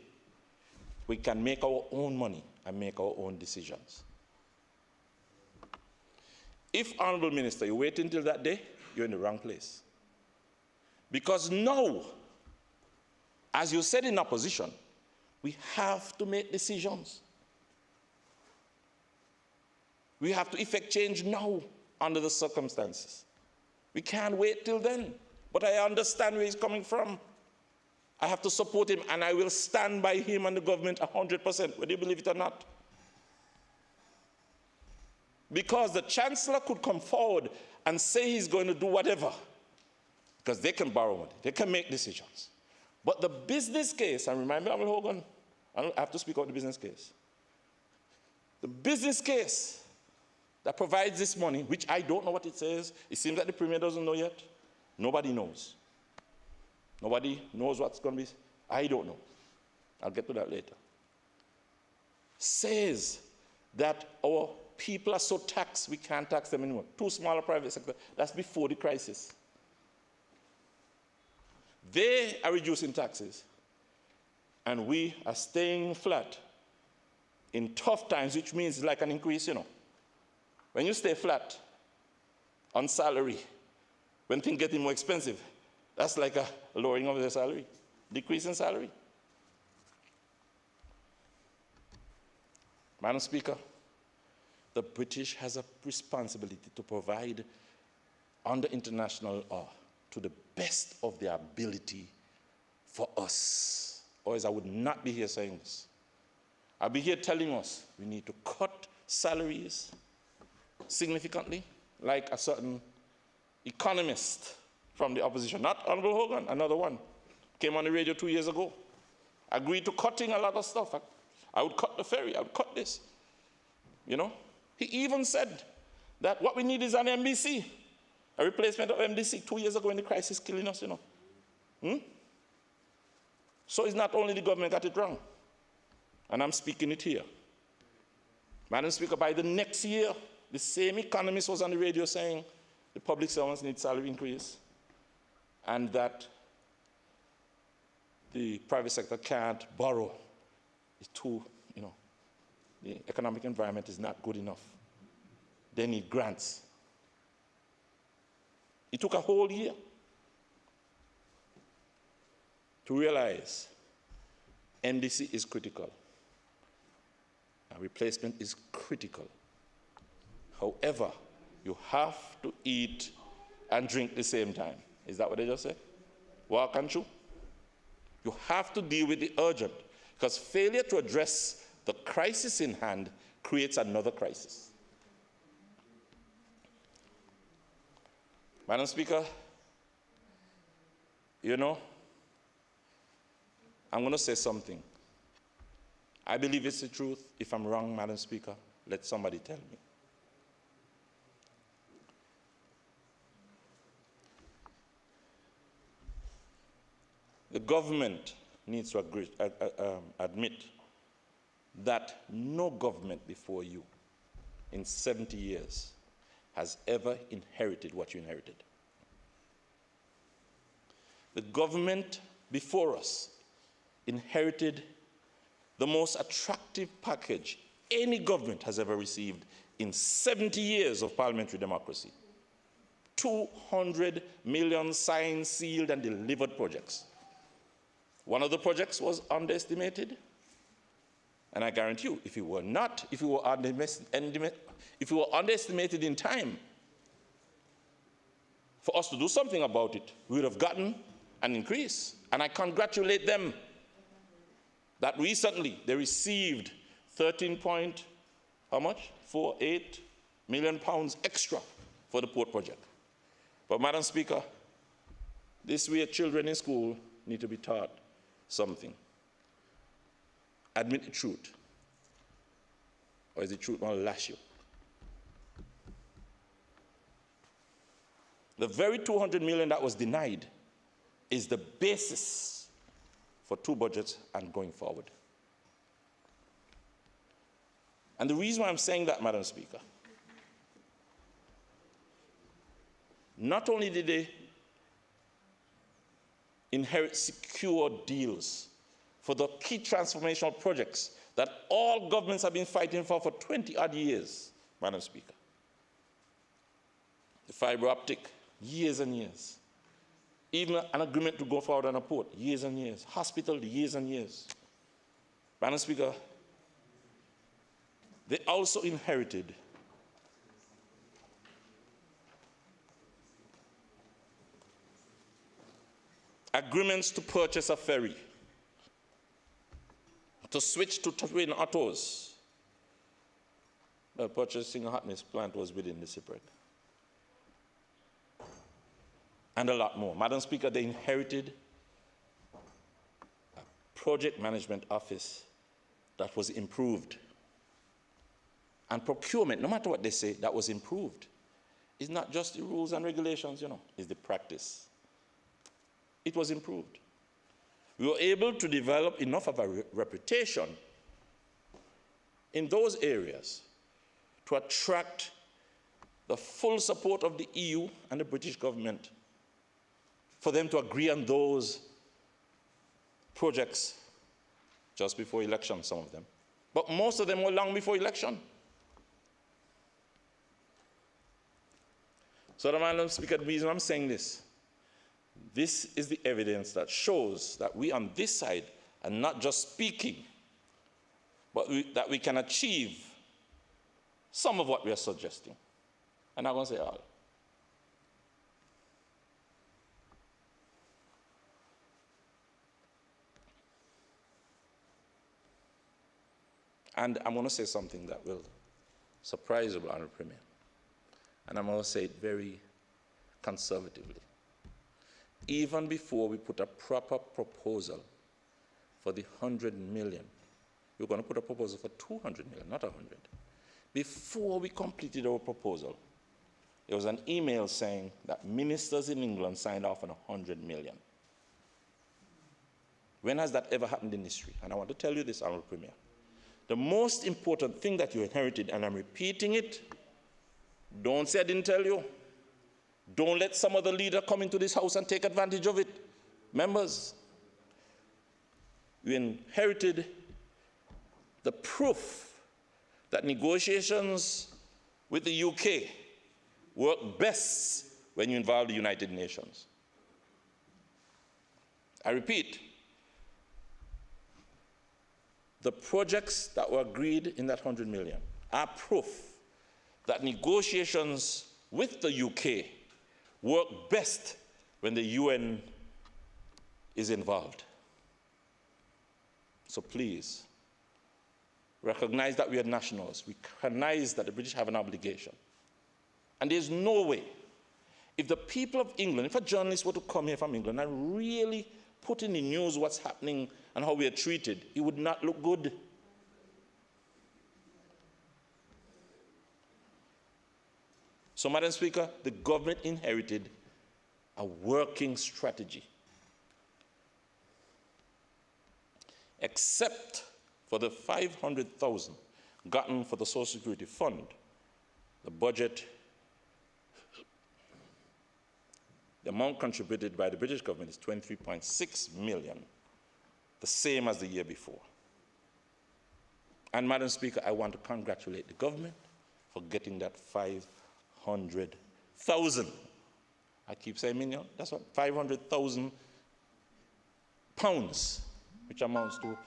we can make our own money and make our own decisions. If, Honorable Minister, you wait until that day, you're in the wrong place. Because now, as you said in opposition, we have to make decisions. We have to effect change now under the circumstances. We can't wait till then. But I understand where he's coming from. I have to support him, and I will stand by him and the government 100%, whether you believe it or not. Because the chancellor could come forward and say he's going to do whatever, because they can borrow money, they can make decisions. But the business case, and remember, Honorable Hogan, I have to speak about the business case. The business case that provides this money, which I don't know what it says, it seems that the Premier doesn't know yet. Nobody knows. Nobody knows what's going to be. I don't know. I'll get to that later. Says that our people are so taxed, we can't tax them anymore. Too small a private sector. That's before the crisis. They are reducing taxes, and we are staying flat in tough times, which means like an increase, When you stay flat on salary, when things getting more expensive, that's like a lowering of their salary, decrease in salary. Madam Speaker, the British has a responsibility to provide under international law to the best of their ability for us. Otherwise, I would not be here saying this. I'll be here telling us we need to cut salaries significantly, like a certain economist from the opposition, not Honorable Hogan, another one, came on the radio 2 years ago, agreed to cutting a lot of stuff. I would cut the ferry, I would cut this. He even said that what we need is an MBC, a replacement of MDC 2 years ago when the crisis killing us, So it's not only the government got it wrong, and I'm speaking it here. Madam Speaker, by the next year, the same economist was on the radio saying the public servants need salary increase and that the private sector can't borrow. It's too, the economic environment is not good enough. They need grants. It took a whole year to realize NDC is critical. A replacement is critical. However, you have to eat and drink at the same time. Is that what they just said? Walk and chew? You have to deal with the urgent, because failure to address the crisis in hand creates another crisis. Madam Speaker, you know, I'm going to say something. I believe it's the truth. If I'm wrong, Madam Speaker, let somebody tell me. The government needs to admit that no government before you in 70 years has ever inherited what you inherited. The government before us inherited the most attractive package any government has ever received in 70 years of parliamentary democracy. 200 million signed, sealed, and delivered projects. One of the projects was underestimated, and I guarantee you, if it were underestimated in time, for us to do something about it, we would have gotten an increase. And I congratulate them that recently they received 13.48 million pounds extra for the port project. But Madam Speaker, this way children in school need to be taught something. Admit the truth, or is the truth going to lash you? The very 200 million that was denied is the basis for 2 budgets and going forward. And the reason why I'm saying that, Madam Speaker, not only did they inherit secure deals for the key transformational projects that all governments have been fighting for 20-odd years, Madam Speaker. The fiber optic, years and years. Even an agreement to go forward on a port, years and years. Hospital, years and years. Madam Speaker, they also inherited agreements to purchase a ferry, to switch to twin autos. The purchasing hotness plant was within the separate. And a lot more. Madam Speaker, they inherited a project management office that was improved. And procurement, no matter what they say, that was improved. It's not just the rules and regulations, you know, it's the practice. It was improved. We were able to develop enough of a reputation in those areas to attract the full support of the EU and the British government for them to agree on those projects just before election, some of them. But most of them were long before election. So, Madam Speaker, the reason I'm saying this is the evidence that shows that we on this side are not just speaking, but that we can achieve some of what we are suggesting. I'm not going to say all. And I'm going to say something that will surprise you, Honourable Premier. And I'm going to say it very conservatively. Even before we put a proper proposal for the 100 million, we're going to put a proposal for 200 million, not 100. Before we completed our proposal, there was an email saying that ministers in England signed off on 100 million. When has that ever happened in history? And I want to tell you this, Honourable Premier. The most important thing that you inherited, and I'm repeating it, don't say I didn't tell you. Don't let some other leader come into this house and take advantage of it. Members, we inherited the proof that negotiations with the UK work best when you involve the United Nations. I repeat, the projects that were agreed in that 100 million are proof that negotiations with the UK work best when the UN is involved. So please, recognize that we are nationals. We recognize that the British have an obligation. And there's no way, if the people of England, if a journalist were to come here from England and really put in the news what's happening and how we are treated, it would not look good. So, Madam Speaker, the government inherited a working strategy. Except for the 500,000 gotten for the Social Security Fund, the budget, the amount contributed by the British government is 23.6 million, the same as the year before. And Madam Speaker, I want to congratulate the government for getting that 500,000. I keep saying million, that's what, 500,000 pounds, which amounts to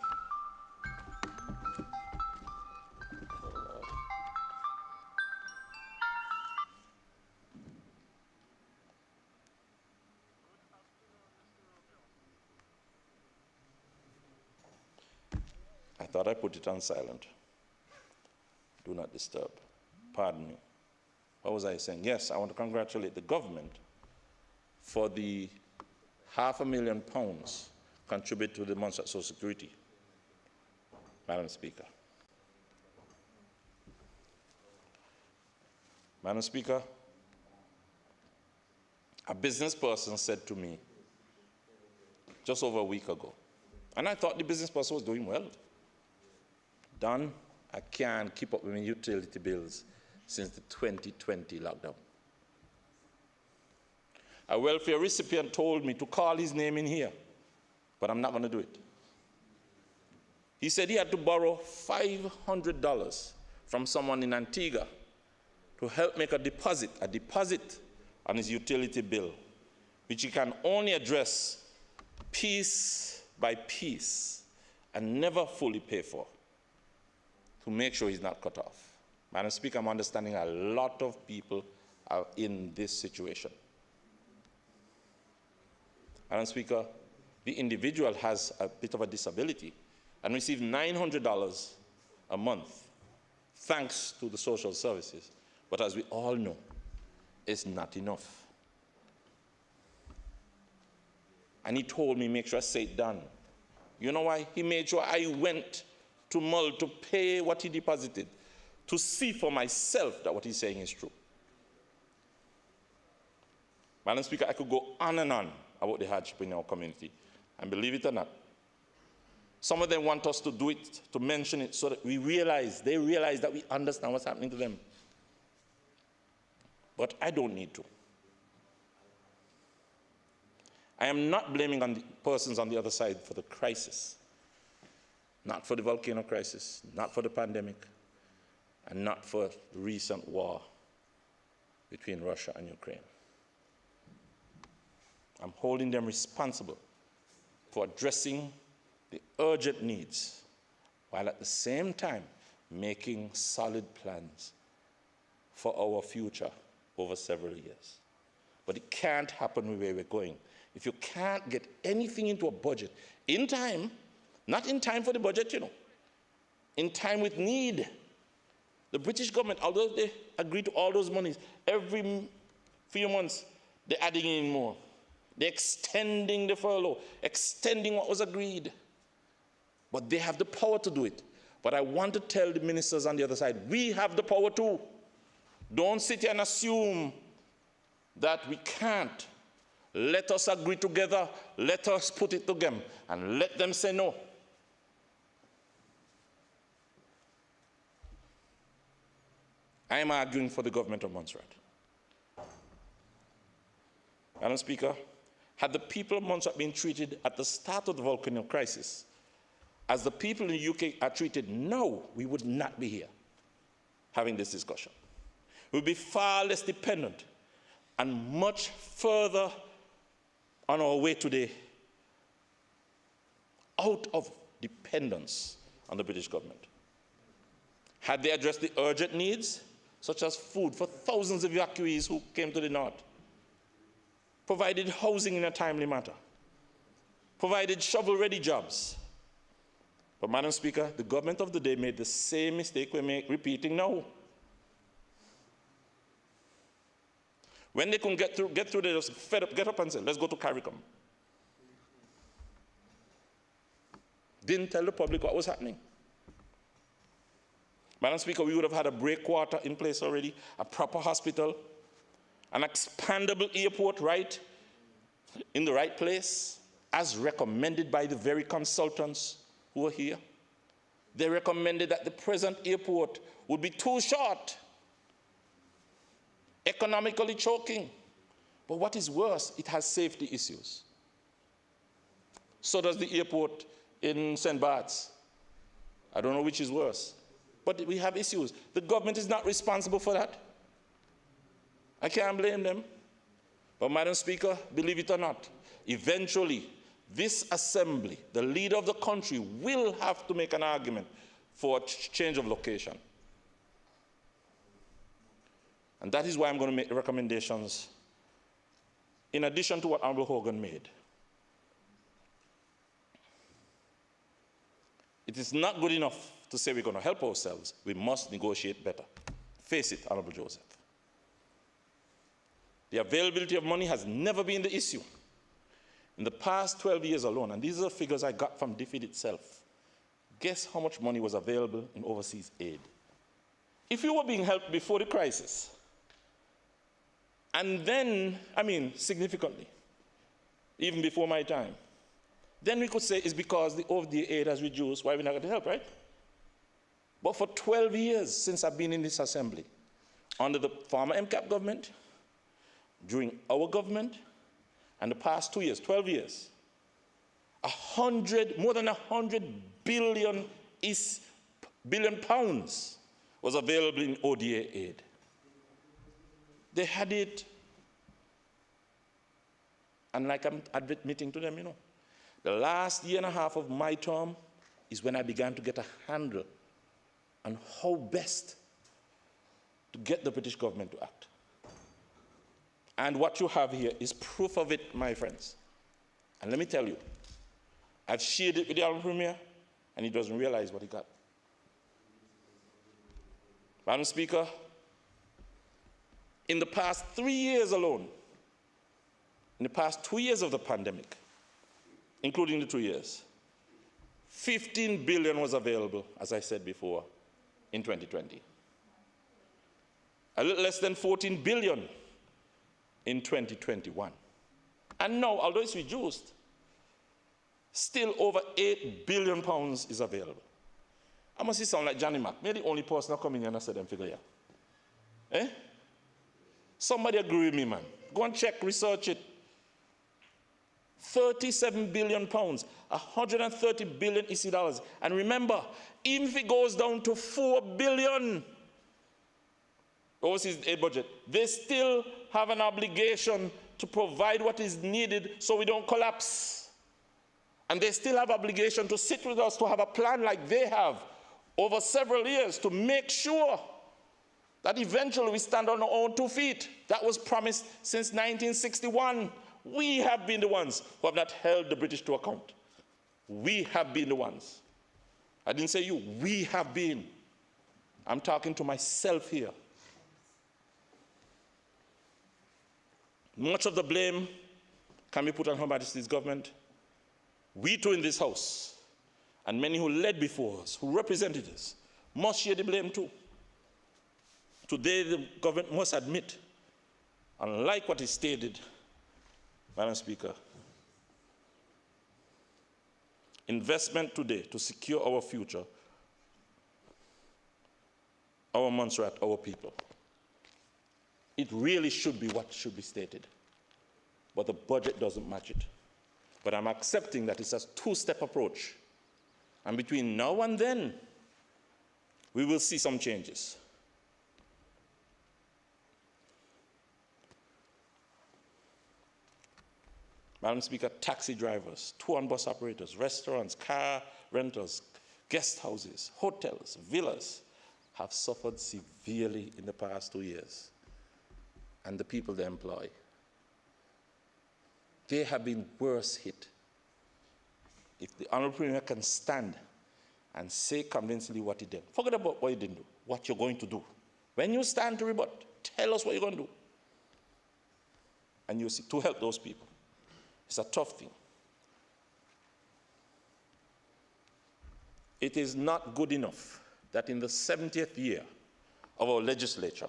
I thought I put it on silent. Do not disturb. Pardon me. What was I saying? Yes, I want to congratulate the government for the £500,000 contributed to the Montserrat Social Security. Madam Speaker. Madam Speaker, a business person said to me just over a week ago, and I thought the business person was doing well. Don, I can't keep up with my utility bills since the 2020 lockdown. A welfare recipient told me to call his name in here, but I'm not going to do it. He said he had to borrow $500 from someone in Antigua to help make a deposit on his utility bill, which he can only address piece by piece and never fully pay for, to make sure he's not cut off. Madam Speaker, I'm understanding a lot of people are in this situation. Madam Speaker, the individual has a bit of a disability and receives $900 a month, thanks to the social services. But as we all know, it's not enough. And he told me, make sure I say it done. You know why? He made sure I went to Mull to pay what he deposited, to see for myself that what he's saying is true. Madam Speaker, I could go on and on about the hardship in our community, and believe it or not, some of them want us to do it, to mention it, so that they realize that we understand what's happening to them. But I don't need to. I am not blaming on the persons on the other side for the crisis. Not for the volcano crisis, not for the pandemic, and not for the recent war between Russia and Ukraine. I'm holding them responsible for addressing the urgent needs, while at the same time making solid plans for our future over several years. But it can't happen where we're going. If you can't get anything into a budget in time, not in time for the budget, you know, in time with need. The British government, although they agree to all those monies, every few months they're adding in more. They're extending the furlough, extending what was agreed. But they have the power to do it. But I want to tell the ministers on the other side, we have the power too. Don't sit here and assume that we can't. Let us agree together, let us put it to them, and let them say no. I am arguing for the government of Montserrat. Madam Speaker, had the people of Montserrat been treated at the start of the volcano crisis as the people in the UK are treated now, we would not be here having this discussion. We would be far less dependent and much further on our way today out of dependence on the British government. Had they addressed the urgent needs, such as food for thousands of evacuees who came to the north, provided housing in a timely manner, provided shovel-ready jobs. But, Madam Speaker, the government of the day made the same mistake we're repeating now. When they couldn't get through, they just fed up, get up and said, let's go to CARICOM. Didn't tell the public what was happening. Madam Speaker, we would have had a breakwater in place already, a proper hospital, an expandable airport right in the right place, as recommended by the very consultants who are here. They recommended that the present airport would be too short, economically choking. But what is worse, it has safety issues. So does the airport in St. Bart's. I don't know which is worse. But we have issues. The government is not responsible for that. I can't blame them. But, Madam Speaker, believe it or not, eventually, this assembly, the leader of the country, will have to make an argument for a change of location. And that is why I'm going to make the recommendations in addition to what Honorable Hogan made. It is not good enough to say we're going to help ourselves. We must negotiate better. Face it, Honorable Joseph. The availability of money has never been the issue. In the past 12 years alone, and these are the figures I got from DFID itself, guess how much money was available in overseas aid? If you were being helped before the crisis, and then, significantly, even before my time, then we could say it's because the ODA aid has reduced, why we're not going to help, right? But for 12 years since I've been in this assembly, under the former MCAP government, during our government, and the past 2 years, 12 years, more than 100 billion pounds was available in ODA aid. They had it, and like I'm admitting to them, the last year and a half of my term is when I began to get a handle on how best to get the British government to act. And what you have here is proof of it, my friends. And let me tell you, I've shared it with the Honorable Premier, and he doesn't realize what he got. Madam Speaker, in the past 3 years alone, in the past 2 years of the pandemic, including the 2 years, 15 billion was available, as I said before, in 2020. A little less than 14 billion in 2021. And now, although it's reduced, still over 8 billion pounds is available. I must sound like Johnny Mac. Maybe the only person that come in here and said them figure here. Somebody agree with me, man. Go and check, research it. 37 billion pounds, 130 billion EC dollars. And remember, even if it goes down to 4 billion overseas aid budget, they still have an obligation to provide what is needed so we don't collapse. And they still have obligation to sit with us to have a plan like they have over several years to make sure that eventually we stand on our own 2 feet. That was promised since 1961. We have been the ones who have not held the British to account. We have been the ones. I didn't say you, we have been. I'm talking to myself here. Much of the blame can be put on Her Majesty's government. We too in this House, and many who led before us, who represented us, must share the blame too. Today the government must admit, unlike what is stated, Madam Speaker, investment today to secure our future, our Montserrat, our people, it really should be what should be stated. But the budget doesn't match it. But I'm accepting that it's a two-step approach. And between now and then, we will see some changes. Madam Speaker, taxi drivers, tour and bus operators, restaurants, car rentals, guest houses, hotels, villas have suffered severely in the past 2 years. And the people they employ, they have been worse hit. If the Honorable Premier can stand and say convincingly what he did, forget about what he didn't do, what you're going to do. When you stand to rebut, tell us what you're going to do. And you see, to help those people. It's a tough thing. It is not good enough that in the 70th year of our legislature,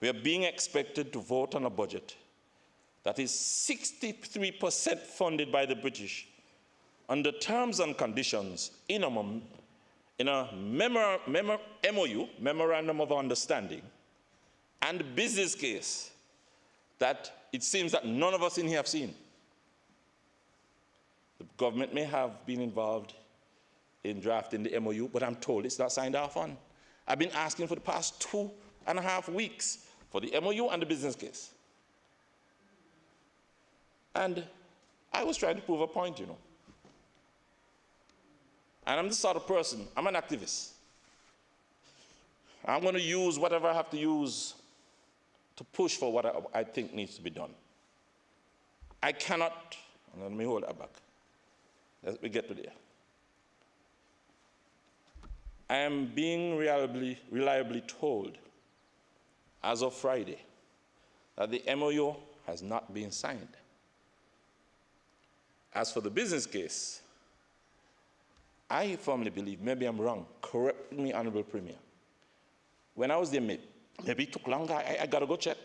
we are being expected to vote on a budget that is 63% funded by the British under terms and conditions in a MOU, Memorandum of Understanding, and business case that it seems that none of us in here have seen. The government may have been involved in drafting the MOU, but I'm told it's not signed off on. I've been asking for the past 2.5 weeks for the MOU and the business case. And I was trying to prove a point, you know. And I'm the sort of person, I'm an activist. I'm going to use whatever I have to use to push for what I think needs to be done. I cannot, let me hold that back. Let me get to there. I am being reliably told, as of Friday, that the MOU has not been signed. As for the business case, I firmly believe, maybe I'm wrong, correct me, Honorable Premier. When I was there, maybe it took longer, I gotta go check.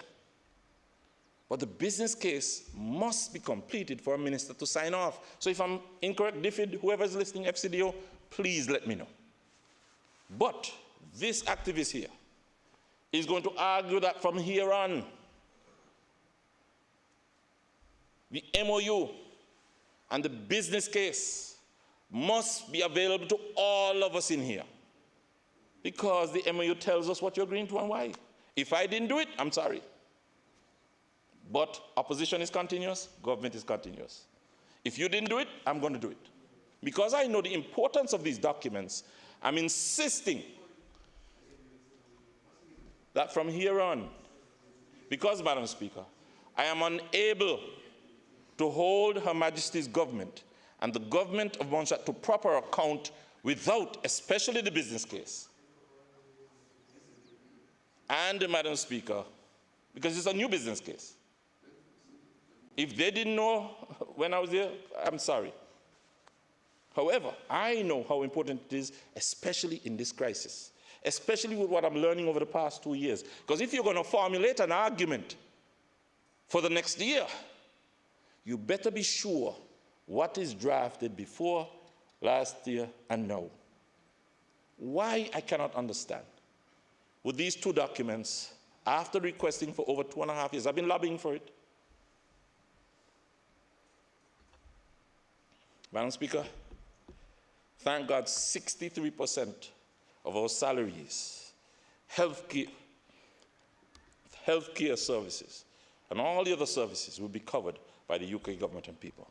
But the business case must be completed for a minister to sign off. So if I'm incorrect, DFID, whoever's listening, FCDO, please let me know. But this activist here is going to argue that from here on, the MOU and the business case must be available to all of us in here, because the MOU tells us what you're agreeing to and why. If I didn't do it, I'm sorry. But opposition is continuous, government is continuous. If you didn't do it, I'm going to do it. Because I know the importance of these documents, I'm insisting that from here on, because, Madam Speaker, I am unable to hold Her Majesty's government and the government of Montserrat to proper account without, especially the business case. And, Madam Speaker, because it's a new business case. If they didn't know when I was there, I'm sorry. However, I know how important it is, especially in this crisis, especially with what I'm learning over the past 2 years. Because if you're going to formulate an argument for the next year, you better be sure what is drafted before, last year, and now. Why, I cannot understand. With these two documents, after requesting for over 2.5 years, I've been lobbying for it. Madam Speaker, thank God 63% of our salaries, healthcare services, and all the other services will be covered by the UK government and people.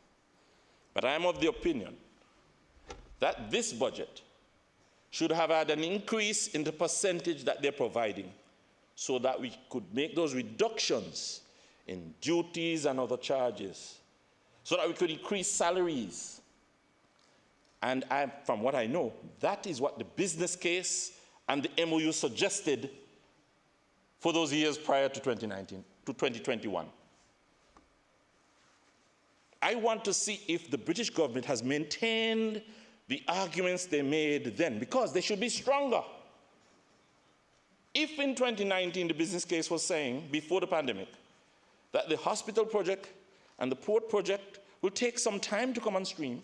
But I am of the opinion that this budget should have had an increase in the percentage that they're providing so that we could make those reductions in duties and other charges, so that we could increase salaries. And from what I know, that is what the business case and the MOU suggested for those years prior to 2019, to 2021. I want to see if the British government has maintained the arguments they made then, because they should be stronger. If in 2019 the business case was saying, before the pandemic, that the hospital project and the port project will take some time to come on stream,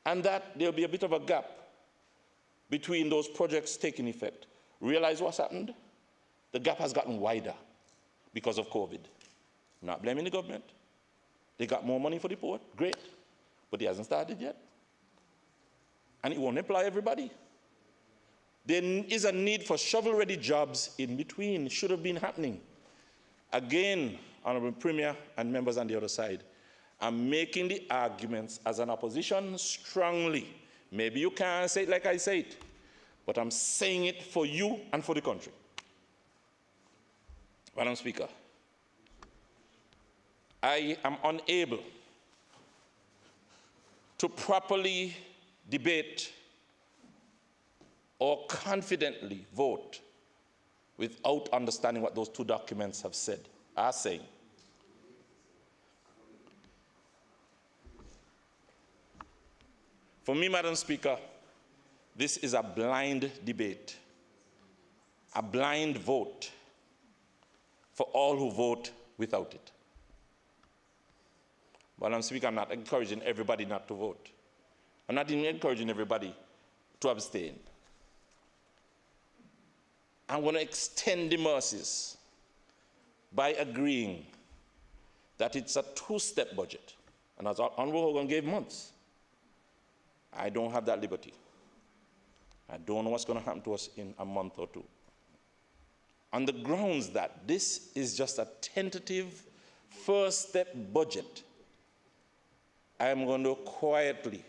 and that there'll be a bit of a gap between those projects taking effect, realize what's happened? The gap has gotten wider because of COVID. Not blaming the government. They got more money for the port, great, but it hasn't started yet. And it won't employ everybody. There is a need for shovel-ready jobs in between. It should have been happening. Again, Honorable Premier and members on the other side, I'm making the arguments as an opposition strongly, Maybe you can't say it like I say it, but I'm saying it for you and for the country. Madam Speaker, I am unable to properly debate or confidently vote without understanding what those two documents are saying. For me, Madam Speaker, this is a blind debate, a blind vote for all who vote without it. Madam Speaker, I'm not encouraging everybody not to vote. I'm not even encouraging everybody to abstain. I'm going to extend the mercies by agreeing that it's a two-step budget. And as Honorable Hogan gave months, I don't have that liberty. I don't know what's going to happen to us in a month or two. On the grounds that this is just a tentative first-step budget, I am going to quietly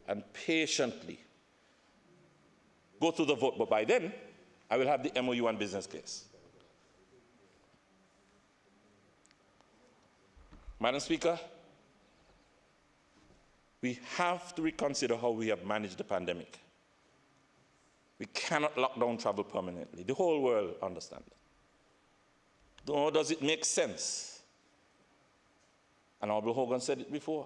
and patiently go through the vote. But by then, I will have the MOU and business case. Madam Speaker, we have to reconsider how we have managed the pandemic. We cannot lock down travel permanently. The whole world understands that. Nor does it make sense. And Honorable Hogan said it before,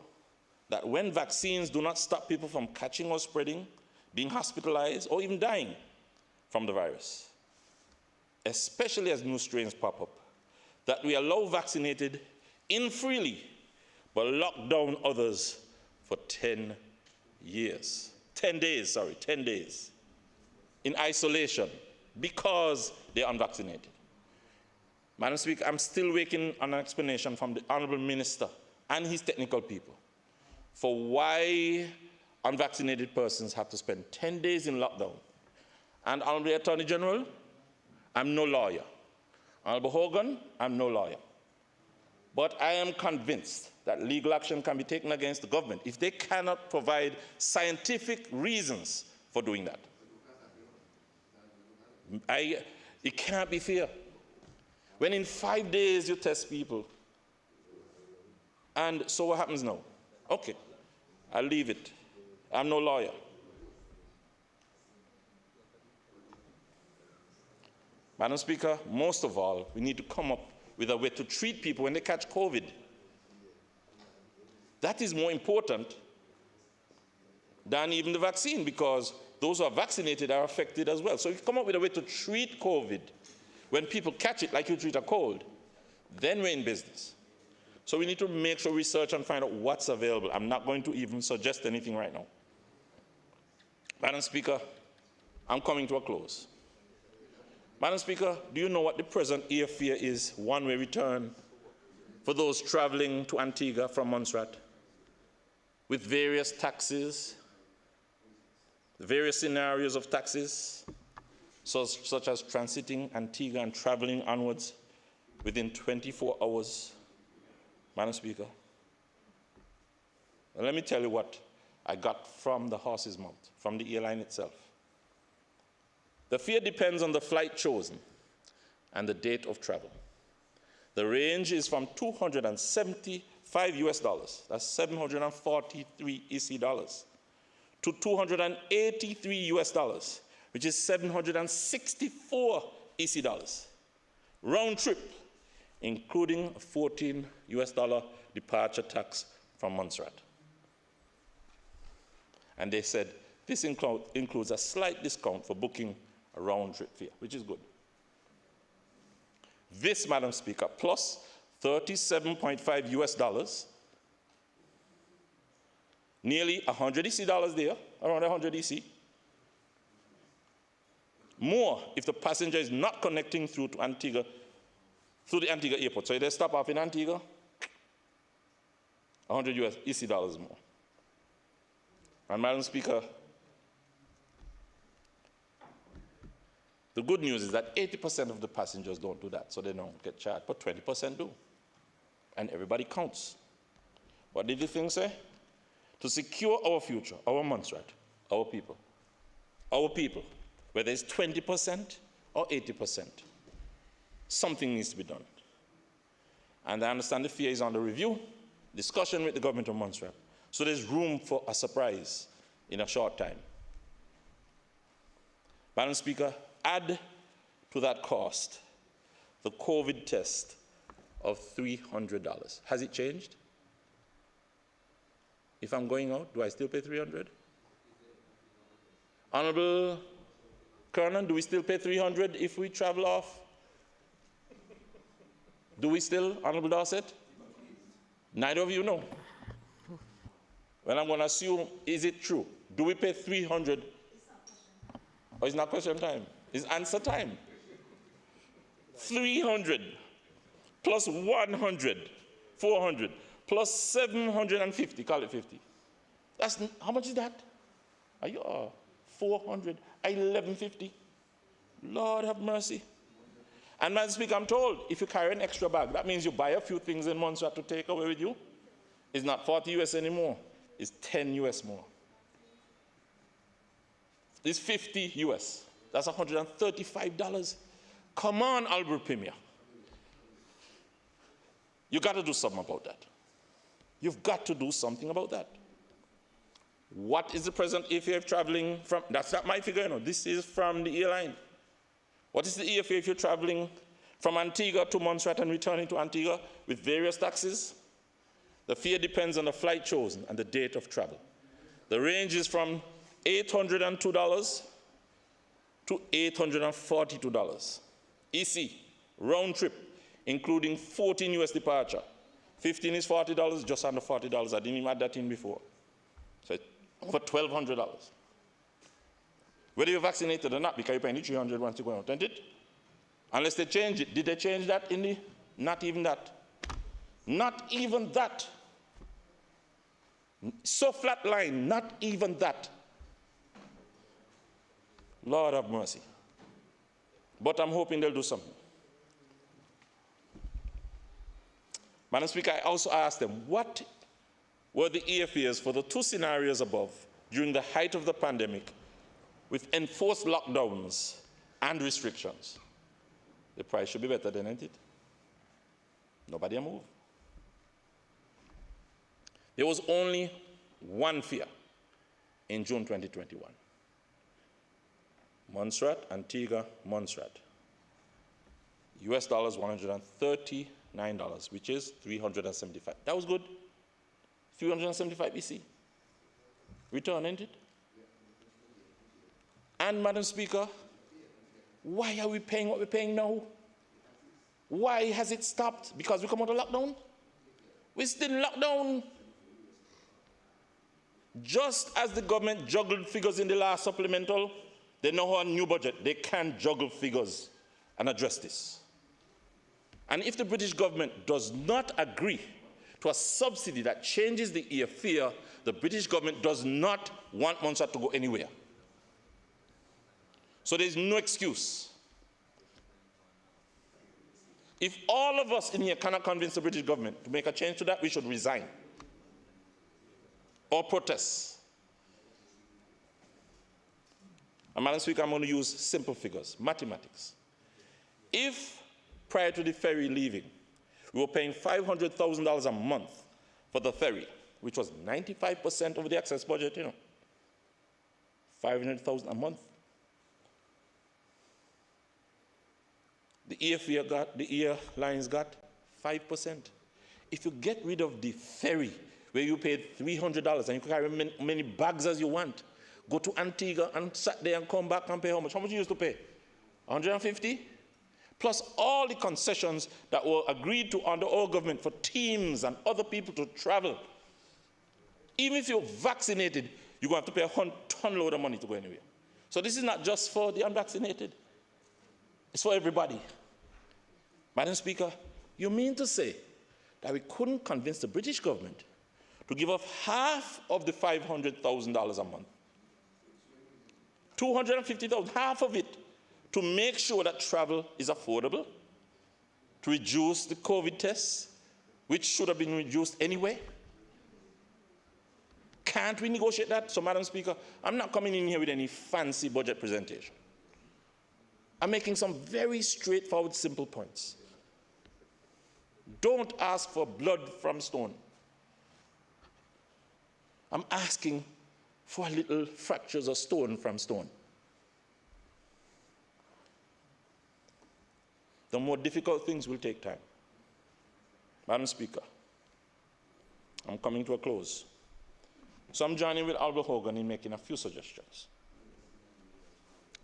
that when vaccines do not stop people from catching or spreading, being hospitalized, or even dying from the virus, especially as new strains pop up, that we allow vaccinated in freely, but lock down others for 10 days, in isolation because they're unvaccinated. Madam Speaker, I'm still waiting on an explanation from the Honorable Minister and his technical people for why unvaccinated persons have to spend 10 days in lockdown. And Honorable Attorney General, I'm no lawyer. Honorable Hogan, I'm no lawyer. But I am convinced that legal action can be taken against the government if they cannot provide scientific reasons for doing that. It can't be fair. When in 5 days you test people, and so what happens now? Okay, I'll leave it. I'm no lawyer. Madam Speaker, most of all, we need to come up with a way to treat people when they catch COVID. That is more important than even the vaccine, because those who are vaccinated are affected as well. So if you come up with a way to treat COVID when people catch it like you treat a cold, then we're in business. So we need to make sure we research and find out what's available. I'm not going to even suggest anything right now. Madam Speaker, I'm coming to a close. Madam Speaker, do you know what the present airfare is, one-way return, for those traveling to Antigua from Montserrat, with various taxes, various scenarios of taxes, such as transiting Antigua and traveling onwards within 24 hours? Madam Speaker, well, let me tell you what I got from the horse's mouth, from the airline itself. The fare depends on the flight chosen and the date of travel. The range is from $275 US, that's 743 EC dollars, to $283 US, which is 764 EC dollars. Round trip, including a $14 US departure tax from Montserrat. And they said this includes a slight discount for booking a round-trip fare, which is good. This, Madam Speaker, plus $37.5 US, nearly 100 EC dollars there, around 100 EC. More if the passenger is not connecting through to Antigua, through the Antigua airport. So if they stop off in Antigua, 100 EC dollars more. And Madam Speaker, the good news is that 80% of the passengers don't do that, so they don't get charged, but 20% do. And everybody counts. What did the thing say? to secure our future, our Montserrat, our people, whether it's 20% or 80%, something needs to be done. And I understand the fear is under review, discussion with the government of Montserrat. So there's room for a surprise in a short time. Madam Speaker, add to that cost the COVID test of $300. Has it changed? If I'm going out, do I still pay $300? Honorable Colonel, do we still pay $300 if we travel off? Do we still, Honorable Dorset? Neither of you know. Well, I'm going to assume, is it true? Do we pay $300? Or it's not question time? It's answer time. 300 plus 100, 400 plus 750, call it 50. That's, how much is that? Are you 400, 1150? Lord have mercy. And Madam Speaker, I'm told if you carry an extra bag, that means you buy a few things in Montserrat to take away with you. It's not 40 US anymore, it's 10 US more. It's 50 US. That's $135. Come on, Albert Premier. You got to do something about that. You've got to do something about that. What is the present airfare if traveling from? That's not my figure, you know. This is from the airline. What is the airfare if you're traveling from Antigua to Montserrat and returning to Antigua with various taxes? The fare depends on the flight chosen and the date of travel. The range is from $802 to $842. EC, round trip, including 14 US departure. 15 is $40, just under $40. I didn't even add that in before. So over $1,200. Whether you're vaccinated or not, because you're paying the $300 once you go out, isn't it? Unless they change it. Did they change that in the? Not even that. Not even that. So flat line, not even that. Lord have mercy. But I'm hoping they'll do something. Madam Speaker, I also asked them, what were the airfares for the two scenarios above during the height of the pandemic with enforced lockdowns and restrictions? The price should be better than it. Nobody moved. There was only one fare in June 2021. Montserrat, Antigua, Montserrat. US dollars $139, which is $375. That was good. 375 EC. Return, ain't it? And Madam Speaker, why are we paying what we're paying now? Why has it stopped? Because we come out of lockdown? We're still in lockdown. Just as the government juggled figures in the last supplemental, they now have a new budget. They can't juggle figures and address this. And if the British government does not agree to a subsidy that changes the airfare, the British government does not want Montserrat to go anywhere. So there's no excuse. If all of us in here cannot convince the British government to make a change to that, we should resign or protest. And Madam Speaker, I'm going to use simple figures, mathematics. If prior to the ferry leaving, we were paying $500,000 a month for the ferry, which was 95% of the access budget, you know, $500,000 a month. The airlines got 5%. If you get rid of the ferry, where you paid $300 and you can carry many bags as you want, go to Antigua and sat there and come back and pay how much? How much you used to pay? 150? Plus all the concessions that were agreed to under our government for teams and other people to travel. Even if you're vaccinated, you're going to have to pay a ton load of money to go anywhere. So this is not just for the unvaccinated. It's for everybody. Madam Speaker, you mean to say that we couldn't convince the British government to give up half of the $500,000 a month? $250,000, half of it, to make sure that travel is affordable, to reduce the COVID tests, which should have been reduced anyway. Can't we negotiate that? So, Madam Speaker, I'm not coming in here with any fancy budget presentation. I'm making some very straightforward, simple points. Don't ask for blood from stone. I'm asking for little fractures of stone from stone. The more difficult things will take time. Madam Speaker, I'm coming to a close. So I'm joining with Albert Hogan in making a few suggestions.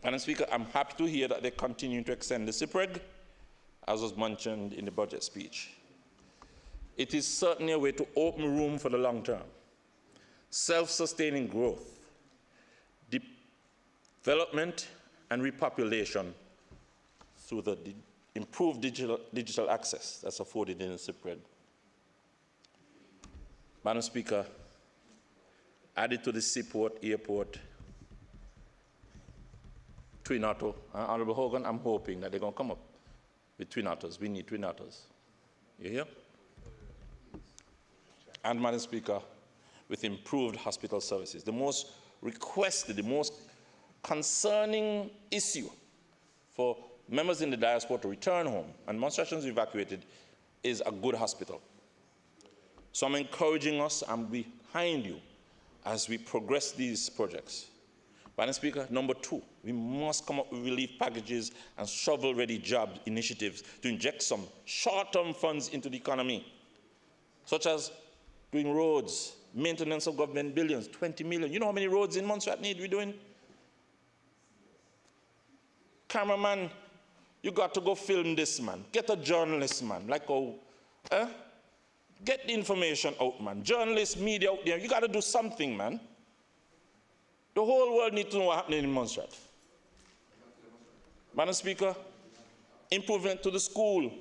Madam Speaker, I'm happy to hear that they're continuing to extend the CIPREG, as was mentioned in the budget speech. It is certainly a way to open room for the long term. Self-sustaining growth, development and repopulation through the improved digital access that's afforded in the CIPREG. Madam Speaker, added to the seaport, airport, Twin Otter. Honorable Hogan, I'm hoping that they're going to come up with Twin Otters. We need Twin Otters. You hear? And Madam Speaker, with improved hospital services. The most requested, the most concerning issue for members in the diaspora to return home and Montserratians evacuated is a good hospital. So I'm encouraging us, I'm behind you as we progress these projects. Madam Speaker, number 2, we must come up with relief packages and shovel-ready job initiatives to inject some short-term funds into the economy, such as doing roads, maintenance of government buildings, 20 million. You know how many roads in Montserrat need we doing? Cameraman, you got to go film this, man. Get a journalist, man. Like, get the information out, man. Journalists, media out there, you got to do something, man. The whole world needs to know what's happening in Montserrat. Madam Speaker, improvement to the school,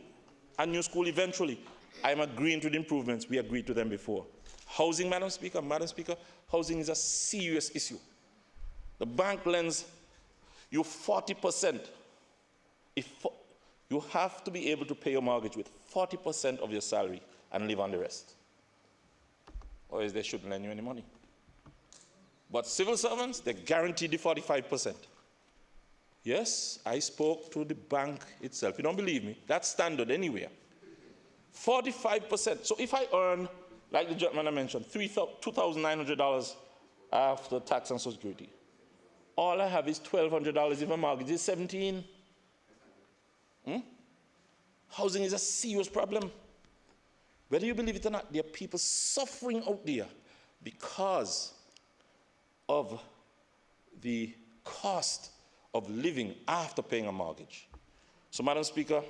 a new school eventually. I'm agreeing to the improvements. We agreed to them before. Housing, Madam Speaker, housing is a serious issue. The bank lends you 40%. You have to be able to pay your mortgage with 40% of your salary and live on the rest. Or else they shouldn't lend you any money. But civil servants, they're guaranteed the 45%. Yes, I spoke to the bank itself. You don't believe me? That's standard anywhere. 45%. So if I earn, like the gentleman I mentioned, $2,900 after tax and Social Security, all I have is $1,200 if my mortgage is $17,000. Housing is a serious problem. Whether you believe it or not, there are people suffering out there because of the cost of living after paying a mortgage. So, Madam Speaker,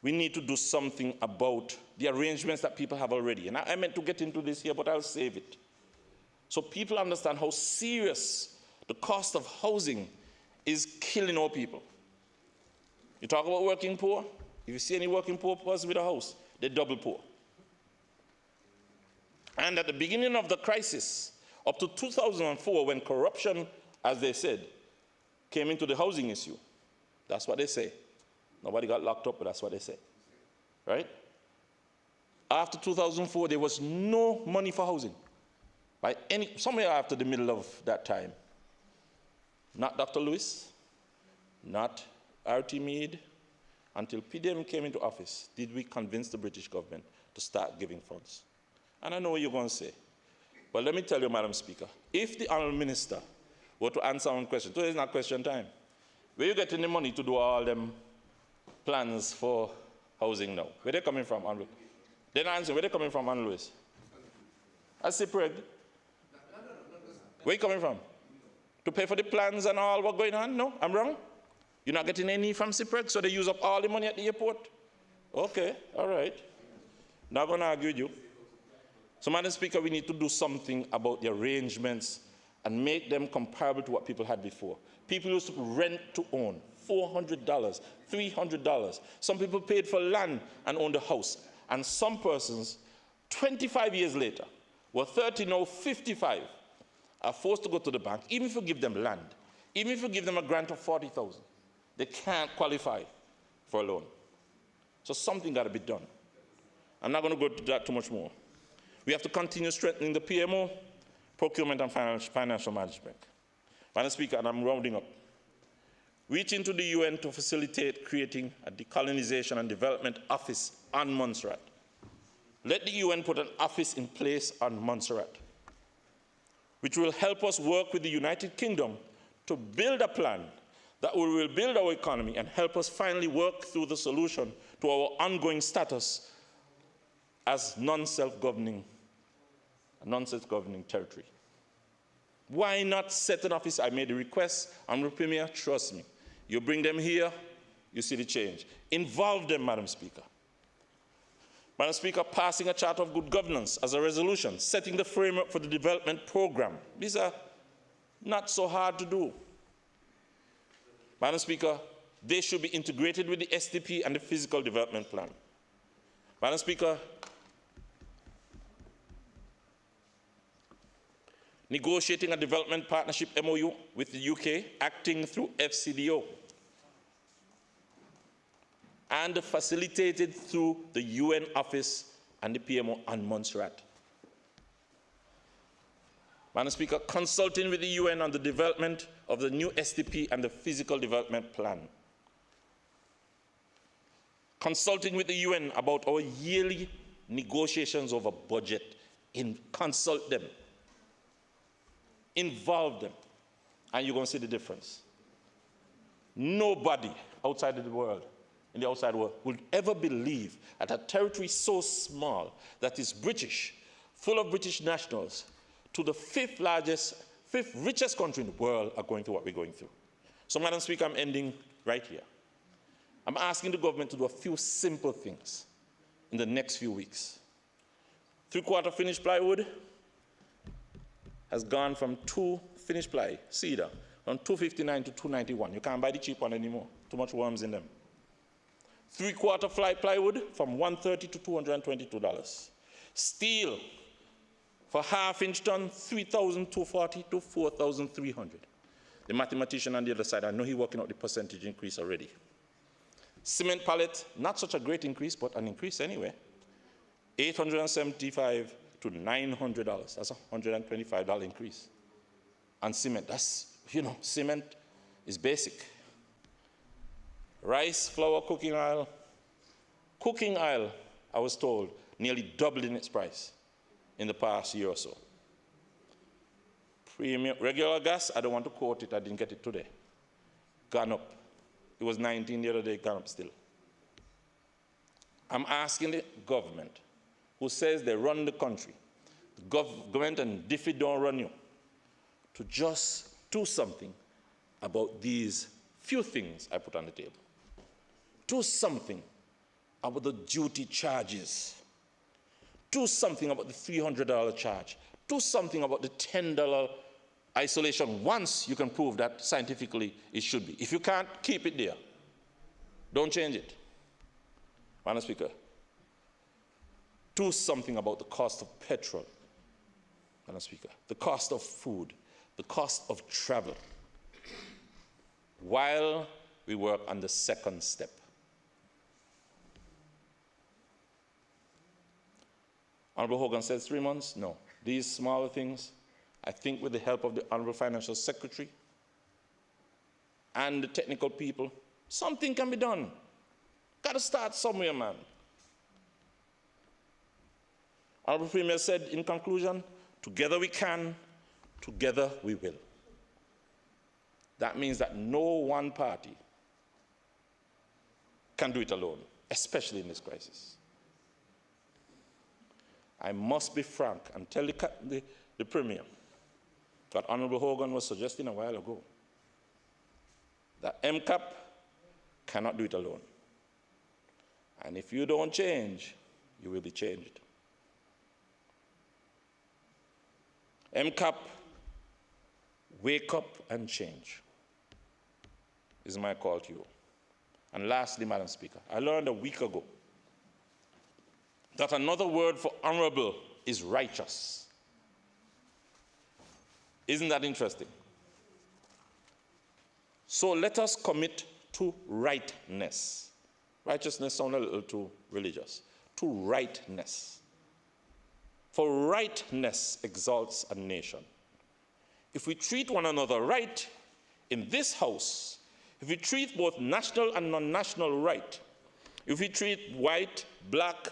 we need to do something about the arrangements that people have already. And I meant to get into this here, but I'll save it. So people understand how serious the cost of housing is killing our people. You talk about working poor. If you see any working poor person with a house, they're double poor. And at the beginning of the crisis, up to 2004, when corruption, as they said, came into the housing issue, that's what they say. Nobody got locked up, but that's what they say, right? After 2004, there was no money for housing. Somewhere after the middle of that time, not Dr. Lewis, not R.T. Meade, until PDM came into office, did we convince the British government to start giving funds. And I know what you're going to say, but let me tell you, Madam Speaker, if the Honourable Minister were to answer one question, today is not question time, where you getting the money to do all them plans for housing now? Where they coming from, Honourable? Then answer, where they coming from, Honourable Lewis? I say, Preg. Where you coming from? To pay for the plans and all what's going on? No, I'm wrong? You're not getting any from CIPREG, so they use up all the money at the airport? Okay, all right. Not going to argue with you. So, Madam Speaker, we need to do something about the arrangements and make them comparable to what people had before. People used to rent to own, $400, $300. Some people paid for land and owned a house. And some persons, 25 years later, were 30, now 55, are forced to go to the bank, even if you give them land, even if you give them a grant of $40,000, they can't qualify for a loan. So something got to be done. I'm not going to go to that too much more. We have to continue strengthening the PMO, procurement and financial management. Madam Speaker, and I'm rounding up. Reaching to the UN to facilitate creating a decolonization and development office on Montserrat. Let the UN put an office in place on Montserrat, which will help us work with the United Kingdom to build a plan that will build our economy and help us finally work through the solution to our ongoing status as non-self-governing territory. Why not set an office? I made a request, Honorable Premier, trust me. You bring them here, you see the change. Involve them, Madam Speaker. Madam Speaker, passing a charter of good governance as a resolution, setting the framework for the development program. These are not so hard to do. Madam Speaker, they should be integrated with the SDP and the physical development plan. Madam Speaker, negotiating a development partnership MOU with the UK, acting through FCDO, and facilitated through the UN office and the PMO on Montserrat. Madam Speaker, consulting with the UN on the development of the new SDP and the physical development plan. Consulting with the UN about our yearly negotiations over budget. Consult them. Involve them. And you're going to see the difference. Nobody outside of the world, in the outside world, would ever believe that a territory so small that is British, full of British nationals, to the fifth richest country in the world are going through what we're going through. So, Madam Speaker, I'm ending right here. I'm asking the government to do a few simple things in the next few weeks. 3/4 finished plywood has gone from 2 finished ply, cedar, from $259 to $291. You can't buy the cheap one anymore. Too much worms in them. 3/4 plywood from $130 to $222. Steel for half-inch ton, $3,240 to $4,300. The mathematician on the other side, I know he's working out the percentage increase already. Cement pallet, not such a great increase, but an increase anyway. $875 to $900. That's a $125 increase. And cement, that's, cement is basic. Rice, flour, cooking oil. Cooking oil, I was told, nearly doubled in its price in the past year or so. Premium, regular gas, I don't want to quote it, I didn't get it today. Gone up. It was 19 the other day, gone up still. I'm asking the government, who says they run the country, the government and DFID don't run you, to just do something about these few things I put on the table. Do something about the duty charges. Do something about the $300 charge. Do something about the $10 isolation once you can prove that scientifically it should be. If you can't, keep it there. Don't change it. Madam Speaker, do something about the cost of petrol. Madam Speaker, the cost of food, the cost of travel, while we work on the second step. Honorable Hogan says 3 months. No. These smaller things, I think with the help of the Honorable Financial Secretary and the technical people, something can be done. Got to start somewhere, man. Honorable Premier said in conclusion, together we can, together we will. That means that no one party can do it alone, especially in this crisis. I must be frank and tell the Premier that Honorable Hogan was suggesting a while ago, that MCAP cannot do it alone. And if you don't change, you will be changed. MCAP, wake up and change, is my call to you. And lastly, Madam Speaker, I learned a week ago that another word for honorable is righteous. Isn't that interesting? So let us commit to rightness. Righteousness sounds a little too religious. To rightness. For rightness exalts a nation. If we treat one another right in this house, if we treat both national and non-national right, if we treat white, black,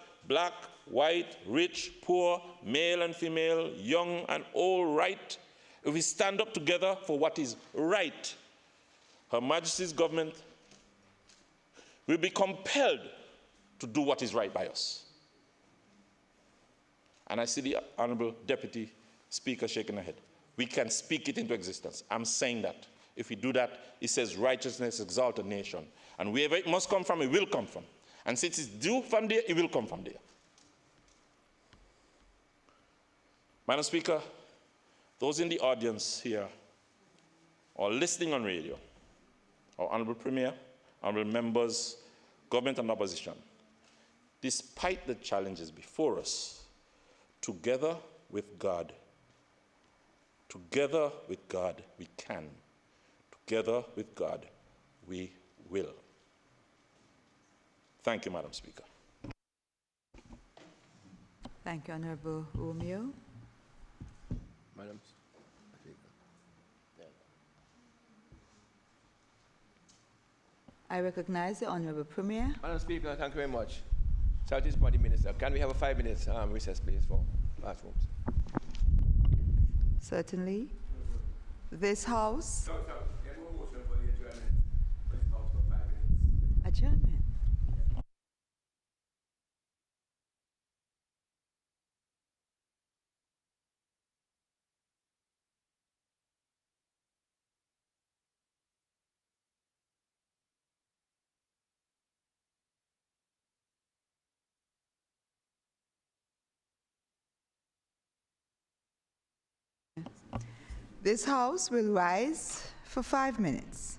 white, rich, poor, male and female, young and old right, if we stand up together for what is right, Her Majesty's government will be compelled to do what is right by us. And I see the Honorable Deputy Speaker shaking her head. We can speak it into existence. I'm saying that. If we do that, it says righteousness exalt a nation. And wherever it must come from, it will come from. And since it's due from there, it will come from there. Madam Speaker, those in the audience here or listening on radio, our Honorable Premier, Honorable Members, government and opposition, despite the challenges before us, together with God, we can. Together with God, we will. Thank you, Madam Speaker. Thank you, Honorable Romeo. Madam Speaker. I recognize the Honorable Premier. Madam Speaker, thank you very much. Southeast Body Minister, can we have a 5 minutes recess, please, for bathrooms? Certainly. This House. Sorry. There's no motion for the adjournment. This House for 5 minutes. Adjournment. This House will rise for 5 minutes.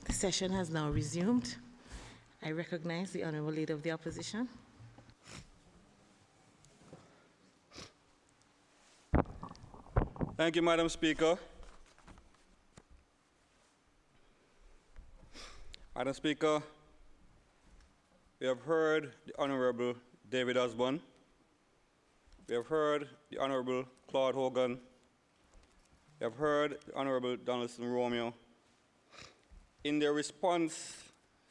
The session has now resumed. I recognize the Honorable Leader of the Opposition. Thank you, Madam Speaker. Madam Speaker, we have heard the Honorable David Osborne. We have heard the Honorable Claude Hogan. We have heard the Honorable Donaldson Romeo in their response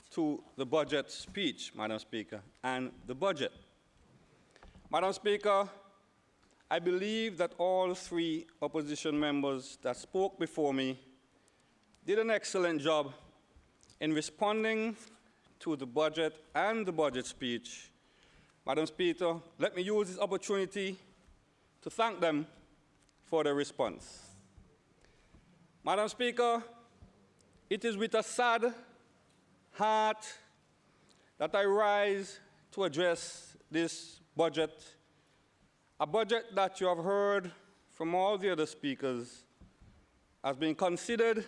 to the budget speech, Madam Speaker, and the budget. Madam Speaker, I believe that all three opposition members that spoke before me did an excellent job in responding to the budget and the budget speech. Madam Speaker, let me use this opportunity to thank them for their response. Madam Speaker, it is with a sad heart that I rise to address this budget, a budget that you have heard from all the other speakers has been considered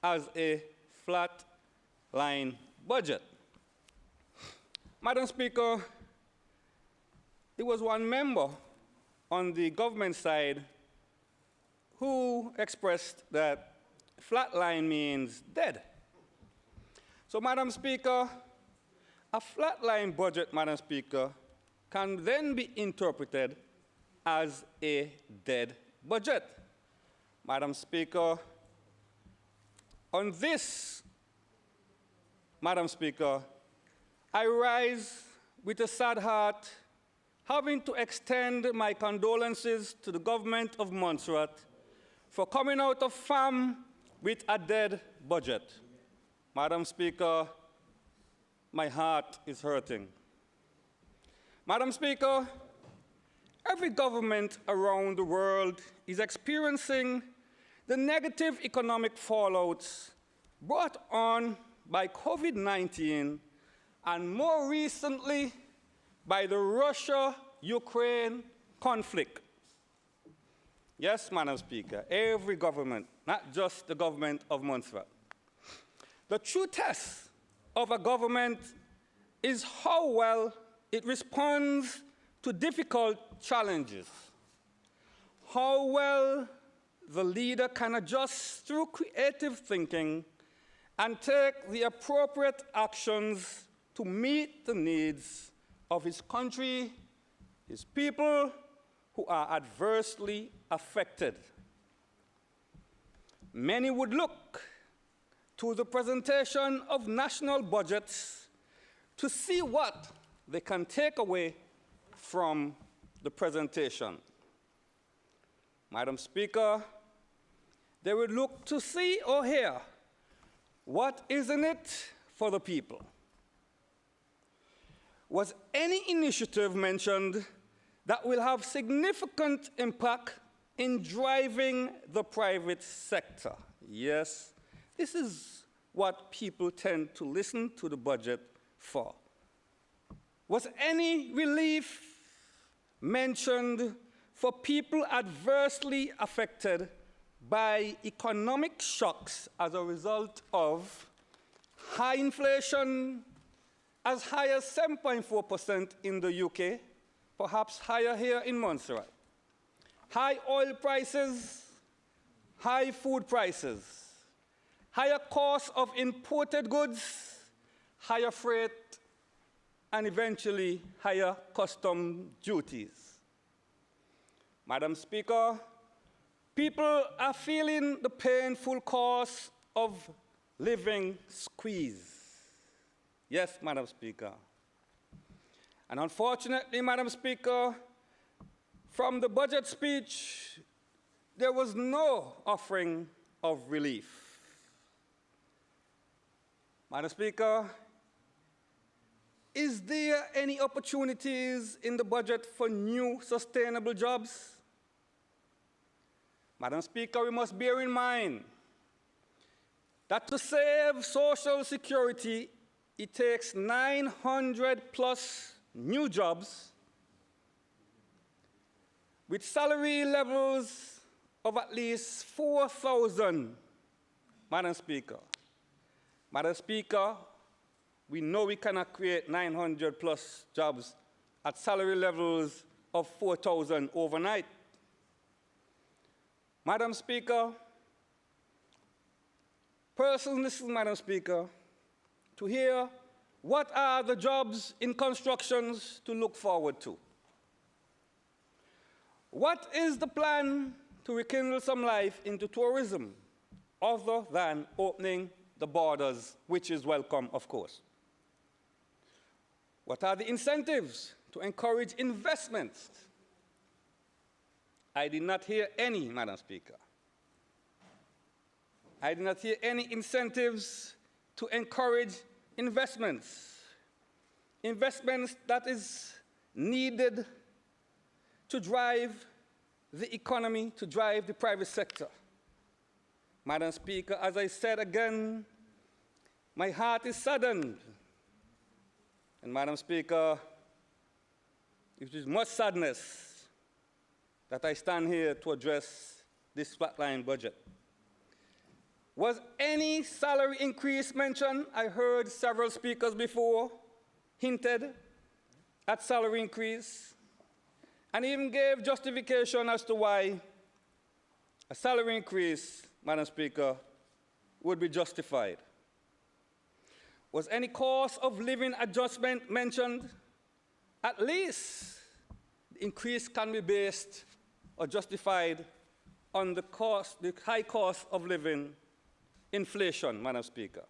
as a flat-line budget. Madam Speaker, there was one member on the government side who expressed that flatline means dead. So, Madam Speaker, a flatline budget, Madam Speaker, can then be interpreted as a dead budget. Madam Speaker, on this, Madam Speaker, I rise with a sad heart, having to extend my condolences to the government of Montserrat for coming out of FAM with a dead budget. Madam Speaker, my heart is hurting. Madam Speaker, every government around the world is experiencing the negative economic fallouts brought on by COVID-19 and more recently by the Russia-Ukraine conflict. Yes, Madam Speaker, every government, not just the government of Montserrat. The true test of a government is how well it responds to difficult challenges, how well the leader can adjust through creative thinking and take the appropriate actions to meet the needs of his country, his people who are adversely affected. Many would look to the presentation of national budgets to see what they can take away from the presentation. Madam Speaker, they would look to see or hear what is in it for the people. Was any initiative mentioned that will have significant impact in driving the private sector? Yes, this is what people tend to listen to the budget for. Was any relief mentioned for people adversely affected by economic shocks as a result of high inflation, as high as 7.4% in the UK, perhaps higher here in Montserrat, high oil prices, high food prices, higher costs of imported goods, higher freight, and eventually higher custom duties? Madam Speaker, people are feeling the painful cost of living squeeze. Yes, Madam Speaker. And unfortunately, Madam Speaker, from the budget speech, there was no offering of relief. Madam Speaker, is there any opportunities in the budget for new sustainable jobs? Madam Speaker, we must bear in mind that to save Social Security, it takes 900 plus new jobs with salary levels of at least 4,000, Madam Speaker. Madam Speaker, we know we cannot create 900 plus jobs at salary levels of 4,000 overnight. Madam Speaker, persons listen, Madam Speaker, to hear what are the jobs in constructions to look forward to. What is the plan to rekindle some life into tourism other than opening the borders, which is welcome, of course? What are the incentives to encourage investments? I did not hear any, Madam Speaker. I did not hear any incentives to encourage investments. Investments that is needed to drive the economy, to drive the private sector. Madam Speaker, as I said again, my heart is saddened. And Madam Speaker, it is much sadness that I stand here to address this flatline budget. Was any salary increase mentioned? I heard several speakers before hinted at salary increase and even gave justification as to why a salary increase, Madam Speaker, would be justified. Was any cost of living adjustment mentioned? At least the increase can be based or justified on the high cost of living, inflation, Madam Speaker.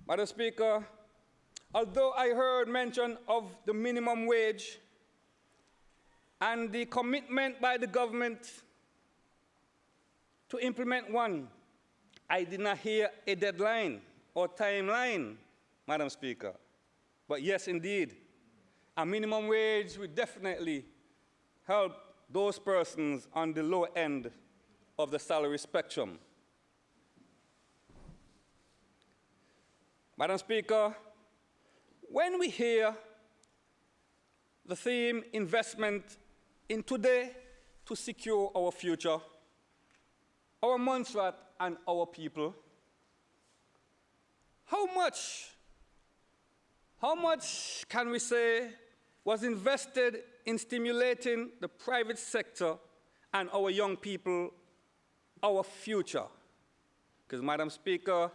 Madam Speaker, although I heard mention of the minimum wage and the commitment by the government to implement one, I did not hear a deadline or timeline, Madam Speaker. But yes, indeed, a minimum wage would definitely help those persons on the low end of the salary spectrum. Madam Speaker, when we hear the theme investment in today to secure our future, our Montserrat and our people, how much can we say was invested in stimulating the private sector and our young people, our future? Because, Madam Speaker,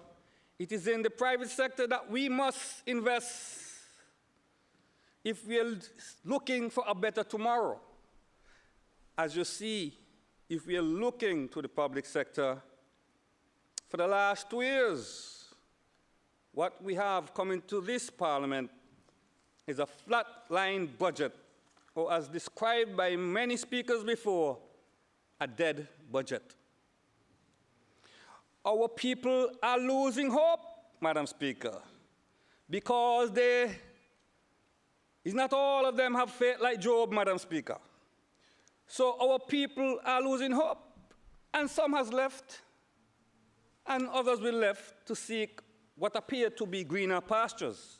it is in the private sector that we must invest if we are looking for a better tomorrow. As you see, if we are looking to the public sector, for the last 2 years, what we have coming to this Parliament is a flatline budget, or as described by many speakers before, a dead budget. Our people are losing hope, Madam Speaker, because it's not all of them have faith like Job, Madam Speaker. So our people are losing hope, and some has left, and others will left to seek what appear to be greener pastures.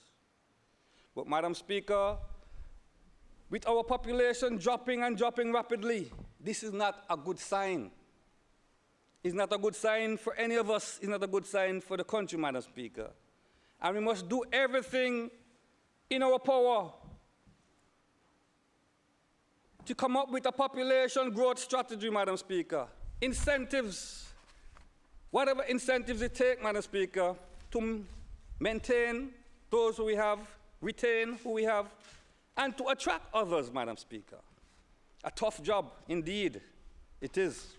But, Madam Speaker, with our population dropping and dropping rapidly, this is not a good sign. It's not a good sign for any of us. It's not a good sign for the country, Madam Speaker. And we must do everything in our power to come up with a population growth strategy, Madam Speaker. Incentives, whatever incentives it takes, Madam Speaker, to maintain those who we have, retain who we have, and to attract others, Madam Speaker. A tough job, indeed, it is.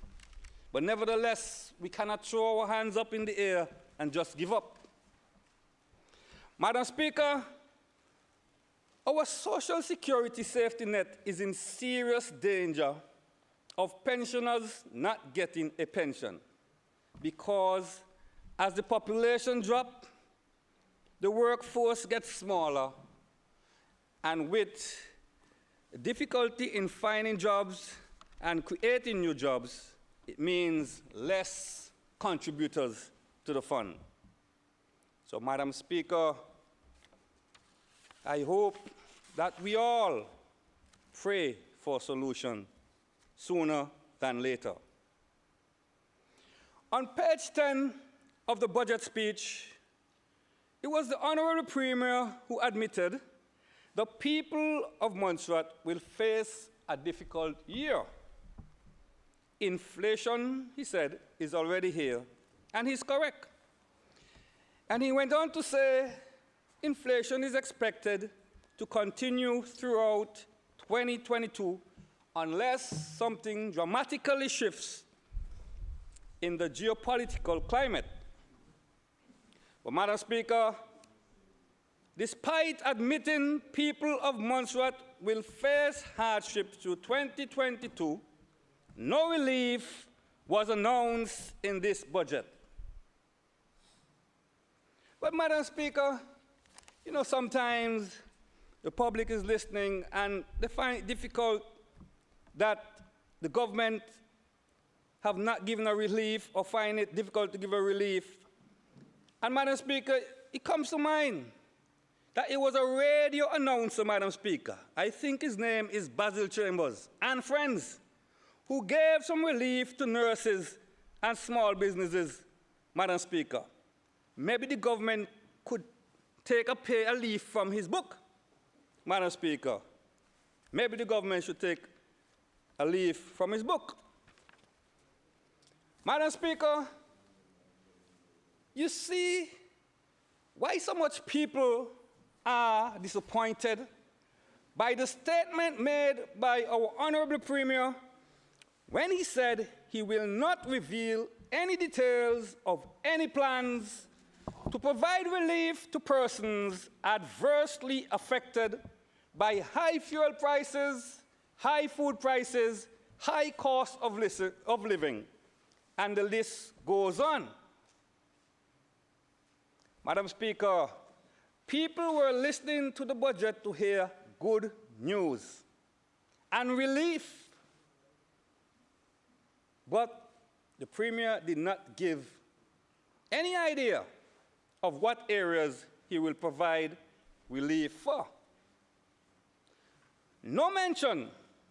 But nevertheless, we cannot throw our hands up in the air and just give up. Madam Speaker, our social security safety net is in serious danger of pensioners not getting a pension because as the population drops, the workforce gets smaller, and with difficulty in finding jobs and creating new jobs, it means less contributors to the fund. So, Madam Speaker, I hope that we all pray for a solution sooner than later. On page 10 of the budget speech, it was the Honorable Premier who admitted the people of Montserrat will face a difficult year. Inflation, he said, is already here, and he's correct. And he went on to say, inflation is expected to continue throughout 2022 unless something dramatically shifts in the geopolitical climate. But, Madam Speaker, despite admitting people of Montserrat will face hardship through 2022, no relief was announced in this budget. But, Madam Speaker, you know, sometimes the public is listening and they find it difficult that the government have not given a relief or find it difficult to give a relief. And, Madam Speaker, it comes to mind that it was a radio announcer, Madam Speaker, I think his name is Basil Chambers, and friends, who gave some relief to nurses and small businesses, Madam Speaker. Maybe the government could take a leaf from his book, Madam Speaker. Maybe the government should take a leaf from his book. Madam Speaker, you see why so much people are disappointed by the statement made by our Honorable Premier when he said he will not reveal any details of any plans to provide relief to persons adversely affected by high fuel prices, high food prices, high cost of living, and the list goes on. Madam Speaker, people were listening to the budget to hear good news and relief, but the Premier did not give any idea of what areas he will provide relief for. No mention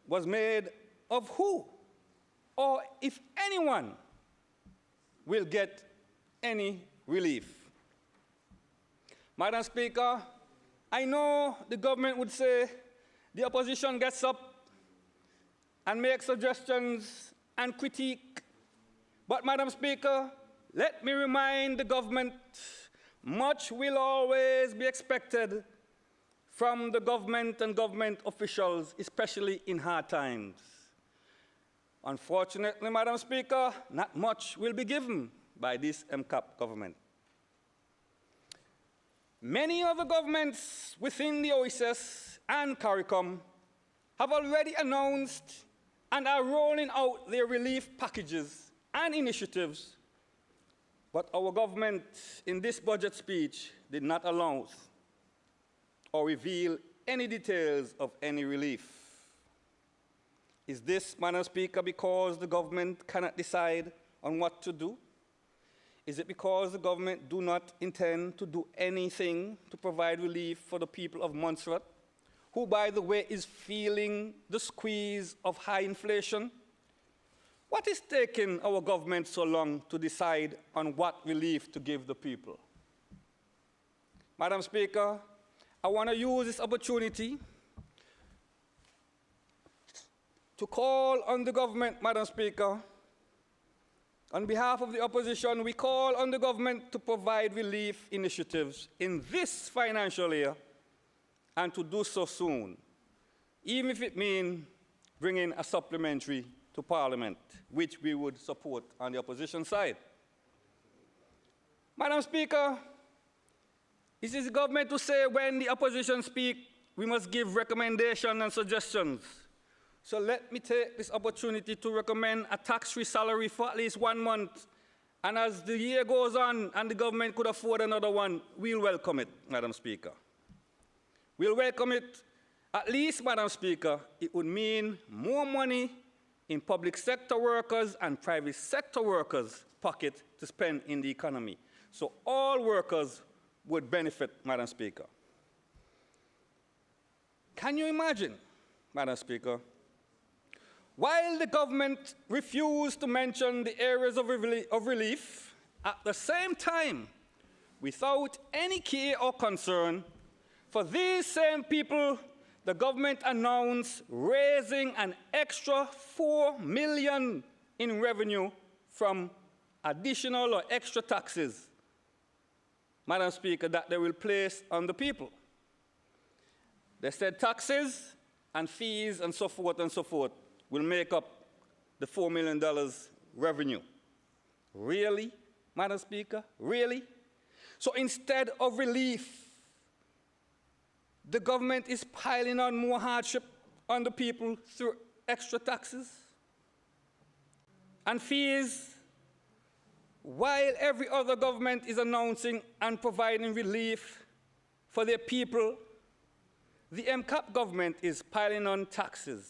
was made of who or if anyone will get any relief. Madam Speaker, I know the government would say the opposition gets up and makes suggestions and critique, but Madam Speaker, let me remind the government, much will always be expected from the government and government officials, especially in hard times. Unfortunately, Madam Speaker, not much will be given by this MCAP government. Many other governments within the OSS and CARICOM have already announced and are rolling out their relief packages and initiatives, but our government in this budget speech did not announce or reveal any details of any relief. Is this, Madam Speaker, because the government cannot decide on what to do? Is it because the government do not intend to do anything to provide relief for the people of Montserrat, who, by the way, is feeling the squeeze of high inflation? What is taking our government so long to decide on what relief to give the people? Madam Speaker, I want to use this opportunity to call on the government, Madam Speaker. On behalf of the opposition, we call on the government to provide relief initiatives in this financial year and to do so soon, even if it means bringing a supplementary to Parliament, which we would support on the opposition side. Madam Speaker, it is the government to say when the opposition speak, we must give recommendations and suggestions. So let me take this opportunity to recommend a tax-free salary for at least 1 month. And as the year goes on and the government could afford another one, we'll welcome it, Madam Speaker. We'll welcome it. At least, Madam Speaker, it would mean more money in public sector workers and private sector workers' pocket to spend in the economy. So all workers would benefit, Madam Speaker. Can you imagine, Madam Speaker, while the government refused to mention the areas of relief, at the same time, without any care or concern for these same people, the government announced raising an extra $4 million in revenue from additional or extra taxes, Madam Speaker, that they will place on the people. They said taxes and fees and so forth will make up the $4 million revenue. Really, Madam Speaker? Really? So instead of relief, the government is piling on more hardship on the people through extra taxes and fees, while every other government is announcing and providing relief for their people. The MCAP government is piling on taxes,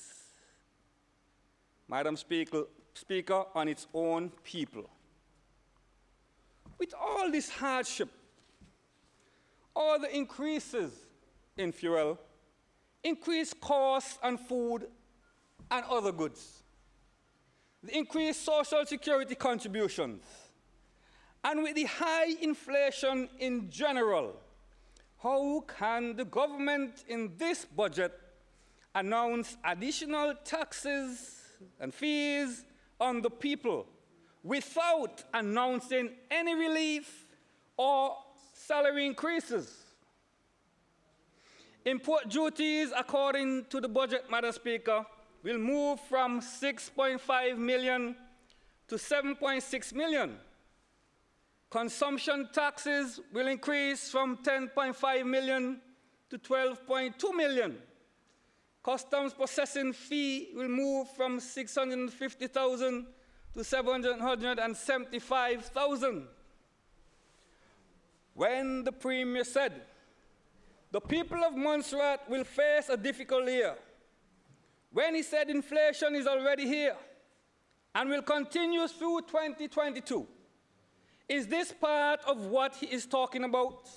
Madam Speaker, on its own people. With all this hardship, all the increases in fuel, increased costs on food and other goods, the increased social security contributions, and with the high inflation in general, how can the government in this budget announce additional taxes and fees on the people without announcing any relief or salary increases? Import duties, according to the budget, Madam Speaker, will move from 6.5 million to 7.6 million. Consumption taxes will increase from 10.5 million to 12.2 million. Customs processing fee will move from 650,000 to 775,000. When the Premier said, the people of Montserrat will face a difficult year, when he said inflation is already here and will continue through 2022, is this part of what he is talking about?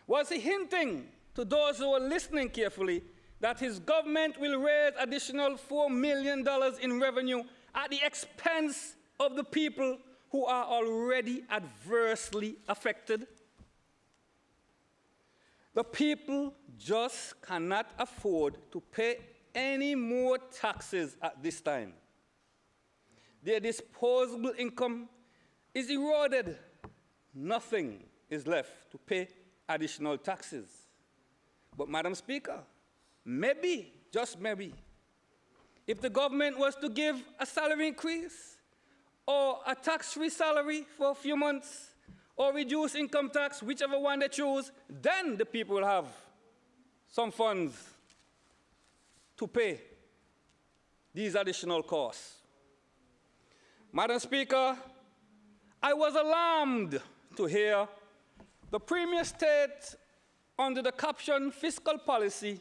Was he hinting to those who are listening carefully that his government will raise additional $4 million in revenue at the expense of the people who are already adversely affected? The people just cannot afford to pay any more taxes at this time. Their disposable income is eroded. Nothing is left to pay additional taxes. But, Madam Speaker, maybe, just maybe, if the government was to give a salary increase or a tax-free salary for a few months or reduce income tax, whichever one they choose, then the people will have some funds to pay these additional costs. Madam Speaker, I was alarmed to hear the Premier state under the caption Fiscal Policy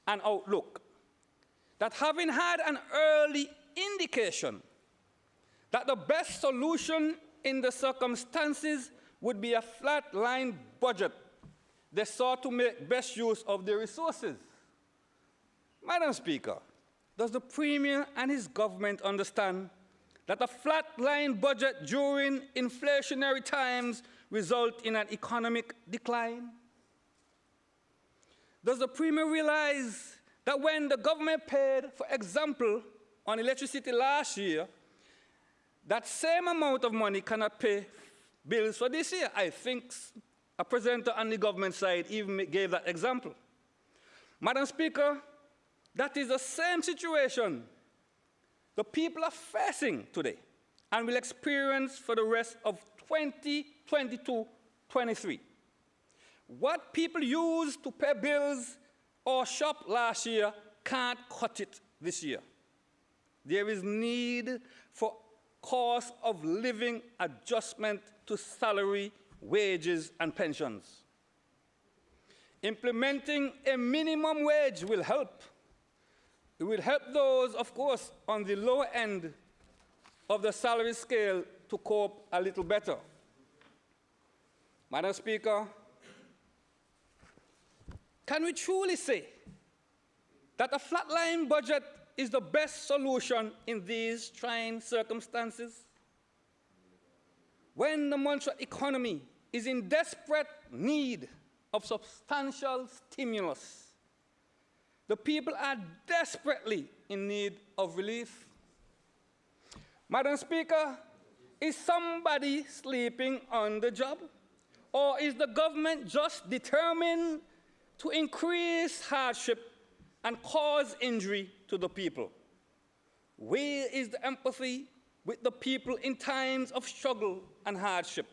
and Outlook that having had an early indication that the best solution in the circumstances would be a flatline budget, they sought to make best use of their resources. Madam Speaker, does the Premier and his government understand that a flatline budget during inflationary times result in an economic decline? Does the Premier realize that when the government paid, for example, on electricity last year, that same amount of money cannot pay bills for this year? I think a presenter on the government side even gave that example. Madam Speaker, that is the same situation the people are facing today and will experience for the rest of 2022-23. What people used to pay bills or shop last year can't cut it this year. There is need for cost of living adjustment to salary, wages, and pensions. Implementing a minimum wage will help. It will help those, of course, on the lower end of the salary scale to cope a little better. Madam Speaker, can we truly say that a flatline budget is the best solution in these trying circumstances? When the Montserrat economy is in desperate need of substantial stimulus. The people are desperately in need of relief. Madam Speaker, is somebody sleeping on the job? Or is the government just determined to increase hardship and cause injury to the people? Where is the empathy with the people in times of struggle and hardship?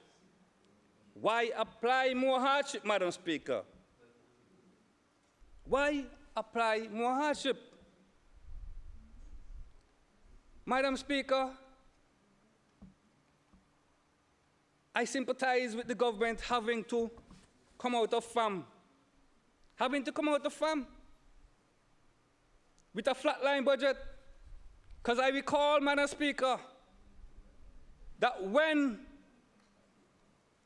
Why apply more hardship, Madam Speaker? Why apply more hardship? Madam Speaker, I sympathize with the government having to come out of farm. With a flatline budget. Because I recall, Madam Speaker, that when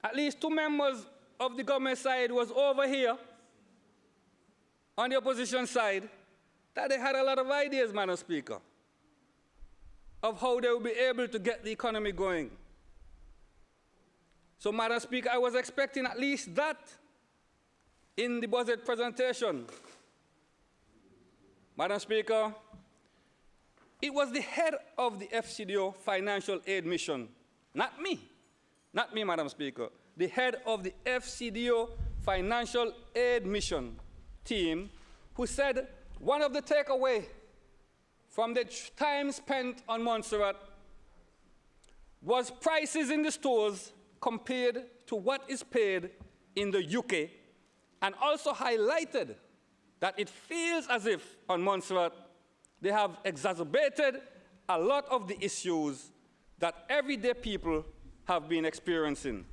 at least 2 members of the government side was over here on the opposition side, that they had a lot of ideas, Madam Speaker, of how they would be able to get the economy going. So, Madam Speaker, I was expecting at least that in the budget presentation. Madam Speaker, it was the head of the FCDO financial aid mission, not me, Madam Speaker, the head of the FCDO financial aid mission team who said one of the takeaways from the time spent on Montserrat was prices in the stores compared to what is paid in the UK, and also highlighted that it feels as if on Montserrat they have exacerbated a lot of the issues that everyday people have been experiencing.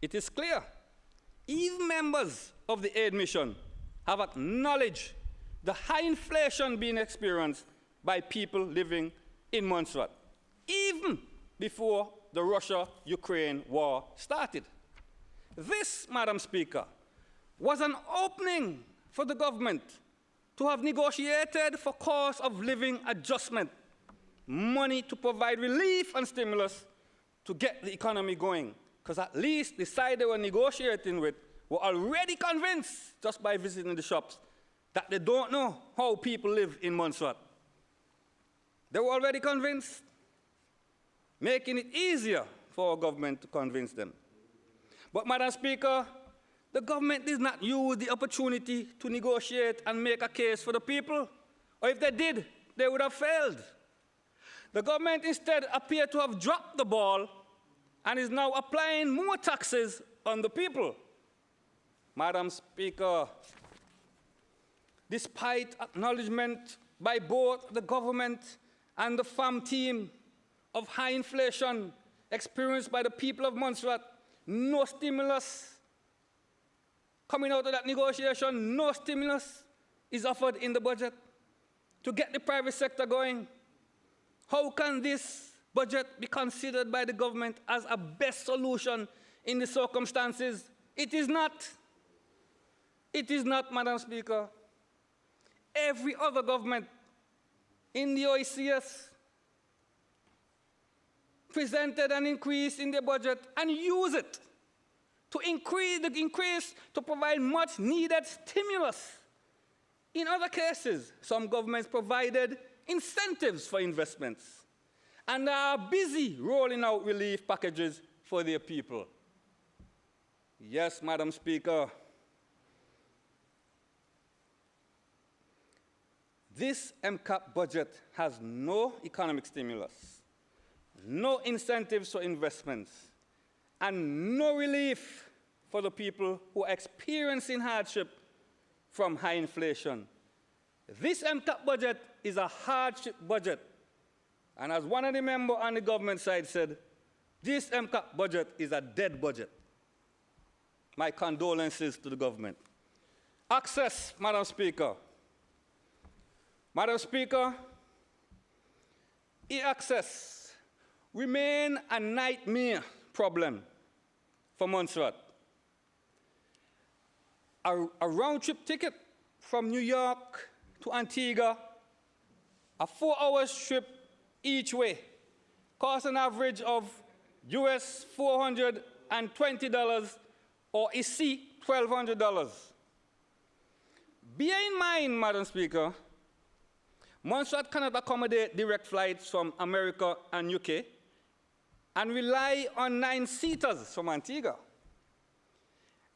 It is clear, even members of the aid mission have acknowledged the high inflation being experienced by people living in Montserrat, even before the Russia-Ukraine war started. This, Madam Speaker, was an opening for the government to have negotiated for cost of living adjustment, money to provide relief and stimulus to get the economy going. Because at least the side they were negotiating with were already convinced, just by visiting the shops, that they don't know how people live in Montserrat. They were already convinced, making it easier for our government to convince them. But, Madam Speaker, the government did not use the opportunity to negotiate and make a case for the people. Or if they did, they would have failed. The government instead appeared to have dropped the ball and is now applying more taxes on the people. Madam Speaker, despite acknowledgement by both the government and the farm team of high inflation experienced by the people of Montserrat, no stimulus coming out of that negotiation, no stimulus is offered in the budget to get the private sector going. How can this budget be considered by the government as a best solution in the circumstances? It is not. It is not, Madam Speaker. Every other government in the OECS presented an increase in their budget and used it to increase to provide much needed stimulus. In other cases, some governments provided incentives for investments and are busy rolling out relief packages for their people. Yes, Madam Speaker, this MCAP budget has no economic stimulus, no incentives for investments, and no relief for the people who are experiencing hardship from high inflation. This MCAP budget is a hardship budget. And as one of the members on the government side said, this MCAP budget is a dead budget. My condolences to the government. Access, Madam Speaker. Madam Speaker, e-access remains a nightmare problem for Montserrat. A round-trip ticket from New York to Antigua, a 4-hour trip each way, costs an average of US $400 $120, or is C, $1,200. Bear in mind, Madam Speaker, Montserrat cannot accommodate direct flights from America and UK and rely on 9-seaters from Antigua.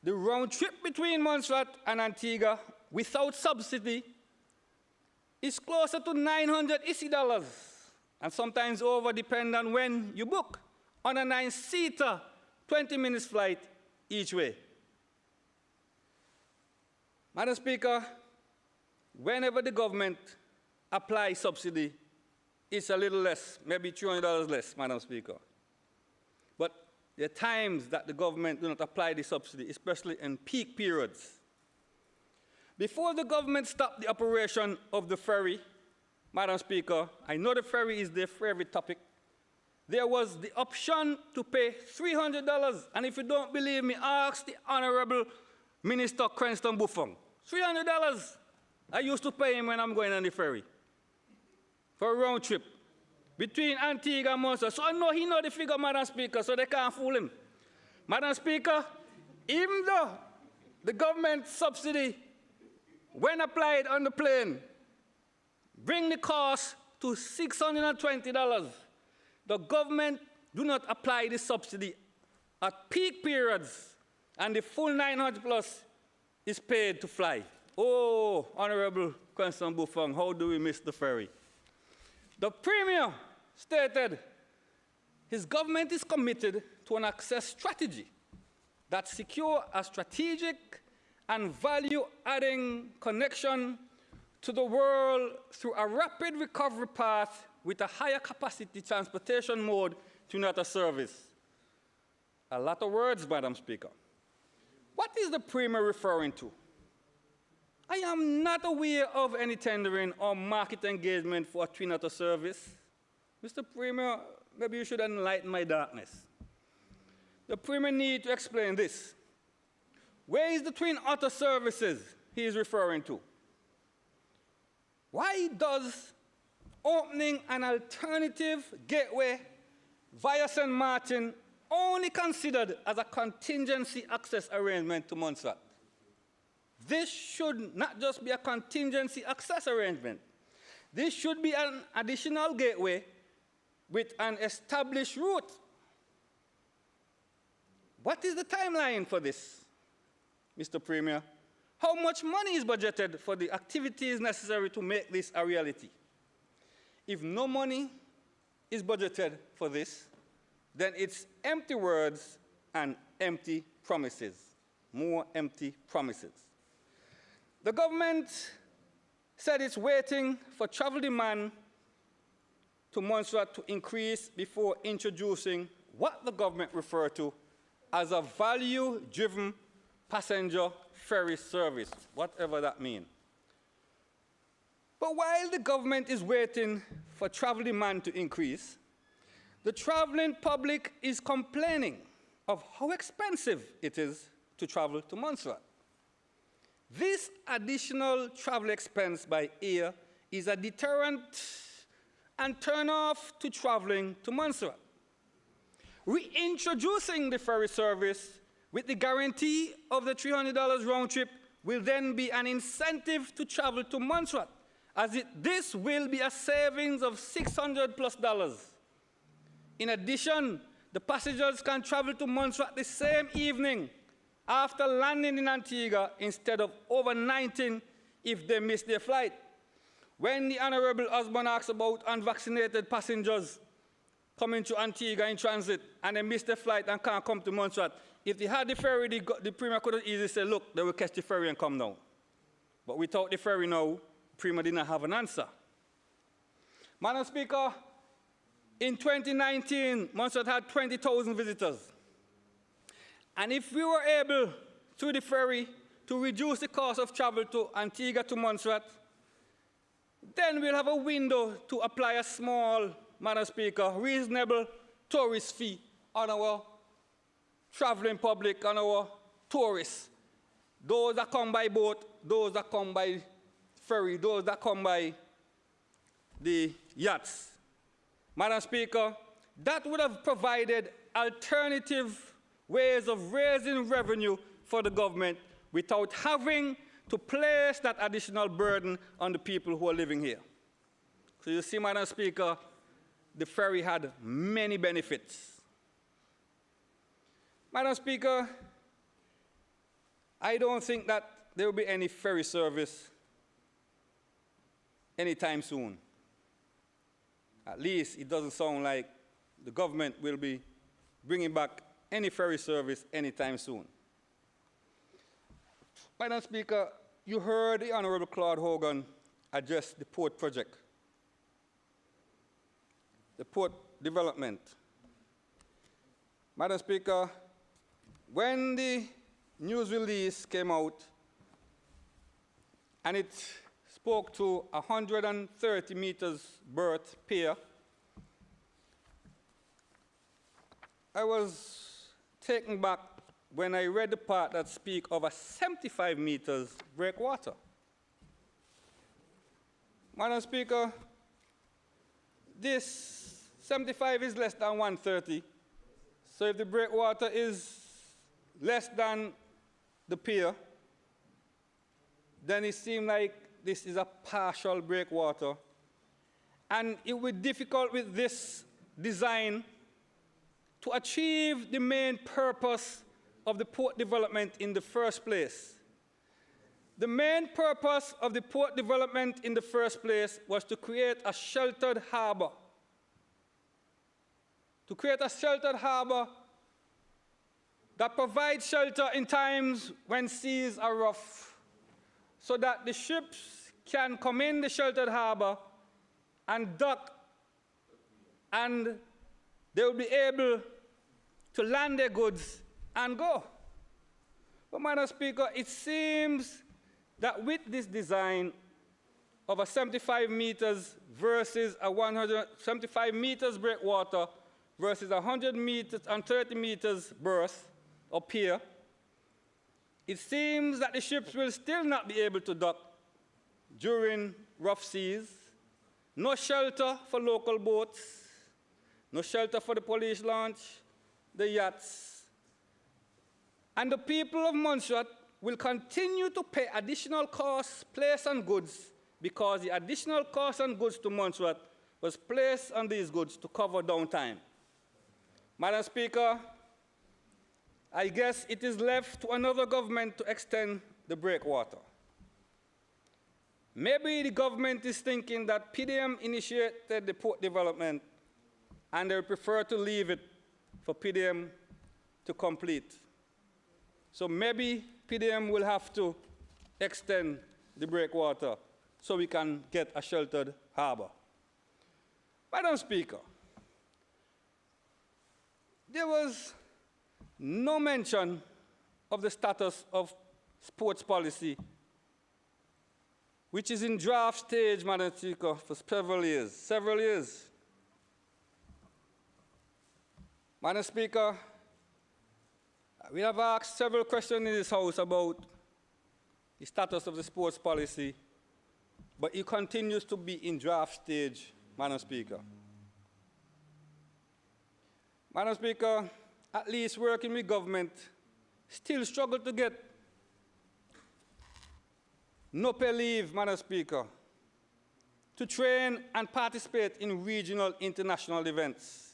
The round trip between Montserrat and Antigua without subsidy is closer to $900 and sometimes over, depending on when you book, on a 9-seater, 20 minutes flight each way. Madam Speaker, whenever the government applies subsidy, it's a little less, maybe $300 less, Madam Speaker. But there are times that the government do not apply the subsidy, especially in peak periods. Before the government stopped the operation of the ferry, Madam Speaker, I know the ferry is their favorite topic, there was the option to pay $300. And if you don't believe me, ask the Honorable Minister Cranston Buffon. $300. I used to pay him when I'm going on the ferry for a round trip between Antigua and Montserrat. So I know he knows the figure, Madam Speaker, so they can't fool him. Madam Speaker, even though the government subsidy, when applied on the plane, bring the cost to $620, the government do not apply the subsidy at peak periods, and the full $900 plus is paid to fly. Oh, Honorable Cranston Buffon, how do we miss the ferry? The Premier stated his government is committed to an access strategy that secures a strategic and value-adding connection to the world through a rapid recovery path with a higher capacity transportation mode to United Service. A lot of words, Madam Speaker. What is the Premier referring to? I am not aware of any tendering or market engagement for a Twin Otter service. Mr. Premier, maybe you should enlighten my darkness. The Premier needs to explain this. Where is the Twin Otter services he is referring to? Why does opening an alternative gateway via St. Martin only considered as a contingency access arrangement to Montserrat? This should not just be a contingency access arrangement. This should be an additional gateway with an established route. What is the timeline for this, Mr. Premier? How much money is budgeted for the activities necessary to make this a reality? If no money is budgeted for this, then it's empty words and empty promises, more empty promises. The government said it's waiting for travel demand to Montserrat to increase before introducing what the government referred to as a value-driven passenger ferry service, whatever that means. But while the government is waiting for travel demand to increase, the traveling public is complaining of how expensive it is to travel to Montserrat. This additional travel expense by air is a deterrent and turn-off to traveling to Montserrat. Reintroducing the ferry service with the guarantee of the $300 round trip will then be an incentive to travel to Montserrat, as this will be a savings of $600+. In addition, the passengers can travel to Montserrat the same evening after landing in Antigua instead of overnighting if they miss their flight. When the Honorable Osborne asks about unvaccinated passengers coming to Antigua in transit and they miss their flight and can't come to Montserrat, if they had the ferry, the Premier could have easily said, look, they will catch the ferry and come down. But without the ferry now, the Premier did not have an answer. Madam Speaker, in 2019, Montserrat had 20,000 visitors. And if we were able, through the ferry, to reduce the cost of travel to Antigua to Montserrat, then we'll have a window to apply a small, Madam Speaker, reasonable tourist fee on our traveling public, on our tourists. Those that come by boat, those that come by ferry, those that come by the yachts. Madam Speaker, that would have provided alternative ways of raising revenue for the government without having to place that additional burden on the people who are living here. So you see, Madam Speaker, the ferry had many benefits. Madam Speaker, I don't think that there will be any ferry service anytime soon. At least it doesn't sound like the government will be bringing back any ferry service anytime soon. Madam Speaker, you heard the Honorable Claude Hogan address the port project, the port development. Madam Speaker, when the news release came out and it spoke to 130 meters berth pier, I was taken back when I read the part that speak of a 75 meters breakwater. Madam Speaker, this 75 is less than 130. So if the breakwater is less than the pier, then it seems like this is a partial breakwater. And it will be difficult with this design to achieve the main purpose of the port development in the first place. The main purpose of the port development in the first place was to create a sheltered harbor. To create a sheltered harbor that provides shelter in times when seas are rough, so that the ships can come in the sheltered harbor and dock, and they will be able to land their goods and go. But, Madam Speaker, it seems that with this design of a 75 meters versus a 175 meters breakwater versus 100 meters and 30 meters berth or pier, it seems that the ships will still not be able to dock during rough seas. No shelter for local boats, no shelter for the police launch, the yachts. And the people of Montserrat will continue to pay additional costs placed on goods because the additional costs on goods to Montserrat was placed on these goods to cover downtime. Madam Speaker, I guess it is left to another government to extend the breakwater. Maybe the government is thinking that PDM initiated the port development and they prefer to leave it for PDM to complete. So maybe PDM will have to extend the breakwater so we can get a sheltered harbor. Madam Speaker, there was no mention of the status of sports policy, which is in draft stage, Madam Speaker, for several years. Madam Speaker, we have asked several questions in this House about the status of the sports policy, but it continues to be in draft stage, Madam Speaker. Madam Speaker, at least working with government, still struggle to get no pay leave, Madam Speaker, to train and participate in regional international events.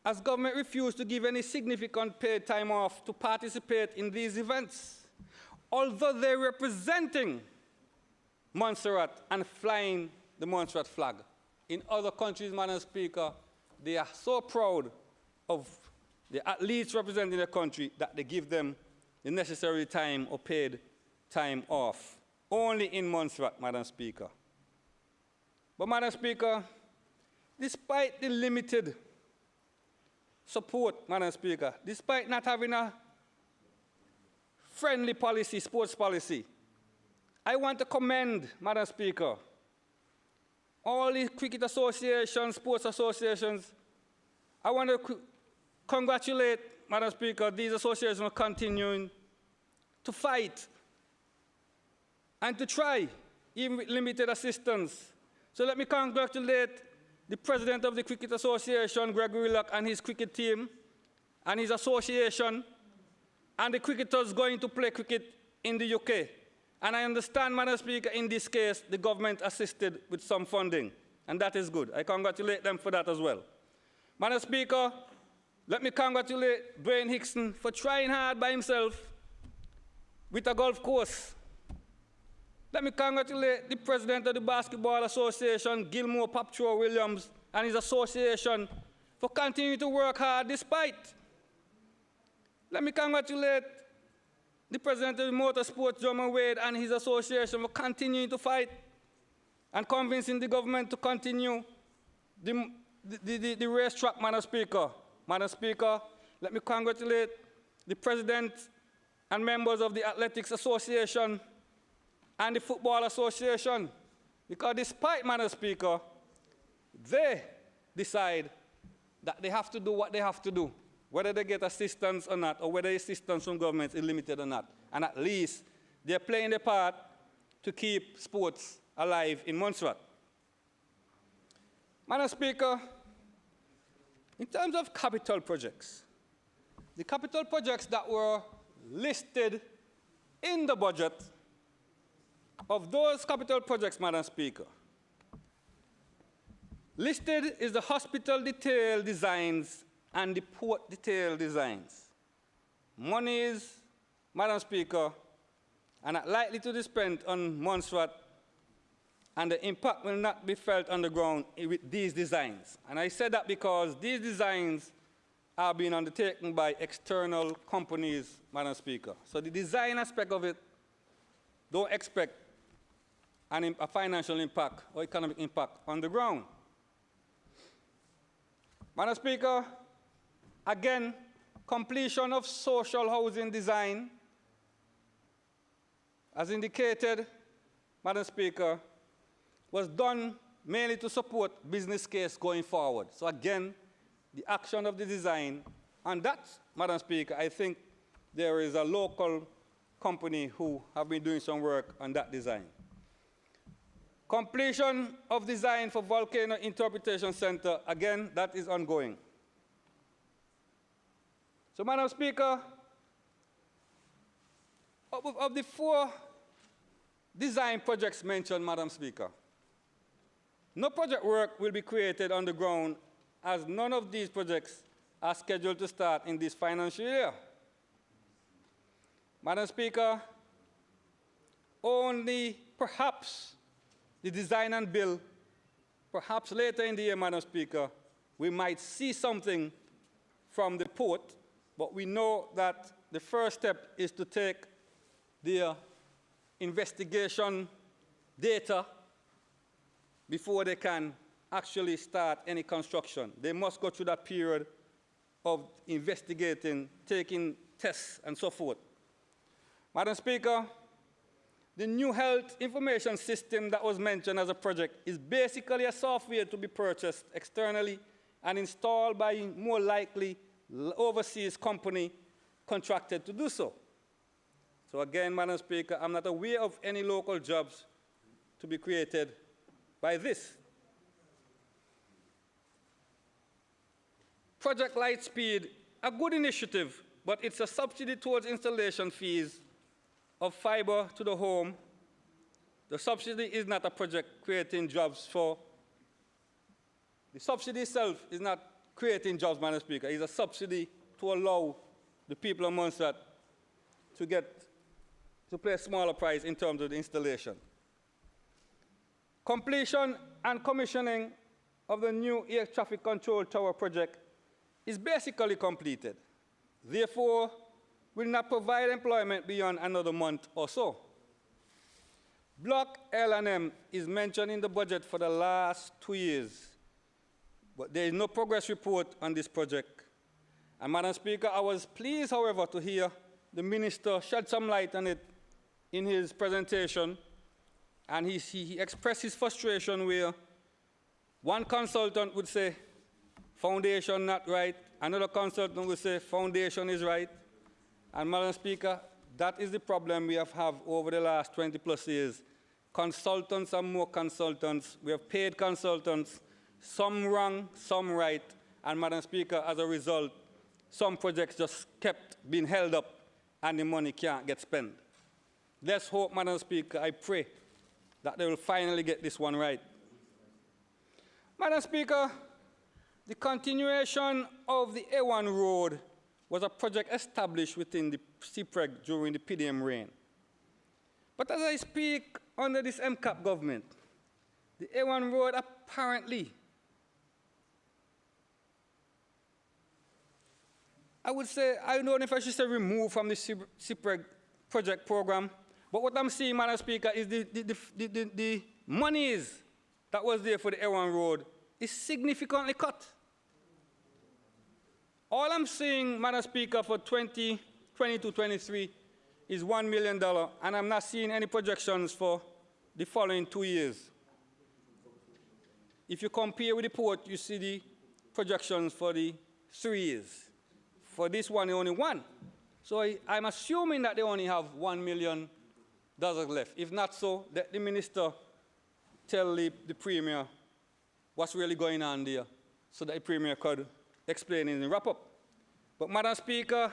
As government refused to give any significant paid time off to participate in these events, although they're representing Montserrat and flying the Montserrat flag. In other countries, Madam Speaker, they are so proud of the athletes representing their country that they give them the necessary time or paid time off. Only in Montserrat, Madam Speaker. But, Madam Speaker, despite the limited support, Madam Speaker, despite not having a friendly policy, sports policy, I want to commend, Madam Speaker, all the cricket associations, sports associations. I want to congratulate, Madam Speaker, these associations are continuing to fight and to try, even with limited assistance. So let me congratulate the president of the Cricket Association, Gregory Luck, and his cricket team, and his association and the cricketers going to play cricket in the UK. And I understand, Madam Speaker, in this case, the government assisted with some funding, and that is good. I congratulate them for that as well. Madam Speaker, let me congratulate Dwayne Hickson for trying hard by himself with a golf course. Let me congratulate the president of the Basketball Association, Gilmore Papchor Williams, and his association for continuing to work hard despite. Let me congratulate the president of the Motorsports, John Wade, and his association for continuing to fight and convincing the government to continue the racetrack, Madam Speaker. Madam Speaker, let me congratulate the president and members of the Athletics Association and the Football Association, because despite, Madam Speaker, they decide that they have to do what they have to do, whether they get assistance or not, or whether assistance from government is limited or not. And at least they're playing their part to keep sports alive in Montserrat. Madam Speaker, in terms of capital projects, the capital projects that were listed in the budget, of those capital projects, Madam Speaker, listed is the hospital detail designs and the port detail designs. Monies, Madam Speaker, are not likely to be spent on Montserrat, and the impact will not be felt on the ground with these designs. And I said that because these designs are being undertaken by external companies, Madam Speaker. So the design aspect of it, don't expect a financial impact or economic impact on the ground. Madam Speaker, again, completion of social housing design, as indicated, Madam Speaker, was done mainly to support business case going forward. So again, the action of the design, and that, Madam Speaker, I think there is a local company who have been doing some work on that design. Completion of design for Volcano Interpretation Center, again, that is ongoing. So, Madam Speaker, of the 4 design projects mentioned, Madam Speaker, no project work will be created on the ground, as none of these projects are scheduled to start in this financial year. Madam Speaker, only perhaps the design and build, perhaps later in the year, Madam Speaker, we might see something from the port, but we know that the first step is to take their investigation data before they can actually start any construction. They must go through that period of investigating, taking tests, and so forth. Madam Speaker, the new health information system that was mentioned as a project is basically a software to be purchased externally and installed by more likely overseas company contracted to do so. So again, Madam Speaker, I'm not aware of any local jobs to be created by this. Project Lightspeed, a good initiative, but it's a subsidy towards installation fees of fiber to the home. The subsidy is not a project creating jobs for, the subsidy itself is not creating jobs, Madam Speaker. It's a subsidy to allow the people of Montserrat to pay a smaller price in terms of the installation. Completion and commissioning of the new air traffic control tower project is basically completed. Therefore, will not provide employment beyond another month or so. Block L&M is mentioned in the budget for the last 2 years, but there is no progress report on this project. And Madam Speaker, I was pleased, however, to hear the minister shed some light on it in his presentation, and he expressed his frustration where one consultant would say, foundation not right, another consultant would say, foundation is right. And Madam Speaker, that is the problem we have had over the last 20+ years. Consultants and more consultants. We have paid consultants, some wrong, some right. And Madam Speaker, as a result, some projects just kept being held up and the money can't get spent. Let's hope, Madam Speaker, I pray that they will finally get this one right. Madam Speaker, the continuation of the A1 road was a project established within the CPREG during the PDM reign. But as I speak under this MCAP government, the A1 road apparently, I would say, I don't know if I should say removed from the CPREG project program, but what I'm seeing, Madam Speaker, is the monies that was there for the A1 road is significantly cut. All I'm seeing, Madam Speaker, for 2022-23 is $1 million, and I'm not seeing any projections for the following 2 years. If you compare with the port, you see the projections for the 3 years. For this one, only one. So I'm assuming that they only have $1 million left. If not so, let the minister tell the Premier what's really going on there so that the Premier could explain in the wrap-up. But, Madam Speaker,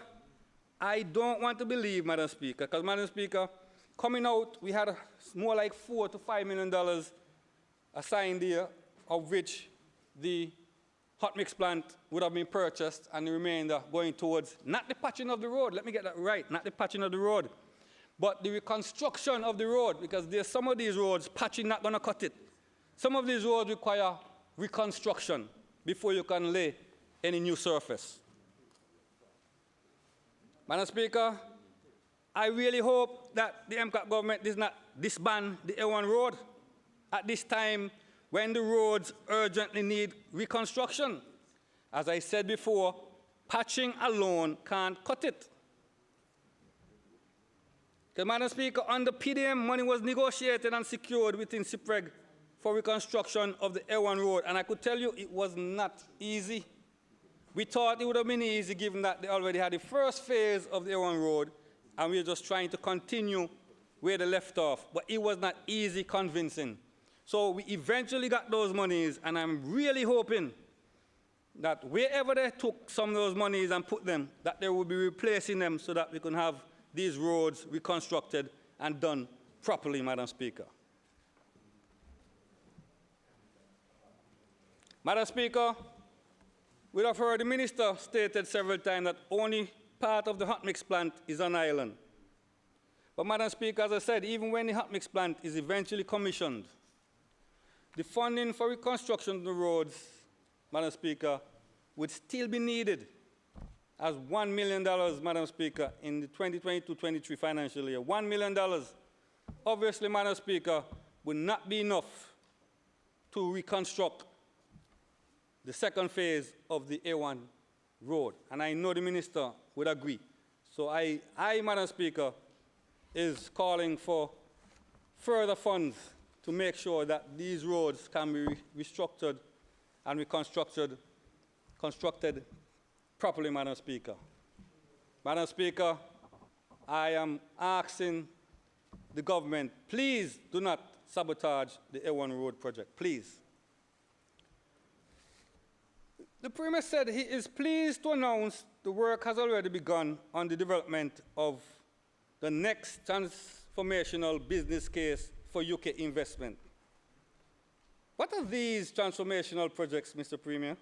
I don't want to believe, Madam Speaker, because, Madam Speaker, coming out, we had more like $4 to $5 million assigned there, of which the hot mix plant would have been purchased and the remainder going towards not the patching of the road, let me get that right, not the patching of the road, but the reconstruction of the road, because there's some of these roads, patching not going to cut it. Some of these roads require reconstruction before you can lay any new surface. Madam Speaker, I really hope that the MCAP government does not disband the A1 road at this time when the roads urgently need reconstruction. As I said before, patching alone can't cut it. Because, Madam Speaker, under PDM, money was negotiated and secured within CPREG for reconstruction of the A1 road, and I could tell you it was not easy. We thought it would have been easy given that they already had the first phase of the A1 road, and we were just trying to continue where they left off, but it was not easy convincing. So we eventually got those monies, and I'm really hoping that wherever they took some of those monies and put them, that they will be replacing them so that we can have these roads reconstructed and done properly, Madam Speaker. Madam Speaker, we have heard the minister stated several times that only part of the hot mix plant is on island. But, Madam Speaker, as I said, even when the hot mix plant is eventually commissioned, the funding for reconstruction of the roads, Madam Speaker, would still be needed as $1 million, Madam Speaker, in the 2022-23 financial year. $1 million, obviously, Madam Speaker, would not be enough to reconstruct the second phase of the A1 road. And I know the minister would agree. So I, Madam Speaker, is calling for further funds to make sure that these roads can be restructured and constructed properly, Madam Speaker. Madam Speaker, I am asking the government, please do not sabotage the A1 road project, please. The Premier said he is pleased to announce the work has already begun on the development of the next transformational business case for UK investment. What are these transformational projects, Mr. Premier?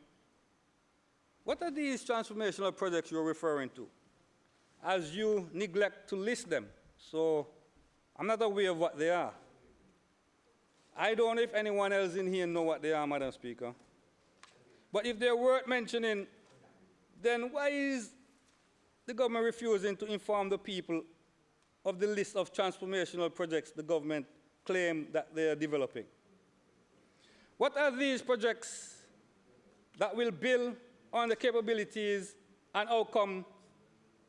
What are these transformational projects you're referring to? As you neglect to list them, so I'm not aware of what they are. I don't know if anyone else in here know what they are, Madam Speaker. But if they're worth mentioning, then why is the government refusing to inform the people of the list of transformational projects the government claim that they are developing? What are these projects that will build on the capabilities and outcome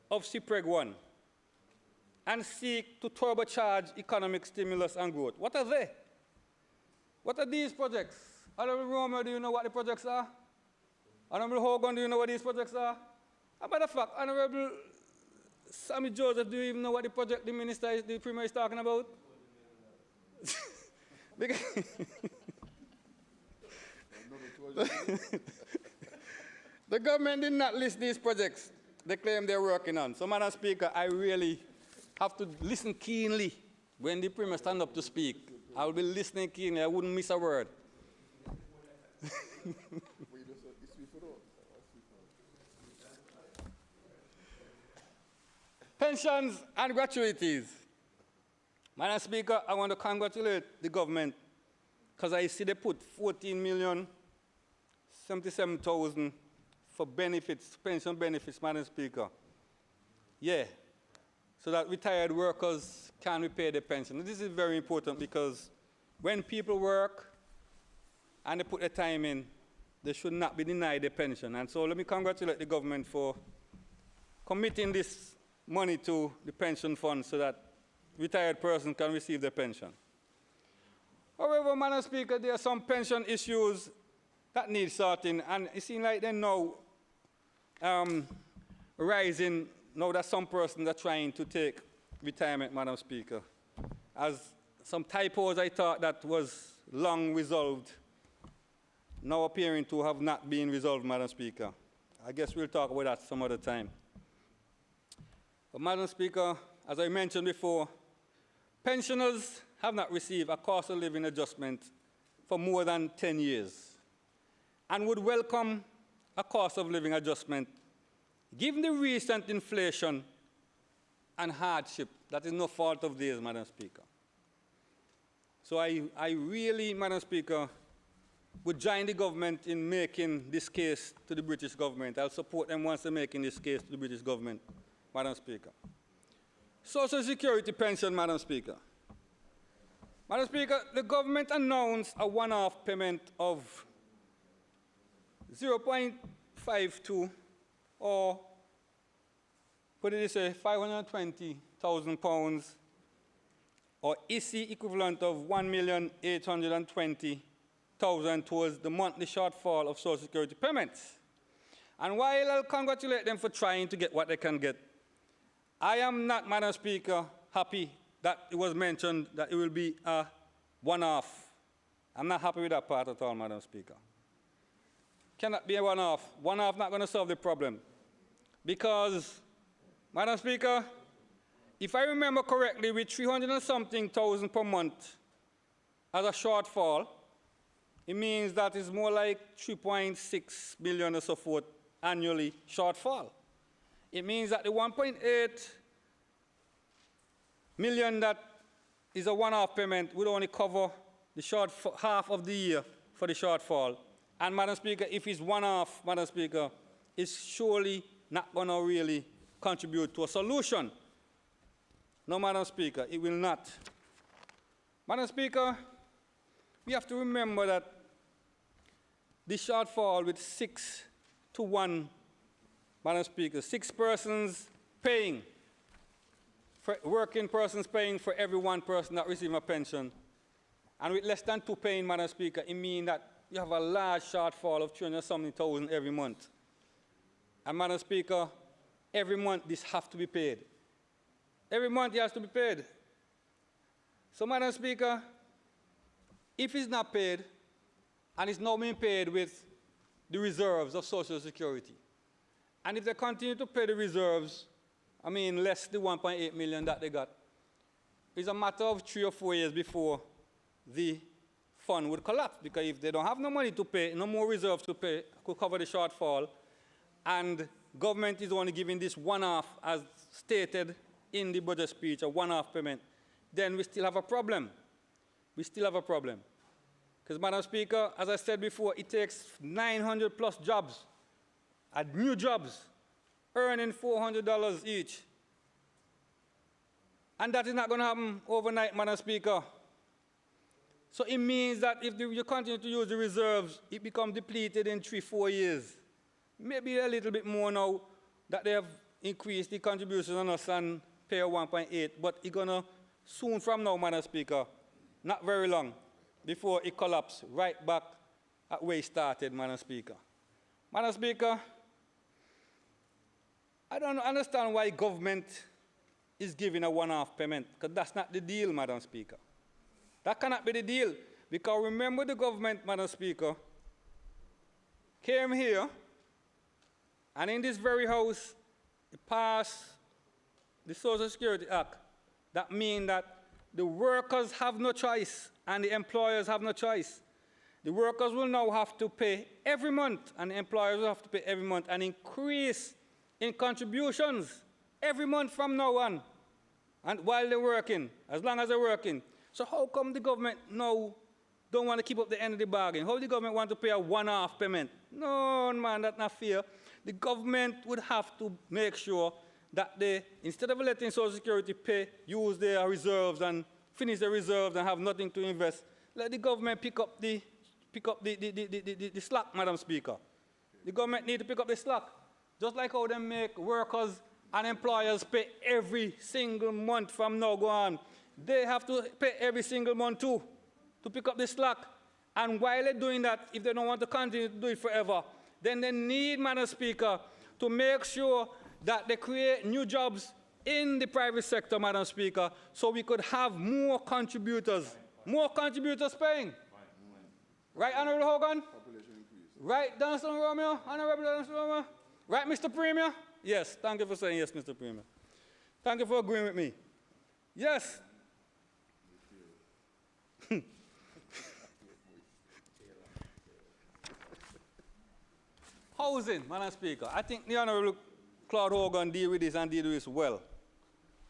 of CPREG 1 and seek to turbocharge economic stimulus and growth? What are they? What are these projects? Honorable Romer, do you know what the projects are? Honorable Hogan, do you know what these projects are? As a matter of fact, Honorable Sammy Joseph, do you even know what the project the Premier is talking about? The government did not list these projects they claim they're working on. So, Madam Speaker, I really have to listen keenly when the Premier stand up to speak. I will be listening keenly. I wouldn't miss a word. Pensions and gratuities. Madam Speaker, I want to congratulate the government because I see they put 14,077,000 for benefits, pension benefits, Madam Speaker. Yeah, so that retired workers can repay their pension. This is very important because when people work and they put their time in, they should not be denied their pension. And so let me congratulate the government for committing this money to the pension fund so that retired persons can receive their pension. However, Madam Speaker, there are some pension issues that need sorting, and it seems like they're now rising now that some persons are trying to take retirement, Madam Speaker. As some typos I thought that was long resolved, now appearing to have not been resolved, Madam Speaker. I guess we'll talk about that some other time. But Madam Speaker, as I mentioned before, pensioners have not received a cost of living adjustment for more than 10 years and would welcome a cost of living adjustment given the recent inflation and hardship. That is no fault of theirs, Madam Speaker. So I really, Madam Speaker, would join the government in making this case to the British government. I'll support them once they're making this case to the British government, Madam Speaker. Social Security pension, Madam Speaker. Madam Speaker, the government announced a one-off payment of 0.52 or, what did they say, £520,000 or EC equivalent of 1,820,000 towards the monthly shortfall of Social Security payments. And while I'll congratulate them for trying to get what they can get, I am not, Madam Speaker, happy that it was mentioned that it will be a one-off. I'm not happy with that part at all, Madam Speaker. Cannot be a one-off. One-off not going to solve the problem. Because, Madam Speaker, if I remember correctly, with 300 and something thousand per month as a shortfall, it means that it's more like 3.6 million or so forth annually shortfall. It means that the 1.8 million that is a one-off payment would only cover the half of the year for the shortfall. And, Madam Speaker, if it's one-off, Madam Speaker, it's surely not going to really contribute to a solution. No, Madam Speaker, it will not. Madam Speaker, we have to remember that the shortfall with 6 to 1, Madam Speaker, 6 persons paying, working persons paying for every one person that receives a pension, and with less than 2 paying, Madam Speaker, it means that you have a large shortfall of 300-something-thousand every month. And, Madam Speaker, every month this has to be paid. Every month it has to be paid. So, Madam Speaker, if it's not paid, and it's not being paid with the reserves of Social Security, and if they continue to pay the reserves, I mean, less the 1.8 million that they got, it's a matter of 3 or 4 years before the fund would collapse, because if they don't have no money to pay, no more reserves to pay, could cover the shortfall, and government is only giving this one-off, as stated in the budget speech, a one-off payment, then we still have a problem. We still have a problem. Because, Madam Speaker, as I said before, it takes 900 plus jobs, new jobs, earning $400 each. And that is not going to happen overnight, Madam Speaker. So it means that if you continue to use the reserves, it becomes depleted in 3-4 years. Maybe a little bit more now that they have increased the contributions on us and pay 1.8, but it's going to soon from now, Madam Speaker, not very long, before it collapses right back at where it started, Madam Speaker. Madam Speaker, I don't understand why government is giving a one-off payment, because that's not the deal, Madam Speaker. That cannot be the deal, because remember the government, Madam Speaker, came here And in this very house, it passed the Social Security Act. That means that the workers have no choice and the employers have no choice. The workers will now have to pay every month, and the employers will have to pay every month, an increase in contributions every month from now on, and while they're working, as long as they're working. So how come the government now don't want to keep up the end of the bargain? How the government want to pay a one-off payment? No, man, that's not fair. The government would have to make sure that they, instead of letting Social Security pay, use their reserves and finish the reserves and have nothing to invest, let the government pick up the slack, Madam Speaker. The government need to pick up the slack. Just like how they make workers and employers pay every single month from now on. They have to pay every single month too, to pick up the slack. And while they're doing that, if they don't want to continue to do it forever, then they need, Madam Speaker, to make sure that they create new jobs in the private sector, Madam Speaker, so we could have more contributors paying. Right, Honorable Hogan? Right, Dunstan Romeo? Honorable Dunstan Romeo? Right, Mr. Premier? Yes, thank you for saying yes, Mr. Premier. Thank you for agreeing with me. Yes. Housing, Madam Speaker. I think the Honorable Claude Hogan deal with this and deal with this well.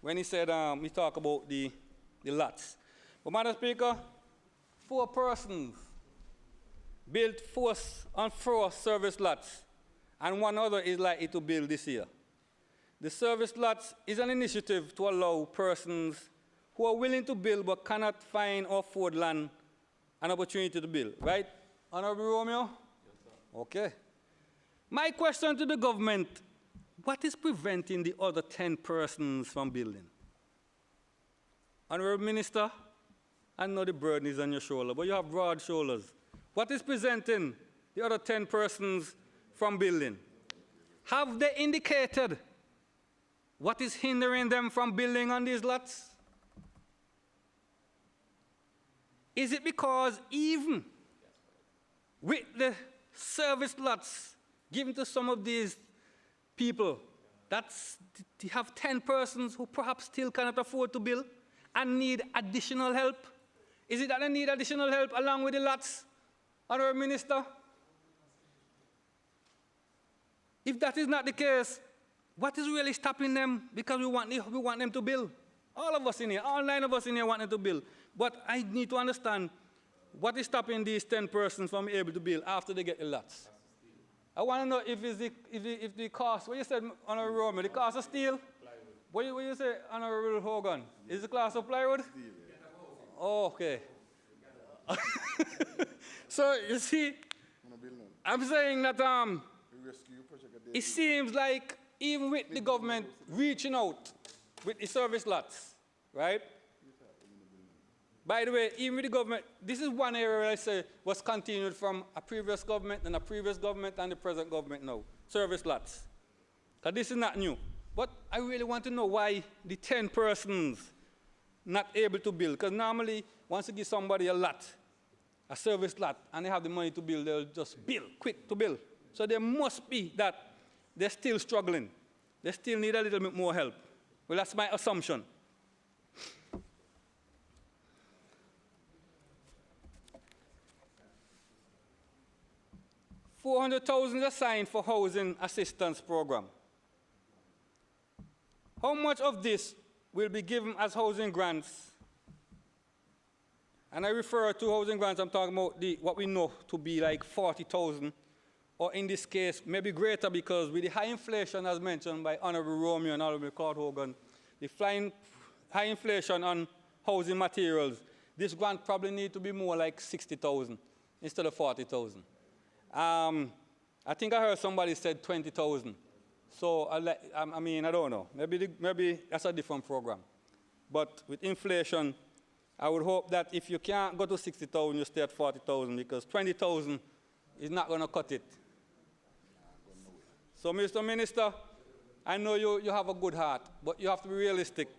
When he said, he talked about the lots. But Madam Speaker, 4 persons built 4 service lots, and 1 other is likely to build this year. The service lots is an initiative to allow persons who are willing to build but cannot find or afford land an opportunity to build. Right, Honorable Romeo? Yes, sir. Okay. My question to the government, what is preventing the other 10 persons from building? Honorable Minister, I know the burden is on your shoulder, but you have broad shoulders. What is preventing the other 10 persons from building? Have they indicated what is hindering them from building on these lots? Is it because even with the service lots given to some of these people, they have 10 persons who perhaps still cannot afford to build and need additional help? Is it that they need additional help along with the lots, Honorable Minister? If that is not the case, what is really stopping them? Because we want them to build. All of us in here, all 9 of us in here want them to build. But I need to understand what is stopping these 10 persons from being able to build after they get the lots. I want to know if the cost, what you said, Honorable Roman, the cost of steel? What you say, Honorable Hogan? Is the cost of plywood? Oh, okay. So, you see, I'm saying that it seems like even with the government reaching out with the service lots, right? By the way, even with the government, this is one area where I say was continued from a previous government and a previous government and the present government now, service lots. Because this is not new. But I really want to know why the 10 persons not able to build. Because normally, once you give somebody a lot, a service lot, and they have the money to build, they'll just build, quick to build. So there must be that they're still struggling. They still need a little bit more help. Well, that's my assumption. $400,000 assigned for housing assistance program. How much of this will be given as housing grants? And I refer to housing grants, I'm talking about what we know to be like 40,000, or in this case, maybe greater, because with the high inflation, as mentioned by Honorable Romeo and Honorable Claude Hogan, the high inflation on housing materials, this grant probably need to be more like 60,000 instead of 40,000. I think I heard somebody said 20,000. So, I mean, I don't know. Maybe that's a different program. But with inflation, I would hope that if you can't go to 60,000, you stay at 40,000, because 20,000 is not going to cut it. So, Mr. Minister, I know you have a good heart, but you have to be realistic.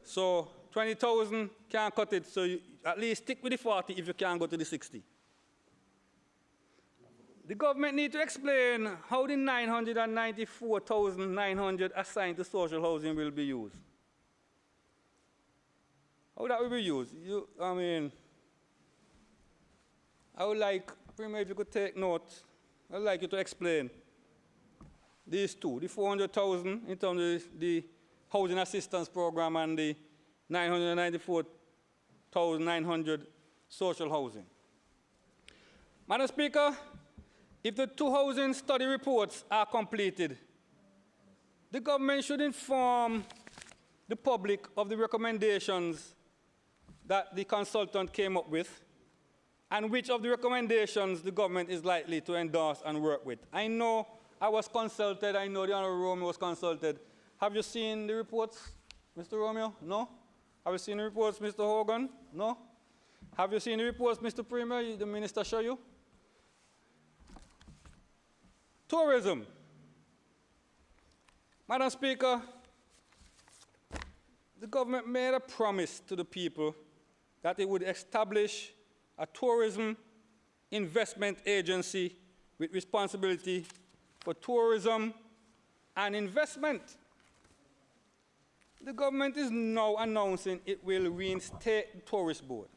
So, 20,000 can't cut it, so you at least stick with the 40 if you can't go to the 60. The government need to explain how the 994,900 assigned to social housing will be used. How that will be used? I would like, Premier, if you could take note, I would like you to explain these two, the 400,000 in terms of the housing assistance program and the 994,900 social housing. Madam Speaker, if the two housing study reports are completed, the government should inform the public of the recommendations that the consultant came up with and which of the recommendations the government is likely to endorse and work with. I know I was consulted, I know the Honorable Romeo was consulted. Have you seen the reports, Mr. Romeo? No? Have you seen the reports, Mr. Hogan? No? Have you seen the reports, Mr. Premier? The minister show you? Tourism. Madam Speaker, the government made a promise to the people that it would establish a tourism investment agency with responsibility for tourism and investment. The government is now announcing it will reinstate the Tourist Board.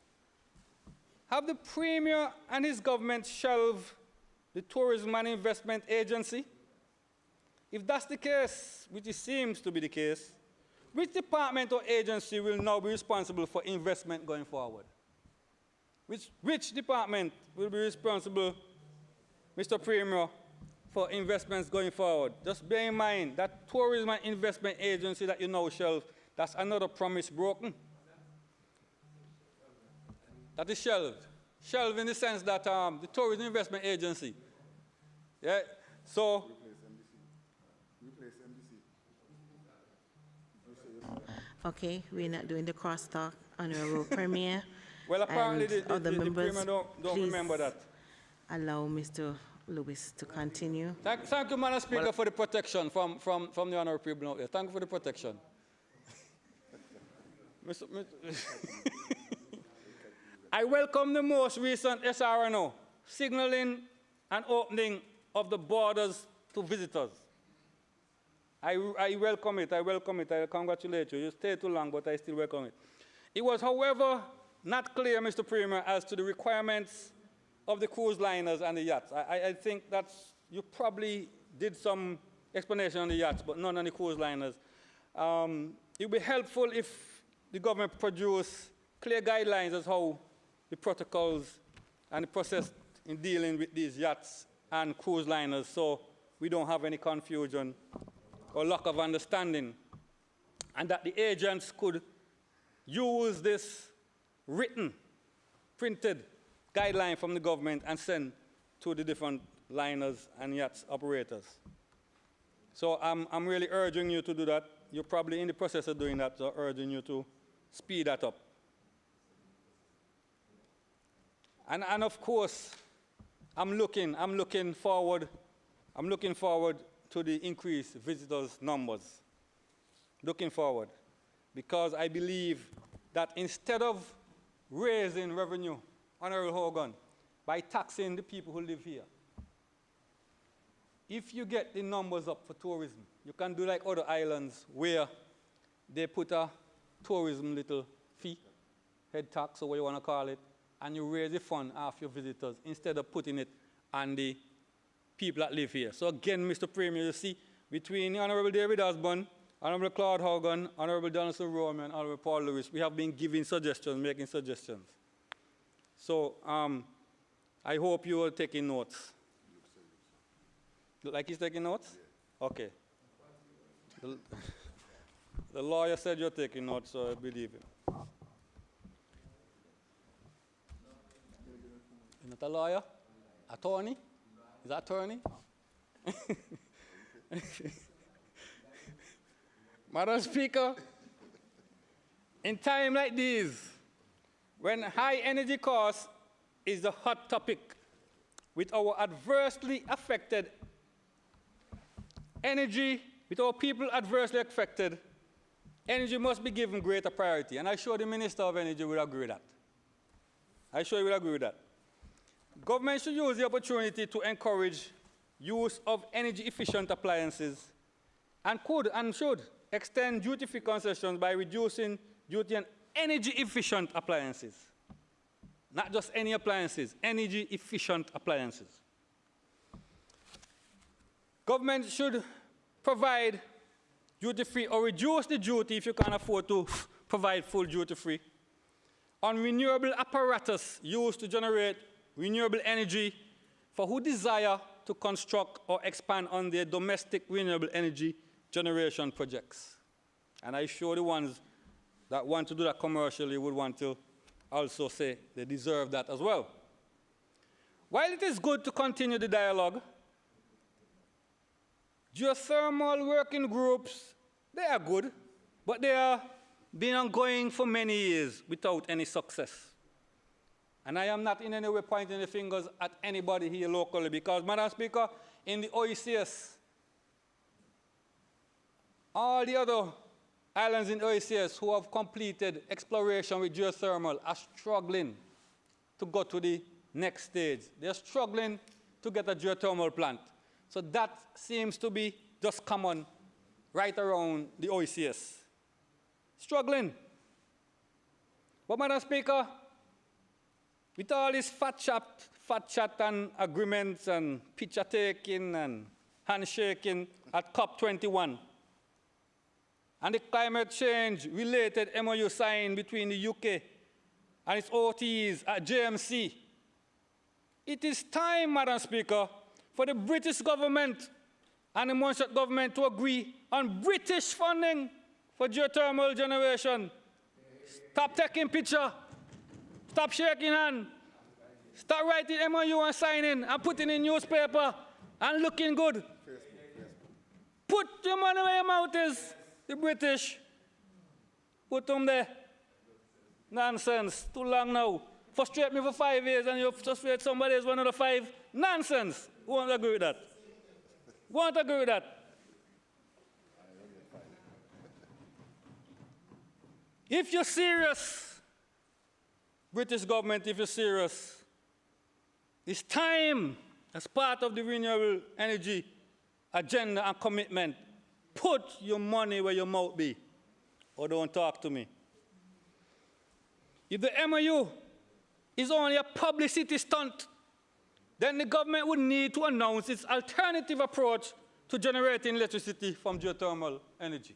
Have the Premier and his government shelved the Tourism and Investment Agency? If that's the case, which it seems to be the case, which department or agency will now be responsible for investment going forward? Which department will be responsible, Mr. Premier, for investments going forward? Just bear in mind that Tourism and Investment Agency that you now shelve, that's another promise broken. That is shelved. Shelved in the sense that the Tourism Investment Agency, yeah, so. Replace MDC. Okay, we're not doing the crosstalk, Honorable Premier. Well, apparently and the other members, Premier don't remember that. Allow Mr. Lewis to continue. Thank you, Madam Speaker, for the protection from the Honorable People out there. Thank you for the protection. I welcome the most recent SRNO, signaling an opening of the borders to visitors. I welcome it, I welcome it, I congratulate you. You stayed too long, but I still welcome it. It was, however, not clear, Mr. Premier, as to the requirements of the cruise liners and the yachts. I think you probably did some explanation on the yachts, but none on the cruise liners. It would be helpful if the government produced clear guidelines as how the protocols and the process in dealing with these yachts and cruise liners, so we don't have any confusion or lack of understanding, and that the agents could use this written, printed guideline from the government and send to the different liners and yachts operators. So I'm really urging you to do that. You're probably in the process of doing that, so urging you to speed that up. And of course, I'm looking forward to the increased visitors numbers. Looking forward, because I believe that instead of raising revenue, Honorable Hogan, by taxing the people who live here, if you get the numbers up for tourism, you can do like other islands where they put a tourism little fee, head tax or what you want to call it, and you raise the fund off your visitors instead of putting it on the people that live here. So again, Mr. Premier, you see, between Honorable David Osborne, Honorable Claude Hogan, Honorable Donaldson Roman, and Honorable Paul Lewis, we have been giving suggestions, making suggestions. So I hope you are taking notes. Look like he's taking notes? Yeah. Okay. The lawyer said you're taking notes, so I believe him. You're not a lawyer? Attorney? Is that attorney? Madam Speaker, in times like these, when high energy costs is the hot topic, with our adversely affected energy, with our people adversely affected, energy must be given greater priority. And I'm sure the Minister of Energy will agree with that. I'm sure he will agree with that. Government should use the opportunity to encourage use of energy-efficient appliances and could and should extend duty-free concessions by reducing duty on energy-efficient appliances. Not just any appliances, energy-efficient appliances. Government should provide duty-free or reduce the duty if you can't afford to provide full duty-free on renewable apparatus used to generate renewable energy for who desire to construct or expand on their domestic renewable energy generation projects. And I sure the ones that want to do that commercially would want to also say they deserve that as well. While it is good to continue the dialogue, geothermal working groups, they are good, but they have been ongoing for many years without any success. And I am not in any way pointing the fingers at anybody here locally because, Madam Speaker, in the OECS, all the other islands in OECS who have completed exploration with geothermal are struggling to go to the next stage. They're struggling to get a geothermal plant. So that seems to be just common right around the OECS. Struggling. But, Madam Speaker, with all this fat chat and agreements and picture taking and handshaking at COP21, and the climate change related MOU signed between the UK and its OTs at JMC, it is time, Madam Speaker, for the British government and the Montserrat government to agree on British funding for geothermal generation. Stop taking picture. Stop shaking hand. Start writing MOU and signing and putting in newspaper and looking good. Put your money where your mouth is, the British. Put them there. Nonsense. Too long now. Frustrate me for 5 years and you frustrate somebody else for another 5. Nonsense. Who won't agree with that? Won't agree with that? If you're serious, British government, if you're serious, it's time, as part of the renewable energy agenda and commitment, put your money where your mouth be, or don't talk to me. If the MOU is only a publicity stunt, then the government would need to announce its alternative approach to generating electricity from geothermal energy.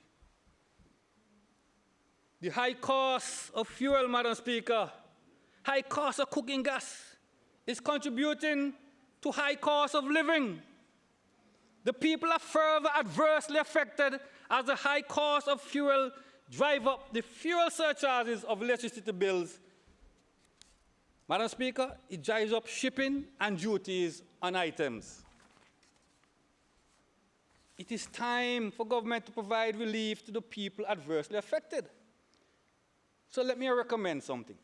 The high cost of fuel, Madam Speaker, high cost of cooking gas is contributing to high cost of living. The people are further adversely affected as the high cost of fuel drive up the fuel surcharges of electricity bills. Madam Speaker, it drives up shipping and duties on items. It is time for government to provide relief to the people adversely affected. So let me recommend something.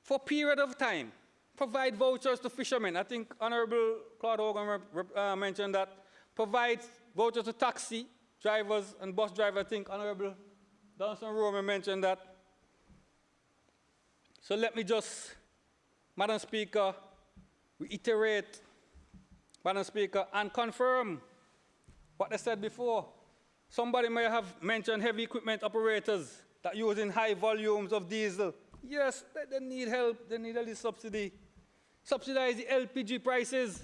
For a period of time, provide vouchers to fishermen. I think Honorable Claude Hogan mentioned that. Provide vouchers to taxi drivers and bus drivers. I think Honorable Donson Roman mentioned that. So let me just, Madam Speaker, reiterate, Madam Speaker, and confirm what I said before. Somebody may have mentioned heavy equipment operators that using high volumes of diesel. Yes, they need help, they need a little subsidy. Subsidize the LPG prices.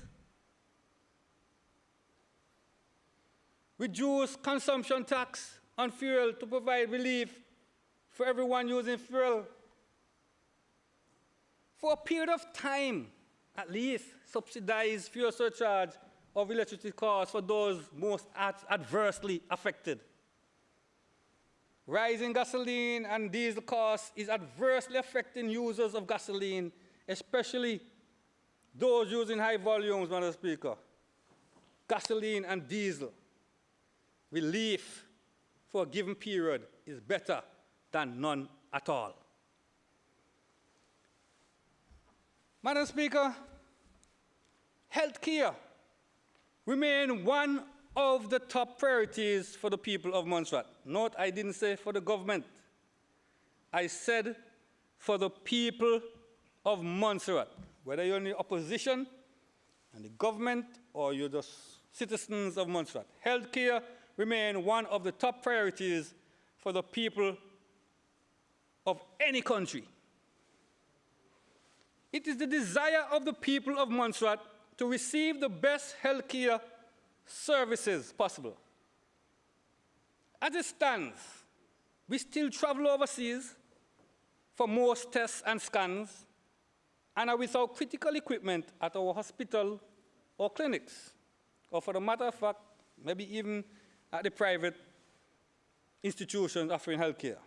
Reduce consumption tax on fuel to provide relief for everyone using fuel. For a period of time, at least, subsidize fuel surcharge of electricity costs for those most adversely affected. Rising gasoline and diesel costs is adversely affecting users of gasoline, especially those using high volumes, Madam Speaker. Gasoline and diesel. Relief for a given period is better than none at all. Madam Speaker, healthcare remain one of the top priorities for the people of Montserrat. Note, I didn't say for the government. I said for the people of Montserrat, whether you're in the opposition and the government or you're just citizens of Montserrat. Healthcare remains one of the top priorities for the people of any country. It is the desire of the people of Montserrat to receive the best healthcare services possible. As it stands, we still travel overseas for most tests and scans and are without critical equipment at our hospital or clinics, or for the matter of fact, maybe even at the private institutions offering healthcare.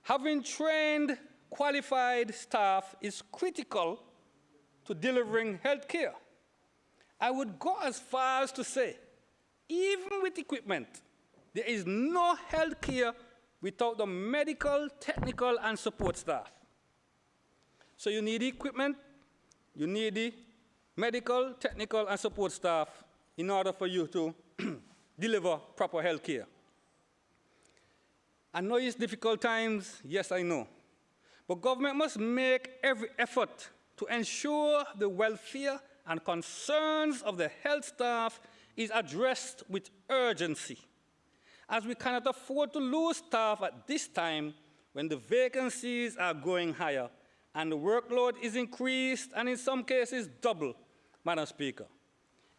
Having trained, qualified staff is critical to delivering healthcare. I would go as far as to say, even with equipment, there is no healthcare without the medical, technical, and support staff. So you need the equipment, you need the medical, technical, and support staff in order for you to deliver proper health care. I know it's difficult times, yes, I know. But government must make every effort to ensure the welfare and concerns of the health staff is addressed with urgency, as we cannot afford to lose staff at this time when the vacancies are going higher and the workload is increased and in some cases double, Madam Speaker.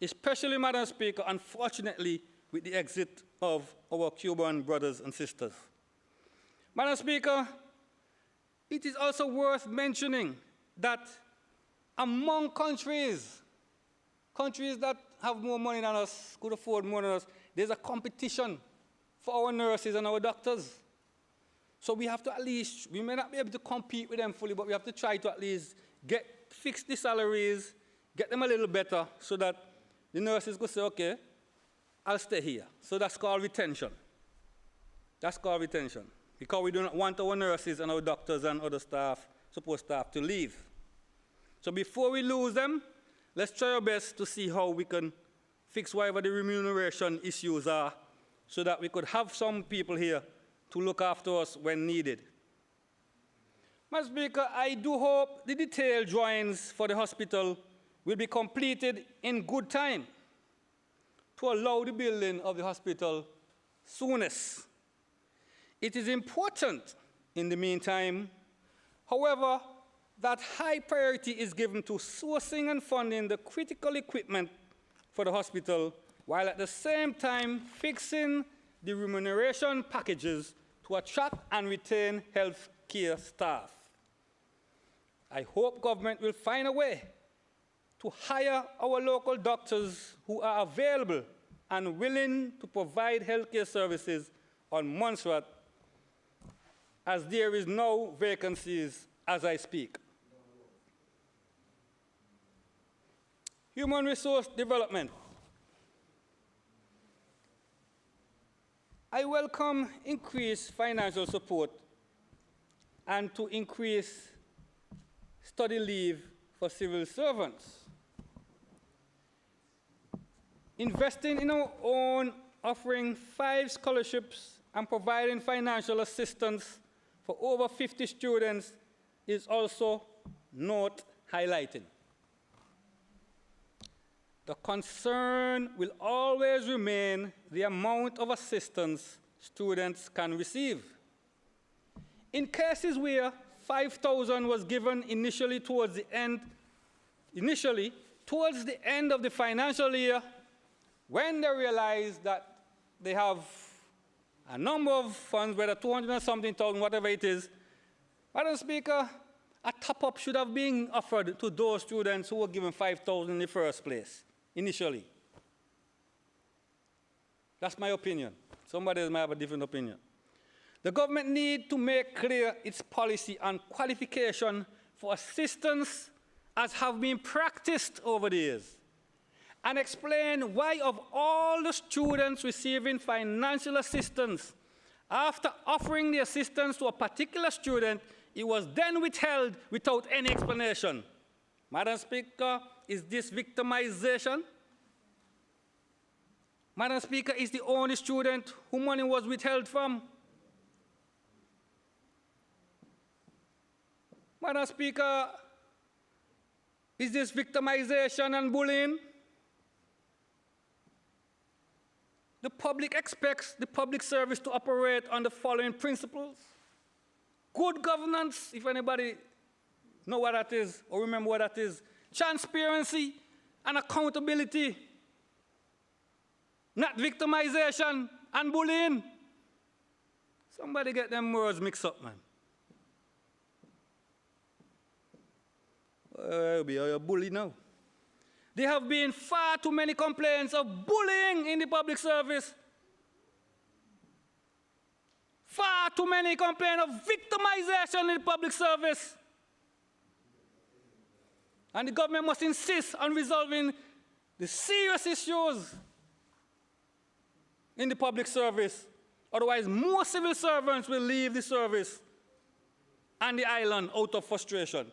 Especially, Madam Speaker, unfortunately, with the exit of our Cuban brothers and sisters. Madam Speaker, it is also worth mentioning that among countries that have more money than us, could afford more than us, there's a competition for our nurses and our doctors. So we have to at least, we may not be able to compete with them fully, but we have to try to at least fix the salaries, get them a little better so that the nurses could say, okay, I'll stay here. So that's called retention. That's called retention. Because we do not want our nurses and our doctors and other staff, support staff, to leave. So before we lose them, let's try our best to see how we can fix whatever the remuneration issues are so that we could have some people here to look after us when needed. Madam Speaker, I do hope the detailed drawings for the hospital will be completed in good time to allow the building of the hospital soonest. It is important, in the meantime, however, that high priority is given to sourcing and funding the critical equipment for the hospital, while at the same time fixing the remuneration packages to attract and retain health care staff. I hope government will find a way to hire our local doctors who are available and willing to provide healthcare services on Montserrat, as there is no vacancies as I speak. Human resource development. I welcome increased financial support and to increase study leave for civil servants. Investing in our own, offering 5 scholarships and providing financial assistance for over 50 students is also not highlighted. The concern will always remain the amount of assistance students can receive. In cases where $5,000 was given initially towards the end of the financial year, when they realize that they have a number of funds, whether 200 or something thousand, whatever it is, Madam Speaker, a top-up should have been offered to those students who were given $5,000 in the first place, initially. That's my opinion. Somebody might have a different opinion. The government needs to make clear its policy on qualification for assistance as have been practiced over the years, and explain why of all the students receiving financial assistance, after offering the assistance to a particular student, it was then withheld without any explanation. Madam Speaker, is this victimization? Madam Speaker, is the only student who money was withheld from? Madam Speaker, is this victimization and bullying? The public expects the public service to operate on the following principles. Good governance, if anybody know what that is or remember what that is. Transparency and accountability. Not victimization and bullying. Somebody get them words mixed up, man. You're a bully now. There have been far too many complaints of bullying in the public service. Far too many complaints of victimization in the public service. And the government must insist on resolving the serious issues in the public service. Otherwise, more civil servants will leave the service and the island out of frustration.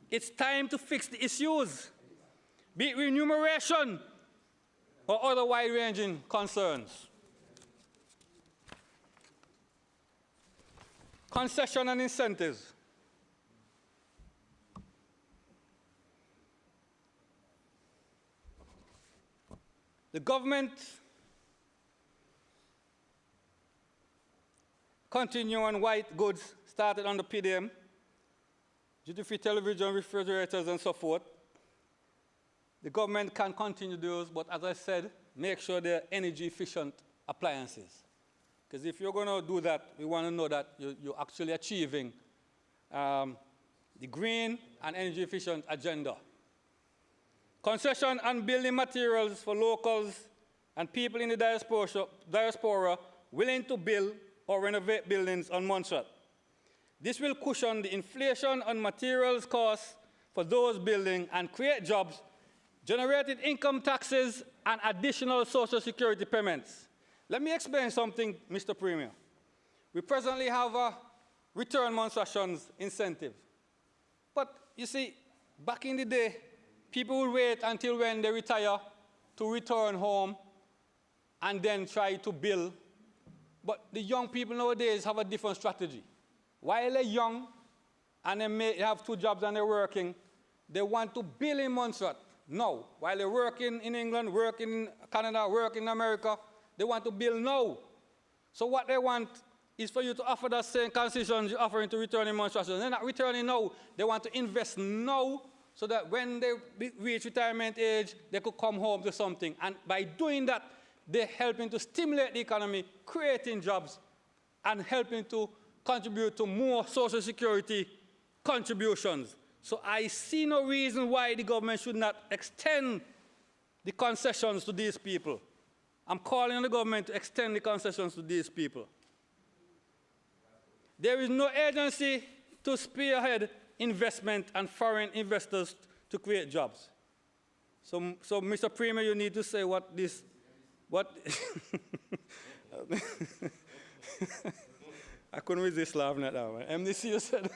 It's time to fix the issues, be it remuneration or other wide-ranging concerns. Concession and incentives. The government continue on white goods started on the PDM, duty-free television, refrigerators, and so forth. The government can continue those, but as I said, make sure they're energy-efficient appliances. Because if you're going to do that, we want to know that you're actually achieving the green and energy-efficient agenda. Concession on building materials for locals and people in the diaspora willing to build or renovate buildings on Montserrat. This will cushion the inflation on materials costs for those building and create jobs, generating income taxes and additional social security payments. Let me explain something, Mr. Premier. We presently have a return Montserrat incentive. But you see, back in the day, people will wait until when they retire to return home and then try to build. But the young people nowadays have a different strategy. While they're young and they may have 2 jobs and they're working, they want to build in Montserrat. No. While they're working in England, working in Canada, working in America, they want to build now. So what they want is for you to offer that same concession you're offering to return in Montserrat. They're not returning now. They want to invest now so that when they reach retirement age, they could come home to something. And by doing that, they're helping to stimulate the economy, creating jobs, and helping to contribute to more social security contributions. So I see no reason why the government should not extend the concessions to these people. I'm calling on the government to extend the concessions to these people. There is no agency to spearhead investment and foreign investors to create jobs. So Mr. Premier, you need to say what I couldn't resist laughing at that one. MDC said,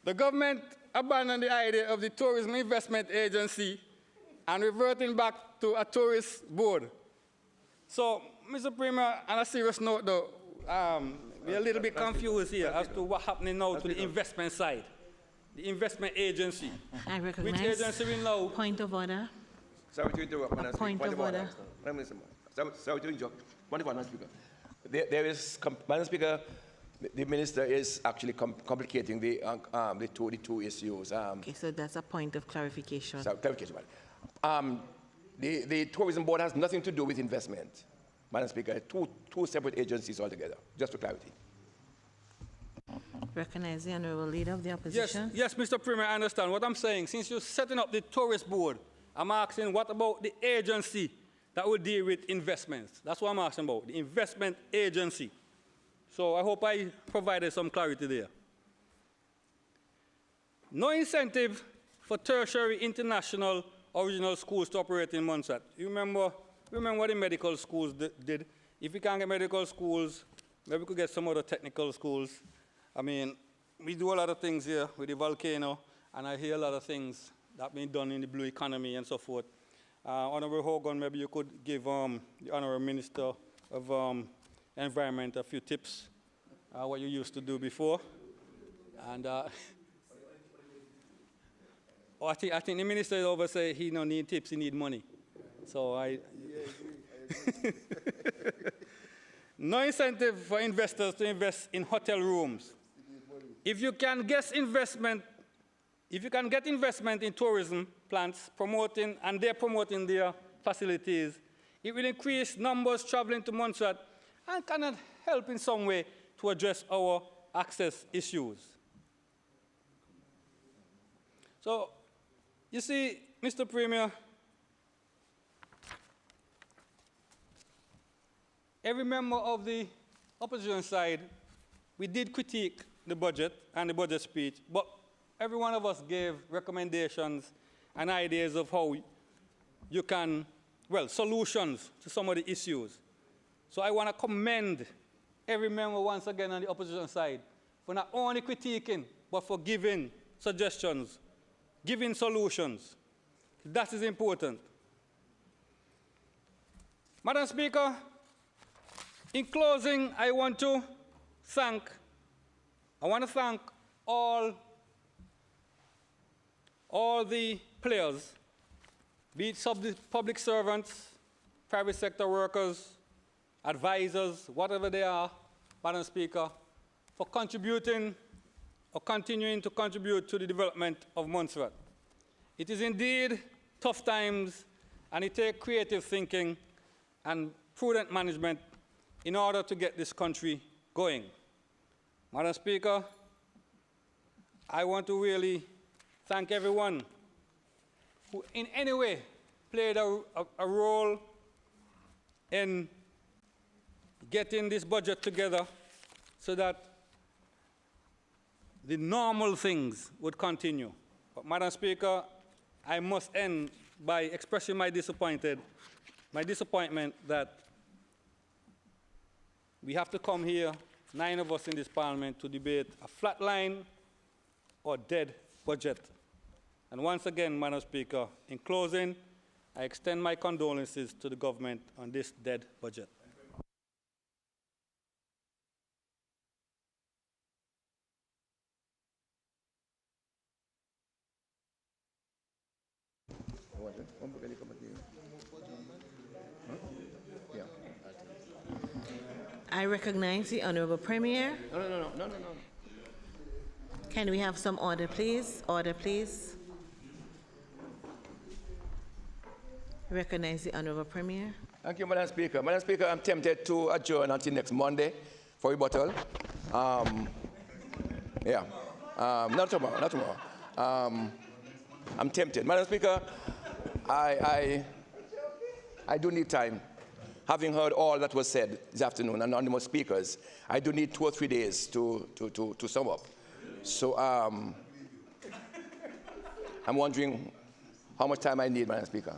the government abandoned the idea of the Tourism Investment Agency and reverting back to a tourist board. So, Mr. Premier, on a serious note though, we're a little bit confused here as to what's happening now to the investment side, the investment agency. I recognize. Which agency will know? Point of order. Sorry to interrupt, Madam Speaker. Point of order. Sorry to interrupt. Point of order, Madam Speaker. There is, Madam Speaker, the minister is actually complicating the two issues. Okay, so that's a point of clarification. So, clarification, madam. The tourism board has nothing to do with investment, Madam Speaker. Two separate agencies altogether, just for clarity. Recognize the honourable leader of the opposition. Yes, Mr. Premier, I understand. What I'm saying, since you're setting up the tourist board, I'm asking what about the agency that will deal with investments? That's what I'm asking about, the investment agency. So I hope I provided some clarity there. No incentive for tertiary international original schools to operate in Montserrat. You remember what the medical schools did? If we can't get medical schools, maybe we could get some other technical schools. I mean, we do a lot of things here with the volcano, and I hear a lot of things that have been done in the blue economy and so forth. Honorable Hogan, maybe you could give the Honorable Minister of Environment a few tips, what you used to do before. And I think the minister over say he no need tips, he need money. So no incentive for investors to invest in hotel rooms. If you can get investment in tourism plants, promoting their facilities, it will increase numbers traveling to Montserrat and cannot help in some way to address our access issues. So, you see, Mr. Premier, every member of the opposition side, we did critique the budget and the budget speech, but every one of us gave recommendations and ideas of how you can, well, solutions to some of the issues. So I want to commend every member once again on the opposition side for not only critiquing, but for giving suggestions, giving solutions. That is important. Madam Speaker, in closing, I want to thank all the players, be it public servants, private sector workers, advisors, whatever they are, Madam Speaker, for contributing or continuing to contribute to the development of Montserrat. It is indeed tough times, and it takes creative thinking and prudent management in order to get this country going. Madam Speaker, I want to really thank everyone who in any way played a role in getting this budget together so that the normal things would continue. But Madam Speaker, I must end by expressing my disappointment that we have to come here, 9 of us in this parliament, to debate a flatline or dead budget. And once again, Madam Speaker, in closing, I extend my condolences to the government on this dead budget. I recognize the Honorable Premier. No. Can we have some order, please? Order, please. Recognize the Honorable Premier. Thank you, Madam Speaker. Madam Speaker, I'm tempted to adjourn until next Monday for rebuttal. Not tomorrow. I'm tempted. Madam Speaker, I do need time. Having heard all that was said this afternoon and anonymous speakers, I do need 2 or 3 days to sum up. So I'm wondering how much time I need, Madam Speaker.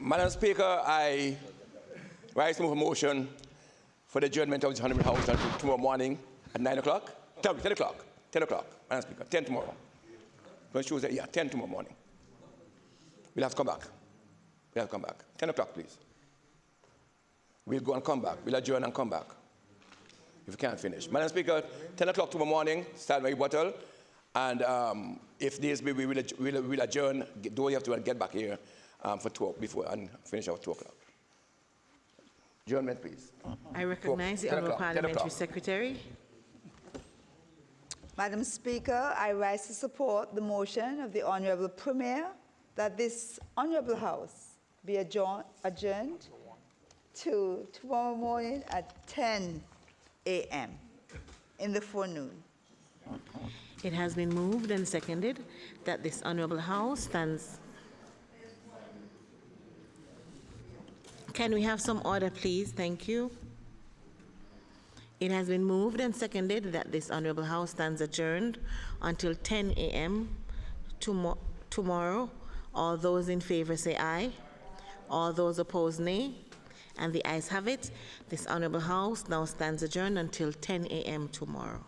Madam Speaker, I rise to move a motion for the adjournment of the Honorable House until tomorrow morning at 9 o'clock. 10 o'clock, Madam Speaker, 10 tomorrow. 10 tomorrow morning. We'll have to come back. 10 o'clock, please. We'll go and come back. We'll adjourn and come back if we can't finish. Madam Speaker, 10 o'clock tomorrow morning, start my rebuttal. And if this be, we'll adjourn, though you have to get back here for 2 before and finish our 2 o'clock. Adjournment, please. I recognize the Honorable Parliamentary Secretary. Madam Speaker, I rise to support the motion of the Honorable Premier that this Honorable House be adjourned to tomorrow morning at 10 a.m. in the forenoon. It has been moved and seconded that this Honorable House stands. Can we have some order, please? Thank you. It has been moved and seconded that this Honorable House stands adjourned until 10 a.m. tomorrow. All those in favor say aye. All those opposed, nay. And the ayes have it. This Honorable House now stands adjourned until 10 a.m. tomorrow.